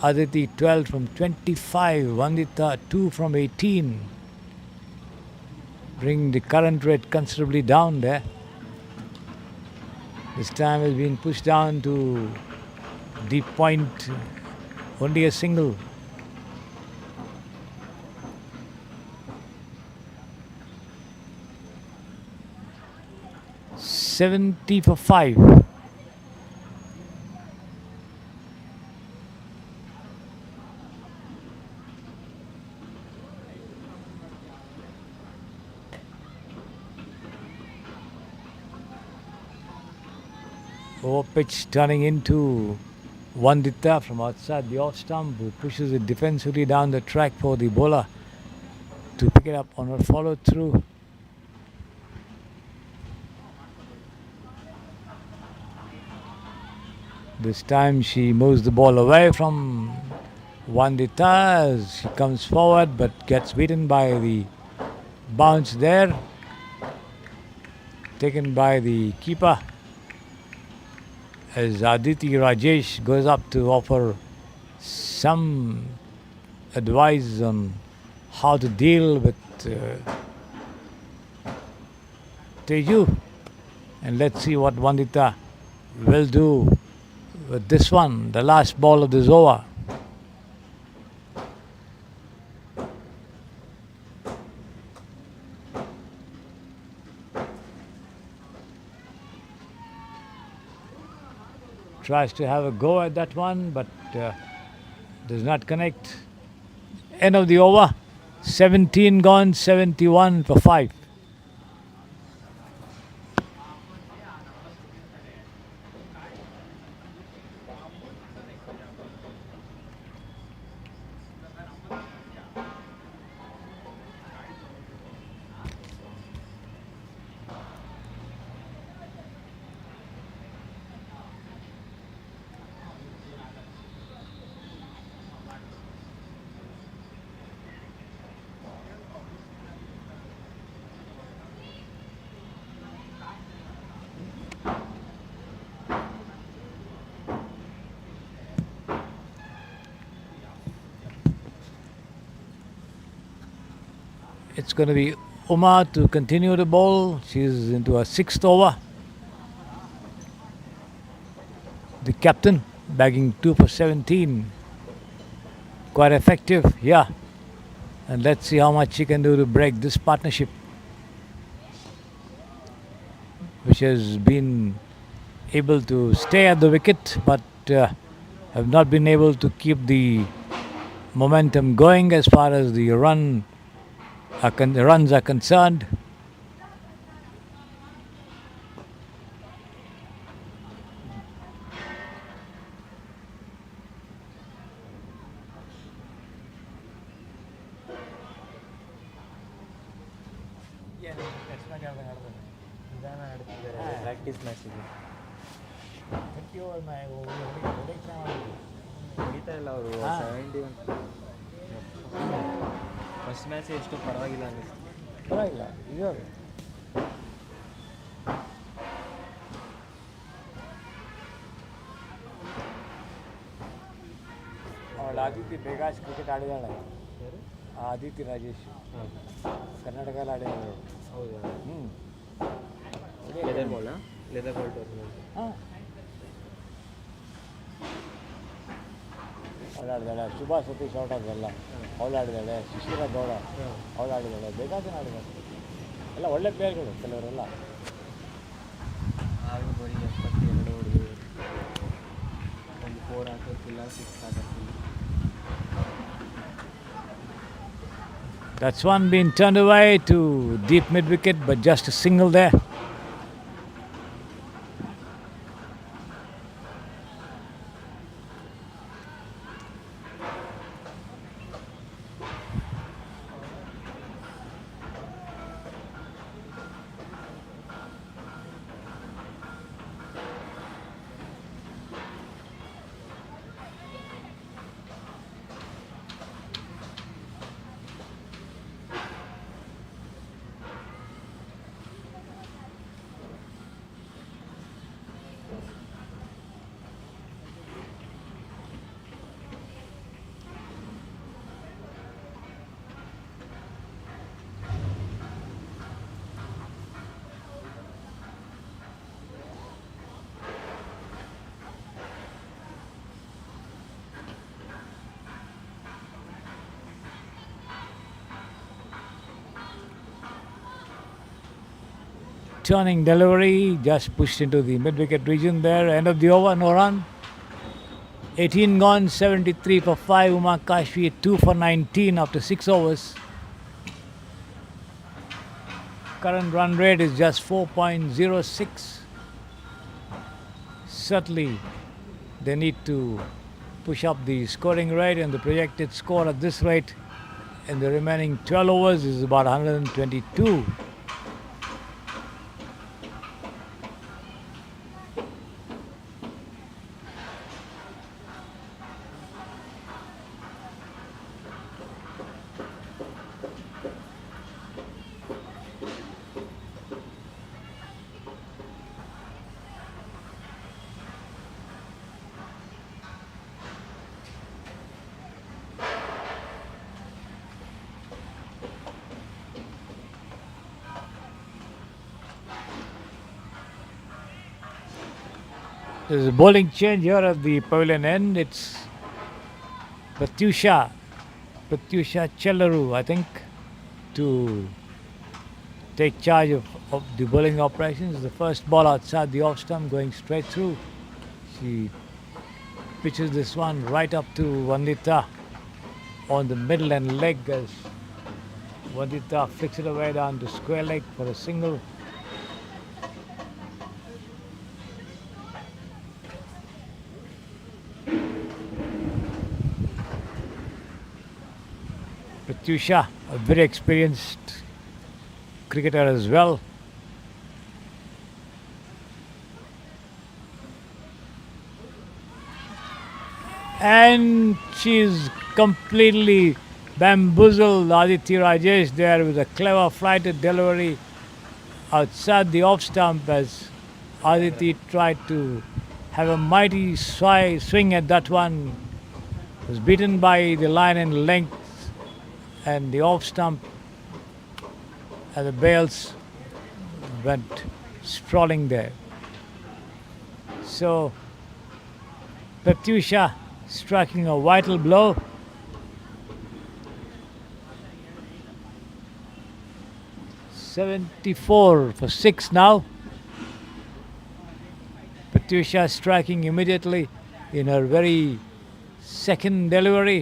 Aditi 12 from 25, Vandita 2 from 18. Bring the current rate considerably down there. This time has been pushed down to deep point, only a single. $70 for 5. Over pitch turning into Vandita from outside the off stump, who pushes it defensively down the track for the bowler to pick it up on her follow through. This time she moves the ball away from Vandita as she comes forward but gets beaten by the bounce there, taken by the keeper, as Aditi Rajesh goes up to offer some advice on how to deal with Teju. And let's see what Vandita will do with this one, the last ball of this over. Tries to have a go at that one, but does not connect. End of the over. 17 gone, 71 for 5. It's going to be Uma to continue the bowl. She's into her 6th over. The captain bagging 2 for 17. Quite effective, yeah. And let's see how much she can do to break this partnership, which has been able to stay at the wicket but have not been able to keep the momentum going as far as the runs are concerned. ನಿಧಾನ ಆಡ್ತಿದ್ದಾರೆ practice match ಇದೆ. ಹೊಡಿತಾ ಇಲ್ಲ ಅವರು 71. First match ಎಷ್ಟು ಪರವಾಗಿಲ್ಲ ಅನ್ನಿಸ್ತು. ಪರವಾಗಿಲ್ಲ ಇದು ಅವಳು ಆದಿತ್ಯ ಬೇಗಾಸ್ ಕ್ರಿಕೆಟ್ ಆಡಿದಾಳೆ. ಆದಿತ್ಯ ರಾಜೇಶ್ ಕರ್ನಾಟಕದಲ್ಲಿ ಆಡಿದಾಳೆ. ಹೌದಾ? ಹ್ಞೂ ಲೆದರ್ ಬಾಲ್ ಟೂರ್ನಮೆಂಟ್. ಹಾಂ ಅವಳು ಆಡಿದಾಳೆ. ಶುಭಾ ಸತೀಶ್ ಔಟ್ ಆದಲ್ಲ ಅವಳು ಆಡಿದಾಳೆ. ಶಿಶಿರ ಗೌಡ ಅವಳು ಆಡಿದಾಳೆ. ಬೇಕಾದ ಆಡಿದಾಳೆ. ಎಲ್ಲ ಒಳ್ಳೆ ಪ್ಲೇಯರ್ಗಳು ಕೆಲವರೆಲ್ಲ. ಆಗ ಬರೀ 72 ಹೊಡೆದು ಒಂದು 4 ಹಾಕೋಕ್ಕಿಲ್ಲ, 6 ಹಾಕೋಕ್ಕಿಲ್ಲ. That's one being turned away to deep mid wicket, but just a single there. Turning delivery, just pushed into the mid-wicket region there. End of the over, no run. 18 gone, 73 for 5. Umar Kashfi 2 for 19 after 6 overs. Current run rate is just 4.06. Certainly, they need to push up the scoring rate, and the projected score at this rate in the remaining 12 overs is about 122. There's a bowling change here at the pavilion end. It's Pratyusha Chellaru, I think, to take charge of the bowling operations. The first ball outside the off stump going straight through. She pitches this one right up to Vandita on the middle and leg as Vandita flicks it away down to square leg for a single. Pratyusha, a very experienced cricketer as well. And she's completely bamboozled Aditi Rajesh there with a clever flighted delivery outside the off stump as Aditi tried to have a mighty swing at that one. Was beaten by the line and length and the off stump, and the bails went sprawling there. So Pratyusha striking a vital blow. $74 for 6 now. Pratyusha striking immediately in her very second delivery.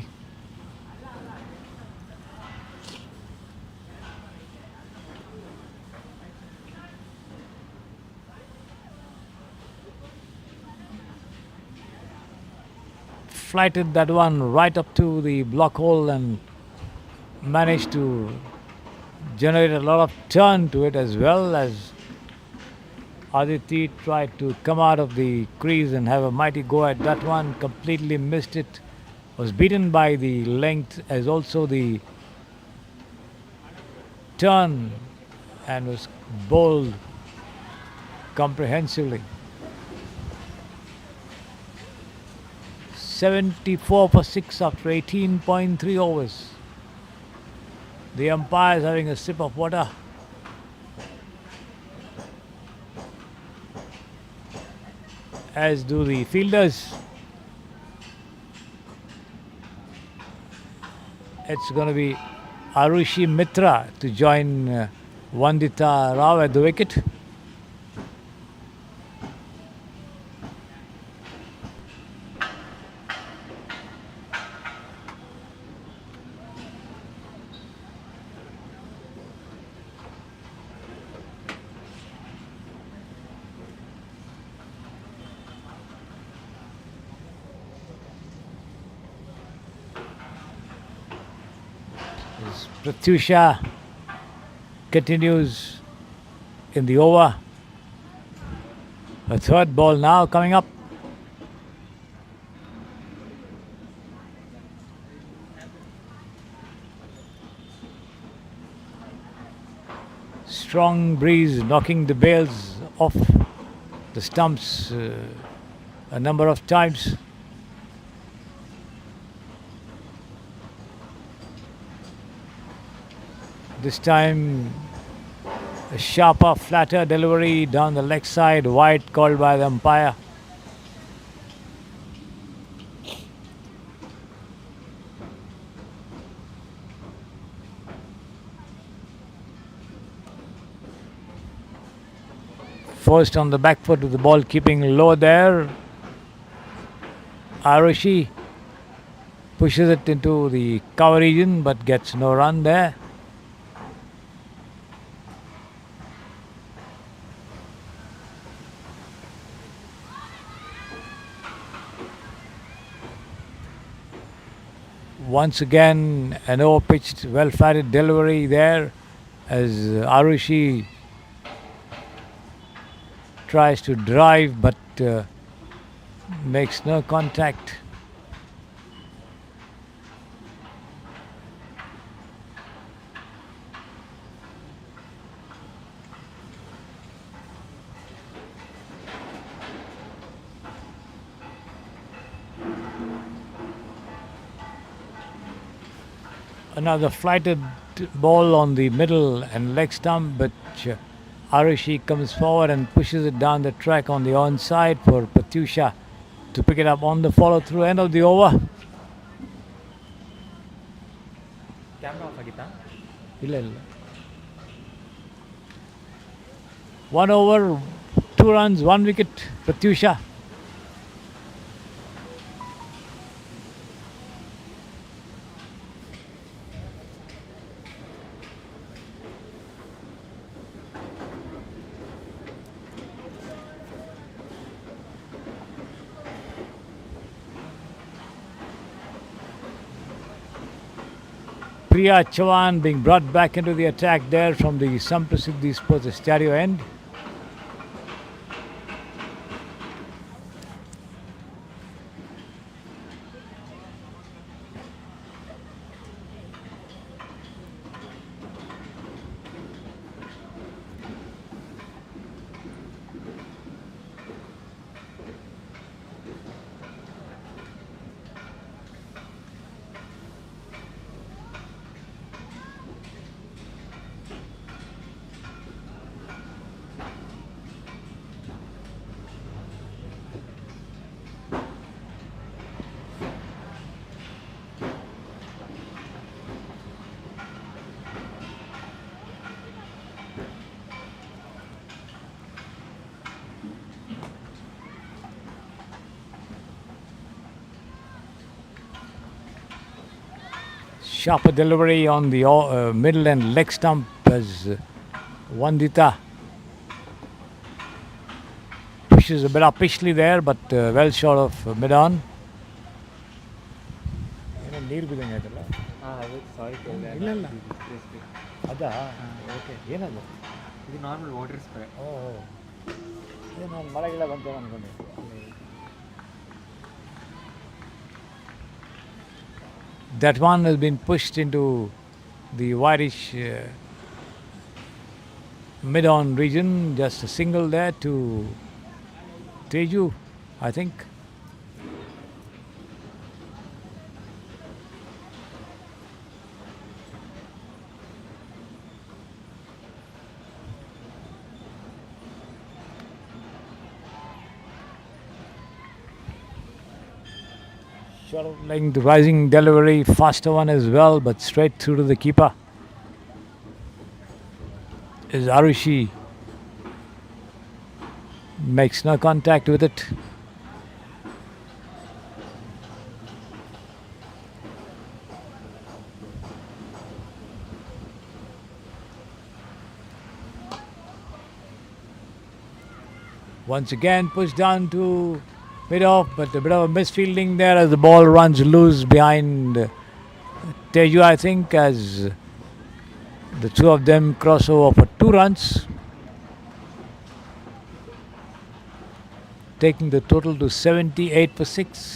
Flighted that one right up to the block hole and managed to generated a lot of turn to it as well, as Aditi tried to come out of the crease and have a mighty go at that one, completely missed it, was beaten by the length as also the turn, and was bowled comprehensively. 74 for 6 after 18.3 overs. The umpire is having a sip of water. As do the fielders. It's going to be Arushi Mitra to join Vandita Rao at the wicket. Pratyusha continues in the over. A third ball now coming up. Strong breeze knocking the bails off the stumps a number of times. This time a sharper, flatter delivery down the leg side, wide called by the umpire. First on the back foot with the ball keeping low there. Arushi pushes it into the cover region but gets no run there. Once again, an over-pitched, well-fatted delivery there as Arushi tries to drive but makes no contact. Another flighted ball on the middle and leg stump, but Arushi comes forward and pushes it down the track on the onside for Pratyusha to pick it up on the follow through. End of the over. Camera off agita? Illa. 1 over, 2 runs, 1 wicket, Pratyusha. Priya Chavan being brought back into the attack there from the Samprasiddhi Sports Stereo end. Sharper delivery on the middle and leg stump as Vandita pushes a bit upishly there, but well short of mid-on. ಸಾರಿ ಅದಾ okay ಏನದು ಇದು normal water spray. ಓ ಏನು ಮಳೆಗಿಳ ಬಂತು ಅಂದ್ಕೊಂಡೆ. That one has been pushed into the whitish mid-on region, just a single there to Teju, I think. Short of length, rising delivery, faster one as well, but straight through to the keeper. Is Arushi. Makes no contact with it. Once again pushed down to mid-off, but a bit of a misfielding there as the ball runs loose behind Teju, I think, as the two of them cross over for 2 runs, taking the total to 78 for 6.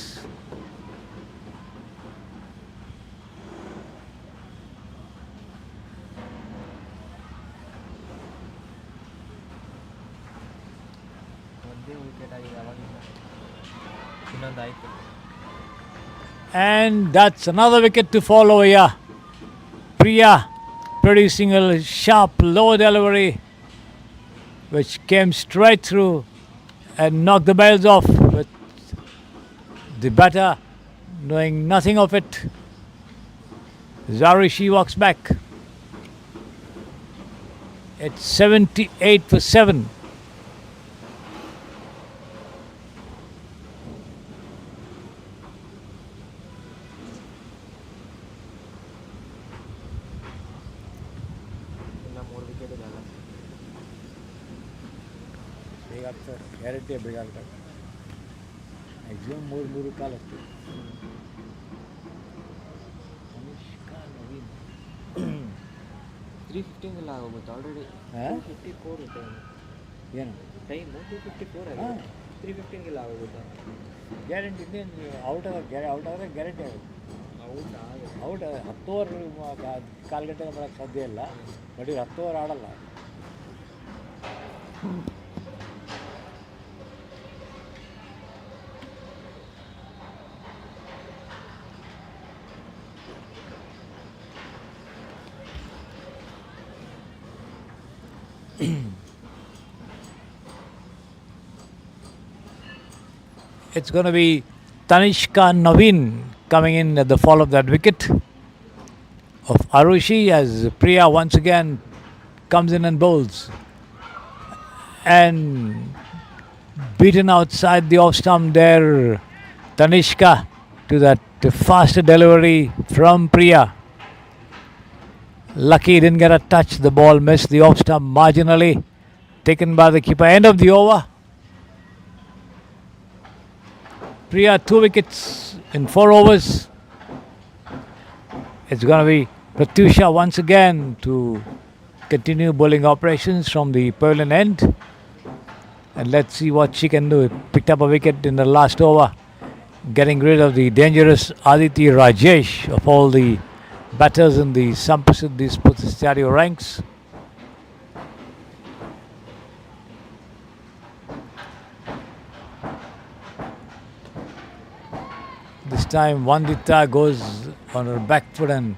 ಒಂದೇ wicket ಆಗಿದೆ ಅವಾಗಿಂದ. ಇನ್ನೊಂದು ಆಯಿತು. And that's another wicket to fall over here. Priya producing a sharp low delivery which came straight through and knocked the bells off, with the batter knowing nothing of it. Zarishi walks back. It's 78 for 7. ಇನ್ನು 3 wicket ಇದೆ ಅಲ್ಲ. Guarantee ಬೇಕಾಗ್ತದೆ. Maximum 3 ಕಾಲು ಅಷ್ಟೇ. ನವೀನ್ 3:15 ಎಲ್ಲ ಆಗೋಗುತ್ತೆ already. 2:54 time. ಏನು time 2:54 ಆಗಿದೆ. 3:15 ಎಲ್ಲ ಆಗೋಗುತ್ತೆ. ಗ್ಯಾರಂಟಿ ಇನ್ನೇನು ಔಟ್ ಆದರೆ ಗ್ಯಾರಂಟಿ ಆಗುತ್ತೆ. ಔಟ್ 10 ಓವರ್ ಕಾಲು ಗಂಟೆ ಮಾಡೋಕ್ಕೆ ಸಾಧ್ಯ ಇಲ್ಲ, ಬಟ್ ಇವ್ರು 10 ಓವರ್ ಆಡಲ್ಲ. It's going to be Tanishka Naveen coming in at the fall of that wicket of Arushi, as Priya once again comes in and bowls. And beaten outside the off stump there, Tanishka, to that faster delivery from Priya. Lucky didn't get a touch, the ball missed the off stump marginally, taken by the keeper. End of the over. Priya 2 wickets in 4 overs. It's going to be Pratyusha once again to continue bowling operations from the pavilion end. And let's see what she can do. Picked up a wicket in the last over, getting rid of the dangerous Aditi Rajesh of all the batters in the Sampasidhi Stereo ranks. This time Vandita goes on her back foot and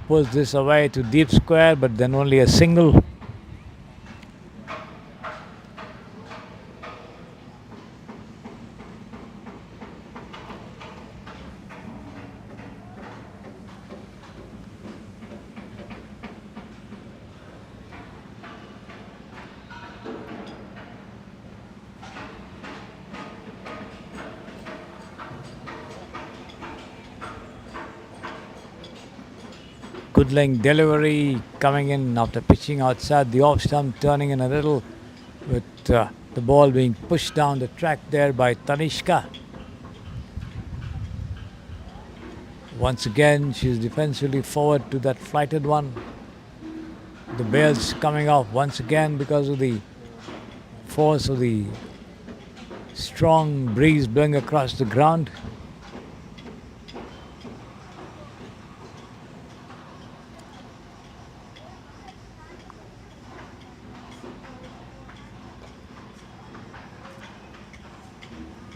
pulls this away to deep square, but then only a single. Good length delivery coming in after pitching outside the off stump, turning in a little, with the ball being pushed down the track there by Tanishka. Once again, she's defensively forward to that flighted one. The bails coming off once again because of the force of the strong breeze blowing across the ground.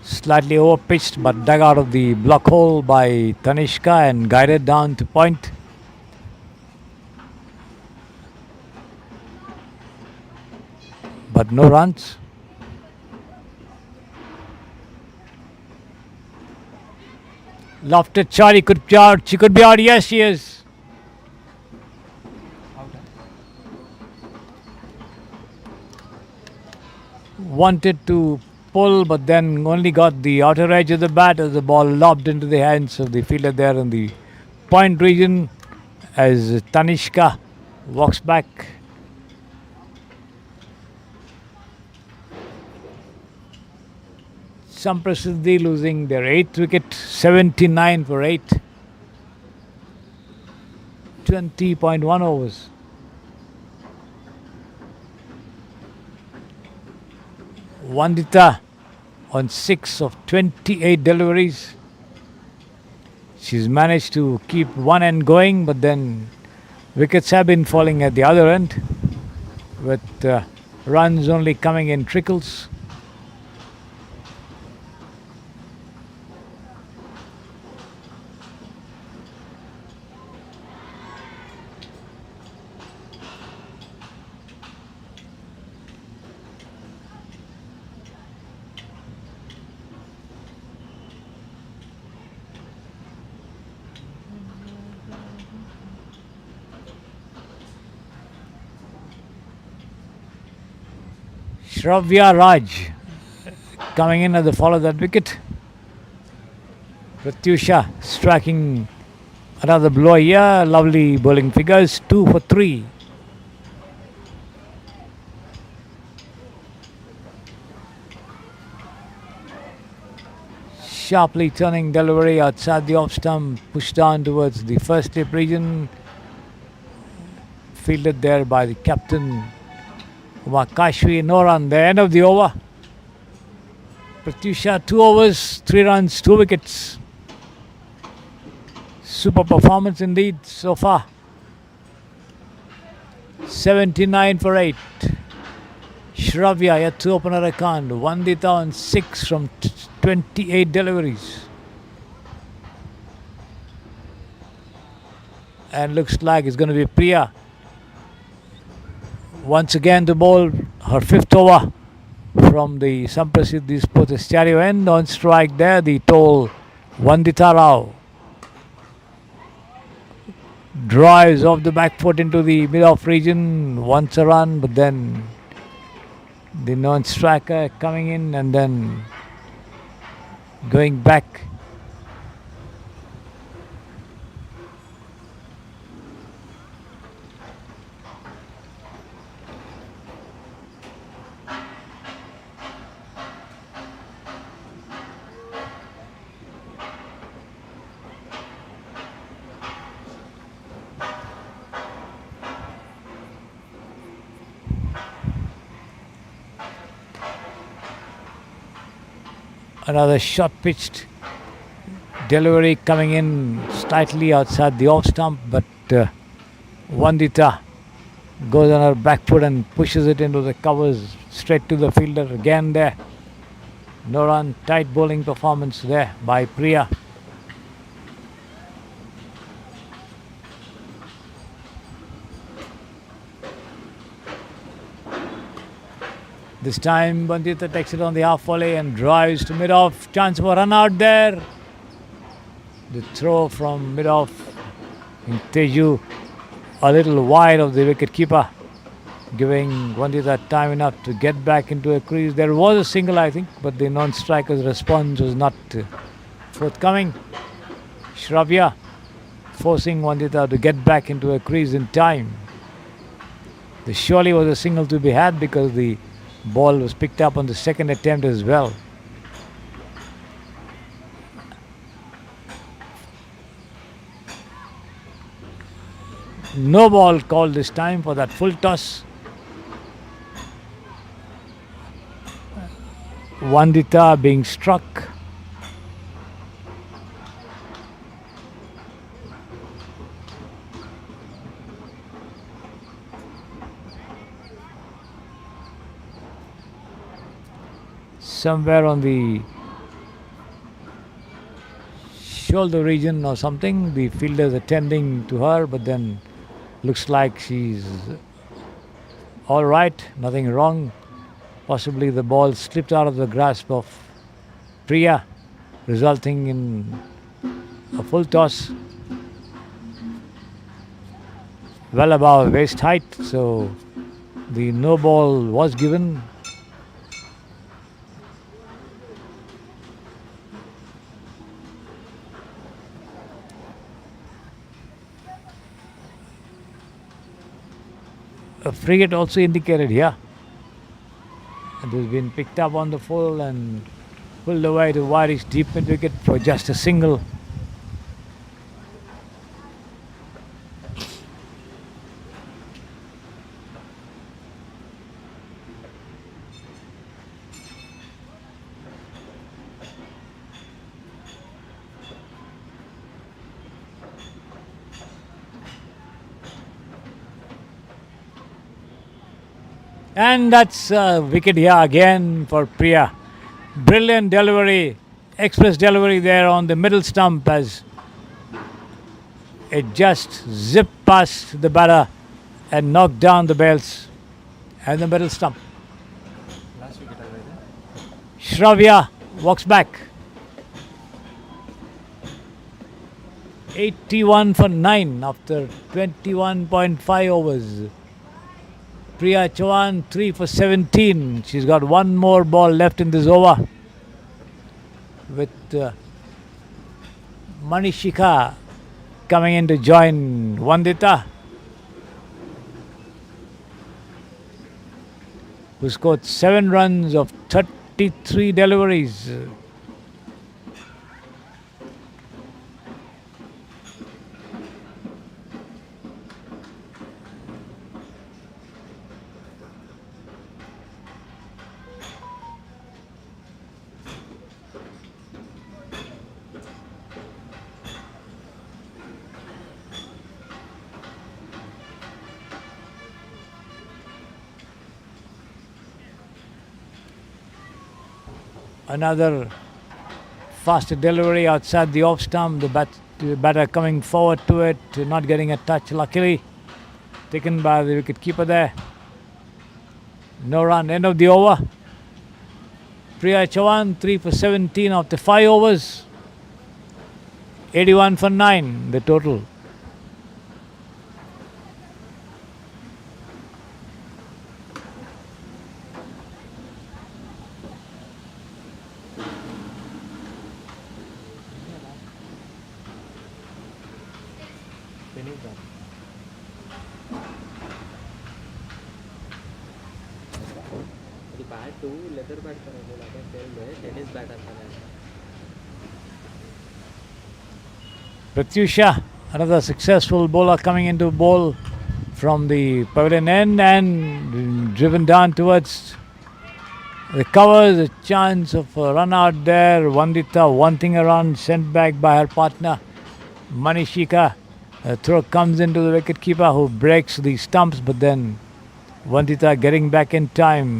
Slightly over-pitched but dug out of the block hole by Tanishka and guided down to point. But no runs. Lofted shot, could be out. She could be out. Yes, she is. Wanted to pull, but then only got the outer edge of the bat as the ball lobbed into the hands of the fielder there in the point region as Tanishka walks back. Samprasiddhi losing their 8th wicket, 79 for 8. 20.1 overs. Vandita on 6 of 28 deliveries. She's managed to keep one end going, but then wickets have been falling at the other end with runs only coming in trickles. Shravya Raj coming in at the fall of that wicket. Pratyusha striking another blow here. Lovely bowling figures, 2 for 3. Sharply turning delivery outside the off stump, pushed down towards the first slip region. Fielded there by the captain Vakashvi. No run, the end of the over. Pratyusha, 2 overs, 3 runs, 2 wickets. Super performance indeed so far. 79 for 8. Shravya yet to open her account. Vandita on 6 from 28 deliveries. And looks like it's going to be Priya once again to bowl her 5th over from the Samprasiddhi Sports stereo end. On strike there, the tall Vandita Rao drives off the back foot into the mid-off region, wants a run, but then the non-striker coming in and then going back. Another short pitched delivery coming in slightly outside the off stump, but Vandita goes on her back foot and pushes it into the covers straight to the fielder again there. No run, tight bowling performance there by Priya. This time Vandita takes it on the half volley and drives to mid-off. Chance for run out there. The throw from mid-off in Teju a little wide of the wicket keeper, giving Vandita time enough to get back into a crease. There was a single, I think, but the non-striker's response was not forthcoming. Shravya forcing Vandita to get back into a crease in time. There surely was a single to be had because the ball was picked up on the second attempt as well. No ball called this time for that full toss. Vandita being struck. Somewhere on the shoulder region or something, the fielder's attending to her, but then looks like she's all right, nothing wrong. Possibly the ball slipped out of the grasp of Priya, resulting in a full toss well above waist height, so the no ball was given. A frigate also indicated here. It has been picked up on the full and pulled away to Wadi's deep mid wicket for just a single. And that's a wicket here again for Priya. Brilliant delivery, express delivery there on the middle stump as it just zipped past the batter and knocked down the bails and the middle stump. Shravya walks back. 81 for 9 after 21.5 overs. Priya Chauhan 3 for 17. She's got one more ball left in this over with Manishika coming in to join Vandita, who scored 7 runs of 33 deliveries. Another faster delivery outside the off stump. The batter coming forward to it, not getting a touch luckily. Taken by the wicket keeper there. No run, end of the over. Priya Chauhan 3 for 17 after 5 overs. 81 for 9 the total. అది bat leather bat tennis bat అంటారు. Pratyusha, another successful bowler coming into bowl from the pavilion end and driven down towards the covers. A chance of a run out there. Vandita wanting a run, sent back by her partner Manishika. A throw comes into the wicket keeper who breaks the stumps, but then Vandita getting back in time.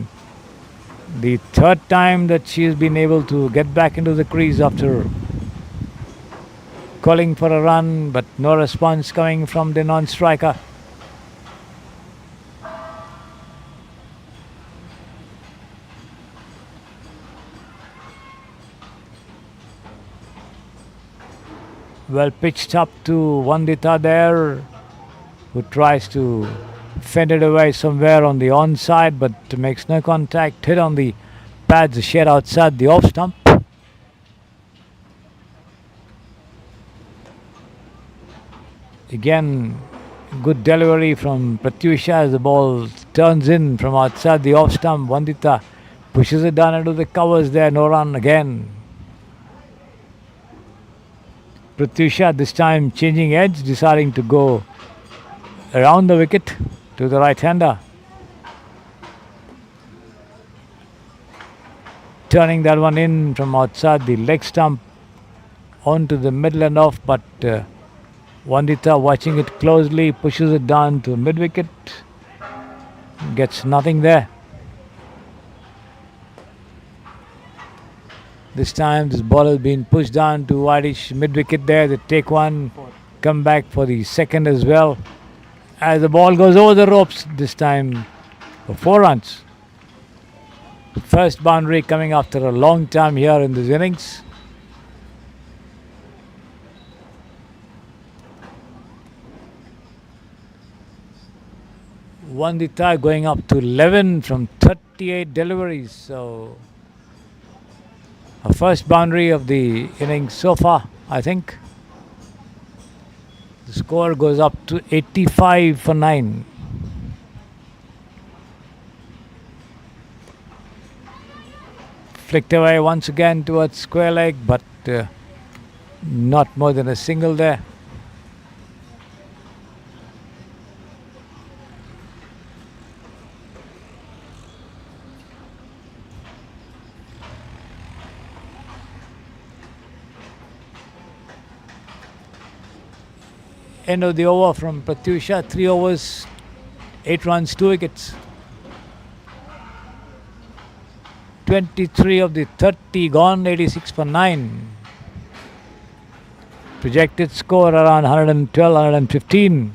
The third time that she has been able to get back into the crease after calling for a run, but no response coming from the non-striker. Well pitched up to Vandita there, who tries to fend it away somewhere on the onside, but makes no contact. Hit on the pads, shed outside the off stump. Again, good delivery from Pratyusha as the ball turns in from outside the off stump. Vandita pushes it down into the covers there. No run again. Pratyusha this time changing edge, deciding to go around the wicket to the right-hander. Turning that one in from outside the leg stump onto the middle and off, but Vandita, watching it closely, pushes it down to mid-wicket. Gets nothing there. This time this ball has been pushed down to wideish mid-wicket there. They take one, come back for the second as well. As the ball goes over the ropes, this time for 4 runs. First boundary coming after a long time here in this innings. Vandita going up to 11 from 38 deliveries. So a first boundary of the innings so far, I think. The score goes up to 85 for 9. Flicked away once again towards square leg, but not more than a single there. End of the over from Pratyusha. 3 overs, 8 runs, 2 wickets. 23 of the 30 gone, 86 for 9. Projected score around 112, 115.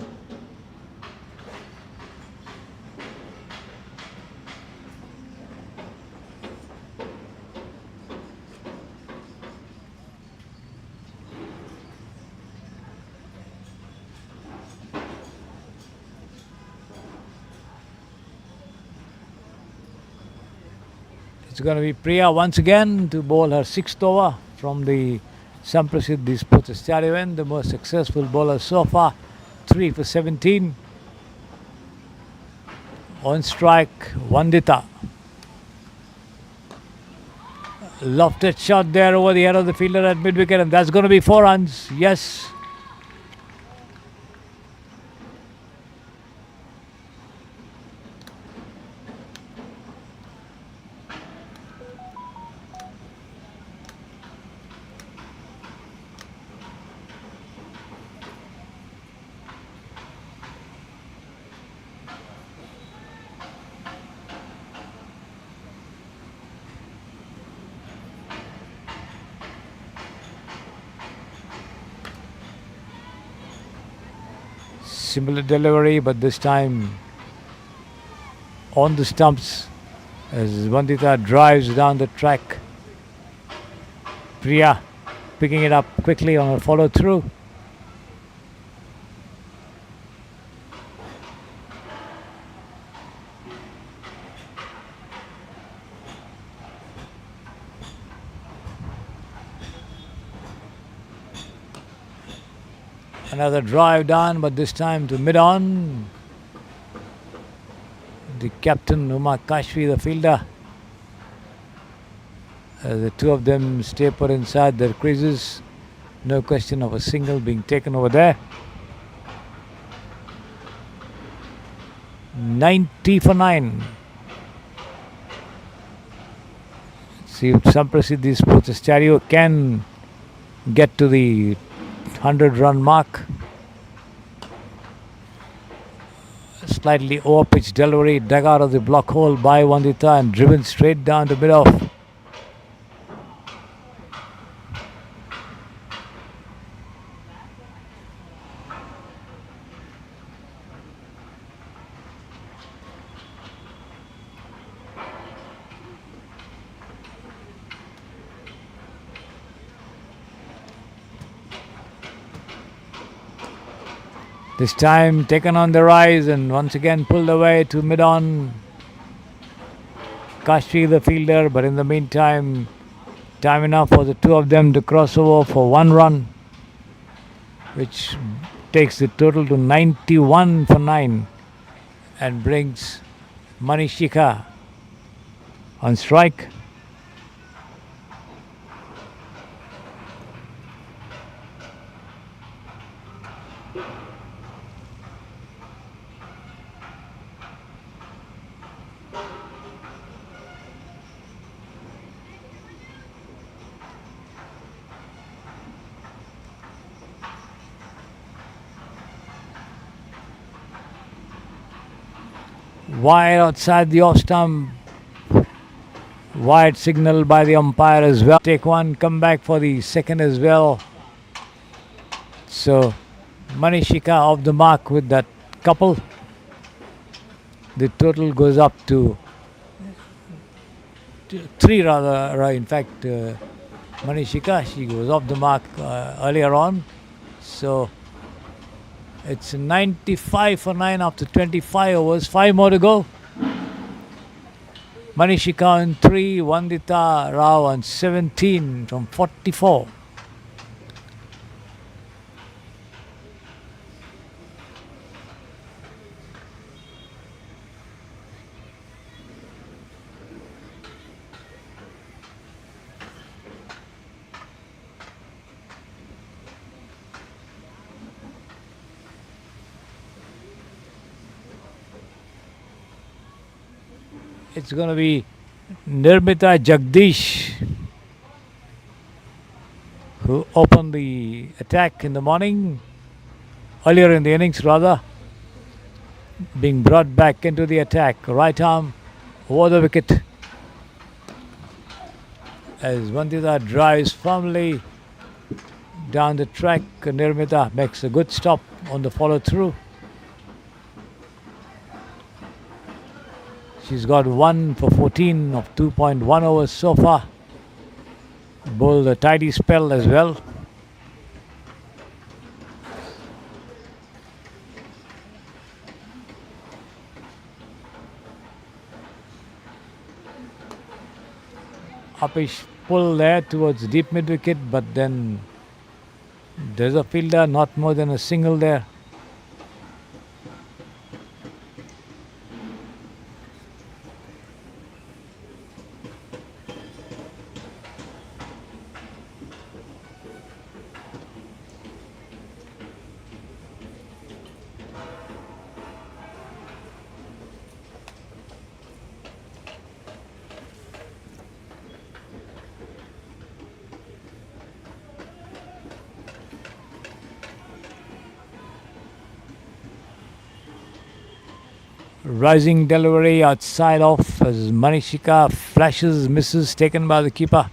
It's going to be Priya once again to bowl her 6th over from the Samprasidhi Sports Stadium, the most successful bowler so far, 3 for 17. On strike, Vandita. Lofted shot there over the head of the fielder at mid-wicket, and that's going to be 4 runs. Yes. Similar delivery, but this time on the stumps as Vandita drives down the track. Priya picking it up quickly on a follow through. Another drive down, but this time to mid-on. The captain, Uma Kashvi, the fielder. The two of them stay put inside their creases. No question of a single being taken over there. 90 for 9. See if Samprasidhi Sports Stereo can get to the 100-run mark. Slightly over-pitched delivery, dug out of the block hole by Vandita and driven straight down to mid-off. This time taken on the rise and once again pulled away to mid-on. Kashfi the fielder, but in the meantime, time enough for the two of them to cross over for 1 run, which takes the total to 91 for 9 and brings Manishika on strike. Wide outside the off stump. Wide signal by the umpire as well. Take one, come back for the second as well. So Manishika off the mark with that couple. The total goes up to three rather. In fact, Manishika, she goes off the mark earlier on. So it's 95 for 9 after 25 overs. 5 more to go. Manishika on 3, Vandita Rao on 17 from 44. It's going to be Nirmita Jagdish who opened the attack in the morning, earlier in the innings rather, being brought back into the attack. Right arm over the wicket as Vandita drives firmly down the track. Nirmita makes a good stop on the follow through. She's got 1 for 14 of 2.1 overs so far. Bowled a tidy spell as well. Uppish pull there towards deep mid wicket, but then there's a fielder, not more than a single there. Rising delivery outside off as Manishika flashes, misses, taken by the keeper.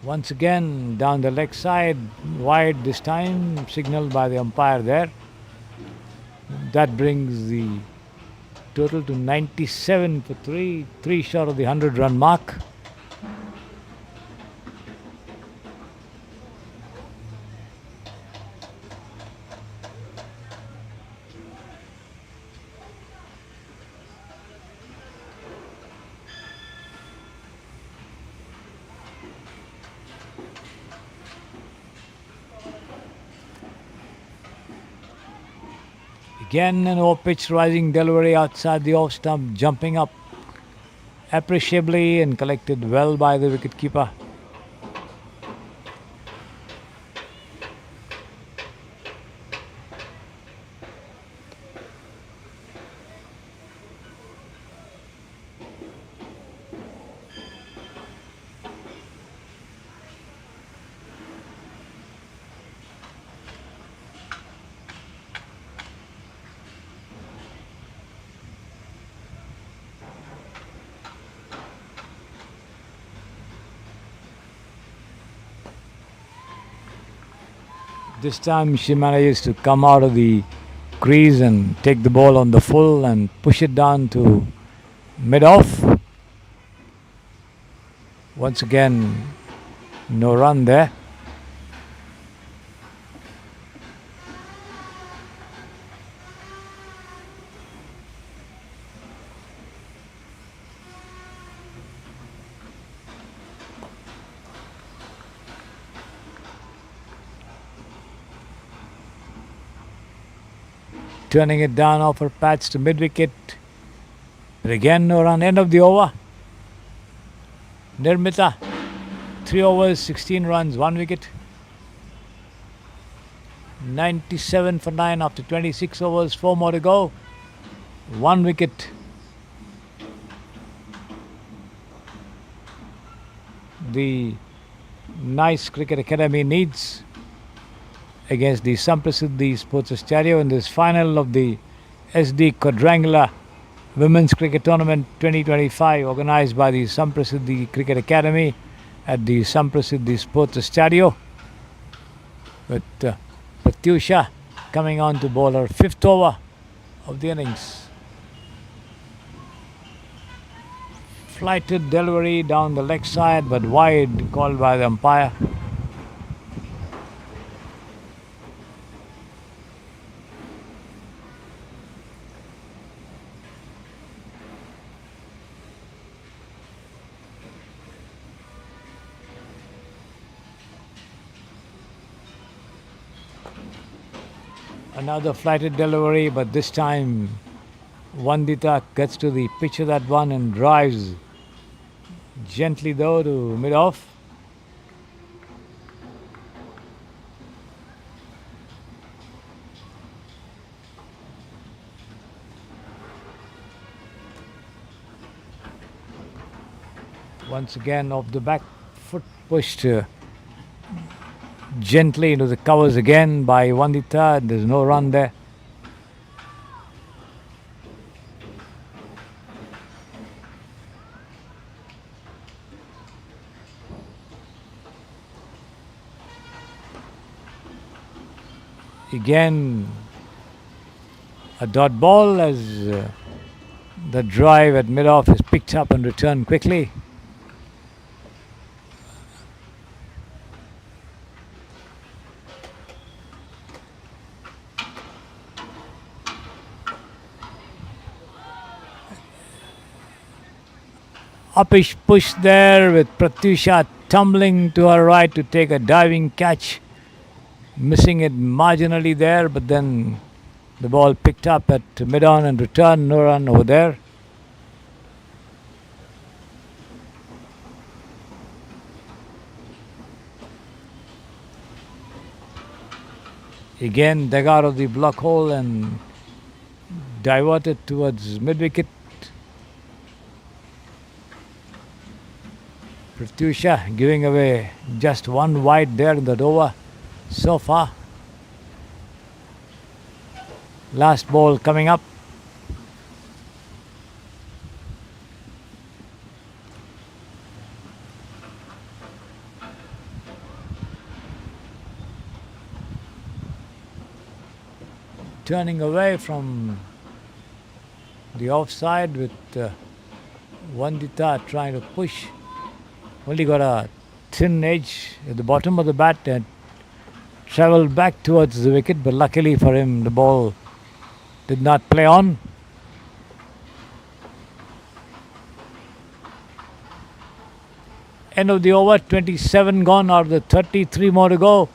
Once again down the leg side, wide this time, signaled by the umpire there. That brings the total to 97 for 3 short of the 100-run mark. Again an off-pitch rising delivery outside the off stump, jumping up appreciably and collected well by the wicketkeeper. This time she manages to come out of the crease and take the ball on the full and push it down to mid-off. Once again, no run there. Turning it down off her patch to mid-wicket. But again, no run. End of the over. Nirmita, 3 overs, 16 runs, 1 wicket. 97 for 9 after 26 overs, 4 more to go. 1 wicket the nice cricket academy needs against the Samprasiddhi Sports Stereo in this final of the SD Quadrangular Women's Cricket Tournament 2025 organized by the Samprasiddhi Cricket Academy at the Samprasiddhi Sports Stereo, with Pratyusha coming on to bowl her 5th over of the innings. Flighted delivery down the leg side but wide, called by the umpire. Another flighted delivery, but this time Vandita gets to the pitch of that one and drives gently though to mid-off. Once again off the back foot, pushed gently into the covers again by Vandita. There's no run there. Again a dot ball as the drive at mid-off is picked up and returned quickly. Uppish push there with Pratyusha tumbling to her right to take a diving catch, missing it marginally there, but then the ball picked up at mid-on and returned, no run over there. Again dug out of the block hole and diverted towards mid-wicket. Pratyusha giving away just one wide there in that over so far. Last ball coming up. Turning away from the offside with Vandita trying to push. Only got a thin edge at the bottom of the bat and travelled back towards the wicket, but luckily for him the ball did not play on. End of the over, 27 gone out of the 33 more to go.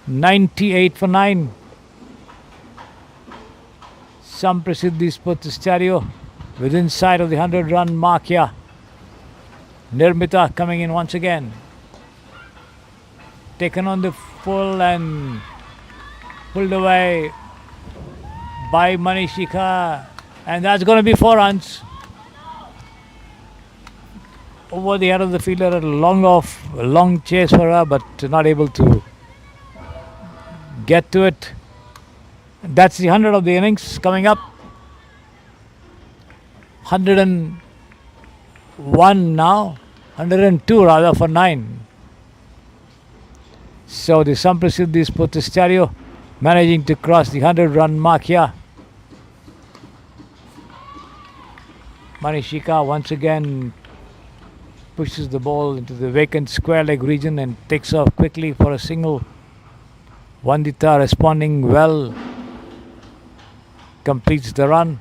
98 for 9. Samprasiddhi Sports Stereo within sight of the 100-run mark here. Nirmita coming in once again. Taken on the full and pulled away by Manishika, and that's going to be 4 runs. Over the head of the fielder, a long chase for her, but not able to get to it. That's the 100 of the innings coming up. 101 now, 102 rather for 9. So the Samprasiddhi Sports Stereo managing to cross the 100-run mark here. Manishika once again pushes the ball into the vacant square leg region and takes off quickly for a single. Vandita responding well, completes the run.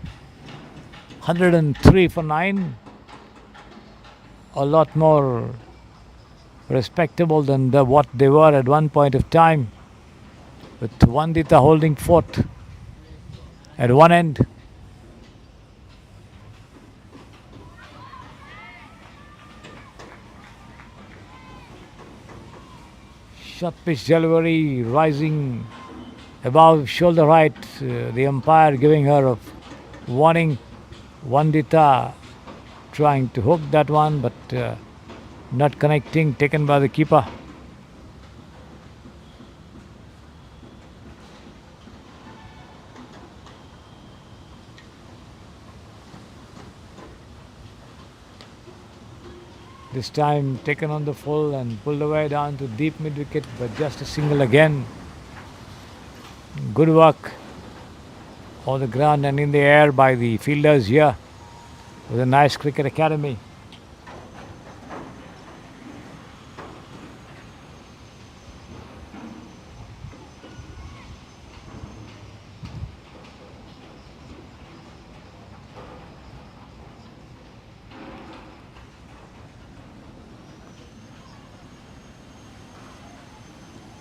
103 for 9. A lot more respectable than what they were at one point of time, with Vandita holding fort at one end. Short pitch delivery rising above shoulder height, the umpire giving her a warning. Vandita trying to hook that one, but not connecting, taken by the keeper. This time taken on the full and pulled away down to deep mid wicket, but just a single again. Good work on the ground and in the air by the fielders here with a nice cricket academy.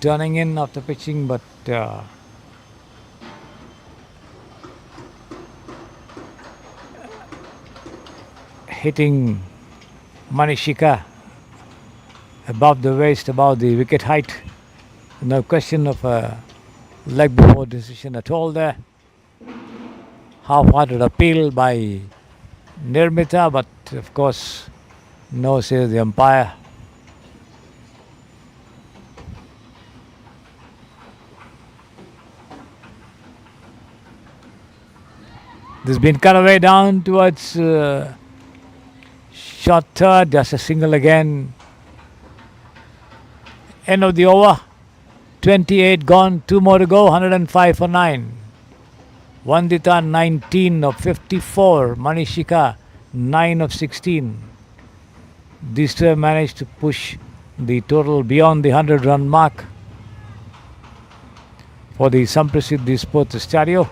Turning in after pitching, but hitting Manishika above the waist, above the wicket height. No question of a leg before decision at all there. Half-hearted appeal by Nirmita, but of course, no, says the umpire. This has been cut away down towards short third, just a single again. End of the over. 28 gone, 2 more to go, 105 for 9. Vandita 19 of 54, Manishika 9 of 16. These two have managed to push the total beyond the 100-run mark for the Samprasiddhi Sports Stadio.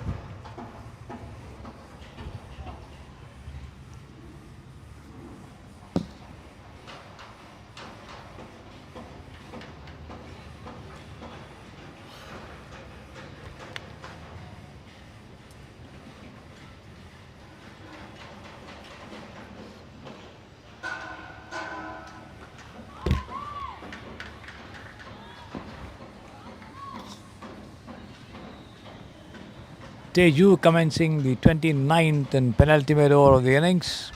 Teju commencing the 29th and penultimate over of the innings.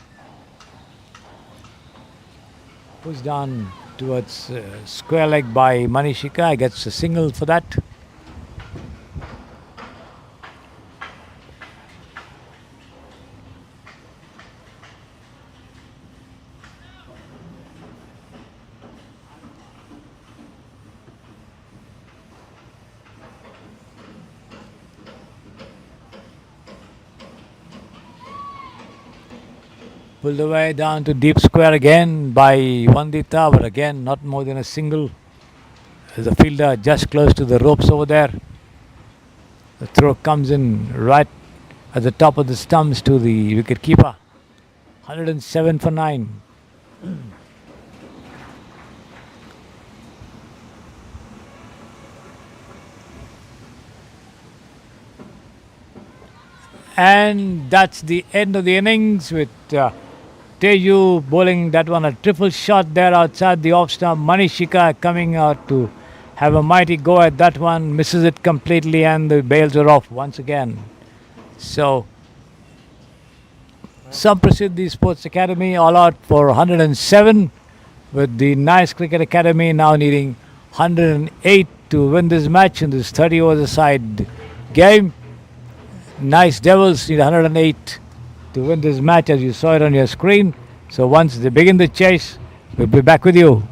Pushed down towards square leg by Manishika. Gets a single for that. Pulled away down to deep square again by Vandita, but again not more than a single. The fielder just close to the ropes over there. The throw comes in right at the top of the stumps to the wicket keeper. 107 for 9. And that's the end of the innings with Teju bowling that one, a triple shot there outside the off stump. Manishika coming out to have a mighty go at that one, misses it completely, and the bails are off once again. So, Samprasiddhi Sports Academy all out for 107, with the nice Cricket Academy now needing 108 to win this match in this 30 overs a side game. Nice Devils need 108 to win this match, as you saw it on your screen. So once they begin the chase, we'll be back with you.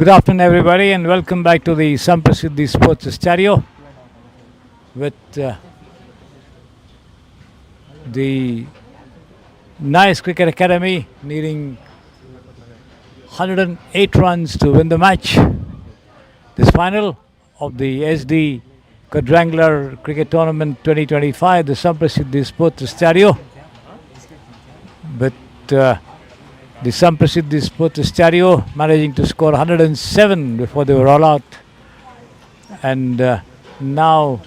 Good afternoon, everybody, and welcome back to the Samprasiddhi Sports Studio with the Nice Cricket Academy needing 108 runs to win the match. This final of the SD Quadrangular Cricket Tournament 2025, the Samprasiddhi Sports Studio, with the Samprasiddhi Sports Studio managing to score 107 before they were all out. And now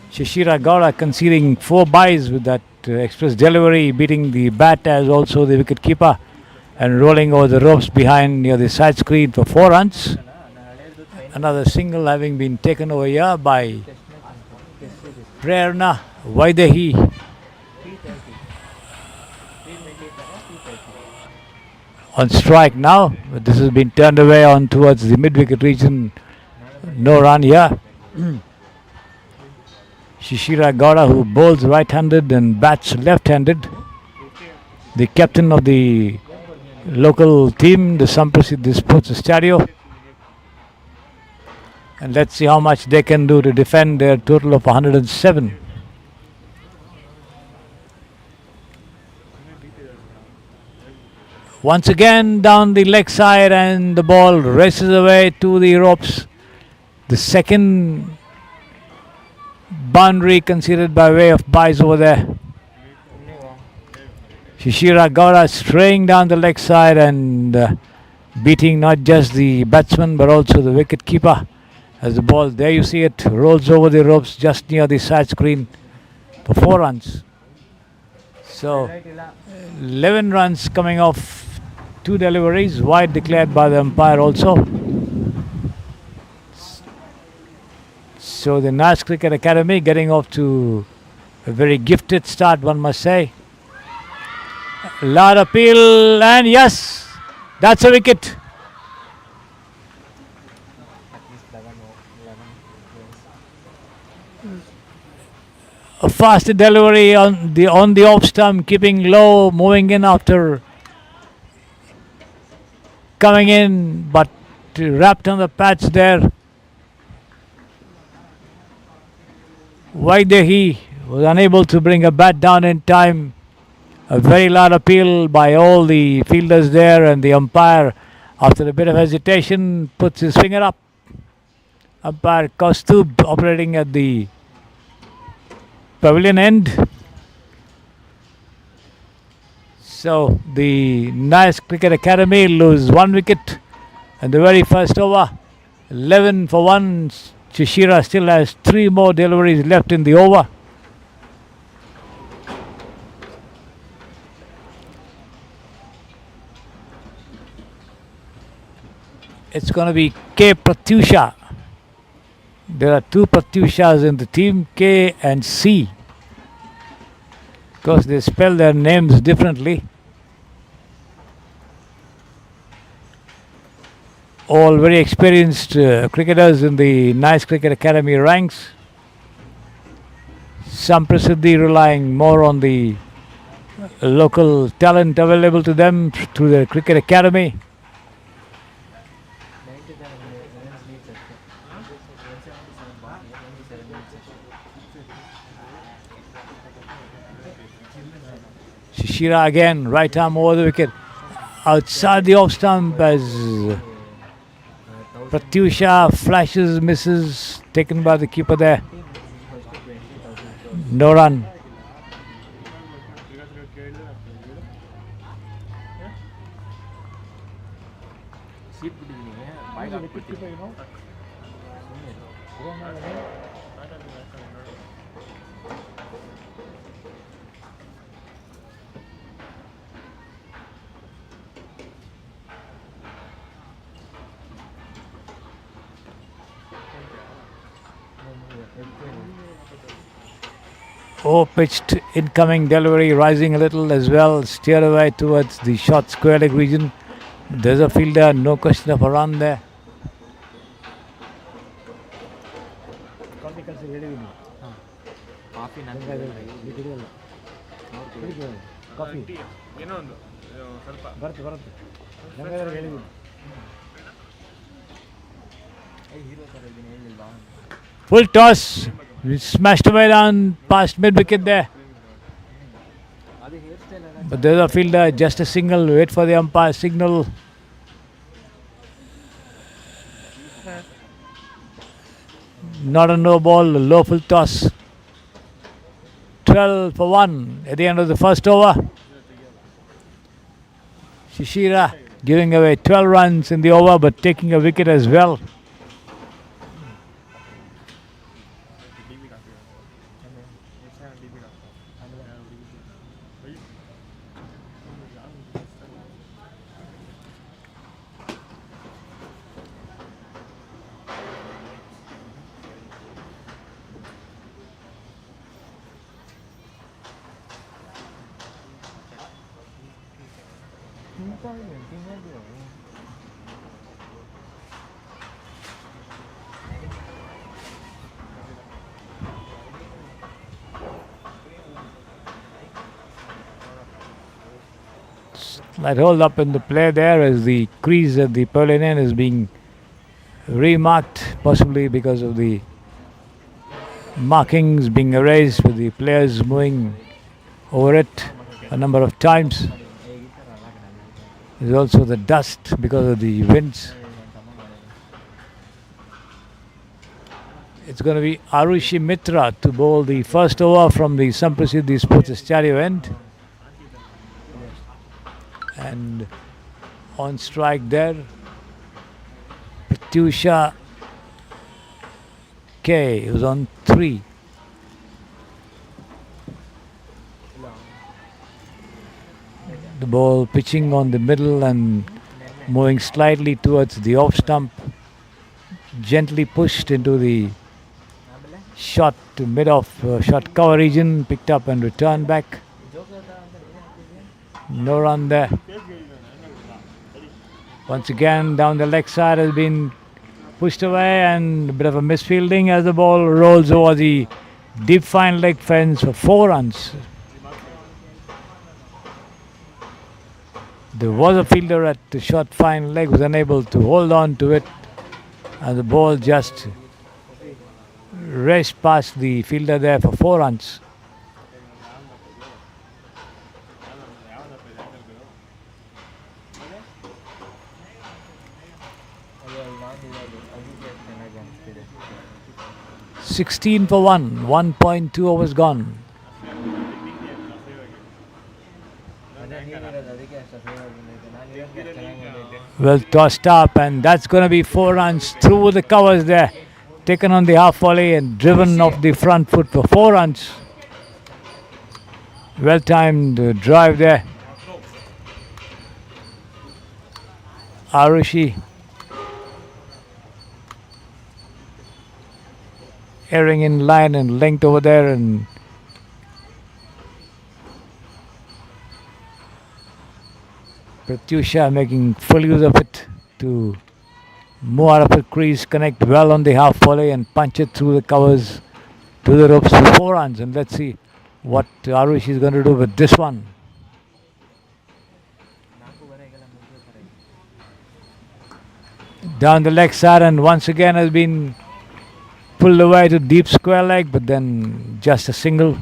Shishira Gowda conceding 4 byes with that express delivery, beating the bat as also the wicket keeper and rolling over the ropes behind near the side screen for 4 runs. Another single having been taken over here by Prerna Vaidehi. On strike now, but this has been turned away on towards the mid-wicket region. No run here. Shishira Gowda, who bowls right-handed and bats left-handed. The captain of the local team, the Samprasiddhi Sports Studio. And let's see how much they can do to defend their total of 107. Once again down the leg side, and the ball races away to the ropes. The second boundary conceded by way of byes over there. Shishira Gowda straying down the leg side and beating not just the batsman but also the wicket keeper. As the ball, there you see it, rolls over the ropes just near the side screen for 4 runs. So 11 runs coming off 2 deliveries, wide declared by the umpire also. So the Nice Cricket Academy getting off to a very gifted start, one must say. Loud appeal, and yes, that's a wicket. A fast delivery on the off stump, keeping low, moving in after coming in, but wrapped on the patch there. Vaidehi was unable to bring a bat down in time. A very loud appeal by all the fielders there, and the umpire, after a bit of hesitation, puts his finger up. Umpire Kaustubh operating at the pavilion end. So the Nice Cricket Academy lose 1 wicket in the very first over. 11 for 1. Shishira still has 3 more deliveries left in the over. It's going to be K. Pratyusha. There are 2 Pratyushas in the team, K and C. Of course, they spell their names differently. All very experienced cricketers in the Nice Cricket Academy ranks. Samprasiddhi relying more on the local talent available to them through the Cricket Academy. Shishira again, right arm over the wicket. Outside the off stump as Pratyusha flashes, misses, taken by the keeper there. No run. pitched incoming delivery, rising a little as well, steered away towards the short square leg region. There's a fielder, no question of a run there. Full toss. He smashed away down past mid wicket there. But there's a fielder, just a single. Wait for the umpire signal. Not a no ball, a low full toss. 12 for 1 at the end of the first over. Shishira giving away 12 runs in the over but taking a wicket as well. Slight hold up in the play there as the crease at the pavilion is being remarked, possibly because of the markings being erased with the players moving over it a number of times. There's also the dust because of the winds. It's going to be Arushi Mitra to bowl the first over from the Samprasidhi Sports Stadium end. And on strike there, Pratyusha K, who's on 3. The ball pitching on the middle and moving slightly towards the off stump, gently pushed into the shot to mid-off shot cover region, picked up and returned back. No run there. Once again down the leg side has been pushed away and a bit of a misfielding as the ball rolls over the deep fine leg fence for 4 runs. There was a fielder at the short fine leg, was unable to hold on to it, and the ball just raced past the fielder there for 4 runs. "16 for 1, 1.2 overs gone." Well tossed up, and that's going to be 4 runs through the covers there. Taken on the half volley and driven off the front foot for 4 runs. Well timed drive there. Arushi erring in line and length over there, and Pratyusha making full use of it to move out of the crease, connect well on the half volley and punch it through the covers to the ropes for 4 runs. And let's see what Arushi is going to do with this one. Down the leg side, and once again has been pulled away to deep square leg, but then just a single.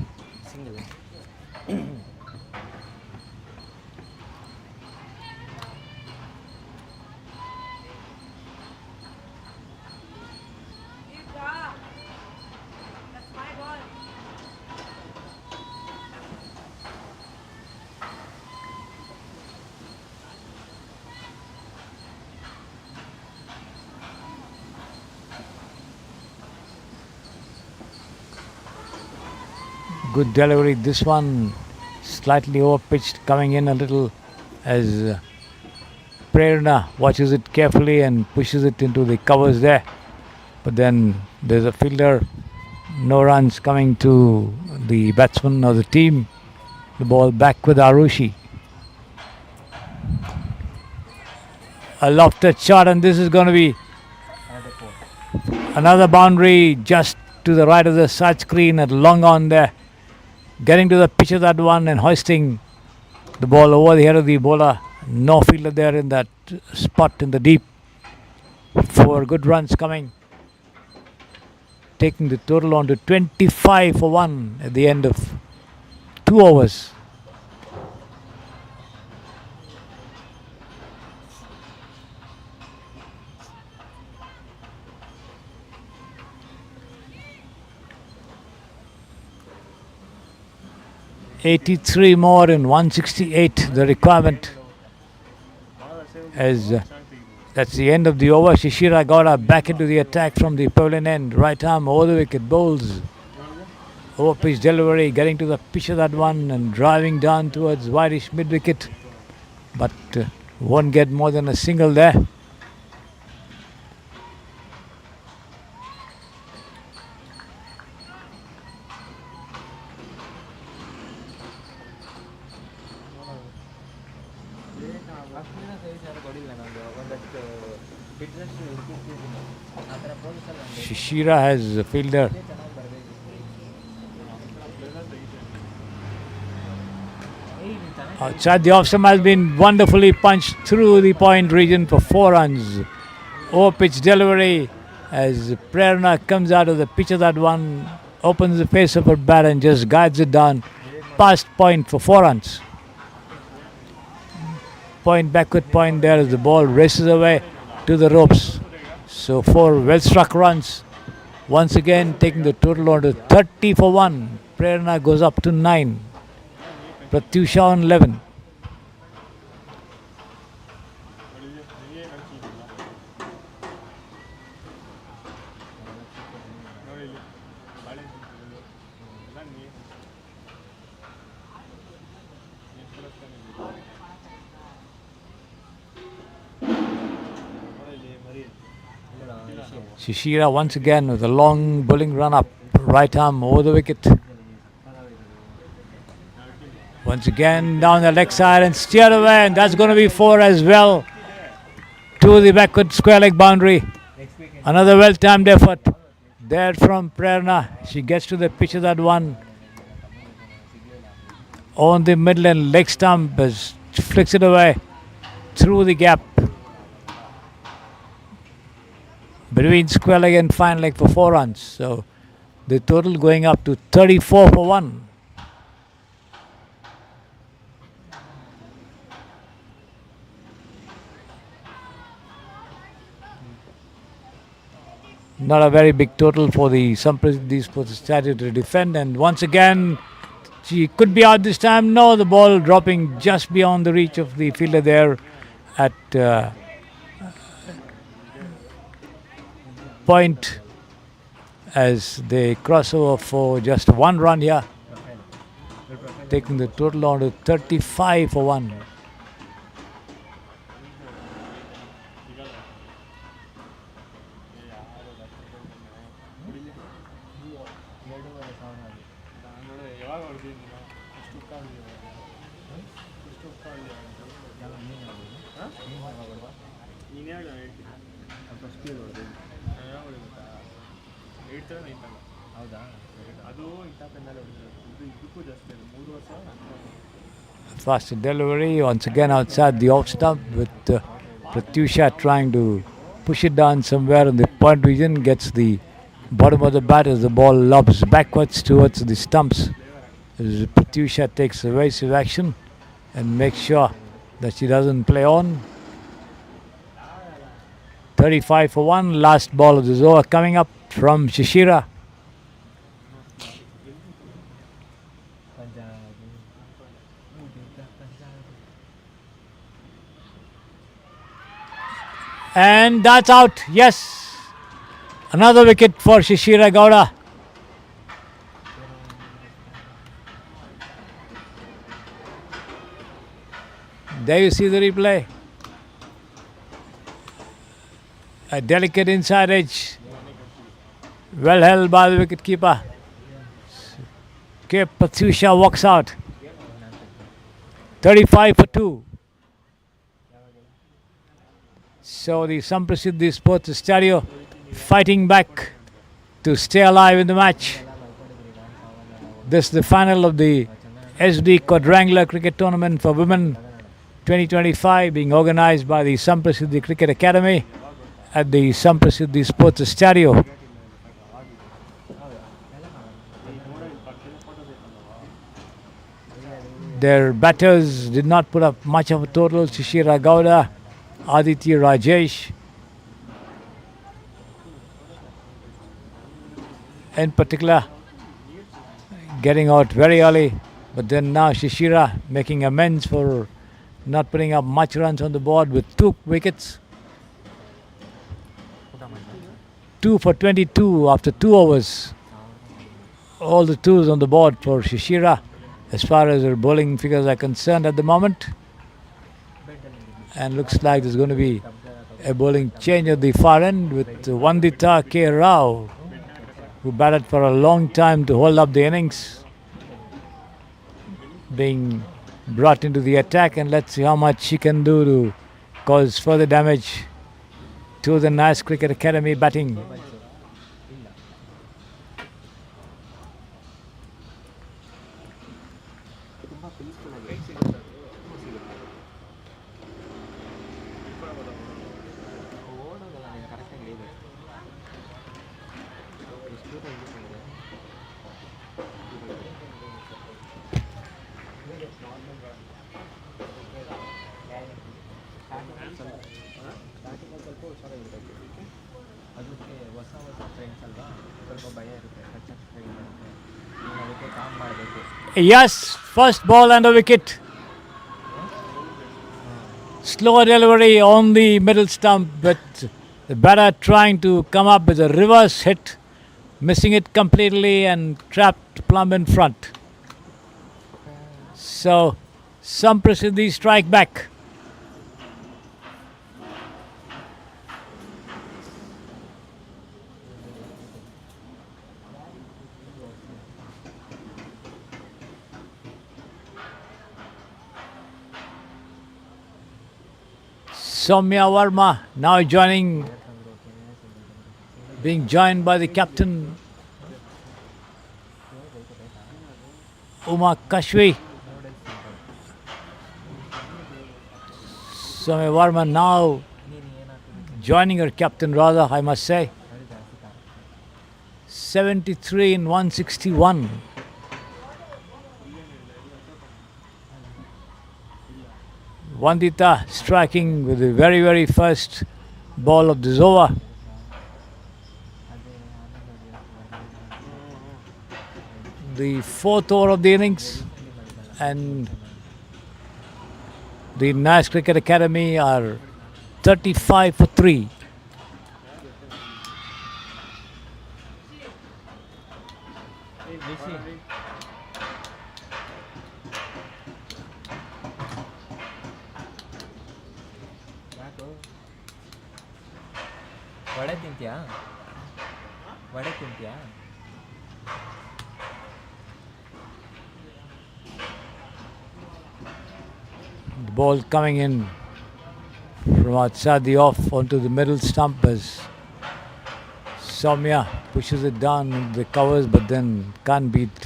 Good delivery. This one slightly over pitched, coming in a little as Prerna watches it carefully and pushes it into the covers there. But then there's a fielder, no runs coming to the batsman or the team. The ball back with Arushi. A lofted shot, and this is going to be another boundary just to the right of the side screen at long on there. Getting to the pitch of that one and hoisting the ball over the head of the bowler. No fielder there in that spot in the deep. 4 good runs coming. taking the total on to 25 for 1 at the end of 2 overs. $83 more in 168, the requirement. As that's the end of the over. Shishira Gowda back into the attack from the pavilion end. Right arm over the wicket, bowls. Over pitch delivery, getting to the pitch of that one and driving down towards wideish mid wicket. But won't get more than a single there. Shishira has a fielder. Outside the off stump has been wonderfully punched through the point region for 4 runs. Over pitch delivery as Prerna comes out of the pitch of that one, opens the face of her bat and just guides it down past point for 4 runs. Point, backward point there as the ball races away to the ropes. So 4 well struck runs. Once again taking the total on to 30 for 1. Prerna goes up to 9. Pratyusha on 11. Shishira once again with a long bowling run up, right arm over the wicket. Once again down the leg side and steered away, and that's going to be 4 as well to the backward square leg boundary. Another well timed effort there from Prerna. She gets to the pitch of that one on the middle and leg stump, as flicks it away through the gap between square leg and fine leg for 4 runs. So the total going up to 34 for 1. Not a very big total for the Samprasiddhi Sports Stadium to defend, and once again she could be out this time. No, the ball dropping just beyond the reach of the fielder there at point as they cross over for just 1 run here, taking the total on to 35 for 1. Faster delivery once again outside the off stump, with Pratyusha trying to push it down somewhere in the point region, gets the bottom of the bat as the ball lobs backwards towards the stumps. As Pratyusha takes evasive action and makes sure that she doesn't play on. 35 for 1, last ball of this over coming up from Shishira. And that's out. Yes. Another wicket for Shishira Gowda. There you see the replay. A delicate inside edge. Well held by the wicketkeeper. K. Pratyusha walks out. 35 for 2. So the Samprasiddhi Sports Stadium fighting back to stay alive in the match. This is the final of the SD Quadrangular Cricket Tournament for Women 2025, being organized by the Samprasiddhi Cricket Academy at the Samprasiddhi Sports Stadium. Their batters did not put up much of a total. Shishira Gowda, Aditya Rajesh, in particular, getting out very early. But then now Shishira making amends for not putting up much runs on the board with 2 wickets. 2 for 22 after 2 overs. All the 2s on the board for Shishira as far as her bowling figures are concerned at the moment. And looks like there's going to be a bowling change at the far end with Vandita K. Rao, who batted for a long time to hold up the innings, being brought into the attack, and let's see how much she can do to cause further damage to the nice Cricket Academy batting. Yes, first ball and a wicket. Slow delivery on the middle stump, but the batter trying to come up with a reverse hit, missing it completely and trapped plumb in front. So, some Prasiddhi strike back. Soumya Verma now being joined by the captain Uma Kashvi. Soumya Verma now joining her captain rather, I must say. 73 in 161. Vandita striking with the very, very first ball of this over. The 4th over of the innings, and the Nice Cricket Academy are 35 for 3. Vada ತಿಂತ್ಯಾ ವಡೆ ತಿಂತ್ಯಾ The ball coming in from outside the off onto the middle stump as Soumya pushes it down the covers, but then can't beat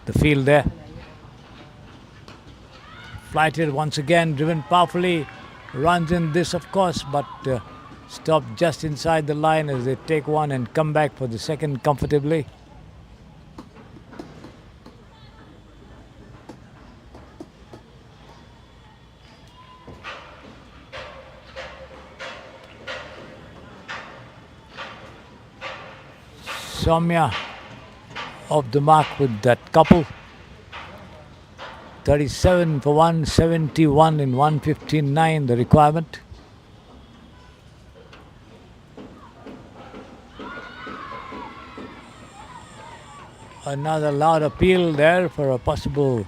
the field there. Flighted once again, driven powerfully, runs in this of course, but stopped just inside the line as they take one and come back for the second comfortably. Soumya off the mark with that couple. 37 for 171 in 159 the requirement. Another loud appeal there for a possible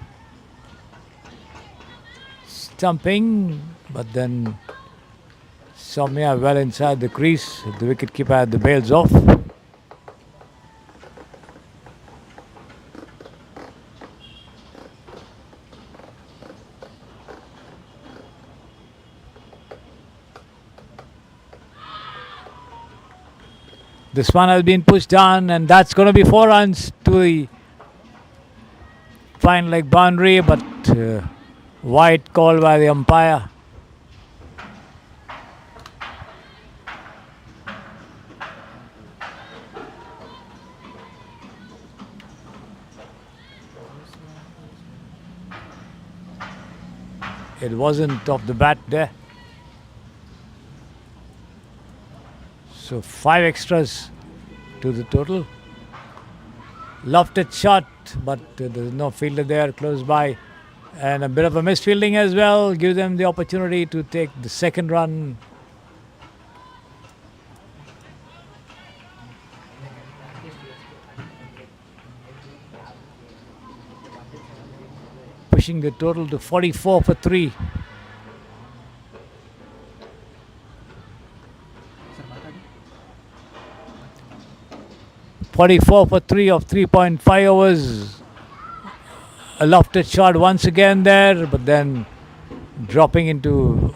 stumping, but then Soumya well inside the crease. The wicketkeeper had the bails off. This one has been pushed down, and that's going to be 4 runs to the fine leg boundary, but wide call by the umpire. It wasn't off the bat there. So 5 extras to the total. Lofted shot, but there's no fielder there close by. And a bit of a misfielding as well gives them the opportunity to take the second run. Pushing the total to 44 for 3. For 3 of 3.5 overs. A lofted shot once again there, but then dropping into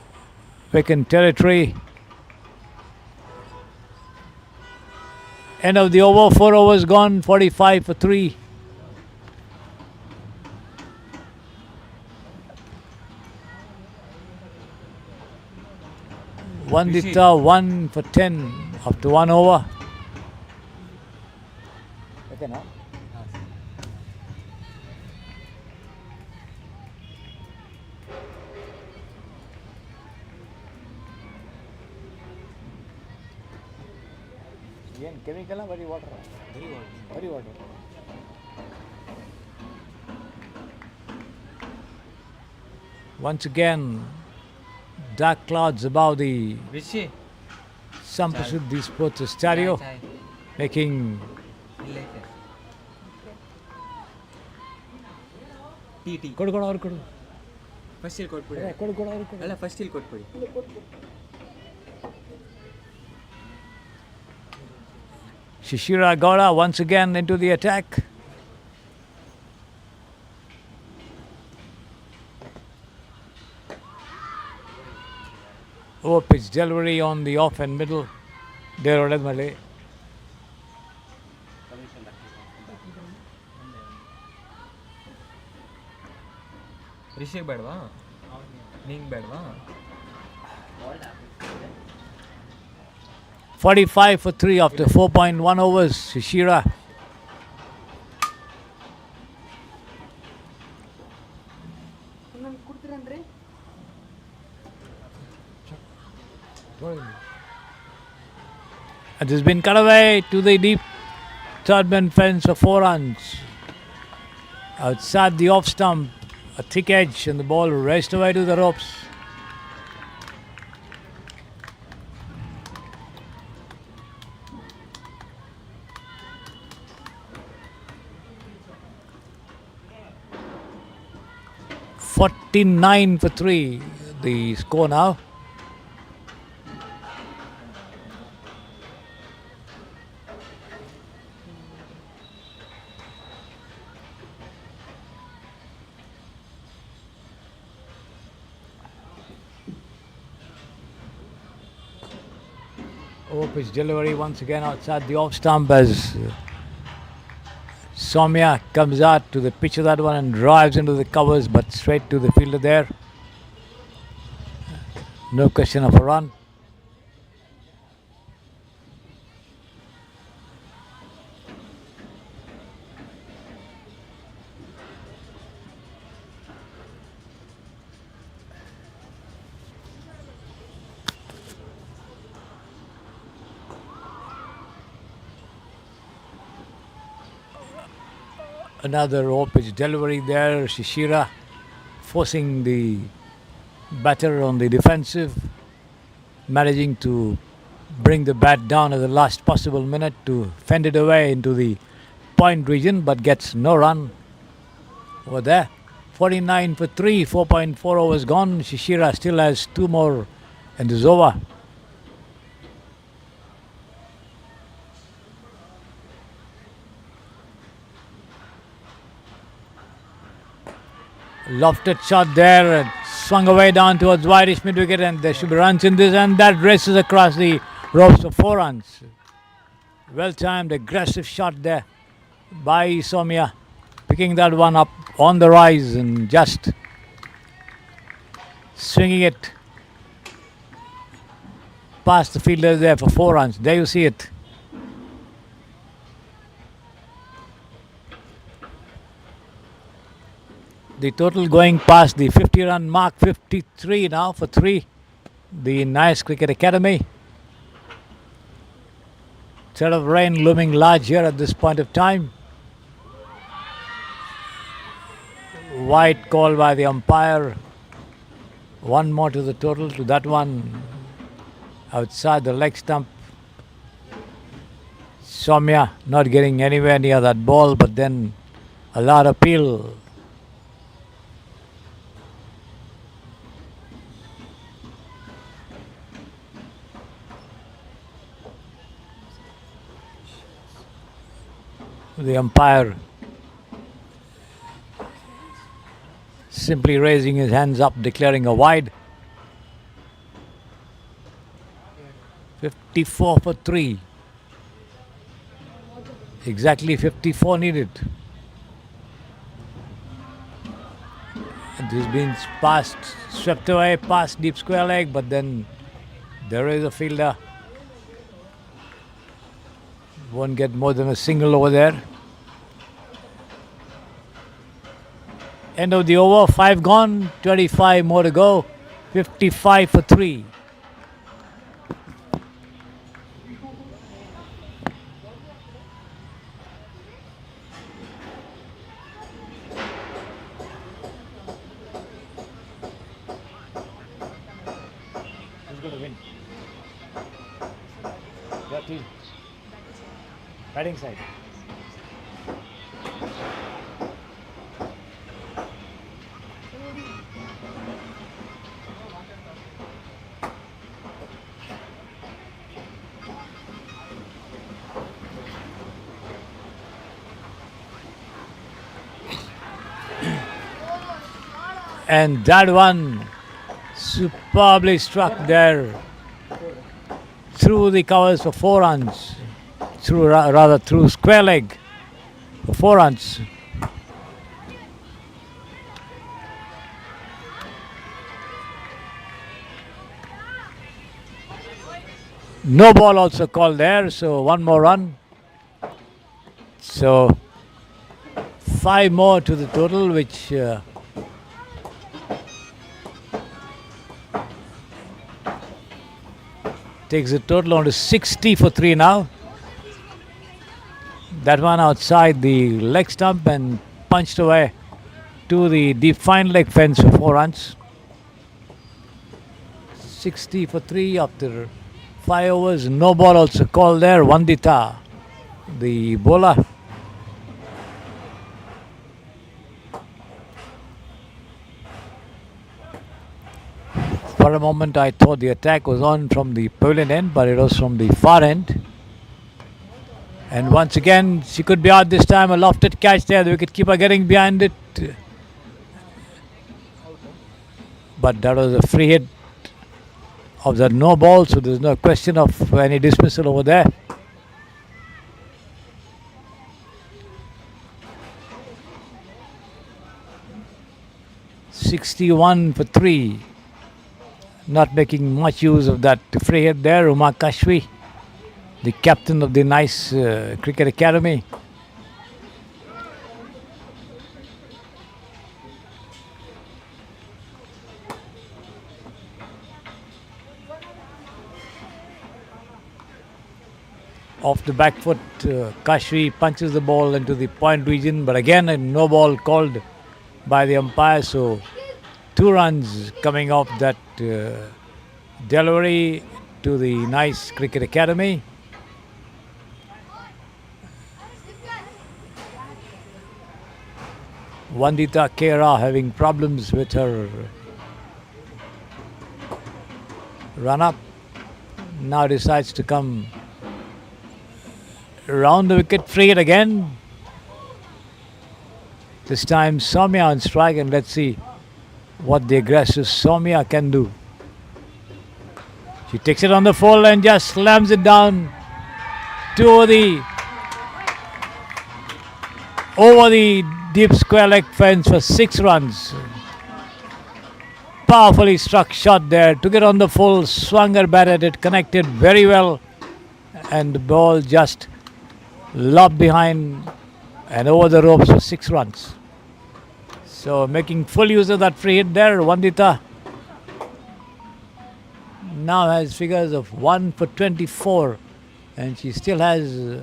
vacant territory. End of the over, 4 overs gone, 45 for 3. Vandita 1 for 10 after 1 over. Chemical or very water? Very water. Once again, dark clouds above the Sampasuddhi Sports Stereo, making first ಇಲ್ಲಿ ಕೊಟ್ಬಿಡಿ ಅಲ್ಲ first ಇಲ್ಲಿ ಕೊಟ್ಬಿಡಿ Shishira Gowda once again into the attack. Over pitch delivery on the off and middle. There ordered Malay. ರಿಷಿಗೆ ಬೇಡವಾ ನಿಂಗೆ ಬೇಡವಾ 45 for 3 after 4.1 overs. Shishira. It has been cut away to the deep third man fence for 4 runs. Outside the off stump, a thick edge, and the ball raced away to the ropes. $49 for 3, the score now. Over pitch delivery once again outside the off stump as Soumya comes out to the pitch of that one and drives into the covers, but straight to the fielder there. No question of a run. Another over pitch delivery there. Shishira forcing the batter on the defensive, managing to bring the bat down at the last possible minute to fend it away into the point region, but gets no run over there. 49 for 3, 4.4 overs gone. Shishira still has 2 more in this over. Lofted shot there, and swung away down towards wideish mid-wicket, and there should be runs in this, and that races across the ropes for 4 runs. Well-timed, aggressive shot there by Soumya, picking that one up on the rise and just swinging it past the fielder there for 4 runs. There you see it. The total going past the 50-run mark, 53 now for 3. The Nice Cricket Academy. Threat of rain looming large here at this point of time. Wide call by the umpire. One more to the total, to that one outside the leg stump. Soumya not getting anywhere near that ball, but then a lot of appeal. The umpire simply raising his hands up, declaring a wide. 54 for 3. Exactly 54 needed. And this has been passed, swept away past deep square leg, but then there is a fielder. Won't get more than a single over there. End of the over, 5 gone, 25 more to go. 55 for 3. Who's going to win? Your team. Batting side. And that one superbly struck there through the covers for 4 runs. Through square leg for 4 runs. No ball also called there, so 1 more run. So 5 more to the total, which takes the total on to 60 for 3 now. That one outside the leg stump and punched away to the defined leg fence for 4 runs. 60 for 3 after 5 overs. No ball also called there. Vandita, the bowler. For a moment I thought the attack was on from the pavilion end, but it was from the far end. And once again, she could be out this time. A lofted catch there. The wicketkeeper getting behind it. But that was a free hit of the no ball, so there's no question of any dismissal over there. (61 for 3). Not making much use of that free hit there. Uma Kashvi, the captain of the Nice Cricket Academy. Off the back foot, Kashvi punches the ball into the point region, but again a no ball called by the umpire, so 2 runs coming off that delivery to the Nice Cricket Academy. Vandita Kera having problems with her run-up. Now decides to come round the wicket, free it again. This time Soumya on strike, and let's see what the aggressive Soumya can do. She takes it on the full and just slams it down to over the deep square leg fence for 6 runs. Powerfully struck shot there. Took it on the full, swung her bat at it, connected very well, and the ball just lobbed behind and over the ropes for 6 runs. So making full use of that free hit there, Vandita now has figures of 1 for 24 and she still has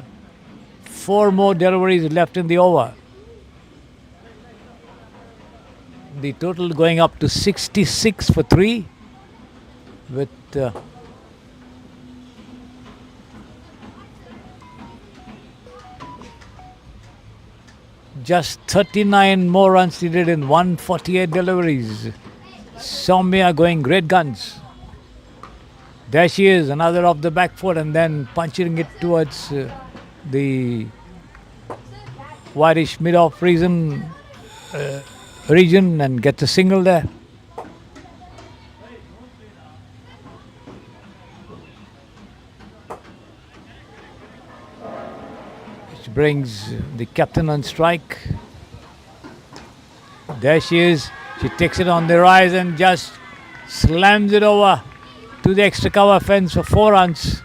4 more deliveries left in the over. The total going up to 66 for 3 with just 39 more runs needed in 148 deliveries. Soumya going great guns. There she is, another off the back foot and then punching it towards the whitish mid-off region and gets a single there. Which brings the captain on strike. There she is. She takes it on the rise and just slams it over to the extra cover fence for 4 runs.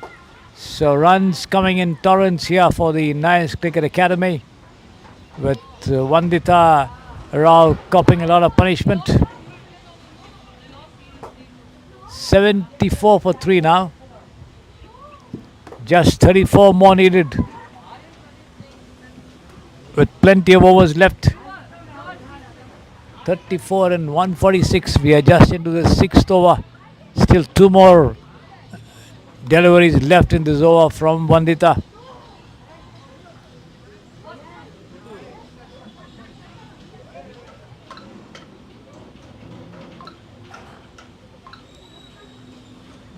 So runs coming in torrents here for the Nice Cricket Academy with Vandita Rao copping a lot of punishment. 74 for 3 now. Just 34 more needed with plenty of overs left. 34 and 146. We are just into the 6th over. Still 2 more deliveries left in this over from Vandita.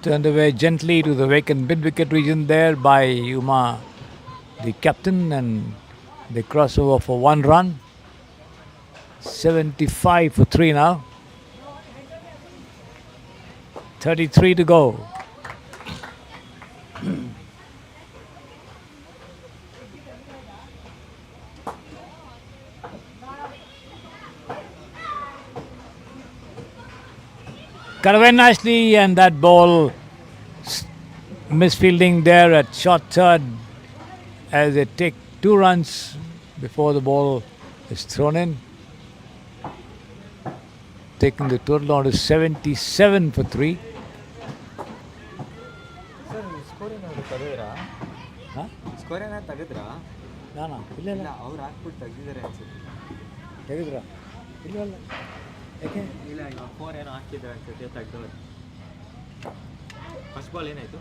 Turned away gently to the vacant mid-wicket region there by Uma, the captain, and they cross over for 1 run. 75 for 3 now. 33 to go. Cut away nicely, and that ball misfielding there at short third as they take 2 runs before the ball is thrown in. Taking the total on to 77 for 3. Sir score ಏನಾದ್ರು ತೆಗೆದ್ರಾ? Huh? Score ಏನಾದ್ರು ತೆಗೆದ್ರಾ? No, ಇಲ್ಲ ಅವ್ರು ಹಾಕ್ಬಿಟ್ಟು ತೆಗೆದಿದ್ದಾರೆ ಅನ್ಸುತ್ತೆ. ತೆಗೆದ್ರಾ? ಇಲ್ಲವಲ್ಲ. ಯಾಕೆ? ಇಲ್ಲ ಇವಾಗ 4 ಏನೋ ಹಾಕಿದ್ದಾರೆ ಅನ್ಸುತ್ತೆ ತೆಗೆದವ್ರು. ಫಸ್ಟ್ ಬಾಲ್ ಏನಾಯಿತು?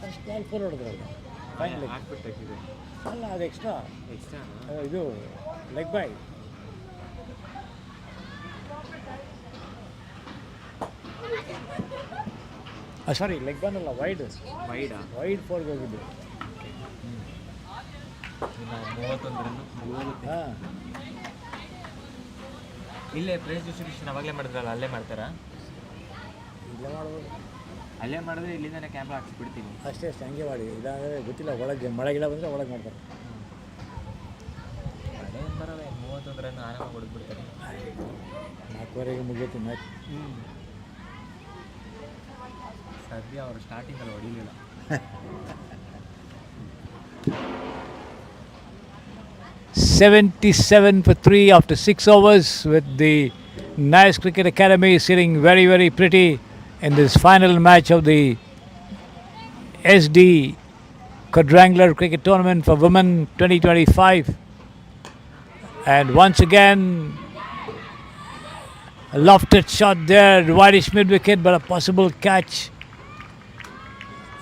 First ball 4 ಹೊಡೆದ್ರಲ್ಲ. ಫೈನಲ್ ಹಾಕ್ಬಿಟ್ಟು ತೆಗೆದಿದ್ದಾರೆ. ಅಲ್ಲ ಅದು ಎಕ್ಸ್ಟ್ರಾ. ಎಕ್ಸ್ಟ್ರಾನಾ? ಇದು ಲೆಗ್ ಬೈ. ಸಾರಿ ಲೆಗ್ ಬಂದಲ್ಲ ವೈಡ್ ವೈಡಾ? ವೈಡ್ 4ಗೆ ಹೋಗಿದ್ದು. ಇನ್ನು 31 ರನ್ನು ಹೋಗುತ್ತೆ. ಹಾಂ ಇಲ್ಲೇ ಪ್ರೈಸ್ ಡಿಸ್ಟ್ರಿಬ್ಯೂಷನ್ ಅವಾಗಲೇ ಮಾಡಿದ್ರಲ್ಲ ಅಲ್ಲೇ ಮಾಡ್ತಾರಾ? ಇಲ್ಲೇ ಮಾಡ್ಬೋದು. ಅಲ್ಲೇ ಮಾಡಿದ್ರೆ ಇಲ್ಲಿಂದನೇ ಕ್ಯಾಮ್ರಾ ಹಾಕ್ಸ್ಬಿಡ್ತೀನಿ. ಅಷ್ಟೇ ಹಂಗೆ ಮಾಡಿ. ಇಲ್ಲಾಂದರೆ ಗೊತ್ತಿಲ್ಲ, ಒಳಗೆ ಮಳೆ ಗಿಡ ಬಂದರೆ ಒಳಗೆ ಮಾಡ್ತಾರೆ. ಮಳೆ ಬರವೆ 31 ರನ್ನು ಆರಾಮಾಗಿ ಹೊಡೆದ್ಬಿಡ್ತಾರೆ. 4ವರೆಗೆ ಮುಗಿಯುತ್ತೆ ಮ್ಯಾಚ್. ಸದ್ಯ ಅವರು ಸ್ಟಾರ್ಟಿಂಗಲ್ಲಿ ಹೊಡಿಲಿಲ್ಲ. $77 for 3 after 6 overs, with the Nice Cricket Academy sitting very, very pretty in this final match of the SD Quadrangular Cricket Tournament for Women 2025. And once again, a lofted shot there, whitish mid-wicket, but a possible catch.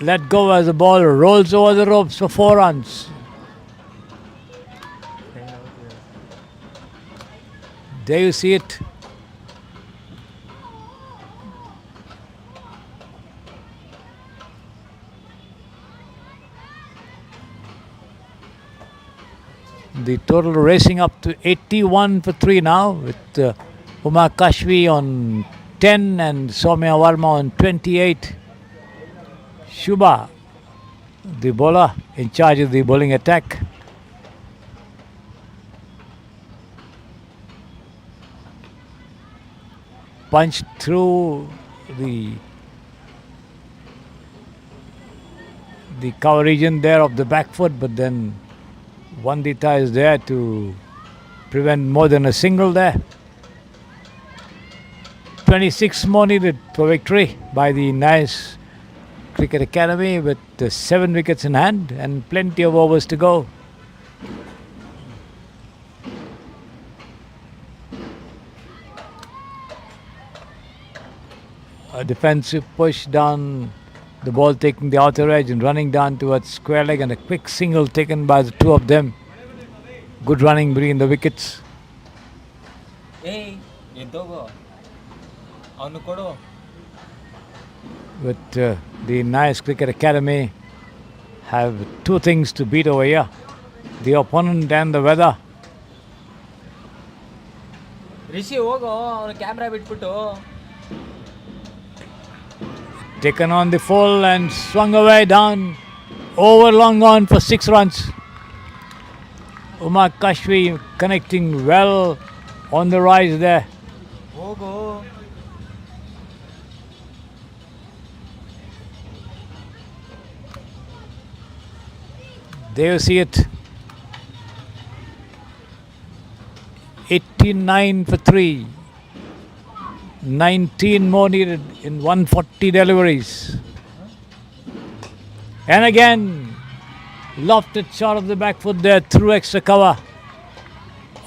Let go as the ball rolls over the ropes for 4 runs. There you see it. The total racing up to 81 for 3 now, with Uma Kashvi on 10 and Soumya Varma on 28. Shubha, the bowler, in charge of the bowling attack. Punched through the cover region there of the back foot, but then Vandita is there to prevent more than a single there. 26 more needed for victory by the nice Cricket Academy with 7 wickets in hand and plenty of overs to go. A defensive push down, the ball taking the outer edge and running down towards square leg, and a quick single taken by the two of them. Good running between the wickets. ಏಯ್ ಎದ್ದೋಗು ಅವನು ಕೊಡು. But the nice Cricket Academy have two things to beat over here: the opponent and the weather. Rishi ಹೋಗು, ಅವನು camera ಬಿಟ್ಬಿಟ್ಟು. Taken on the full and swung away down, over long on for 6 runs. Umar Kashvi connecting well on the rise there. ಹೋಗು. There you see it. 89 for 3. 19 more needed in 140 deliveries. And again, lofted shot of the back foot there through extra cover.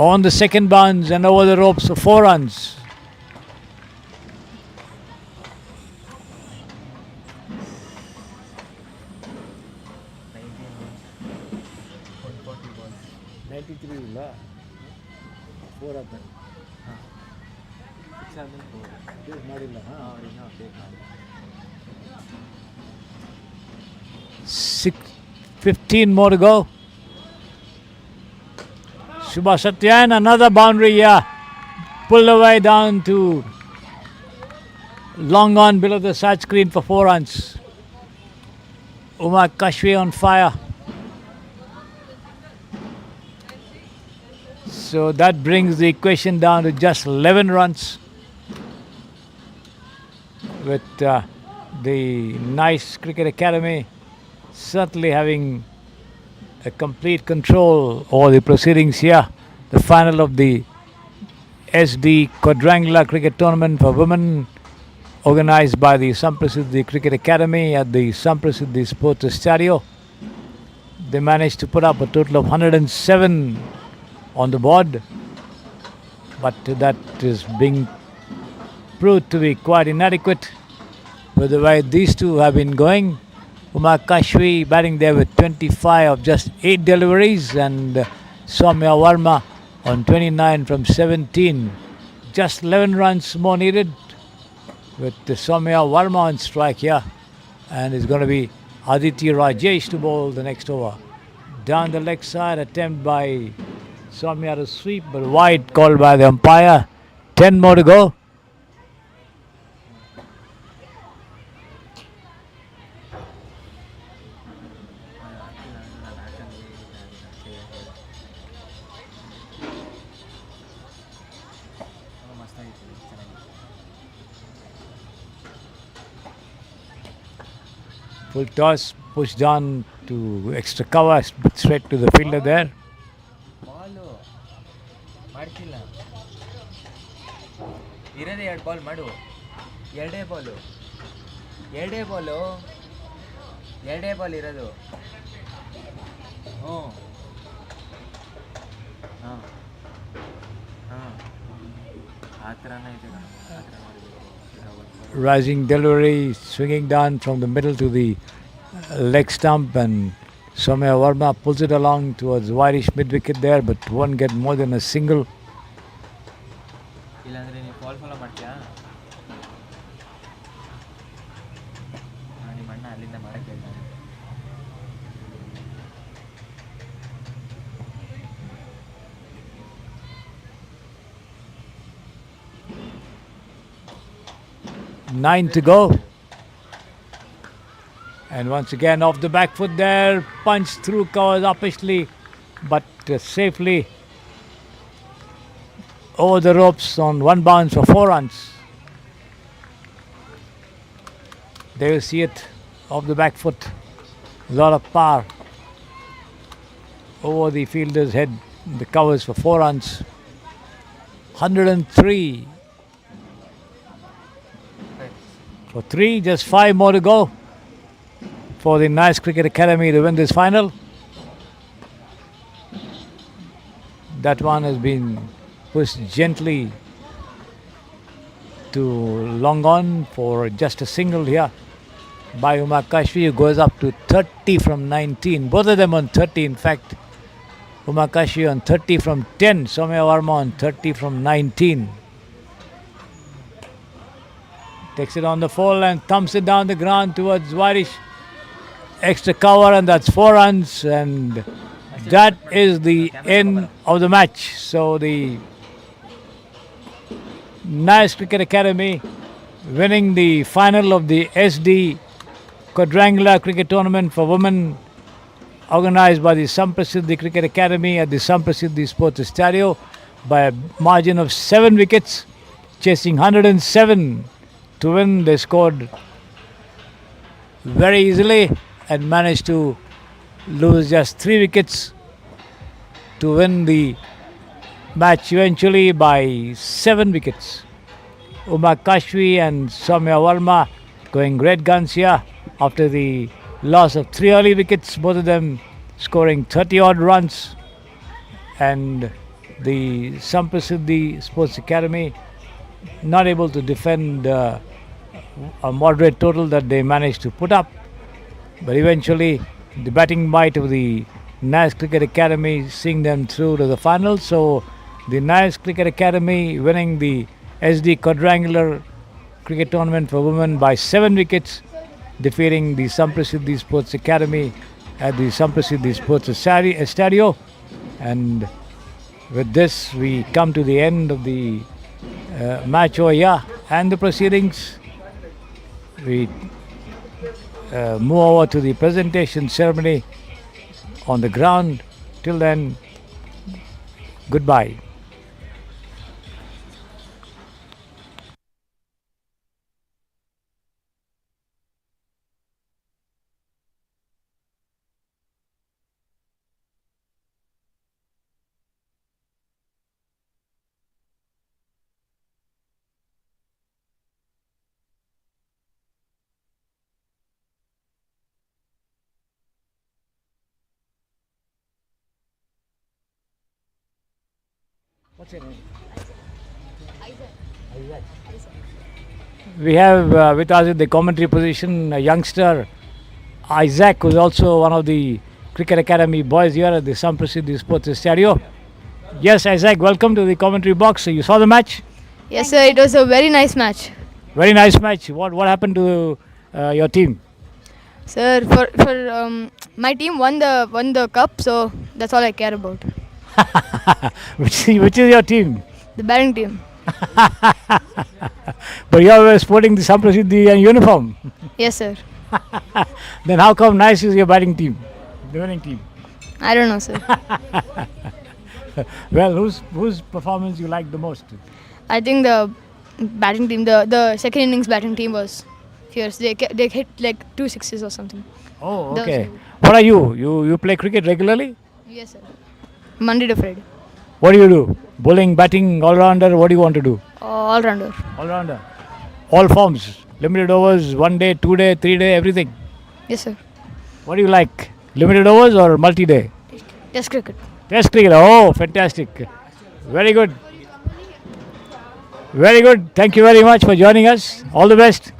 On the second bounce and over the ropes for 4 runs. Six, 15 more to go. Shubha Satyan, another boundary here. Pulled away down to long on below the side screen for 4 runs. Umar Kashvi on fire. So that brings the equation down to just 11 runs. With the nice Cricket Academy certainly having a complete control over the proceedings here. The final of the SD Quadrangular Cricket Tournament for women, organized by the Samprasiddhi Cricket Academy at the Samprasiddhi Sports Stadio. They managed to put up a total of 107 on the board, but that is being proved to be quite inadequate with the way these two have been going. Umar Kashvi batting there with 25 of just 8 deliveries, and Soumya Varma on 29 from 17. Just 11 runs more needed with Soumya Varma on strike here, and it's going to be Aditya Rajesh to bowl the next over. Down the leg side, attempt by Soumya to sweep, but wide called by the umpire. 10 more to go. Full toss, push down to extra cover, straight to the fielder there. Balu ಮಾಡ್ತಿಲ್ಲ. ಇರೋದೇ 2 ball ಮಾಡು. ಎರಡೇ ಬಾಲು ಇರೋದು. ಹ್ಞೂ ಹಾಂ ಆ ಥರನೇ ಇದೆ. Rising delivery, swinging down from the middle to the leg stump, and Soumya Varma pulls it along towards wideish mid wicket there, but won't get more than a single. ಇಲ್ಲಾಂದರೆ ನೀವು ಫಾಲೋ ಮಾಡ್ತೀಯಾ? ನಿಮ್ಮ ಅಣ್ಣ ಅಲ್ಲಿಂದ ಮಾಡಕ್ಕೆ ಹೇಳ್ತಾನೆ. Nine to go. And once again off the back foot there, punched through covers uppishly, but safely over the ropes on 1 bounce for 4 runs. There you see it, off the back foot. A lot of power over the fielder's head. The covers for 4 runs. 103 for 3. Just 5 more to go for the Nice Cricket Academy to win this final. That one has been pushed gently to long on for just a single here by Umakashvi, who goes up to 30 from 19. Both of them on 30, in fact. Umakashvi on 30 from 10. Soumya Varma on 30 from 19. Takes it on the full and thumps it down the ground towards Warish. Extra cover, and that's 4 runs, and that is the end of the match. So the Nice Cricket Academy winning the final of the SD Quadrangular Cricket Tournament for women, organized by the Samprasiddhi Cricket Academy at the Samprasiddhi Sports Stadium by a margin of 7 wickets, chasing 107 to win. They scored very easily and managed to lose just 3 wickets to win the match eventually by 7 wickets. Umakashvi and Soumya Varma going great guns here after the loss of 3 early wickets, both of them scoring 30 odd runs, and the Samprasiddhi Sports Academy not able to defend a moderate total that they managed to put up. But eventually the batting might of the Nice Cricket Academy seeing them through to the final. So the Nice Cricket Academy winning the SD Quadrangular Cricket Tournament for women by 7 wickets, defeating the Samprasiddhi Sports Academy at the Samprasiddhi Sports Stadium. And with this, we come to the end of the match over here and the proceedings. We move over to the presentation ceremony on the ground. Till then, goodbye. What's your name? Isaac. We have with us in the commentary position a youngster, Isaac, who's also one of the Cricket Academy boys here at the Samprasiddhi Sports Stadium. Yes, Isaac, welcome to the commentary box. You saw the match? Yes, sir. It was a very nice match. Very nice match. What happened to your team? Sir, for my team won the cup, so that's all I care about. which is your team? The batting team. But you are sporting the Samprasiddhi uniform. Yes, sir. Then how come Nice is your batting team, the winning team? I don't know, sir. Well, whose performance you like the most? I think the batting team, the second innings batting team was fierce. They hit like 2 sixes or something. Oh, That was okay. good. What are you? You play cricket regularly? Yes, sir. Monday to Friday. What do? Bowling, batting, all-rounder? What do you want to do? All rounder. All-rounder. All forms. Limited overs, 1 day, 2 day, 3 day, everything. Yes, sir. What do you like? Limited overs or multi-day? Test cricket. Test cricket. Oh, fantastic. Very good. Very good. Thank you very much for joining us. All the best.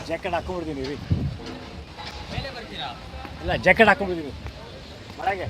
Jacket ಹಾಕೊಂಡ್ಬಿಡ್ತೀನಿ ರೀ. ಇಲ್ಲ jacket ಹಾಕೊಂಡ್ಬಿಡ್ತೀನಿ ಮಳೆಗೆ.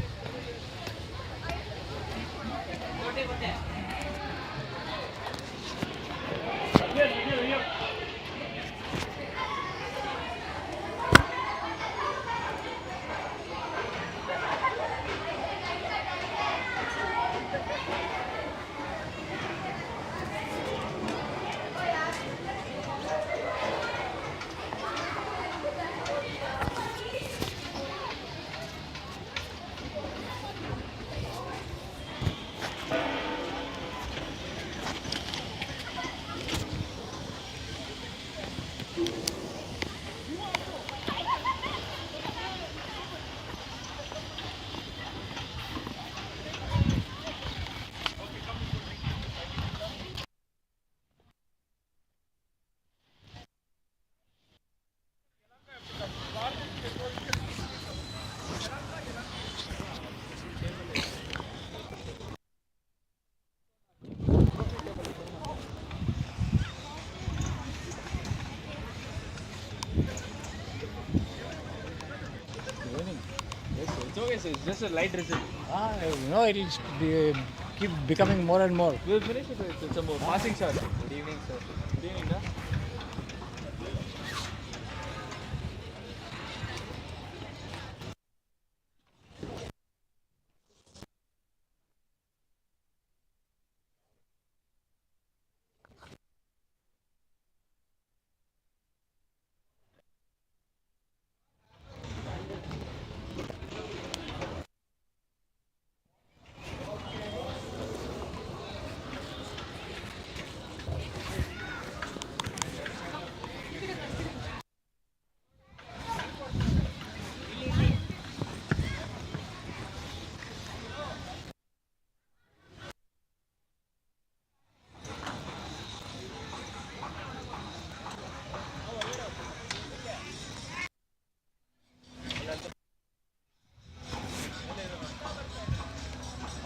It's okay, sir. It's just a light drizzle. It will keep becoming more and more. We'll finish it. It's a more passing shot. Good evening, sir. Good evening, da.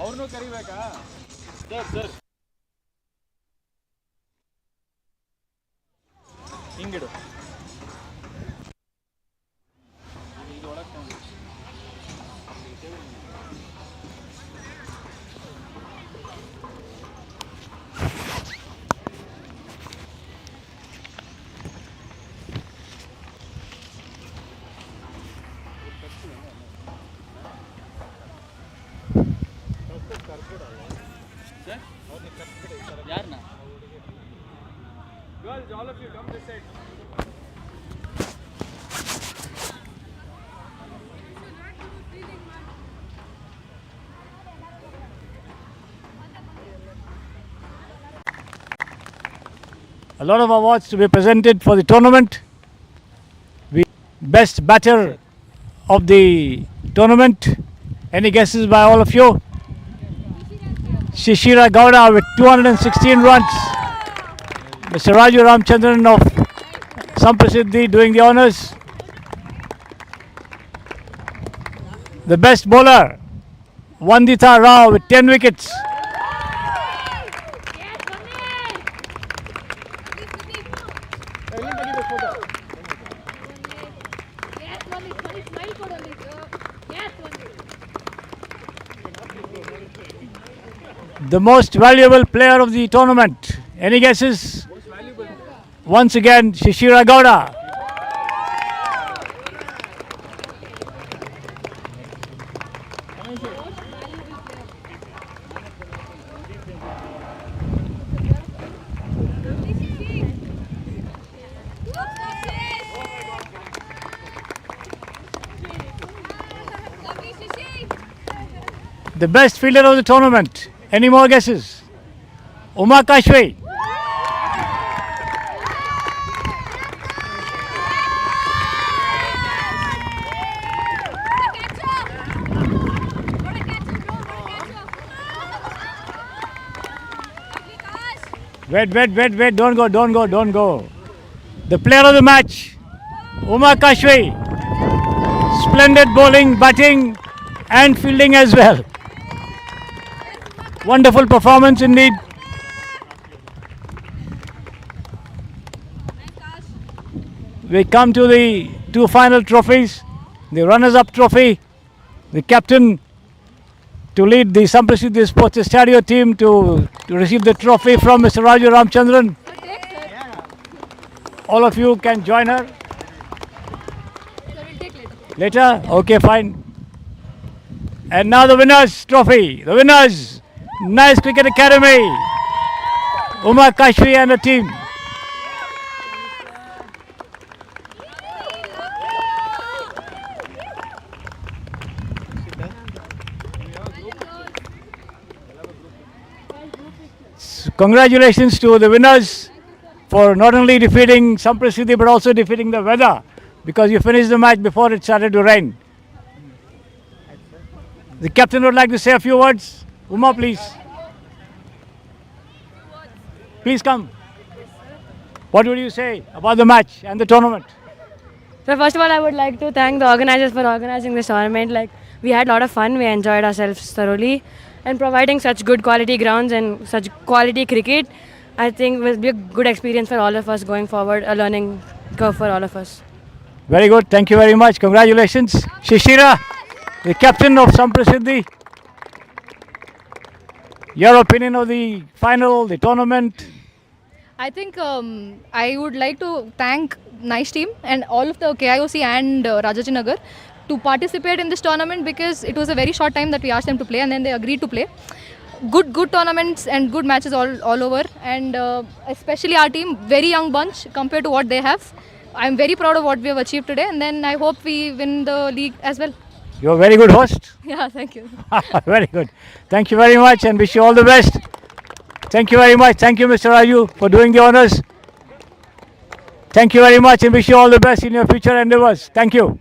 ಅವ್ರನ್ನೂ ಕರಿಬೇಕಾ sir ಹಿಂಗಿಡು ಯಾರನ್ನ Girls, all of you come this side. A lot of awards to be presented for the tournament. Best batter of the tournament. Any guesses by all of you? Shishira Gowda with 216 runs. Mr. Raju Ramchandran of Samprasiddhi doing the honours. The best bowler, Vandita Rao with 10 wickets. The most valuable player of the tournament. Any guesses? Once again, Shishira Gowda. The best fielder of the tournament. Any more guesses? Uma Kashwe. Wait. Don't go. The player of the match, Uma Kashwe. Splendid bowling, batting and fielding as well. Wonderful performance indeed. we come to the two final trophies. The runners-up trophy, the captain to lead the Samprasiddhi Sports Stadio team to receive the trophy from Mr. Raju Ramchandran. All of you can join her. Later? Okay, fine. And now the winners' trophy. The winners, Nice Cricket Academy, Uma Kashvi and the team. Congratulations to the winners for not only defeating Samprasiddhi but also defeating the weather, because you finished the match before it started to rain. The captain would like to say a few words. Uma, please. Please come. What would you say about the match and the tournament? So first of all, I would like to thank the organizers for organizing this tournament. Like, we had a lot of fun, we enjoyed ourselves thoroughly, and providing such good quality grounds and such quality cricket, I think will be a good experience for all of us going forward, a learning curve for all of us. Very good. Thank you very much. Congratulations. Shishira, the captain of Samprasiddhi. Your opinion of the final, the tournament? I think I would like to thank Nice team and all of the KIOC and Rajinagar to participate in this tournament, because it was a very short time that we asked them to play and then they agreed to play. Good tournaments and good matches all over, and especially our team, very young bunch compared to what they have. I'm very proud of what we have achieved today, and then I hope we win the league as well. You're a very good host. Yeah, thank you. Very good. Thank you very much and wish you all the best. Thank you very much. Thank you, Mr. Raju, for doing the honors. Thank you very much and wish you all the best in your future endeavors. Thank you.